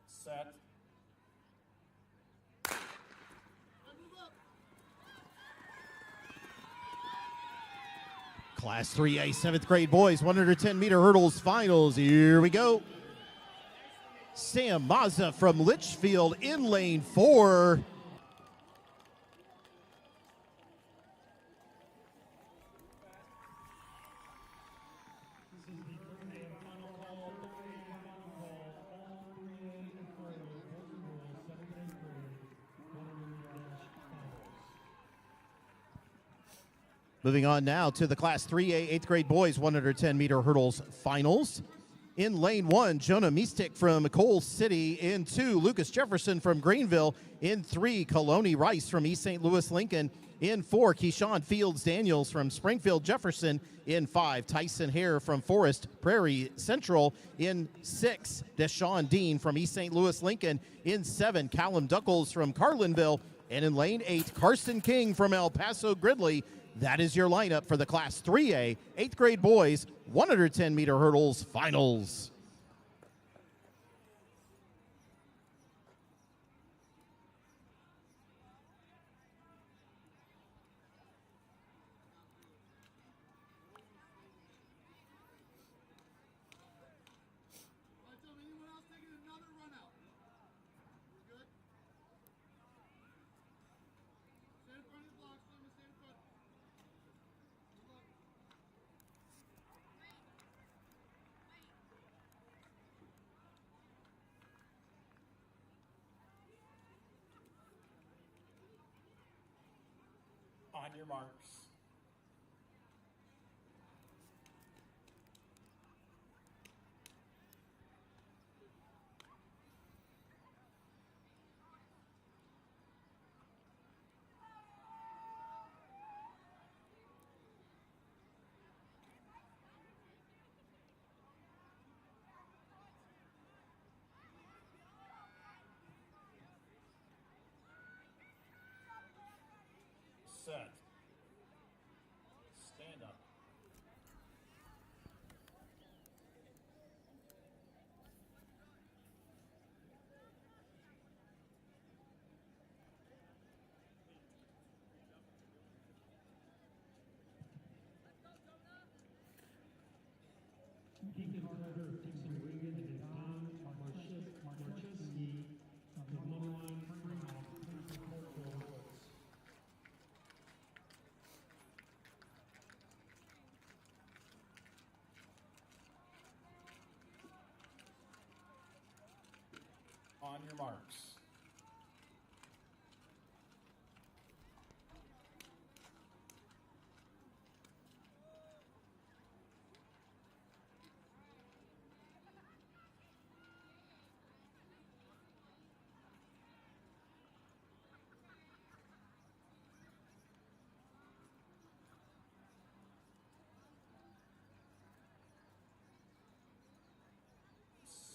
Set. Class 3A 7th grade boys 110-meter hurdles finals. Here we go. Sam Mazza from Litchfield in lane 4. Moving on now to the Class 3A 8th grade boys 110-meter hurdles finals. In lane 1, Jonah Mistik from Coal City. In 2, Lucas Jefferson from Greenville. In 3, Kaloni Rice from East St. Louis Lincoln. In 4, Keyshawn Fields Daniels from Springfield Jefferson. In 5, Tyson Hare from Forest Prairie Central. In 6, Deshaun Dean from East St. Louis Lincoln. In 7, Callum Duckles from Carlinville. And in lane 8, Carson King from El Paso Gridley. That is your lineup for the Class 3A 8th grade boys 110-meter hurdles finals. Anyone else taking another run out? Good? Stand in front of the block, stand in front. On your marks. Set. Stand up. On your marks.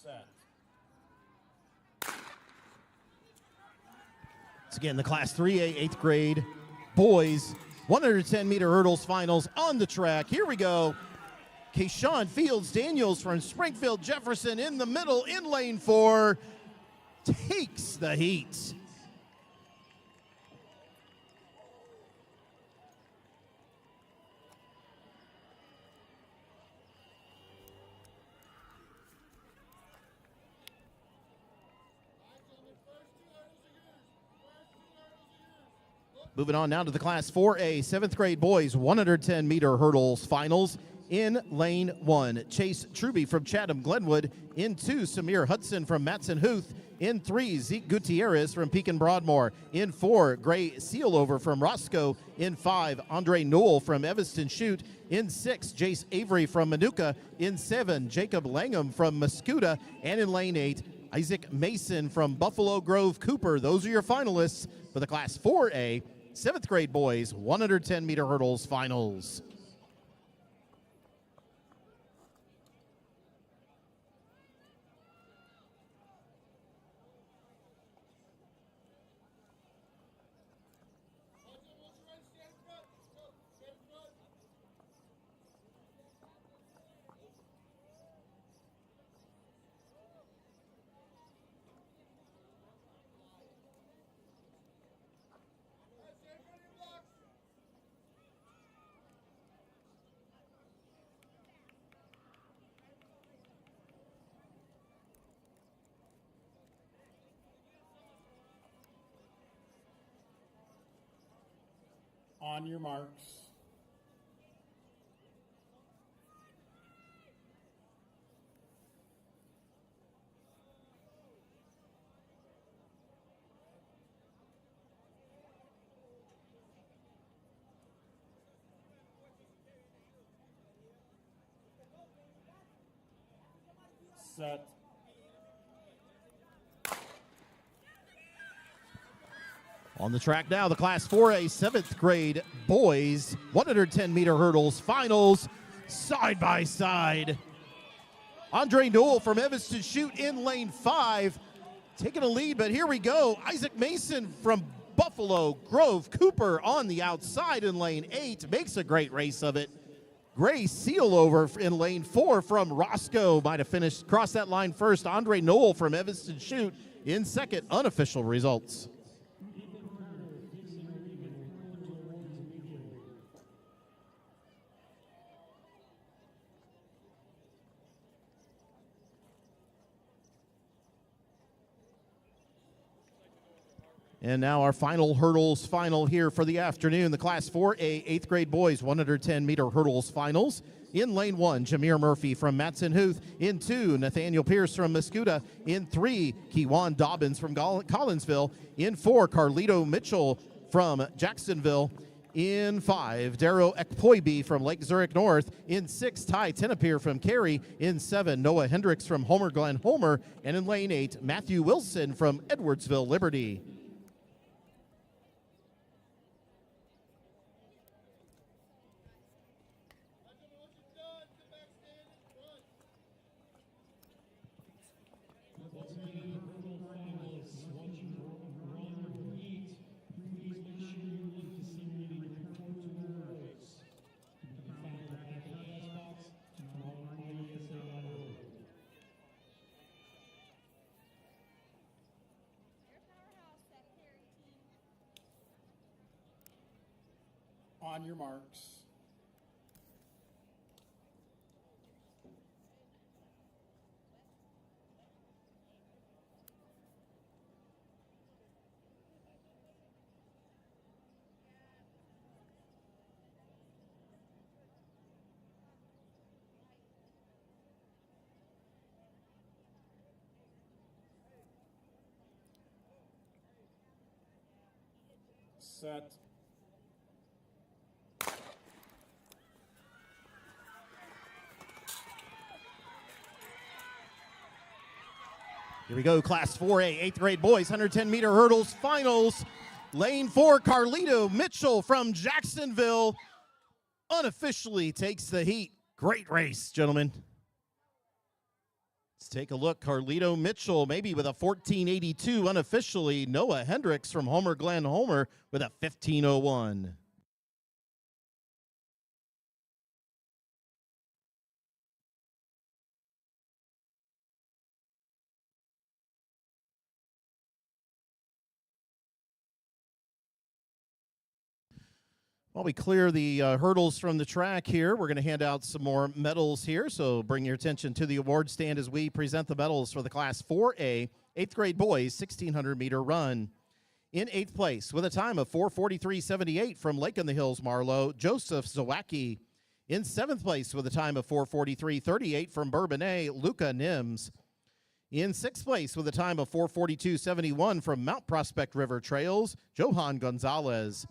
Set. Once again, the Class 3A 8th grade boys 110-meter hurdles finals on the track. Here we go. Keyshawn Fields Daniels from Springfield Jefferson in the middle in lane 4 takes the heat. Moving on now to the Class 4A 7th grade boys 110-meter hurdles finals. In lane 1, Chase Truby from Chatham Glenwood. In 2, Samir Hudson from Matson Huth. In 3, Zeke Gutierrez from Pekin Broadmoor. In 4, Gray Sealover from Roscoe. In 5, Andre Newell from Evanston Chute. In 6, Jace Avery from Manuka. In 7, Jacob Langham from Muscuda. And in lane 8, Isaac Mason from Buffalo Grove Cooper. Those are your finalists for the Class 4A 7th grade boys 110-meter hurdles finals. On your marks. Set. On the track now, the Class 4A 7th grade boys 110-meter hurdles finals, side by side. Andre Newell from Evanston Chute in lane 5, taking a lead, but here we go. Isaac Mason from Buffalo Grove Cooper on the outside in lane 8, makes a great race of it. Gray Sealover in lane 4 from Roscoe might have finished, crossed that line first. Andre Newell from Evanston Chute in second, unofficial results. And now our final hurdles final here for the afternoon. The Class 4A 8th grade boys 110-meter hurdles finals. In lane 1, Jameer Murphy from Matson Huth. In 2, Nathaniel Pierce from Muscuda. In 3, Kewan Dobbins from Collinsville. In 4, Carlito Mitchell from Jacksonville. In 5, Darrow Ekpoibi from Lake Zurich North. In 6, Ty Tenapier from Cary. In 7, Noah Hendricks from Homer Glen Homer. And in lane 8, Matthew Wilson from Edwardsville Liberty. On your marks. Set. Here we go, Class 4A 8th grade boys 110-meter hurdles finals. Lane 4, Carlito Mitchell from Jacksonville unofficially takes the heat. Great race, gentlemen. Let's take a look. Carlito Mitchell maybe with a 14.82 unofficially. Noah Hendricks from Homer Glen Homer with a 15.01. While we clear the hurdles from the track here, we're going to hand out some more medals here. So bring your attention to the award stand as we present the medals for the Class 4A 8th grade boys 1600-meter run. In 8th place with a time of 4:43.78 from Lake in the Hills Marlow, Joseph Zawacki. In 7th place with a time of 4:43.38 from Bourbonnais, Luca Nims. In 6th place with a time of 4:42.71 from Mount Prospect River Trails, Johan Gonzalez.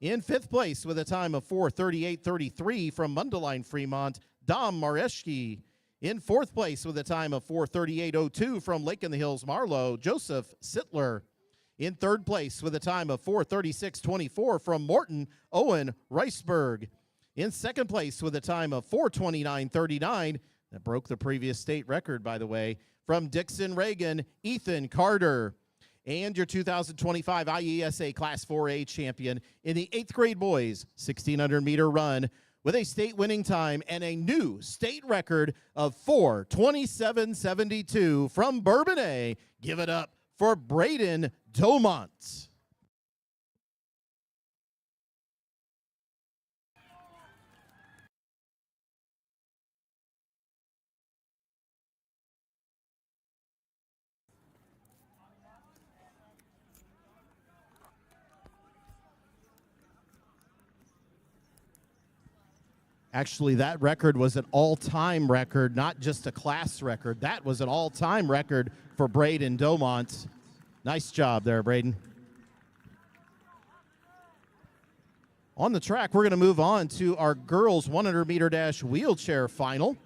In 5th place with a time of 4:38.33 from Mundelein Fremont, Dom Mareschke. In 4th place with a time of 4:38.02 from Lake in the Hills Marlow, Joseph Sittler. In 3rd place with a time of 4:36.24 from Morton, Owen Reisberg. In 2nd place with a time of 4:29.39, that broke the previous state record, by the way, from Dixon Reagan, Ethan Carter. And your 2025 IESA Class 4A champion in the 8th grade boys 1600-meter run with a state winning time and a new state record of 4:27.72 from Bourbonnais. Give it up for Braden Domont. Actually, that record was an all-time record, not just a class record. That was an all-time record for Braden Domont. Nice job there, Braden. On the track, we're going to move on to our girls 100-meter dash wheelchair final.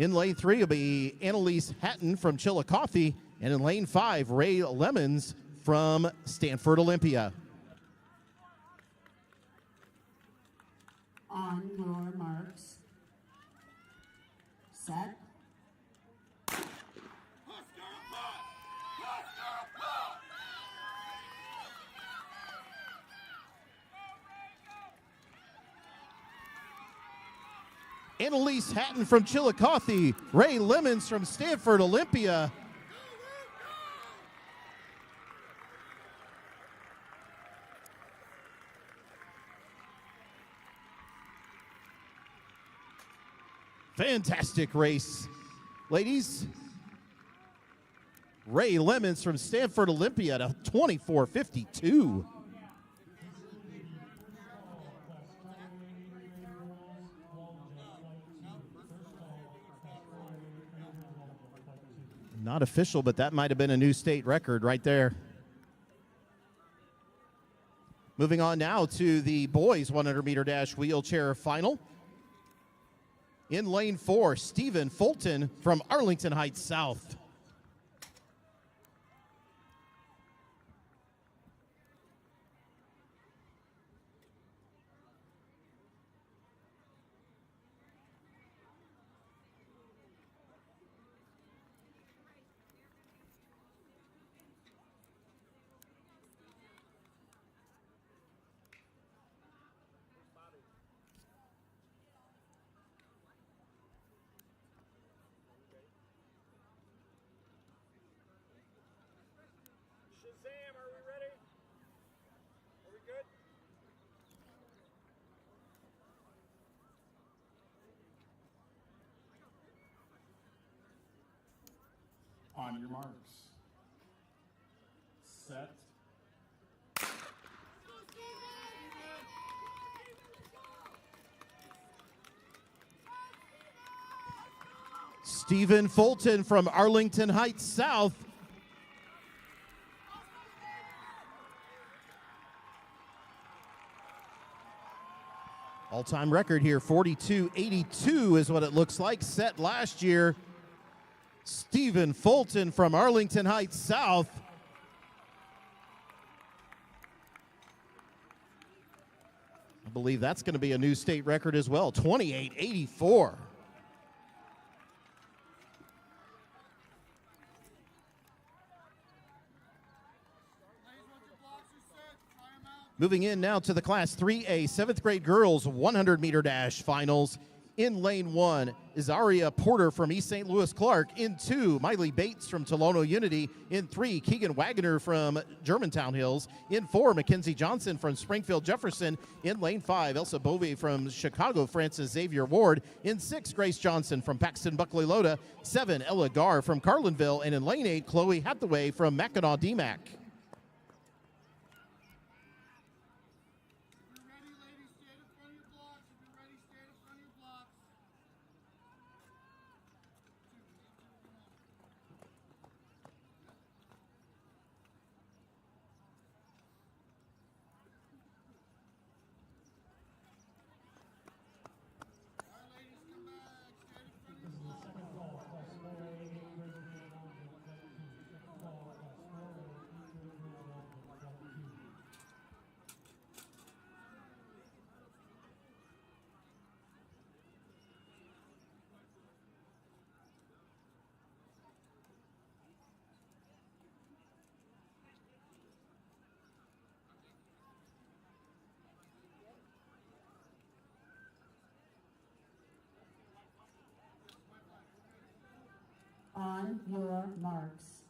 In lane 3 will be Annalise Hatton from Chillicothe, and in lane 5, Ray Lemons from Stanford Olympia. On your marks, set. Annalise Hatton from Chillicothe, Ray Lemons from Stanford Olympia. Fantastic race, ladies. Ray Lemons from Stanford Olympia at a 24:52. Not official, but that might have been a new state record right there. Moving on now to the boys 100-meter dash wheelchair final. In lane 4, Stephen Fulton from Arlington Heights South. Shazam, are we ready? Are we good? On your marks. Set. Stephen Fulton from Arlington Heights South. All-time record here, 42.82 is what it looks like, set last year. Stephen Fulton from Arlington Heights South. I believe that's going to be a new state record as well, 28.84. Moving in now to the Class 3A 7th grade girls 100-meter dash finals. In lane 1 is Aria Porter from East St. Louis Clark. In 2, Miley Bates from Tolono Unity. In 3, Keegan Wagner from Germantown Hills. In 4, Mackenzie Johnson from Springfield Jefferson. In lane 5, Elsa Bovey from Chicago Francis Xavier Ward. In 6, Grace Johnson from Paxton Buckley Loda. 7, Ella Gar from Carlinville. And in lane 8, Chloe Hathaway from Mackinac DMAC. On your marks.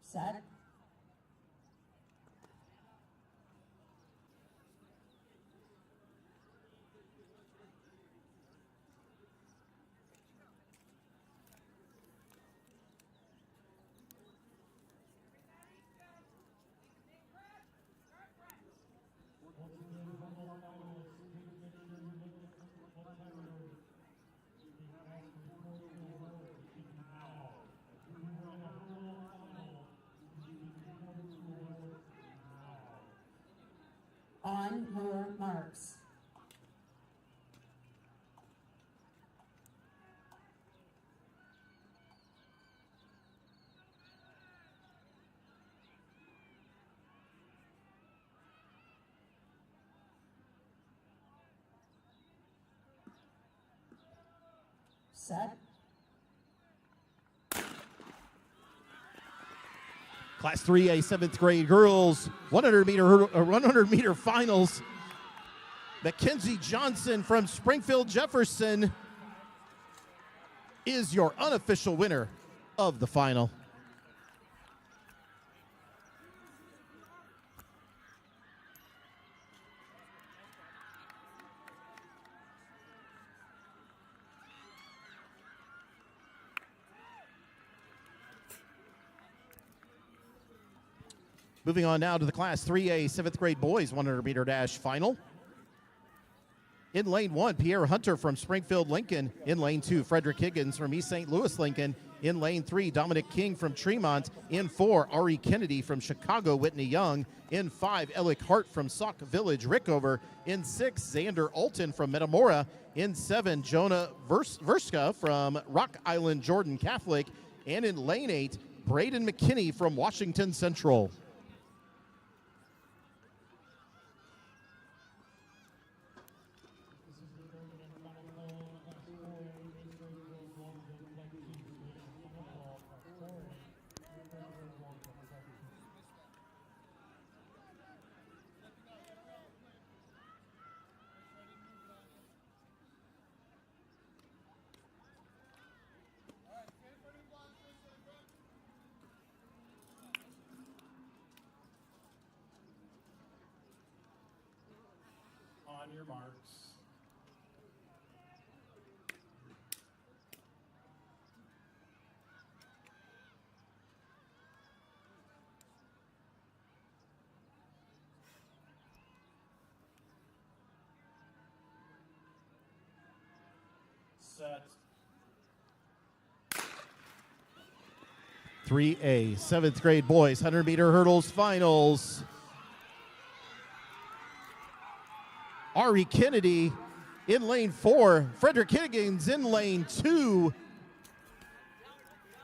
Set. On your marks. Set. Class 3A seventh grade girls 100 meter finals. Mackenzie Johnson from Springfield Jefferson is your unofficial winner of the final. Moving on now to the Class 3A seventh grade boys 100 meter dash final. In lane 1, Pierre Hunter from Springfield Lincoln. In lane 2, Frederick Higgins from East St. Louis Lincoln. In lane 3, Dominic King from Tremont. In 4, Ari Kennedy from Chicago Whitney Young. In 5, Alec Hart from Sauk Village Rickover. In 6, Xander Alton from Metamora. In 7, Jonah Verska from Rock Island Jordan Catholic. And in lane 8, Braden McKinney from Washington Central. On your marks. Set. 3A seventh grade boys 100 meter hurdles finals. Ari Kennedy in lane 4. Frederick Higgins in lane 2.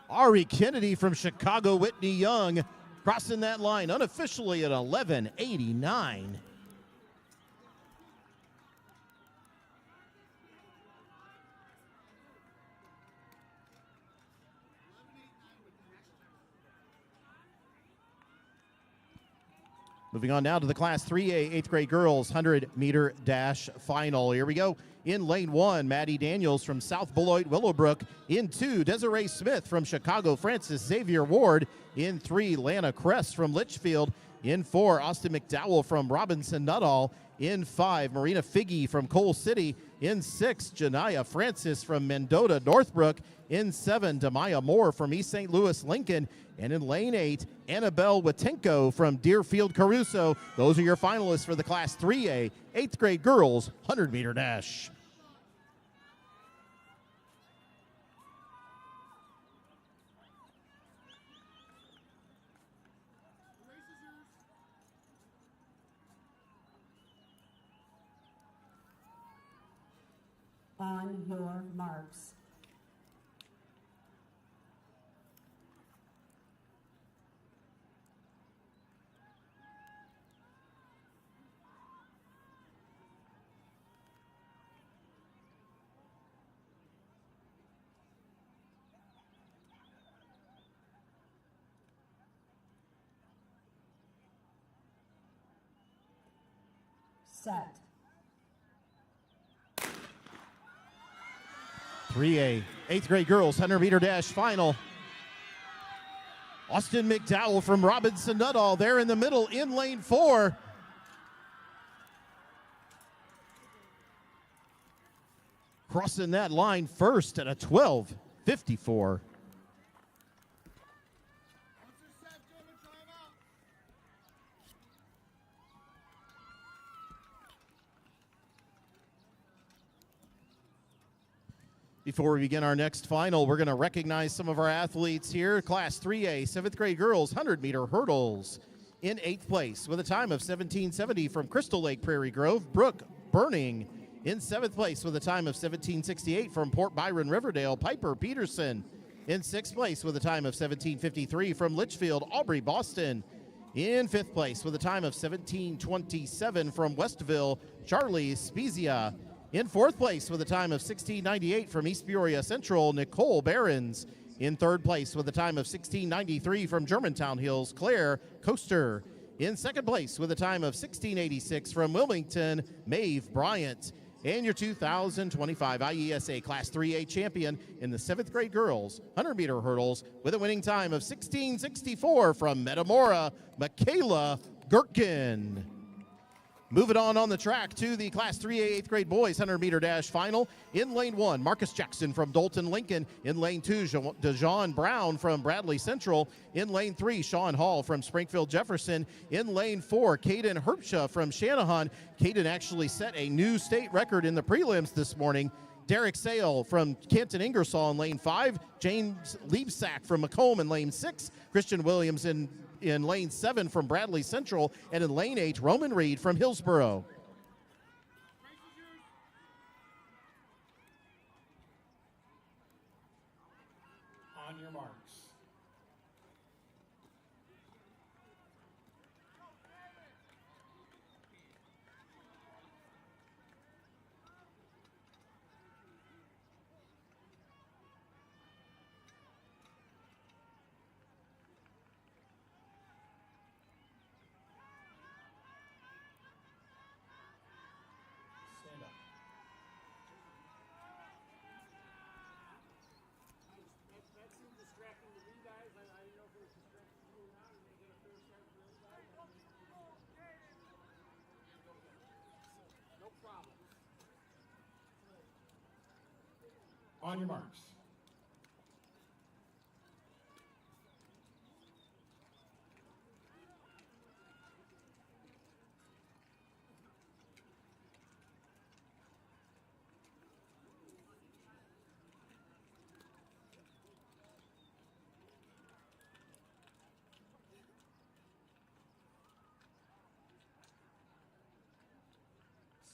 Ari Kennedy from Chicago Whitney Young crossing that line unofficially at 11:89. Moving on now to the Class 3A 8th grade girls 100 meter dash final. Here we go. In lane 1, Maddie Daniels from South Beloit Willowbrook. In 2, Desiree Smith from Chicago Francis Xavier Ward. In 3, Lana Crest from Litchfield. In 4, Austin McDowell from Robinson Nuttall. In 5, Marina Figge from Coal City. In 6, Janaya Francis from Mendota Northbrook. In 7, Demaya Moore from East St. Louis Lincoln. And in lane 8, Annabelle Watenko from Deerfield Caruso. Those are your finalists for the Class 3A 8th grade girls 100 meter dash. On your marks. Set. 3A 8th grade girls 100 meter dash final. Austin McDowell from Robinson Nuttall there in the middle in lane 4. Crossing that line first at a 12:54. Before we begin our next final, we're going to recognize some of our athletes here. Class 3A, 7th grade girls, 100 meter hurdles. In 8th place with a time of 17:70 from Crystal Lake Prairie Grove, Brooke Burning. In 7th place with a time of 17:68 from Port Byron Riverdale, Piper Peterson. In 6th place with a time of 17:53 from Litchfield, Aubrey Boston. In 5th place with a time of 17:27 from Westville, Charlie Spezia. In 4th place with a time of 16:98 from East Peoria Central, Nicole Behrens. In 3rd place with a time of 16:93 from Germantown Hills, Claire Coaster. In 2nd place with a time of 16:86 from Wilmington, Maeve Bryant. And your 2025 IESA Class 3A champion in the 7th grade girls 100-meter hurdles with a winning time of 16:64 from Metamora, Michaela Gherkin. Moving on the track to the Class 3A 8th grade boys 100-meter dash final. In lane 1, Marcus Jackson from Dalton Lincoln. In lane 2, DeJohn Brown from Bradley Central. In lane 3, Sean Hall from Springfield Jefferson. In lane 4, Caden Herbsha from Shanahan. Caden actually set a new state record in the prelims this morning. Derek Sale from Canton Ingersoll in lane 5. James Liebsack from Macomb in lane 6. Christian Williams in lane 7 from Bradley Central, and in lane 8, Roman Reed from Hillsboro. On your marks. Stand up. That seemed distracting to me, guys. I didn't know if it was distracting you or not. Are we going to get a fair start for everybody? No problem. On your marks.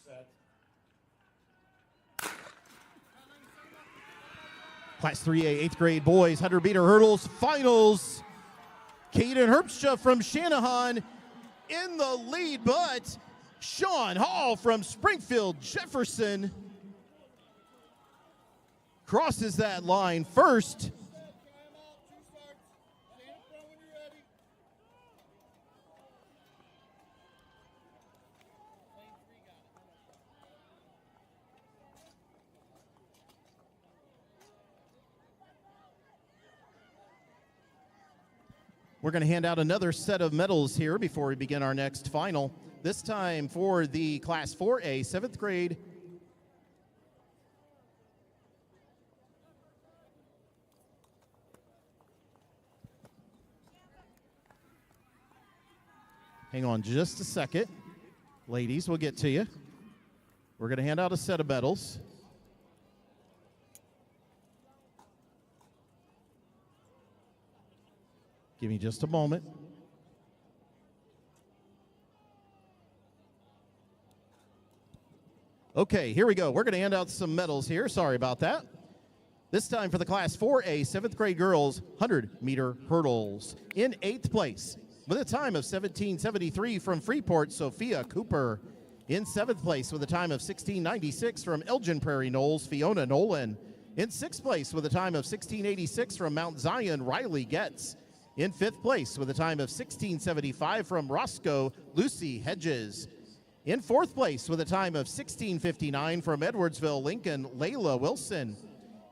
Set. Class 3A 8th grade boys 100-meter hurdles finals. Caden Herbstra from Shanahan in the lead, but Sean Hall from Springfield Jefferson crosses that line first. We're going to hand out another set of medals here before we begin our next final. This time for the Class 4A 7th grade. Hang on just a second. Ladies, we'll get to you. We're going to hand out a set of medals. Give me just a moment. Okay, here we go. We're going to hand out some medals here. Sorry about that. This time for the Class 4A 7th grade girls 100-meter hurdles. In 8th place with a time of 17:73 from Freeport, Sophia Cooper. In 7th place with a time of 16:96 from Elgin Prairie Knolls, Fiona Nolan. In 6th place with a time of 16:86 from Mount Zion, Riley Getz. In 5th place with a time of 16:75 from Roscoe, Lucy Hedges. In 4th place with a time of 16:59 from Edwardsville, Lincoln, Layla Wilson.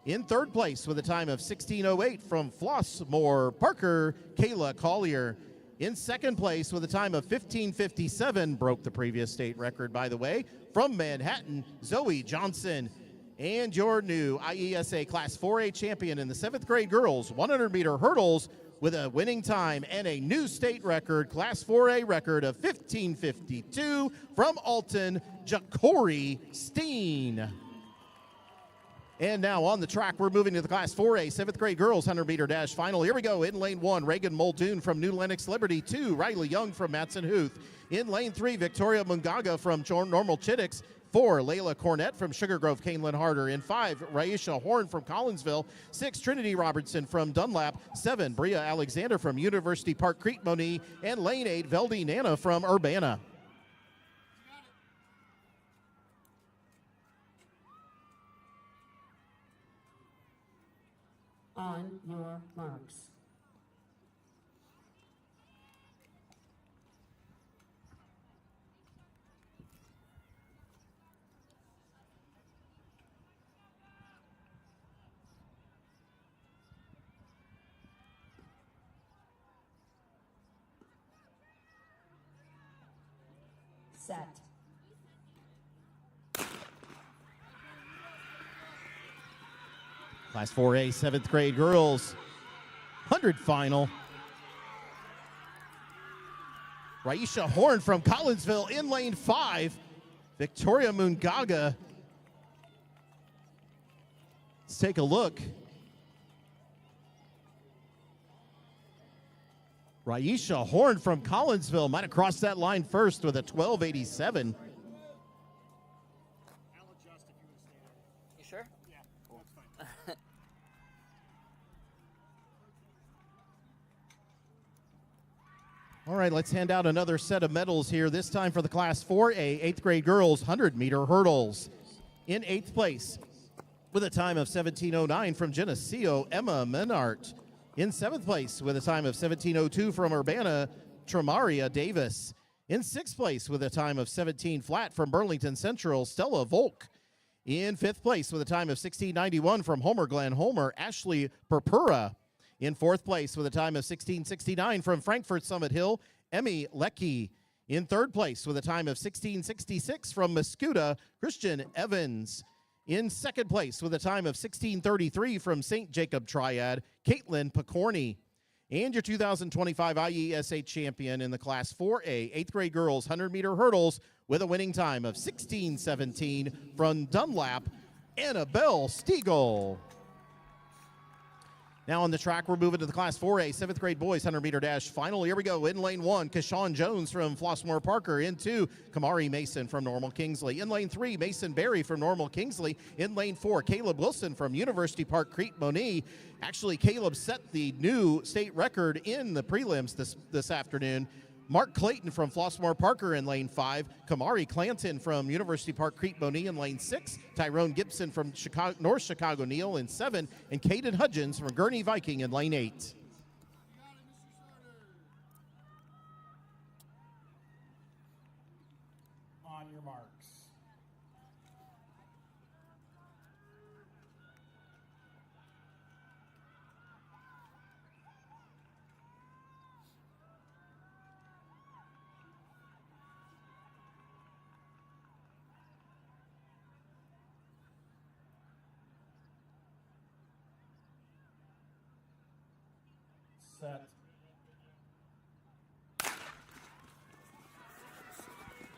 In 3rd place with a time of 16:08 from Flossmoor, Parker, Kayla Collier. In 2nd place with a time of 15:57, broke the previous state record, by the way, from Manhattan, Zoe Johnson. And your new IESA Class 4A champion in the 7th grade girls 100-meter hurdles with a winning time and a new state record, Class 4A record of 15:52 from Alton, Ja'Cory Steen. And now on the track, we're moving to the Class 4A 7th grade girls 100-meter dash final. Here we go. In lane 1, Reagan Muldoon from New Lenox Liberty. 2, Riley Young from Matson Huth. In lane 3, Victoria Mungaga from Normal Chittix. 4, Layla Cornett from Sugar Grove Canelan Harder. In 5, Raisha Horn from Collinsville. 6, Trinity Robertson from Dunlap. 7, Bria Alexander from University Park Crete Moni. And lane 8, Veldy Nana from Urbana. On your marks. Set. Class 4A 7th grade girls 100 final. Raisha Horn from Collinsville in lane 5. Victoria Mungaga. Let's take a look. Raisha Horn from Collinsville might have crossed that line first with a 12.87. You sure? Yeah, that's fine. All right, let's hand out another set of medals here, this time for the Class 4A 8th grade girls 100-meter hurdles. In 8th place, with a time of 17:09 from Geneseo, Emma Menart. In 7th place, with a time of 17:02 from Urbana, Tramaria Davis. In 6th place, with a time of 17 flat from Burlington Central, Stella Volk. In 5th place, with a time of 16:91 from Homer Glen Homer, Ashley Purpura. In 4th place, with a time of 16:69 from Frankfort Summit Hill, Emmy Leckie. In 3rd place, with a time of 16:66 from Muscuda, Christian Evans. In 2nd place, with a time of 16:33 from St. Jacob Triad, Caitlin Picorni. And your 2025 IESA champion in the Class 4A 8th grade girls 100-meter hurdles with a winning time of 16:17 from Dunlap, Annabelle Stiegel. Now on the track, we're moving to the Class 4A 7th grade boys 100-meter dash final. Here we go. In lane 1, Kashawn Jones from Flossmoor Parker. In 2, Kamari Mason from Normal Kingsley. In lane 3, Mason Berry from Normal Kingsley. In lane 4, Caleb Wilson from University Park Crete Moni. Actually, Caleb set the new state record in the prelims this afternoon. Mark Clayton from Flossmoor Parker in lane 5. Kamari Clanton from University Park Crete Moni in lane 6. Tyrone Gibson from North Chicago Neal in 7. And Caden Hudgens from Gurney Viking in lane 8. On your marks. Set.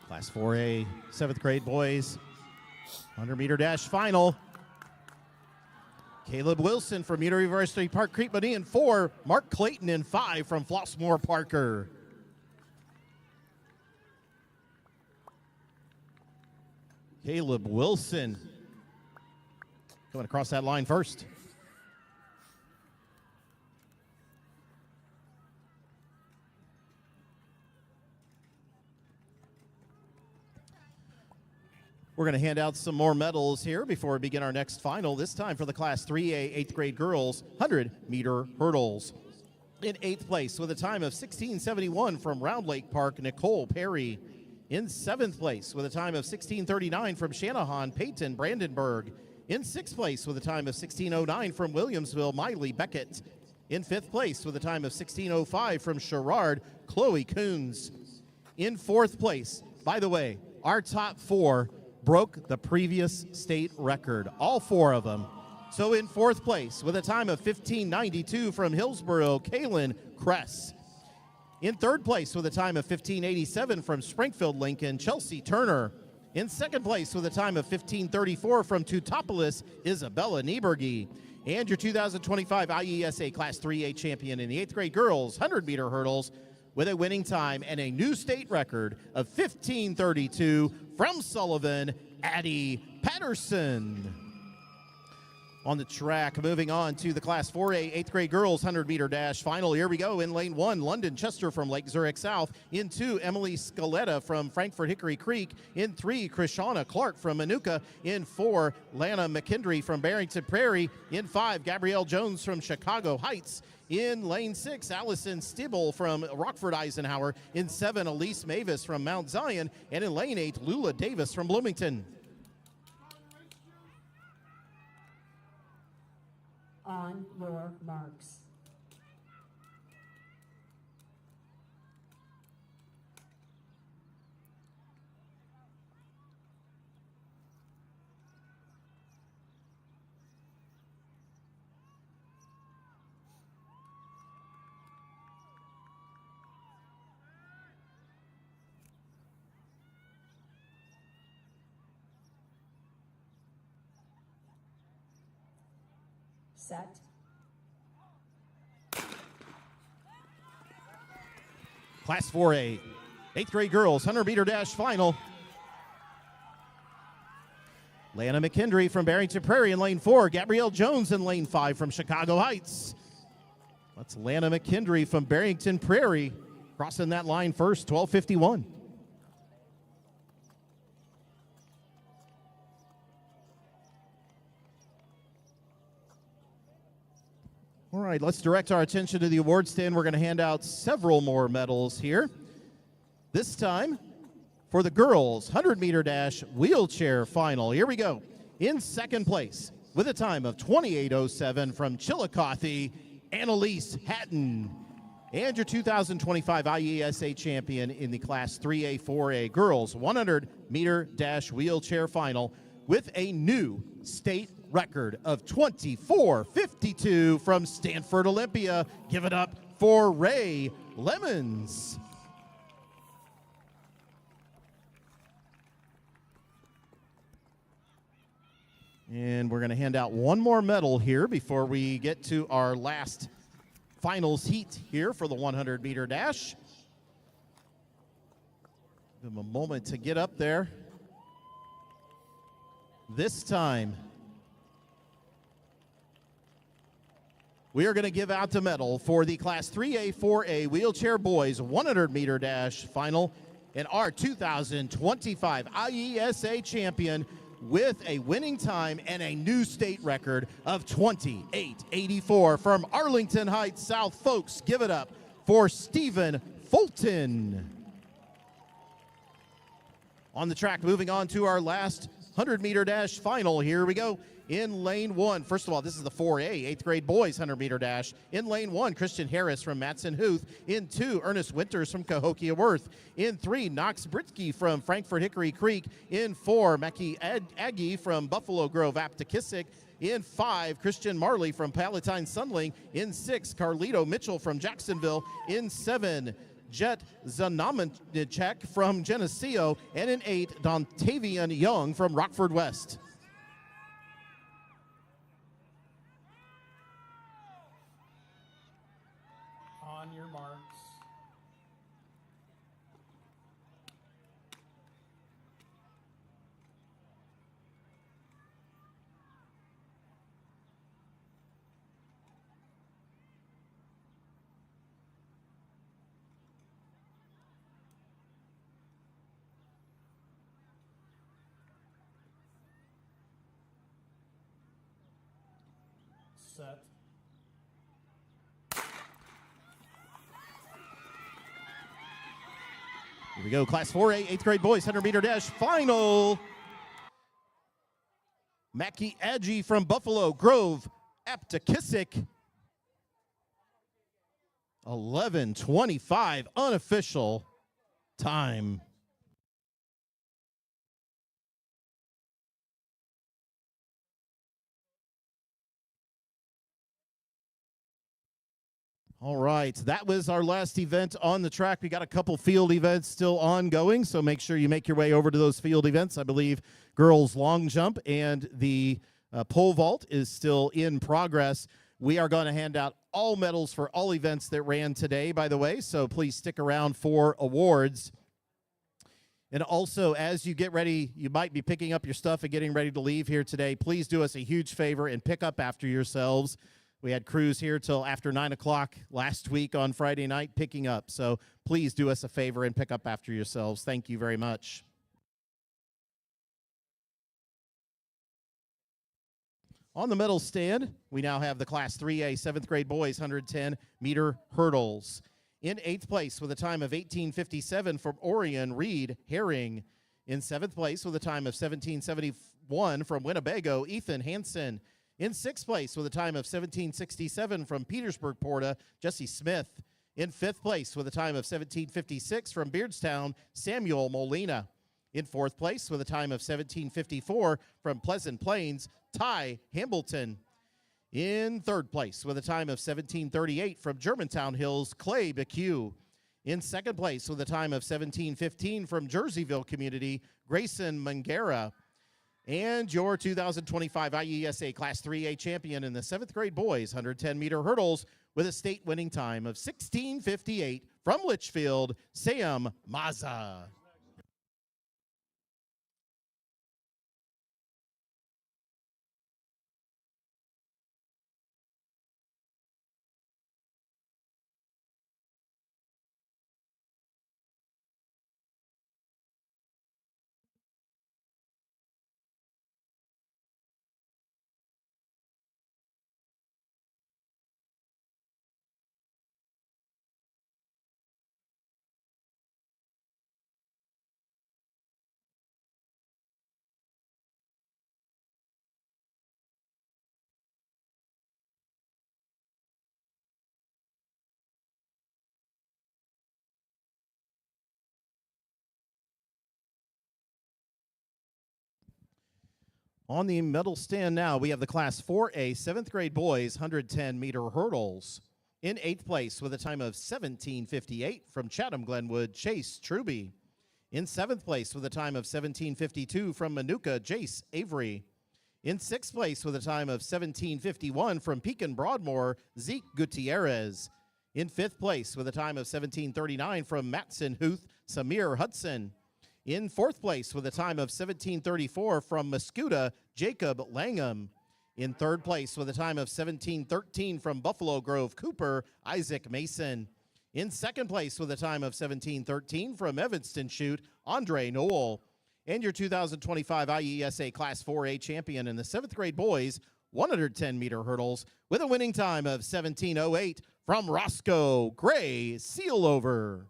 Class 4A 7th grade boys 100-meter dash final. Caleb Wilson from University Park Crete Moni in 4. Mark Clayton in 5 from Flossmoor Parker. Caleb Wilson coming across that line first. We're going to hand out some more medals here before we begin our next final, this time for the Class 3A 8th grade girls 100-meter hurdles. In 8th place with a time of 16:71 from Round Lake Park, Nicole Perry. In 7th place with a time of 16:39 from Shanahan, Peyton Brandenburg. In 6th place with a time of 16:09 from Williamsville, Miley Beckett. In 5th place with a time of 16:05 from Sherrard, Chloe Coons. In 4th place, by the way, our top 4 broke the previous state record, all 4 of them. So in 4th place with a time of 15:92 from Hillsboro, Kaylin Kress. In 3rd place with a time of 15:87 from Springfield Lincoln, Chelsea Turner. In second place with a time of 15:34 from Teutopolis, Isabella Nieberge. And your 2025 IESA Class 3A champion in the 8th grade girls 100-meter hurdles with a winning time and a new state record of 15:32 from Sullivan, Addie Patterson. On the track, moving on to the Class 4A 8th grade girls 100-meter dash final. Here we go. In lane 1, London Chester from Lake Zurich South. In 2, Emily Scaletta from Frankfort Hickory Creek. In 3, Krishana Clark from Manuka. In 4, Lana McKendry from Barrington Prairie. In 5, Gabrielle Jones from Chicago Heights. In lane 6, Allison Stibble from Rockford Eisenhower. In 7, Elise Mavis from Mount Zion. And in lane 8, Lula Davis from Bloomington. On your marks. Set. Class 4A, 8th grade girls 100-meter dash final. Lana McKendry from Barrington Prairie in lane 4. Gabrielle Jones in lane 5 from Chicago Heights. That's Lana McKendry from Barrington Prairie crossing that line first, 12:51. All right, let's direct our attention to the award stand. We're going to hand out several more medals here. This time for the girls 100-meter dash wheelchair final. Here we go. In second place with a time of 28:07 from Chillicothe, Annalise Hatton. And your 2025 IESA champion in the Class 3A 4A girls 100-meter dash wheelchair final with a new state record of 24:52 from Stanford Olympia. Give it up for Ray Lemons. And we're going to hand out one more medal here before we get to our last finals heat here for the 100-meter dash. Give them a moment to get up there. This time, we are going to give out the medal for the Class 3A, 4A wheelchair boys 100-meter dash final, and our 2025 IESA champion with a winning time and a new state record of 28:84 from Arlington Heights South. Folks, give it up for Stephen Fulton. On the track, moving on to our last 100-meter dash final. Here we go. In lane 1, first of all, this is the 4A, 8th grade boys 100-meter dash. In lane 1, Christian Harris from Matson Huth. In 2, Ernest Winters from Cahokia Worth. In 3, Knox Britsky from Frankfort Hickory Creek. In 4, Mackie Aggie from Buffalo Grove Aptekissick. In 5, Christian Marley from Palatine Sunling. In 6, Carlito Mitchell from Jacksonville. In 7, Jet Zanamachek from Geneseo. And in 8, Dontavian Young from Rockford West. On your marks. Set. Here we go, Class 4A, 8th grade boys, 100-meter dash final. Mackie Aggie from Buffalo Grove, Aptekissick. 11:25, unofficial time. All right, that was our last event on the track. We got a couple field events still ongoing, so make sure you make your way over to those field events. I believe girls long jump and the pole vault is still in progress. We are going to hand out all medals for all events that ran today, by the way, so please stick around for awards. And also, as you get ready, you might be picking up your stuff and getting ready to leave here today. Please do us a huge favor and pick up after yourselves. We had crews here till after 9 o'clock last week on Friday night picking up. So please do us a favor and pick up after yourselves. Thank you very much. On the medal stand, we now have the Class 3A 7th grade boys 110-meter hurdles. In 8th place with a time of 18:57 from Orion, Reed Herring. In 7th place with a time of 17:71 from Winnebago, Ethan Hansen. In 6th place with a time of 17:67 from Petersburg, Porta, Jesse Smith. In 5th place with a time of 17:56 from Beardstown, Samuel Molina. In 4th place with a time of 17:54 from Pleasant Plains, Ty Hambleton. In 3rd place with a time of 17:38 from Germantown Hills, Clay McHugh. In 2nd place with a time of 17:15 from Jerseyville Community, Grayson Mangera. And your 2025 IESA Class 3A champion in the 7th grade boys 110-meter hurdles with a state winning time of 16:58 from Litchfield, Sam Maza. On the medal stand now, we have the Class 4A 7th grade boys 110-meter hurdles. In 8th place with a time of 17:58 from Chatham Glenwood, Chase Truby. In 7th place with a time of 17:52 from Manuka, Jace Avery. In 6th place with a time of 17:51 from Pekin Broadmoor, Zeke Gutierrez. In 5th place with a time of 17:39 from Matson Huth, Samir Hudson. In 4th place with a time of 17:34 from Muscuda, Jacob Langham. In 3rd place with a time of 17:13 from Buffalo Grove Cooper, Isaac Mason. In 2nd place with a time of 17:13 from Evanston Chute, Andre Noel. And your 2025 IESA Class 4A champion in the 7th grade boys 110-meter hurdles with a winning time of 17:08 from Roscoe Gray Sealover.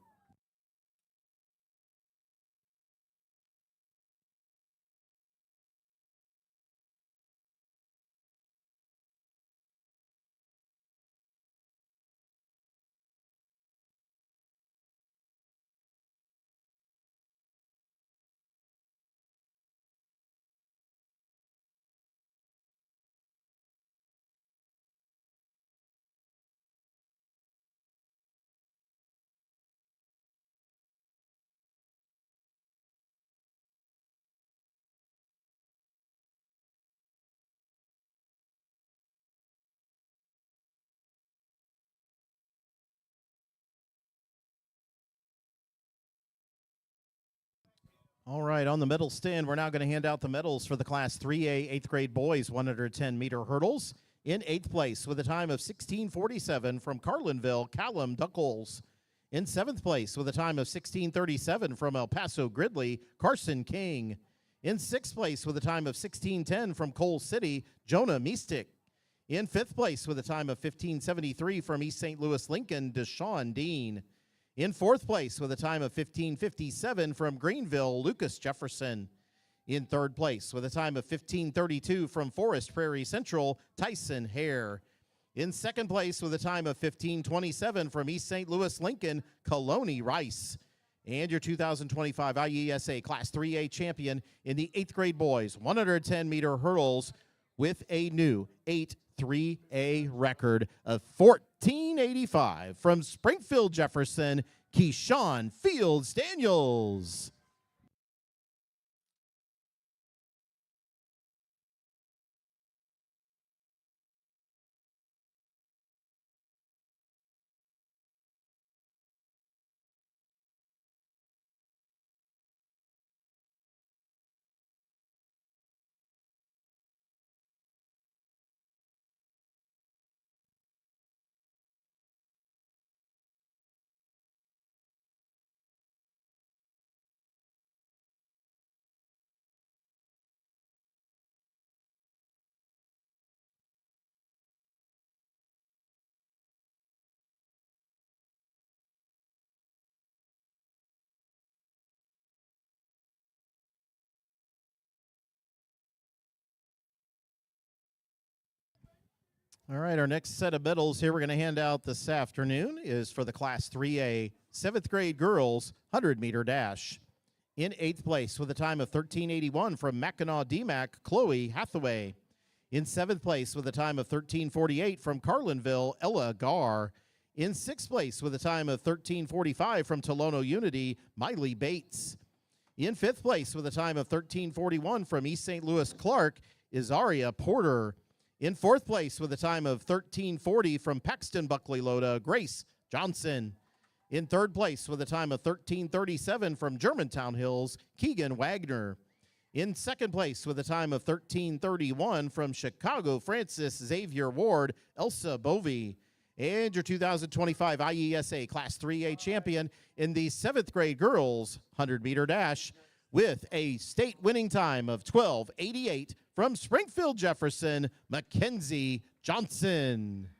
All right, on the medal stand, we're now going to hand out the medals for the Class 3A 8th grade boys 110-meter hurdles. In 8th place with a time of 16:47 from Carlinville, Callum Duckles. In 7th place with a time of 16:37 from El Paso Gridley, Carson King. In 6th place with a time of 16:10 from Coal City, Jonah Meestick. In 5th place with a time of 15:73 from East St. Louis Lincoln, Deshaun Dean. In 4th place with a time of 15:57 from Greenville, Lucas Jefferson. In 3rd place with a time of 15:32 from Forest Prairie Central, Tyson Hare. In 2nd place with a time of 15:27 from East St. Louis Lincoln, Kaloni Rice. And your 2025 IESA Class 3A champion in the 8th grade boys 110-meter hurdles with a new 8-3A record of 1485 from Springfield Jefferson, Keyshawn Fields Daniels. All right, our next set of medals here we're going to hand out this afternoon is for the Class 3A 7th grade girls 100-meter dash. In 8th place with a time of 13:81 from Mackinac DMAC, Chloe Hathaway. In 7th place with a time of 13:48 from Carlinville, Ella Garr. In 6th place with a time of 13:45 from Tolono Unity, Miley Bates. In 5th place with a time of 13:41 from East St. Louis Clark, Isaria Porter. In 4th place with a time of 13:40 from Paxton Buckley Loda, Grace Johnson. In 3rd place with a time of 13:37 from Germantown Hills, Keegan Wagner. In 2nd place with a time of 13:31 from Chicago, Francis Xavier Ward, Elsa Bovey. And your 2025 IESA Class 3A champion in the 7th grade girls 100-meter dash with a state winning time of 12:88 from Springfield Jefferson, Mackenzie Johnson.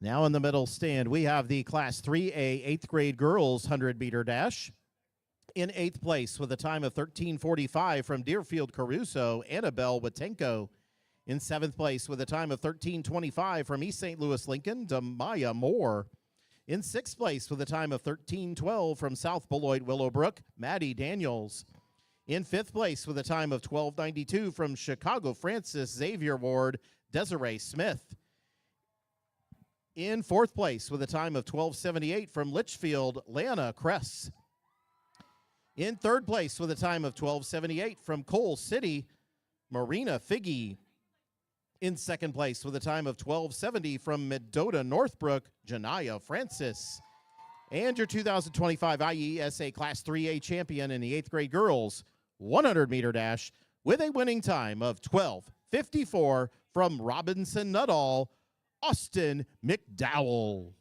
Now in the middle stand, we have the Class 3A 8th grade girls 100-meter dash. In 8th place with a time of 13:45 from Deerfield Caruso, Annabelle Watenko. In 7th place with a time of 13:25 from East St. Louis Lincoln, Demaya Moore. In 6th place with a time of 13:12 from South Beloit Willowbrook, Maddie Daniels. In 5th place with a time of 12:92 from Chicago, Francis Xavier Ward, Desiree Smith. In 4th place with a time of 12:78 from Litchfield, Lana Kress. In 3rd place with a time of 12:78 from Coal City, Marina Figgy. In 2nd place with a time of 12:70 from Mendota Northbrook, Janaya Francis. And your 2025 IESA Class 3A champion in the 8th grade girls 100-meter dash with a winning time of 12:54 from Robinson Nuttall, Austin McDowell.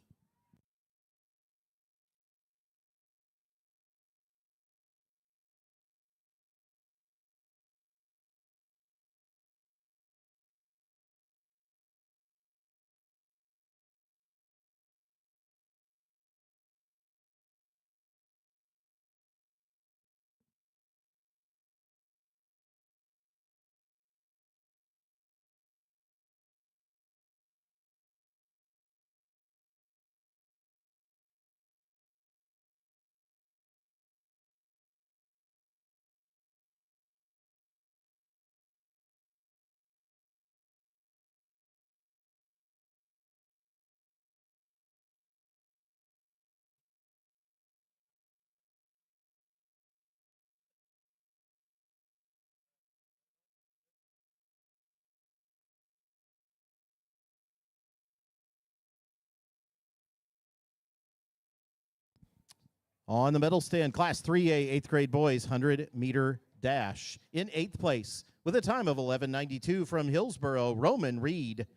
On the medal stand, Class 3A 8th grade boys 100-meter dash. In 8th place with a time of 11:92 from Hillsboro, Roman Reed.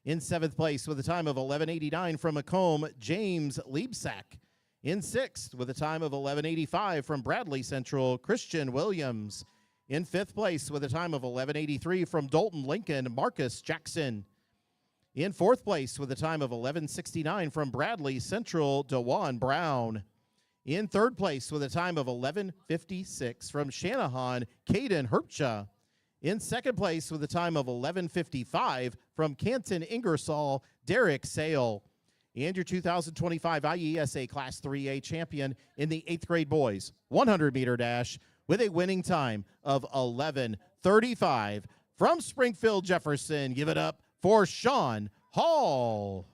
In 7th place with a time of 11:89 from Macomb, James Liebsack. In 6th with a time of 11:85 from Bradley Central, Christian Williams. In 5th place with a time of 11:83 from Dalton Lincoln, Marcus Jackson. In 4th place with a time of 11:69 from Bradley Central, DeJuan Brown. In 3rd place with a time of 11:56 from Shanahan, Caden Herpcha. In 2nd place with a time of 11:55 from Canton Ingersoll, Derek Sale. And your 2025 IESA Class 3A champion in the 8th grade boys 100-meter dash with a winning time of 11:35 from Springfield Jefferson. Give it up for Sean Hall.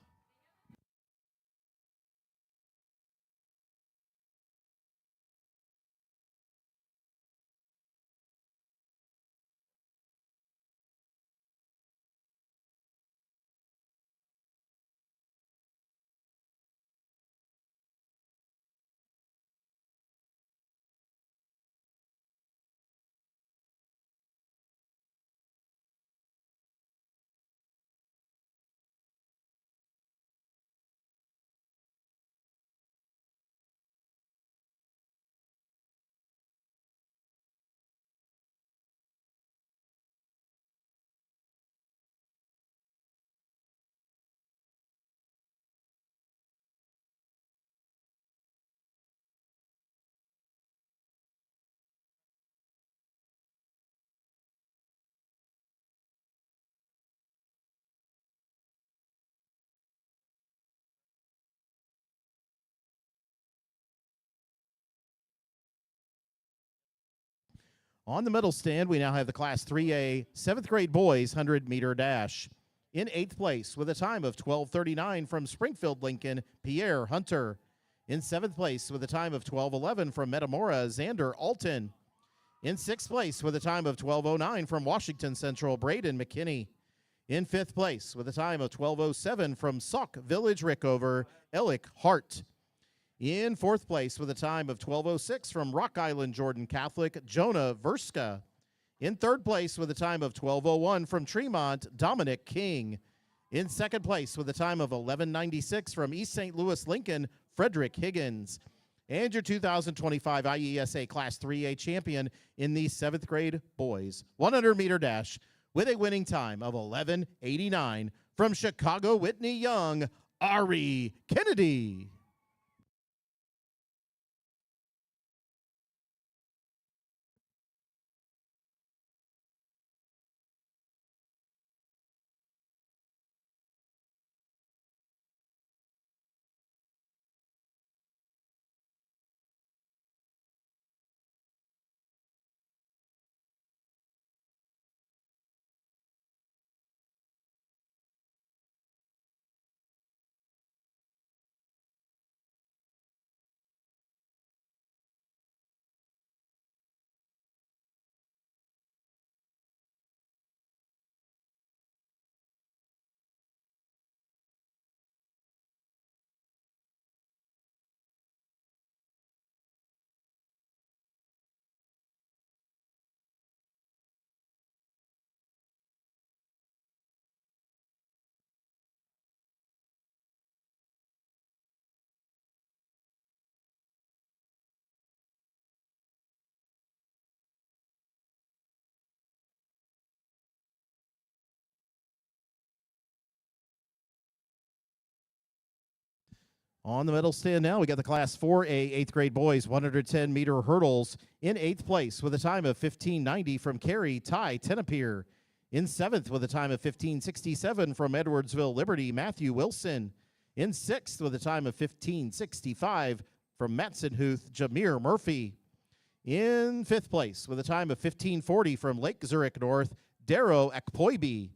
On the medal stand, we now have the Class 3A 7th grade boys 100-meter dash. In 8th place with a time of 12:39 from Springfield Lincoln, Pierre Hunter. In 7th place with a time of 12:11 from Metamora, Xander Alton. In 6th place with a time of 12:09 from Washington Central, Braden McKinney. In 5th place with a time of 12:07 from Sauk Village Rickover, Alec Hart. In 4th place with a time of 12:06 from Rock Island Jordan Catholic, Jonah Verska. In 3rd place with a time of 12:01 from Tremont, Dominic King. In 2nd place with a time of 11:96 from East St. Louis Lincoln, Frederick Higgins. And your 2025 IESA Class 3A champion in the 7th grade boys 100-meter dash with a winning time of 11:89 from Chicago Whitney Young, Ari Kennedy. On the medal stand now, we got the Class 4A 8th grade boys 110-meter hurdles in 8th place with a time of 15:90 from Carey Ty Tenapier. In 7th with a time of 15:67 from Edwardsville Liberty, Matthew Wilson. In 6th with a time of 15:65 from Matson-Huth, Jameer Murphy. In 5th place with a time of 15:40 from Lake Zurich North, Darrow Akpoibi.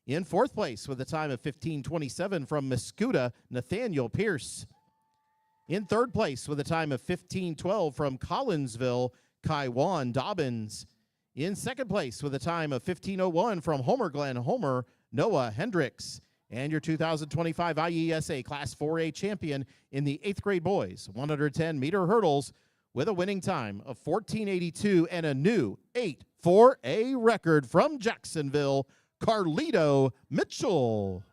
In 4th place with a time of 15:27 from Muscuda, Nathaniel Pierce. In 3rd place with a time of 15:12 from Collinsville, Kaiwan Dobbins. In 2nd place with a time of 15:01 from Homer Glen Homer, Noah Hendricks. And your 2025 IESA Class 4A champion in the 8th grade boys 110-meter hurdles with a winning time of 14:82 and a new 4A record from Jacksonville, Carlito Mitchell.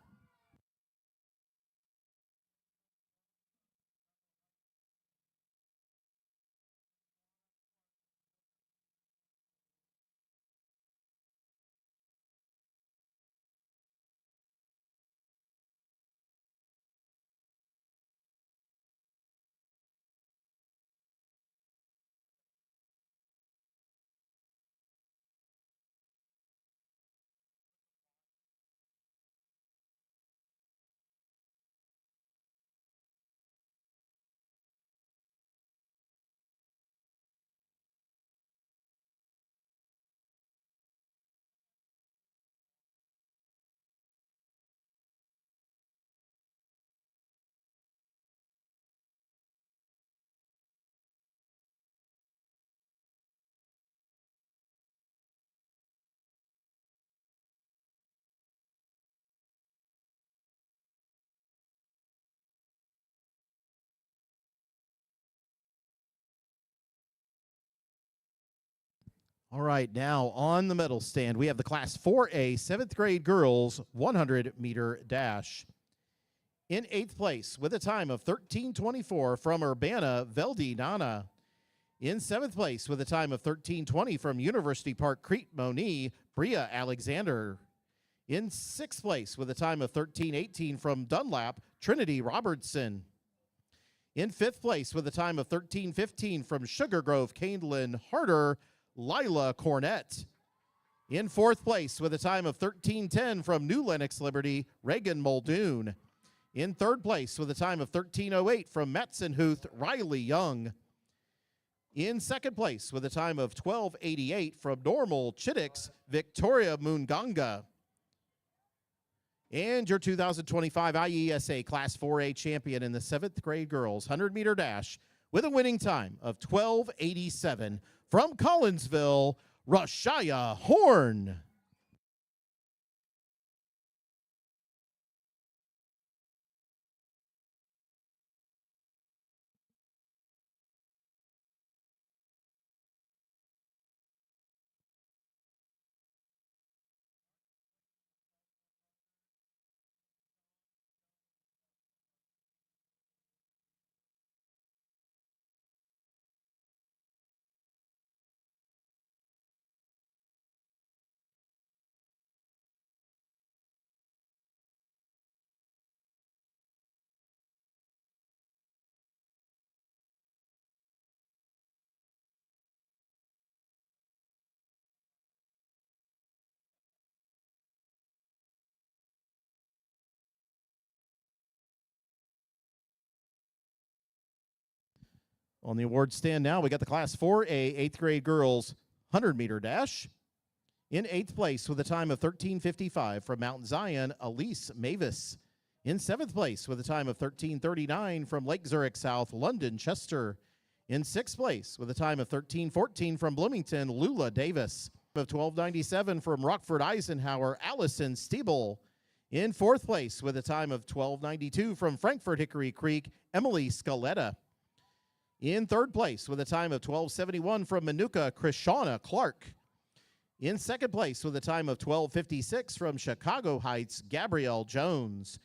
All right, now on the medal stand, we have the Class 4A 7th grade girls 100-meter dash. In 8th place with a time of 13:24 from Urbana Veldi Nana. In 7th place with a time of 13:20 from University Park Crete Moni, Bria Alexander. In 6th place with a time of 13:18 from Dunlap, Trinity Robertson. In 5th place with a time of 13:15 from Sugar Grove, Canelan Harder, Lila Cornett. In 4th place with a time of 13:10 from New Lenox Liberty, Reagan Muldoon. In 3rd place with a time of 13:08 from Metzenhuth, Riley Young. In 2nd place with a time of 12:88 from Normal Chittix, Victoria Munganga. And your 2025 IESA Class 4A champion in the 7th grade girls 100-meter dash with a winning time of 12:87 from Collinsville, Rashaya Horn. On the award stand now, we got the Class 4A 8th grade girls 100-meter dash. In 8th place with a time of 13:55 from Mount Zion, Elise Mavis. In 7th place with a time of 13:39 from Lake Zurich South, London Chester. In 6th place with a time of 13:14 from Bloomington, Lula Davis. Of 12:97 from Rockford Eisenhower, Allison Stiebel. In 4th place with a time of 12:92 from Frankfort Hickory Creek, Emily Scaletta. In 3rd place with a time of 12:71 from Manuka, Krishana Clark. In 2nd place with a time of 12:56 from Chicago Heights, Gabrielle Jones.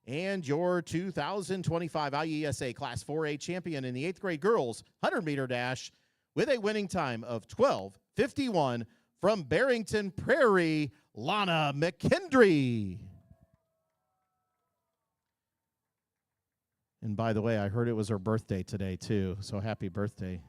And your 2025 IESA Class 4A champion in the 8th grade girls 100-meter dash with a winning time of 12:51 from Barrington Prairie, Lana McKendry. And by the way, I heard it was her birthday today, too. So happy birthday.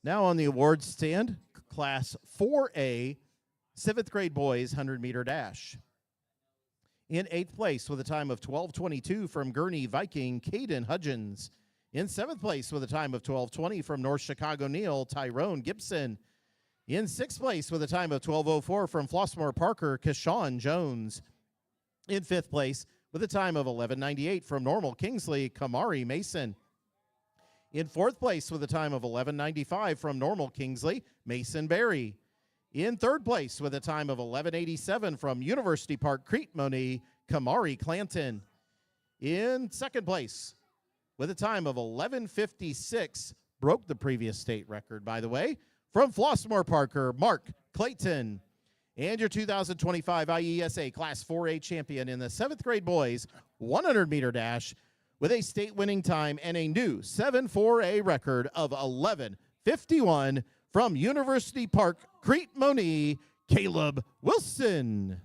Now on the awards stand, Class 4A, 7th grade boys 100-meter dash. In 8th place with a time of 12:22 from Gurney Viking, Caden Hudgens. In 7th place with a time of 12:20 from North Chicago Neal, Tyrone Gibson. In 6th place with a time of 12:04 from Flossmoor Parker, Keshawn Jones. In 5th place with a time of 11:98 from Normal Kingsley, Kamari Mason. In 4th place with a time of 11:95 from Normal Kingsley, Mason Berry. In 3rd place with a time of 11:87 from University Park Crete-Monee, Kamari Clanton. In 2nd place with a time of 11:56, broke the previous state record, by the way, from Flossmoor Parker, Mark Clayton. And your 2025 IESA Class 4A champion in the 7th grade boys 100-meter dash with a state winning time and a new 7-4A record of 11:51 from University Park Crete-Monee, Caleb Wilson.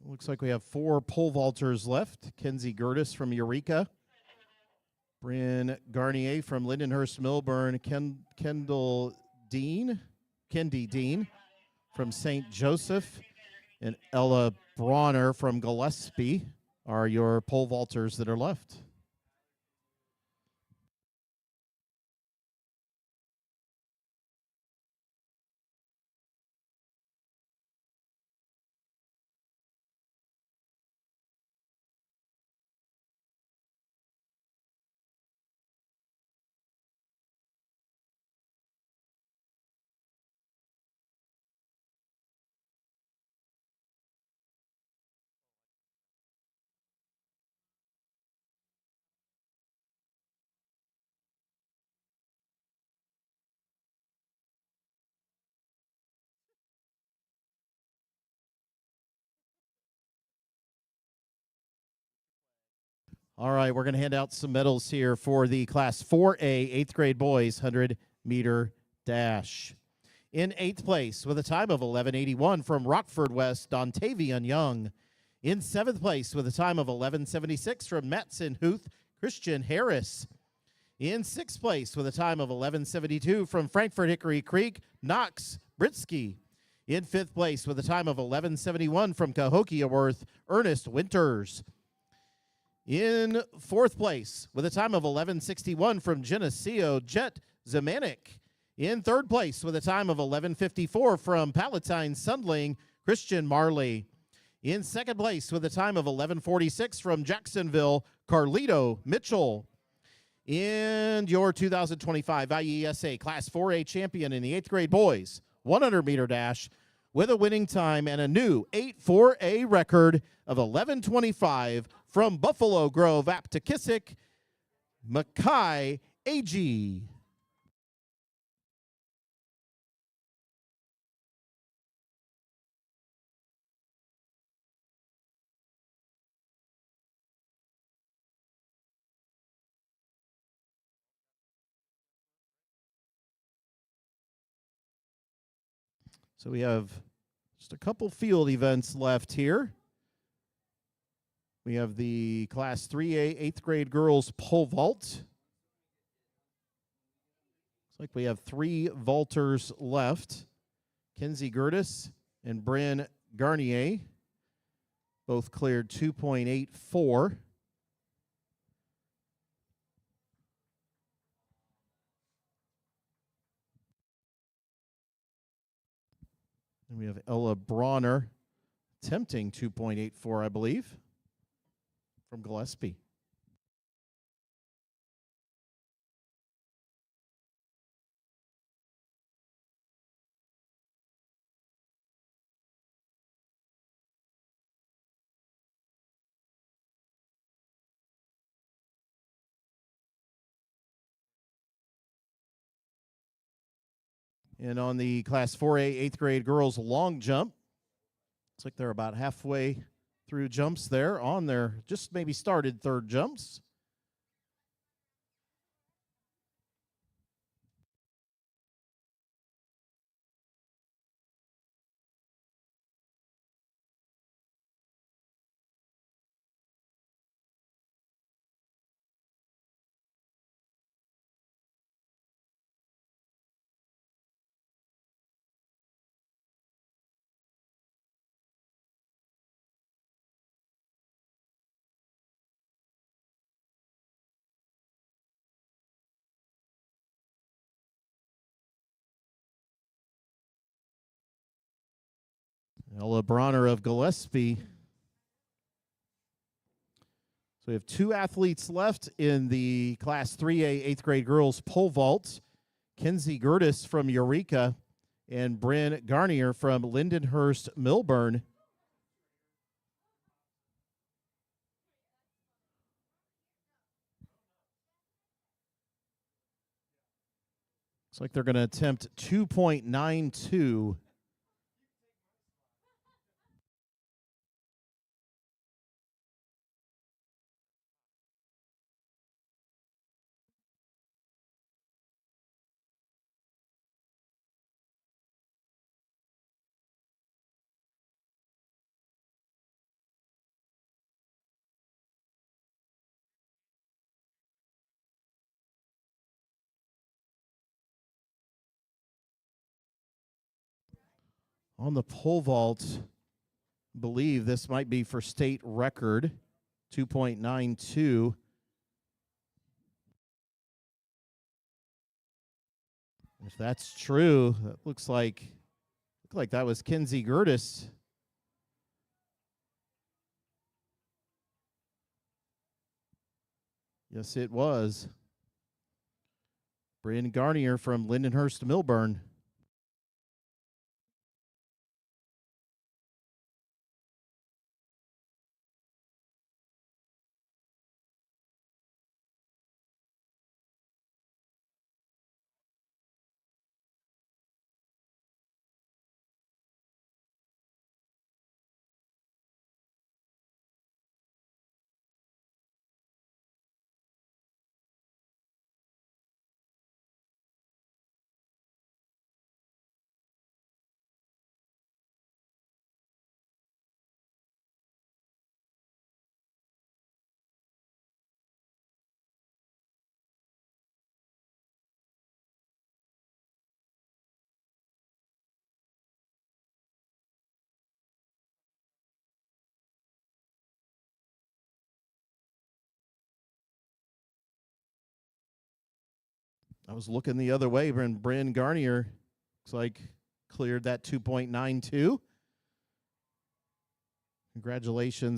Looks like we have 4 pole vaulters left. Kenzie Gertis from Eureka. Bryn Garnier from Lindenhurst Milburn. Kendi Dean from St. Joseph. And Ella Bronner from Gillespie are your pole vaulters that are left. All right, we're going to hand out some medals here for the Class 4A 8th grade boys 100-meter dash. In 8th place with a time of 11:81 from Rockford West, Dontavian Young. In 7th place with a time of 11:76 from Matson Huth, Christian Harris. In 6th place with a time of 11:72 from Frankfort Hickory Creek, Knox Britsky. In 5th place with a time of 11:71 from Cahokia Worth, Ernest Winters. In 4th place with a time of 11:61 from Geneseo, Jet Zemanek. In 3rd place with a time of 11:54 from Palatine Sundling, Christian Marley. In 2nd place with a time of 11:46 from Jacksonville, Carlito Mitchell. And your 2025 IESA Class 4A champion in the 8th grade boys 100-meter dash with a winning time and a new 8-4A record of 11:25 from Buffalo Grove, Aptekissick, Mackay Agee. So we have just a couple field events left here. We have the Class 3A 8th grade girls pole vault. Looks like we have 3 vaulters left. Kenzie Gertis and Bryn Garnier both cleared 2.84. And we have Ella Bronner attempting 2.84, I believe, from Gillespie. And on the Class 4A 8th grade girls long jump, looks like they're about halfway through jumps there on their just maybe started 3rd jumps. Ella Bronner of Gillespie. So we have 2 athletes left in the Class 3A 8th grade girls pole vault. Kenzie Gertis from Eureka and Bryn Garnier from Lindenhurst Milburn. Looks like they're going to attempt 2.92. On the pole vault, believe this might be for state record, 2.92. If that's true, that looks like that was Kinsey Gertis. Yes, it was. Bryn Garnier from Lindenhurst Millburn. I was looking the other way, and Bryn Garnier looks like cleared that 2.92. Congratulations.